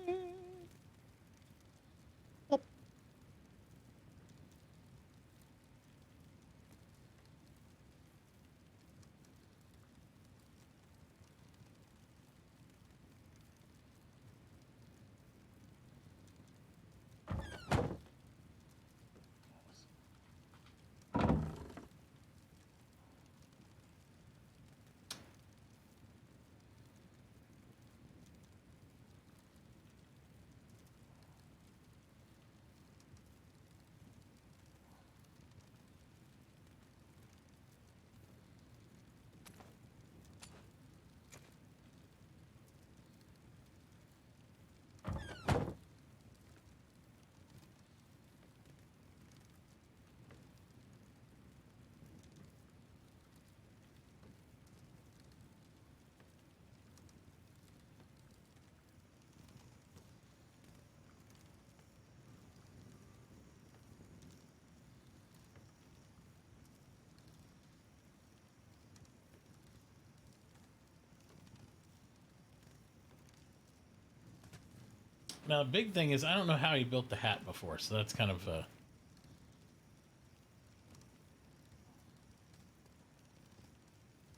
Now, the big thing is I don't know how he built the hat before, so that's kind of a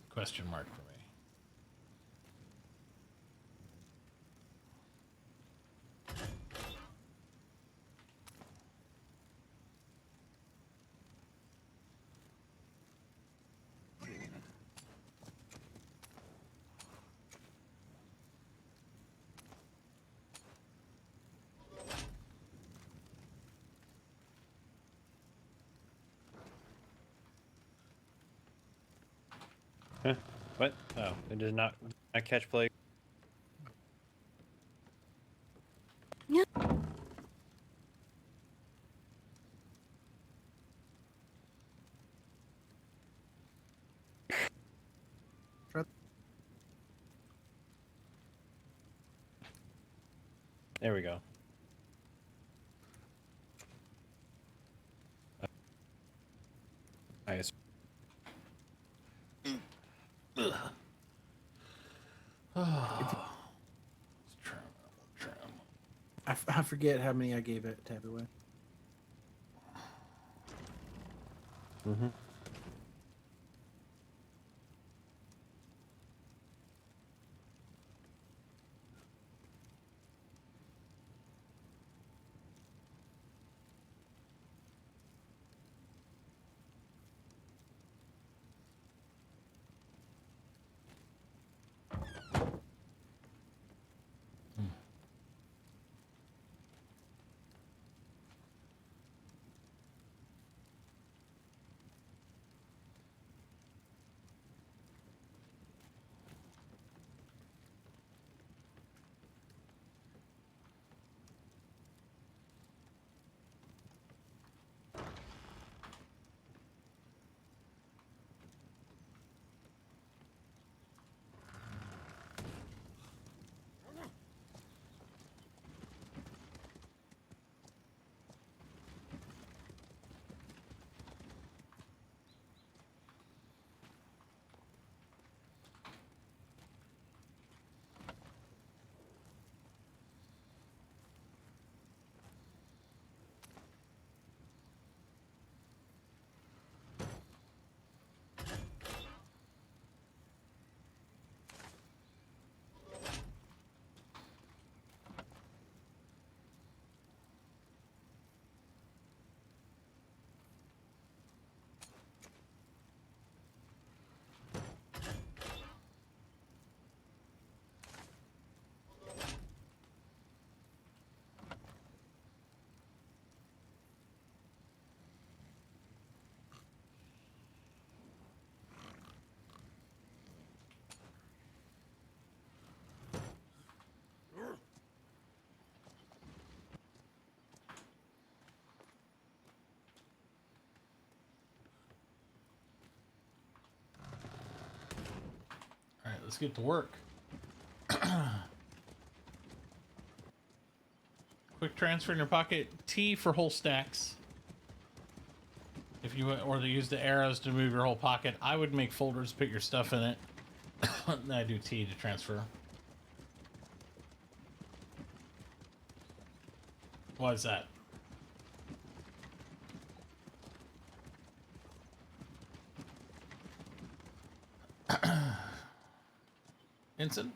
question mark for me. What? Oh, it did not catch plague. Yeah. There we go. Nice. I forget how many I gave it to everyone. Mm-hmm. All right, let's get to work. Quick transfer in your pocket. T for whole stacks. If you or to use the arrows to move your whole pocket, I would make folders, put your stuff in it. Then I do T to transfer. Why is that? Ensign?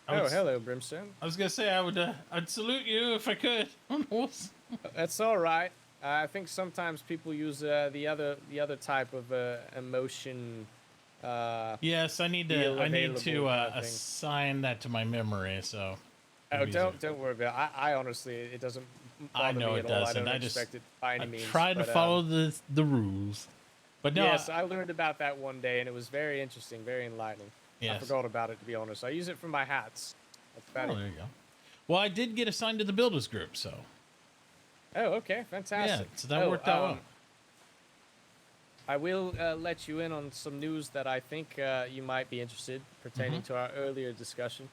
Hello, Brimstone. I was gonna say I'd salute you if I could. That's all right. I think sometimes people use the other type of emotion. Yes, I need to assign that to my memory. So. Oh, don't worry about it. I honestly, it doesn't bother I know me it at all. doesn't. I don't I just expect it by any means. try to follow the rules. But no, yes, I learned about that one day, and it was very interesting, very enlightening. Yes. I forgot about it, to be honest. I use it for my hats. That's about it. There you go. Well, I did get assigned to the builders group, so. Oh, okay, fantastic. Yeah, so that worked out well. I will let you in on some news that I think you might be interested, pertaining to our earlier discussion.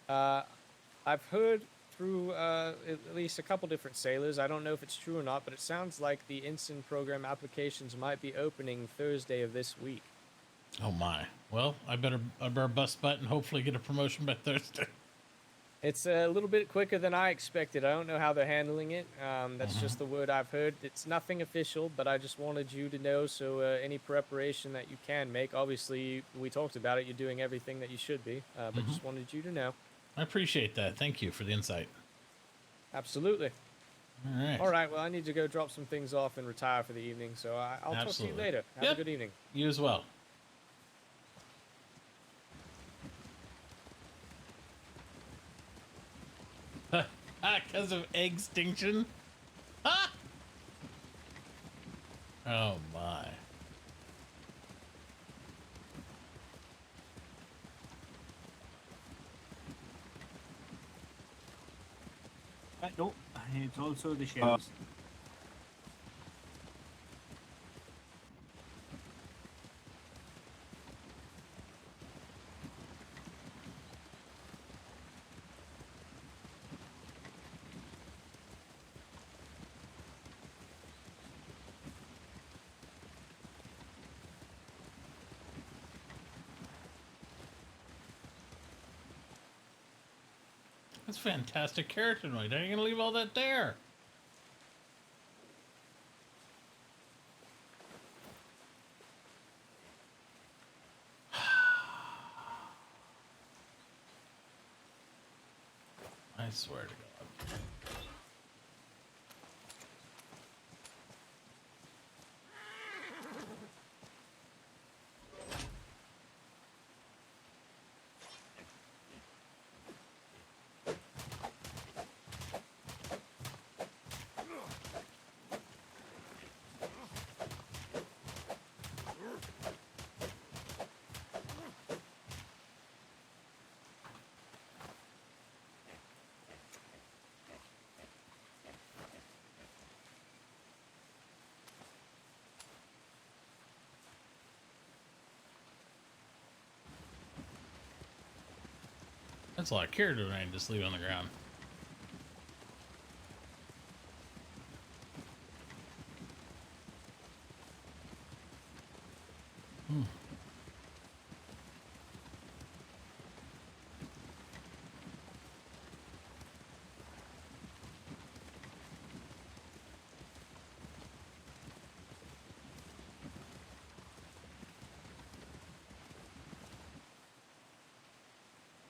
I've heard through at least a couple different sailors, I don't know if it's true or not, but it sounds like the Ensign program applications might be opening Thursday of this week. Oh my. Well, I better bust butt and hopefully get a promotion by Thursday. It's a little bit quicker than I expected. I don't know how they're handling it. That's just the word I've heard. It's nothing official, but I just wanted you to know, so any preparation that you can make, obviously we talked about it, you're doing everything that you should be, but just wanted you to know. I appreciate that. Thank you for the insight. Absolutely. All right. All right, well, I need to go drop some things off and retire for the evening, so I'll talk to you later. Have a good evening. You as well. Because of extinction? Ah! Oh my. No, it's also the shelves. That's fantastic carotenoid. How are you going to leave all that there? I swear to God. That's a lot of carotenoid just leave on the ground.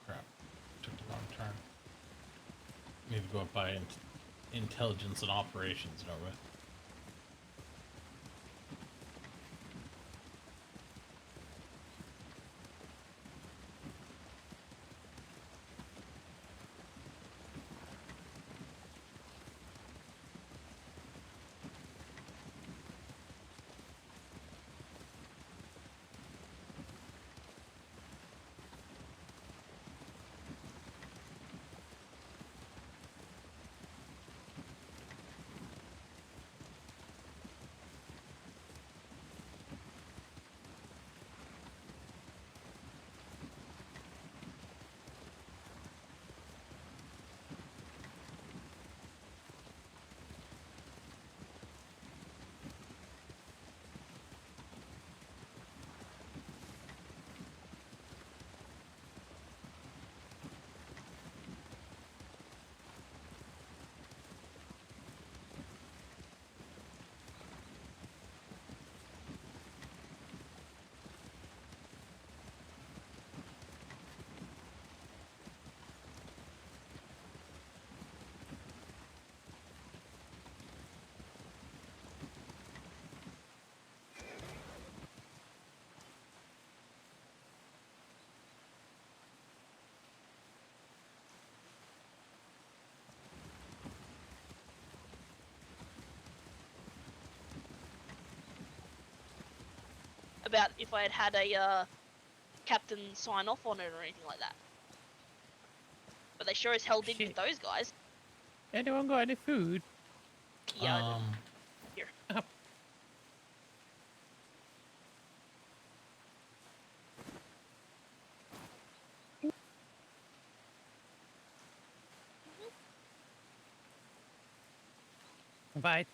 Crap. Took the wrong turn. Need to go up by intelligence and operations and over with. About if I had a captain sign off on it or anything like that. But they sure as hell did with those guys. Anyone got any food? Yeah, I do. Here. Bye.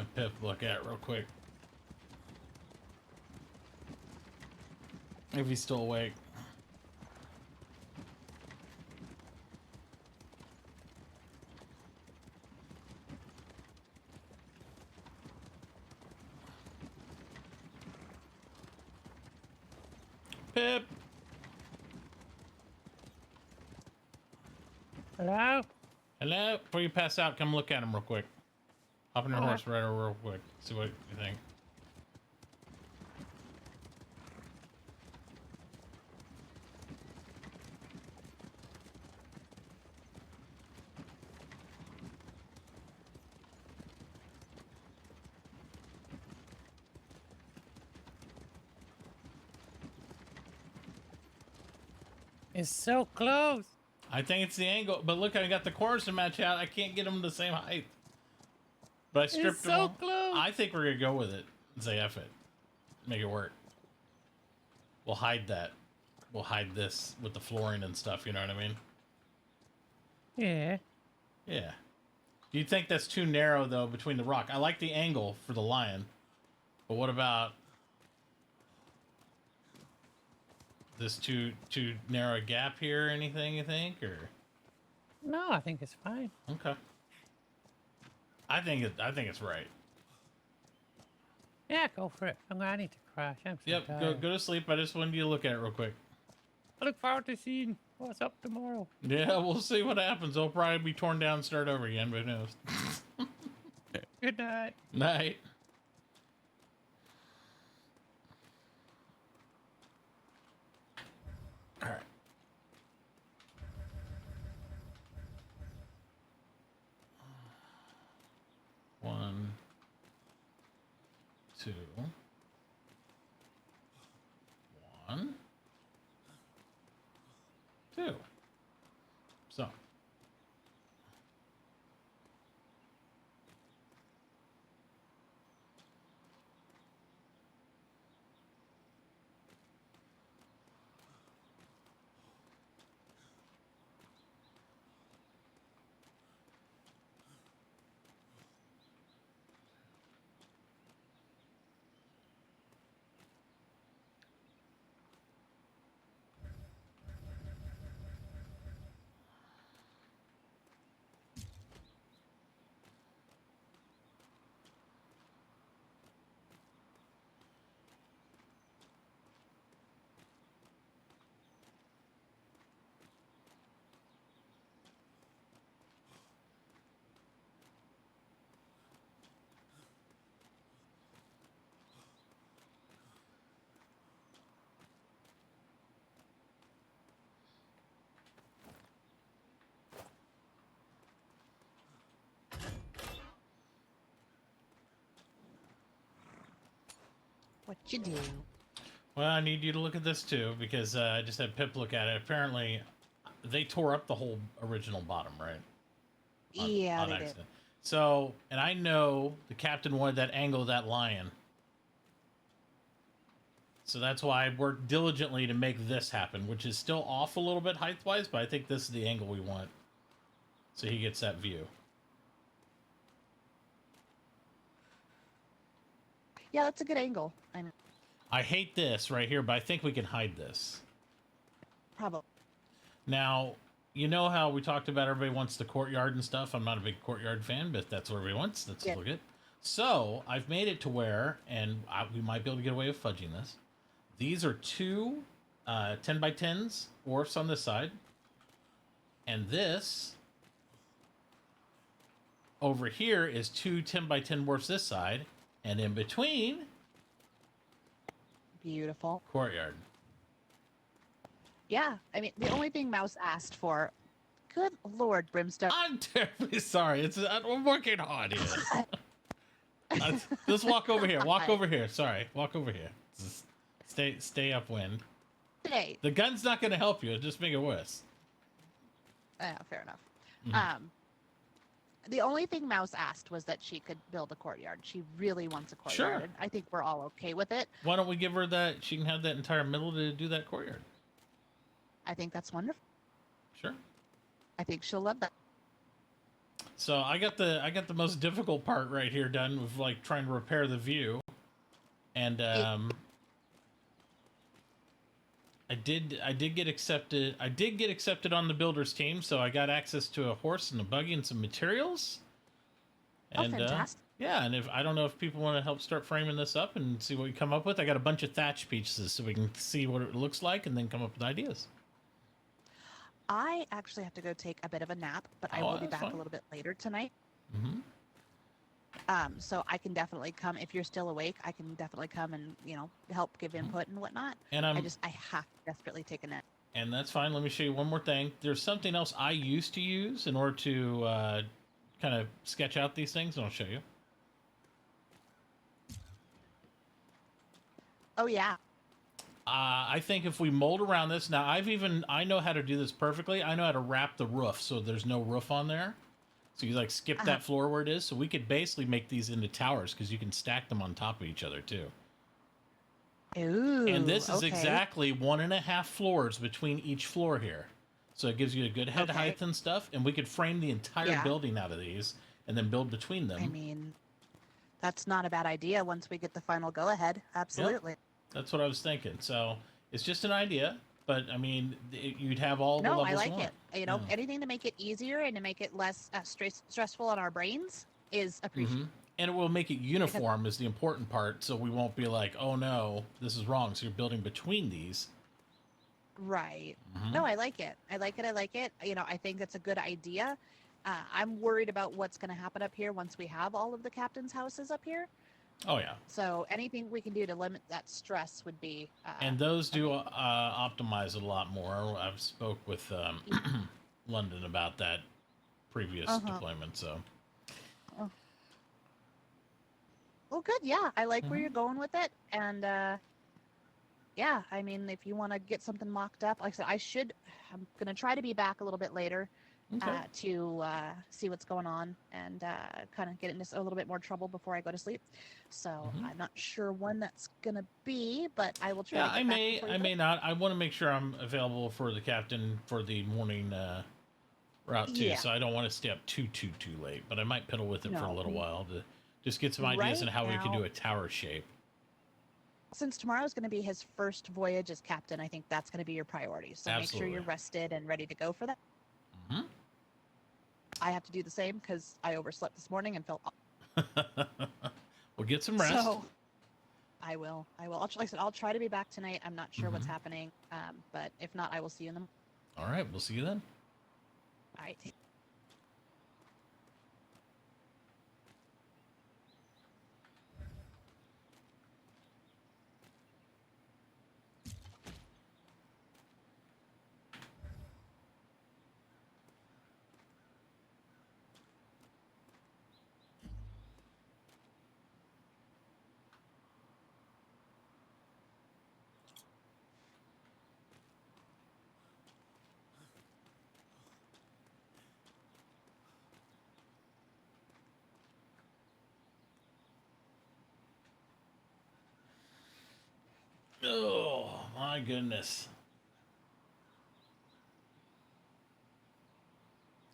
have Pip look at it real quick. If he's still awake. Pip! Hello? Hello? Before you pass out, come look at him real quick. Hop on your Alright. horse right over real quick. See what you think. It's so close. I think it's the angle, but look, I got the corners to match out. I can't get them the same height. But I stripped them so all. close. I think we're gonna go with it. Say F it. Make it work. We'll hide that. We'll hide this with the flooring and stuff, you know what I mean? Yeah. Yeah. Do you think that's too narrow, though, between the rock? I like the angle for the lion. But what about this too narrow gap here or anything, you think? Or No, I think it's fine. okay. I think it's right. Yeah, go for it. I need to crash. I'm so Yep, tired. go to sleep. I just wanted you to look at it real quick. I look forward to seeing what's up tomorrow. Yeah, we'll see what happens. It'll probably be torn down and start over again, but who knows? Good night. Night. All right. One, two, one, two. So. What you do? Well, I need you to look at this too, because I just had Pip look at it. Apparently, they tore up the whole original bottom, right? Yeah, On they did. accident. So, and I know the captain wanted that angle of that lion. So that's why I worked diligently to make this happen, which is still off a little bit height-wise, but I think this is the angle we want. So he gets that view. Yeah, that's a good angle. I know. I hate this right here, but I think we can hide this. Probably. Now, you know how we talked about everybody wants the courtyard and stuff? I'm not a big courtyard fan, but if that's what everybody wants, let's look at it. So, I've made it to where, and we might be able to get away with fudging this. These are two 10 by 10s, wharfs on this side. And this over here is two 10 by 10 wharfs this side. And in between, beautiful courtyard. Yeah, I mean, the only thing Mouse asked for, good Lord, Brimstone. I'm terribly sorry. I'm working hard here. Just walk over here. Walk over here. Sorry. Walk over here. Just stay upwind. Today. The gun's not going to help you. It'll just make it worse. Fair enough. Mhm. The only thing Mouse asked was that she could build a courtyard. She really wants a courtyard. Sure. And I think we're all okay with it. Why don't we give her that? She can have that entire middle to do that courtyard. I think that's wonderful. Sure. I think she'll love that. So I got the most difficult part right here done with like trying to repair the view, and I did get accepted. I did get accepted on the builders team, so I got access to a horse and a buggy and some materials. And fantastic. yeah, and if I don't know if people want to help start framing this up and see what we come up with, I got a bunch of thatch pieces so we can see what it looks like and then come up with ideas. I actually have to go take a bit of a nap, but I will be back a little bit later tonight. Mm-hmm. So I can definitely come if you're still awake. I can definitely come and help give input and whatnot. And I have to desperately take a nap. And that's fine. Let me show you one more thing. There's something else I used to use in order to kind of sketch out these things, and I'll show you. Oh yeah. I think if we mold around this, now I know how to do this perfectly. I know how to wrap the roof so there's no roof on there. So you like skip that floor where it is. So we could basically make these into towers because you can stack them on top of each other too. Ooh. And this is exactly 1.5 floors between each floor here. So it gives you a good head height and stuff. And we could frame the entire building out of these and then build between them. I mean, that's not a bad idea once we get the final go ahead. Absolutely. Yep. That's what I was thinking. So it's just an idea, but I mean, you'd have all the levels. No, I like it. Anything to make it easier and to make it less stressful on our brains is appreciated. And it will make it uniform is the important part. So we won't be like, oh no, this is wrong. So you're building between these. Right. No, I like it. I like it. I think that's a good idea. I'm worried about what's going to happen up here once we have all of the captain's houses up here. Oh yeah. So anything we can do to limit that stress would be. And those do optimize a lot more. I've spoke with London about that previous deployment. So. Oh. Well, good. Yeah, I like where you're going with it, and yeah, I mean, if you want to get something mocked up, like I said, I'm gonna try to be back a little bit later. To see what's going on and kind of get into a little bit more trouble before I go to sleep. So I'm not sure when that's gonna be, but I will try. Yeah, I may not. I want to make sure I'm available for the captain for the morning route too. Yeah. So I don't want to stay up too late. But I might piddle with it for a little while to just get some ideas on how we can do a tower shape. Since tomorrow is going to be his first voyage as captain, I think that's going to be your priority. So make sure you're rested and ready to go for that. I have to do the same because I overslept this morning and felt. Well, get some rest. So, I will. Like I said, I'll try to be back tonight. I'm not sure what's happening, but if not, I will see you in the. All right, we'll see you then. All right. Oh my goodness.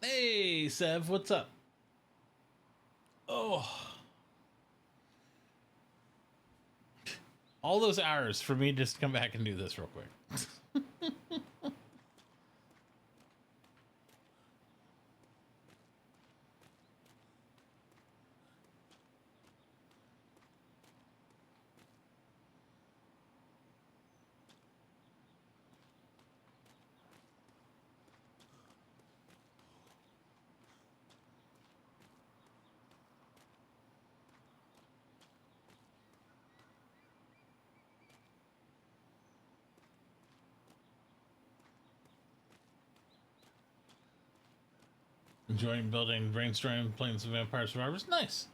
Hey, Sev, what's up? Oh. All those hours for me just to come back and do this real quick. Enjoying building, brainstorming, playing some Vampire Survivors. Nice.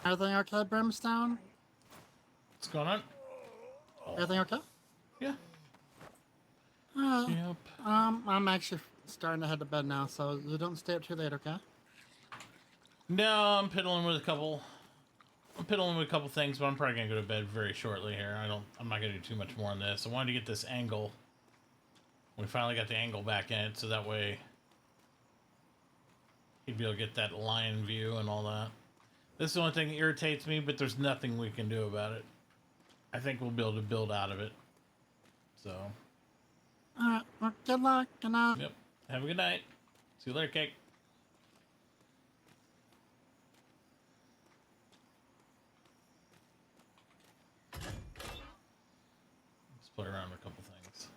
Everything okay, Brimstone? What's going on? Everything okay? Yeah. Yep. I'm actually starting to head to bed now, so you don't stay up too late, okay? No, I'm piddling with a couple. I'm piddling with a couple things, but I'm probably gonna go to bed very shortly here. I'm not gonna do too much more on this. I wanted to get this angle. We finally got the angle back in it, so that way he'd be able to get that lion view and all that. This is the only thing that irritates me, but there's nothing we can do about it. I think we'll be able to build out of it. So. Alright, well, good luck, good night. Yep. Have a good night. See you later, Cake. Let's play around with a couple things.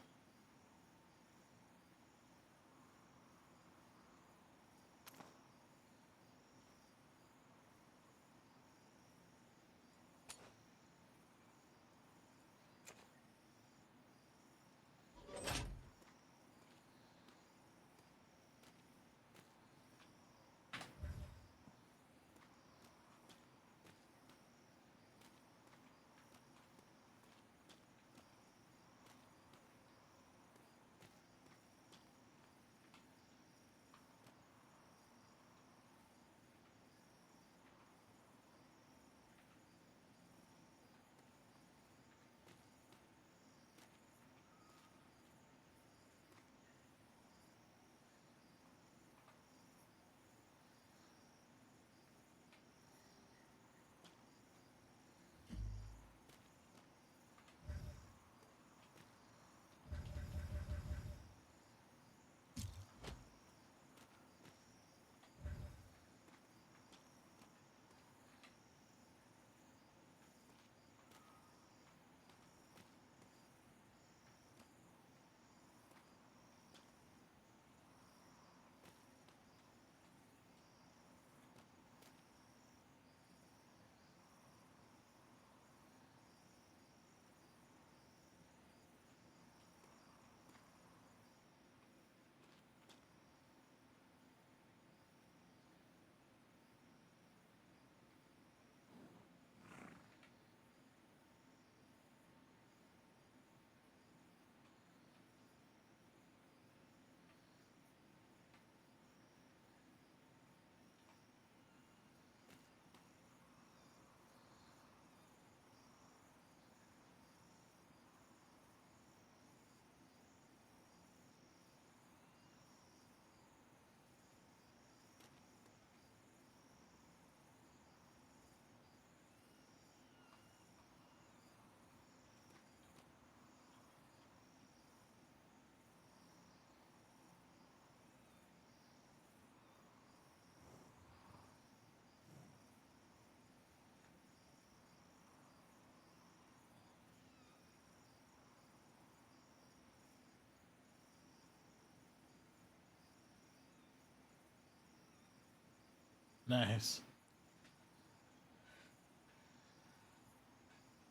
Nice.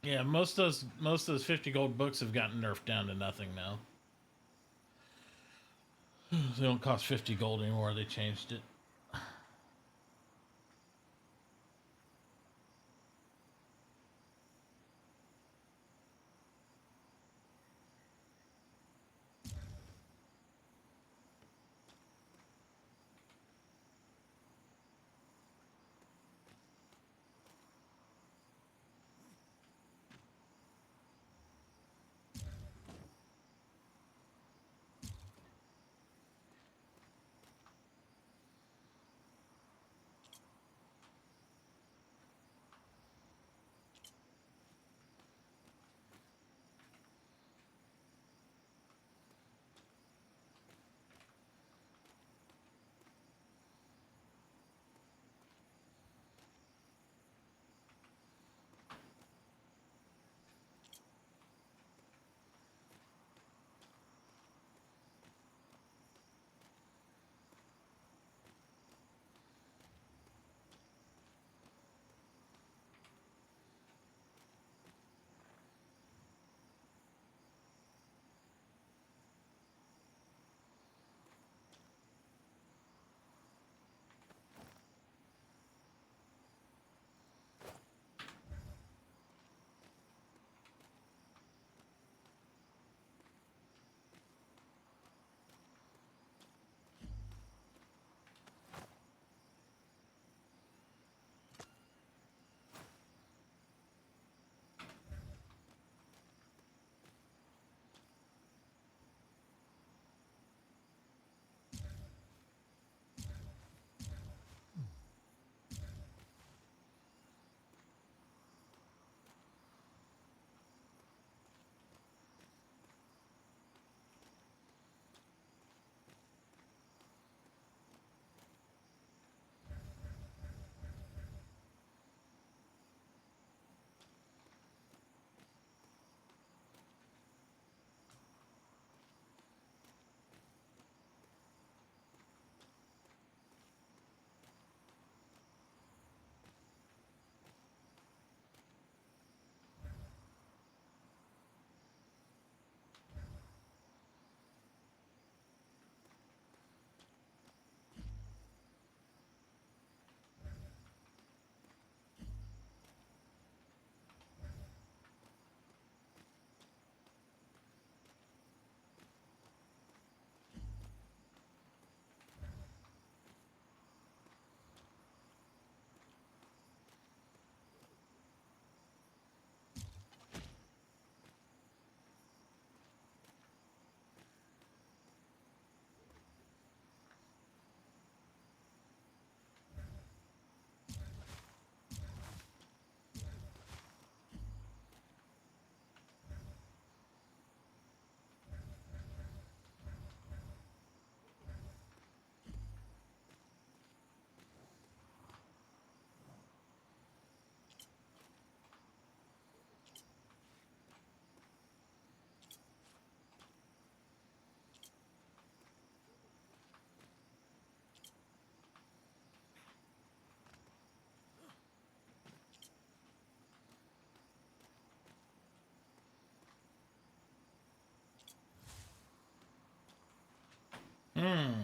Yeah, most of those 50 gold books have gotten nerfed down to nothing now. They don't cost 50 gold anymore. They changed it. Hmm.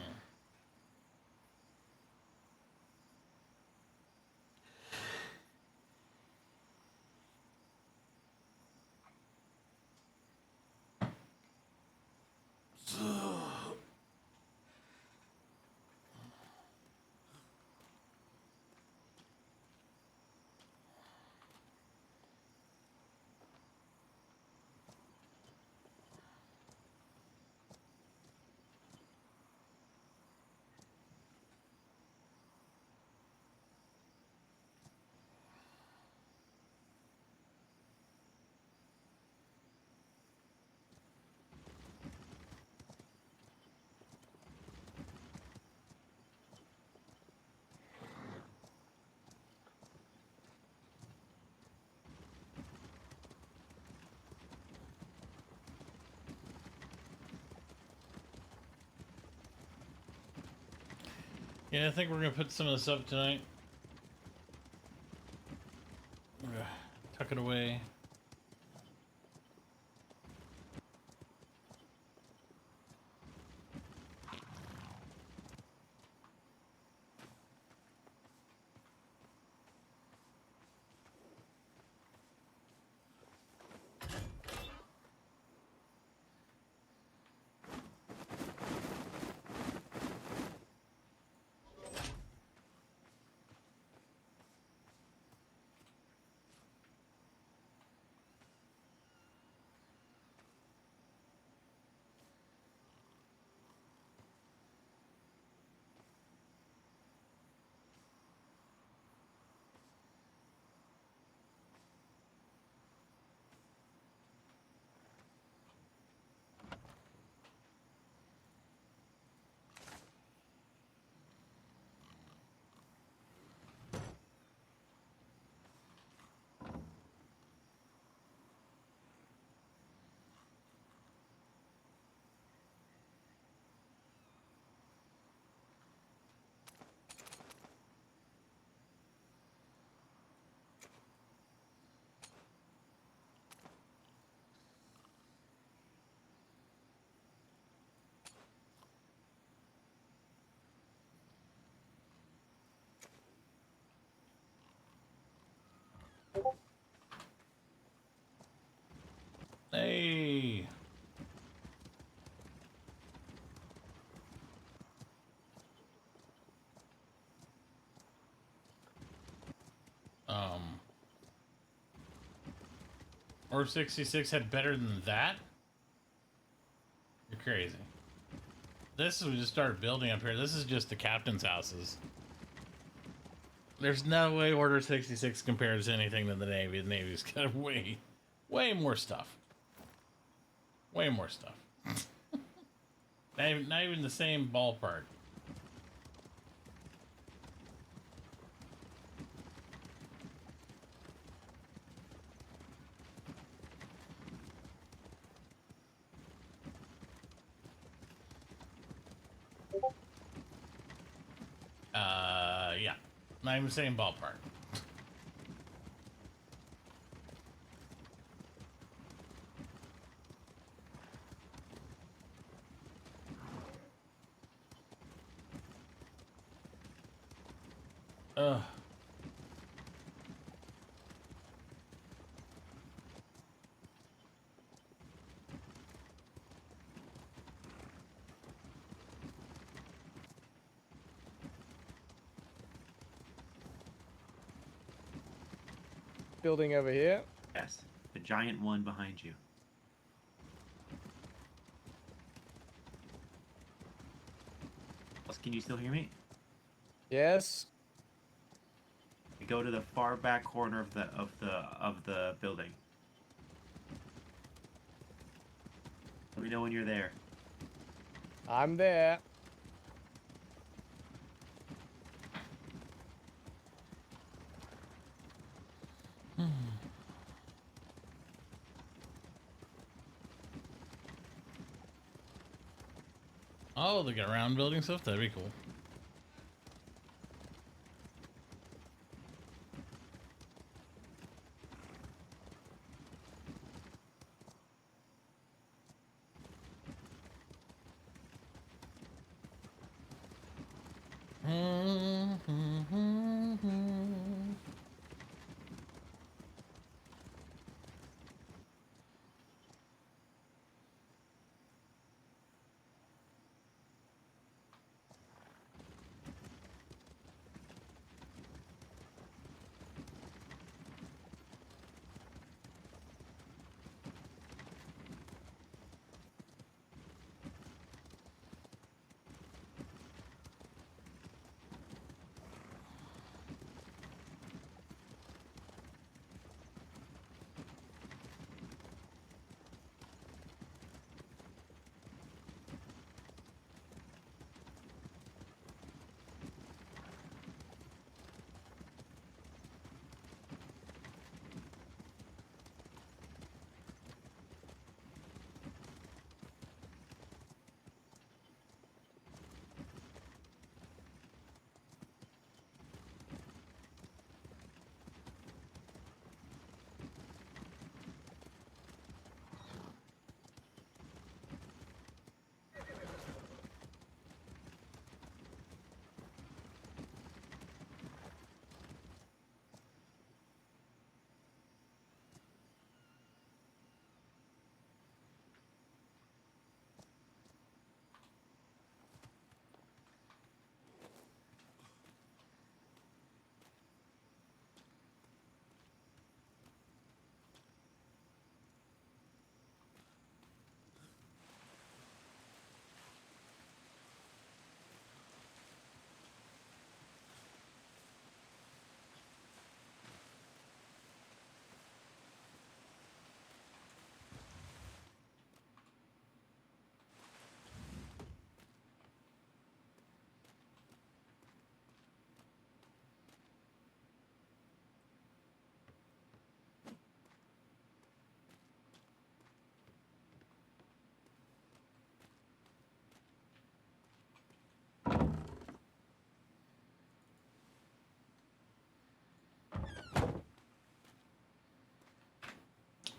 Yeah, I think we're gonna put some of this up tonight. We're gonna tuck it away. Hey. Or 66 had better than that? You're crazy. This is we just started building up here. This is just the captain's houses. There's no way Order 66 compares to anything to the Navy. The Navy's got way more stuff. Way more stuff. not even the same ballpark. Yeah. Not even the same ballpark. Ugh. Building over here. Yes, the giant one behind you. Can you still hear me? Yes. Go to the far back corner of the building. Let me know when you're there. I'm there. Oh, they got round building stuff? That'd be cool.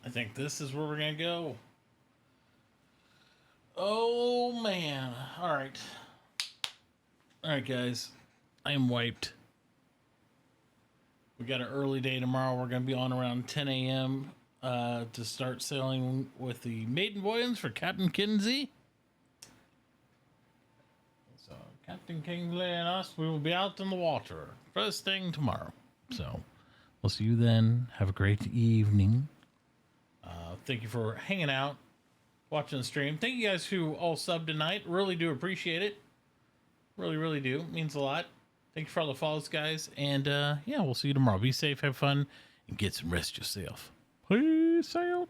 I think this is where we're gonna go. Oh man. Alright, guys. I am wiped. We got an early day tomorrow. We're gonna be on around 10 a.m. To start sailing with the maiden voyage for Captain Kinsey. So Captain Kingsley and us, we will be out in the water first thing tomorrow. So we'll see you then. Have a great evening. Thank you for hanging out, watching the stream. Thank you guys who all subbed tonight. Really do appreciate it. Really, really do. It means a lot. Thank you for all the follows, guys. And yeah, we'll see you tomorrow. Be safe, have fun, and get some rest yourself. Peace out.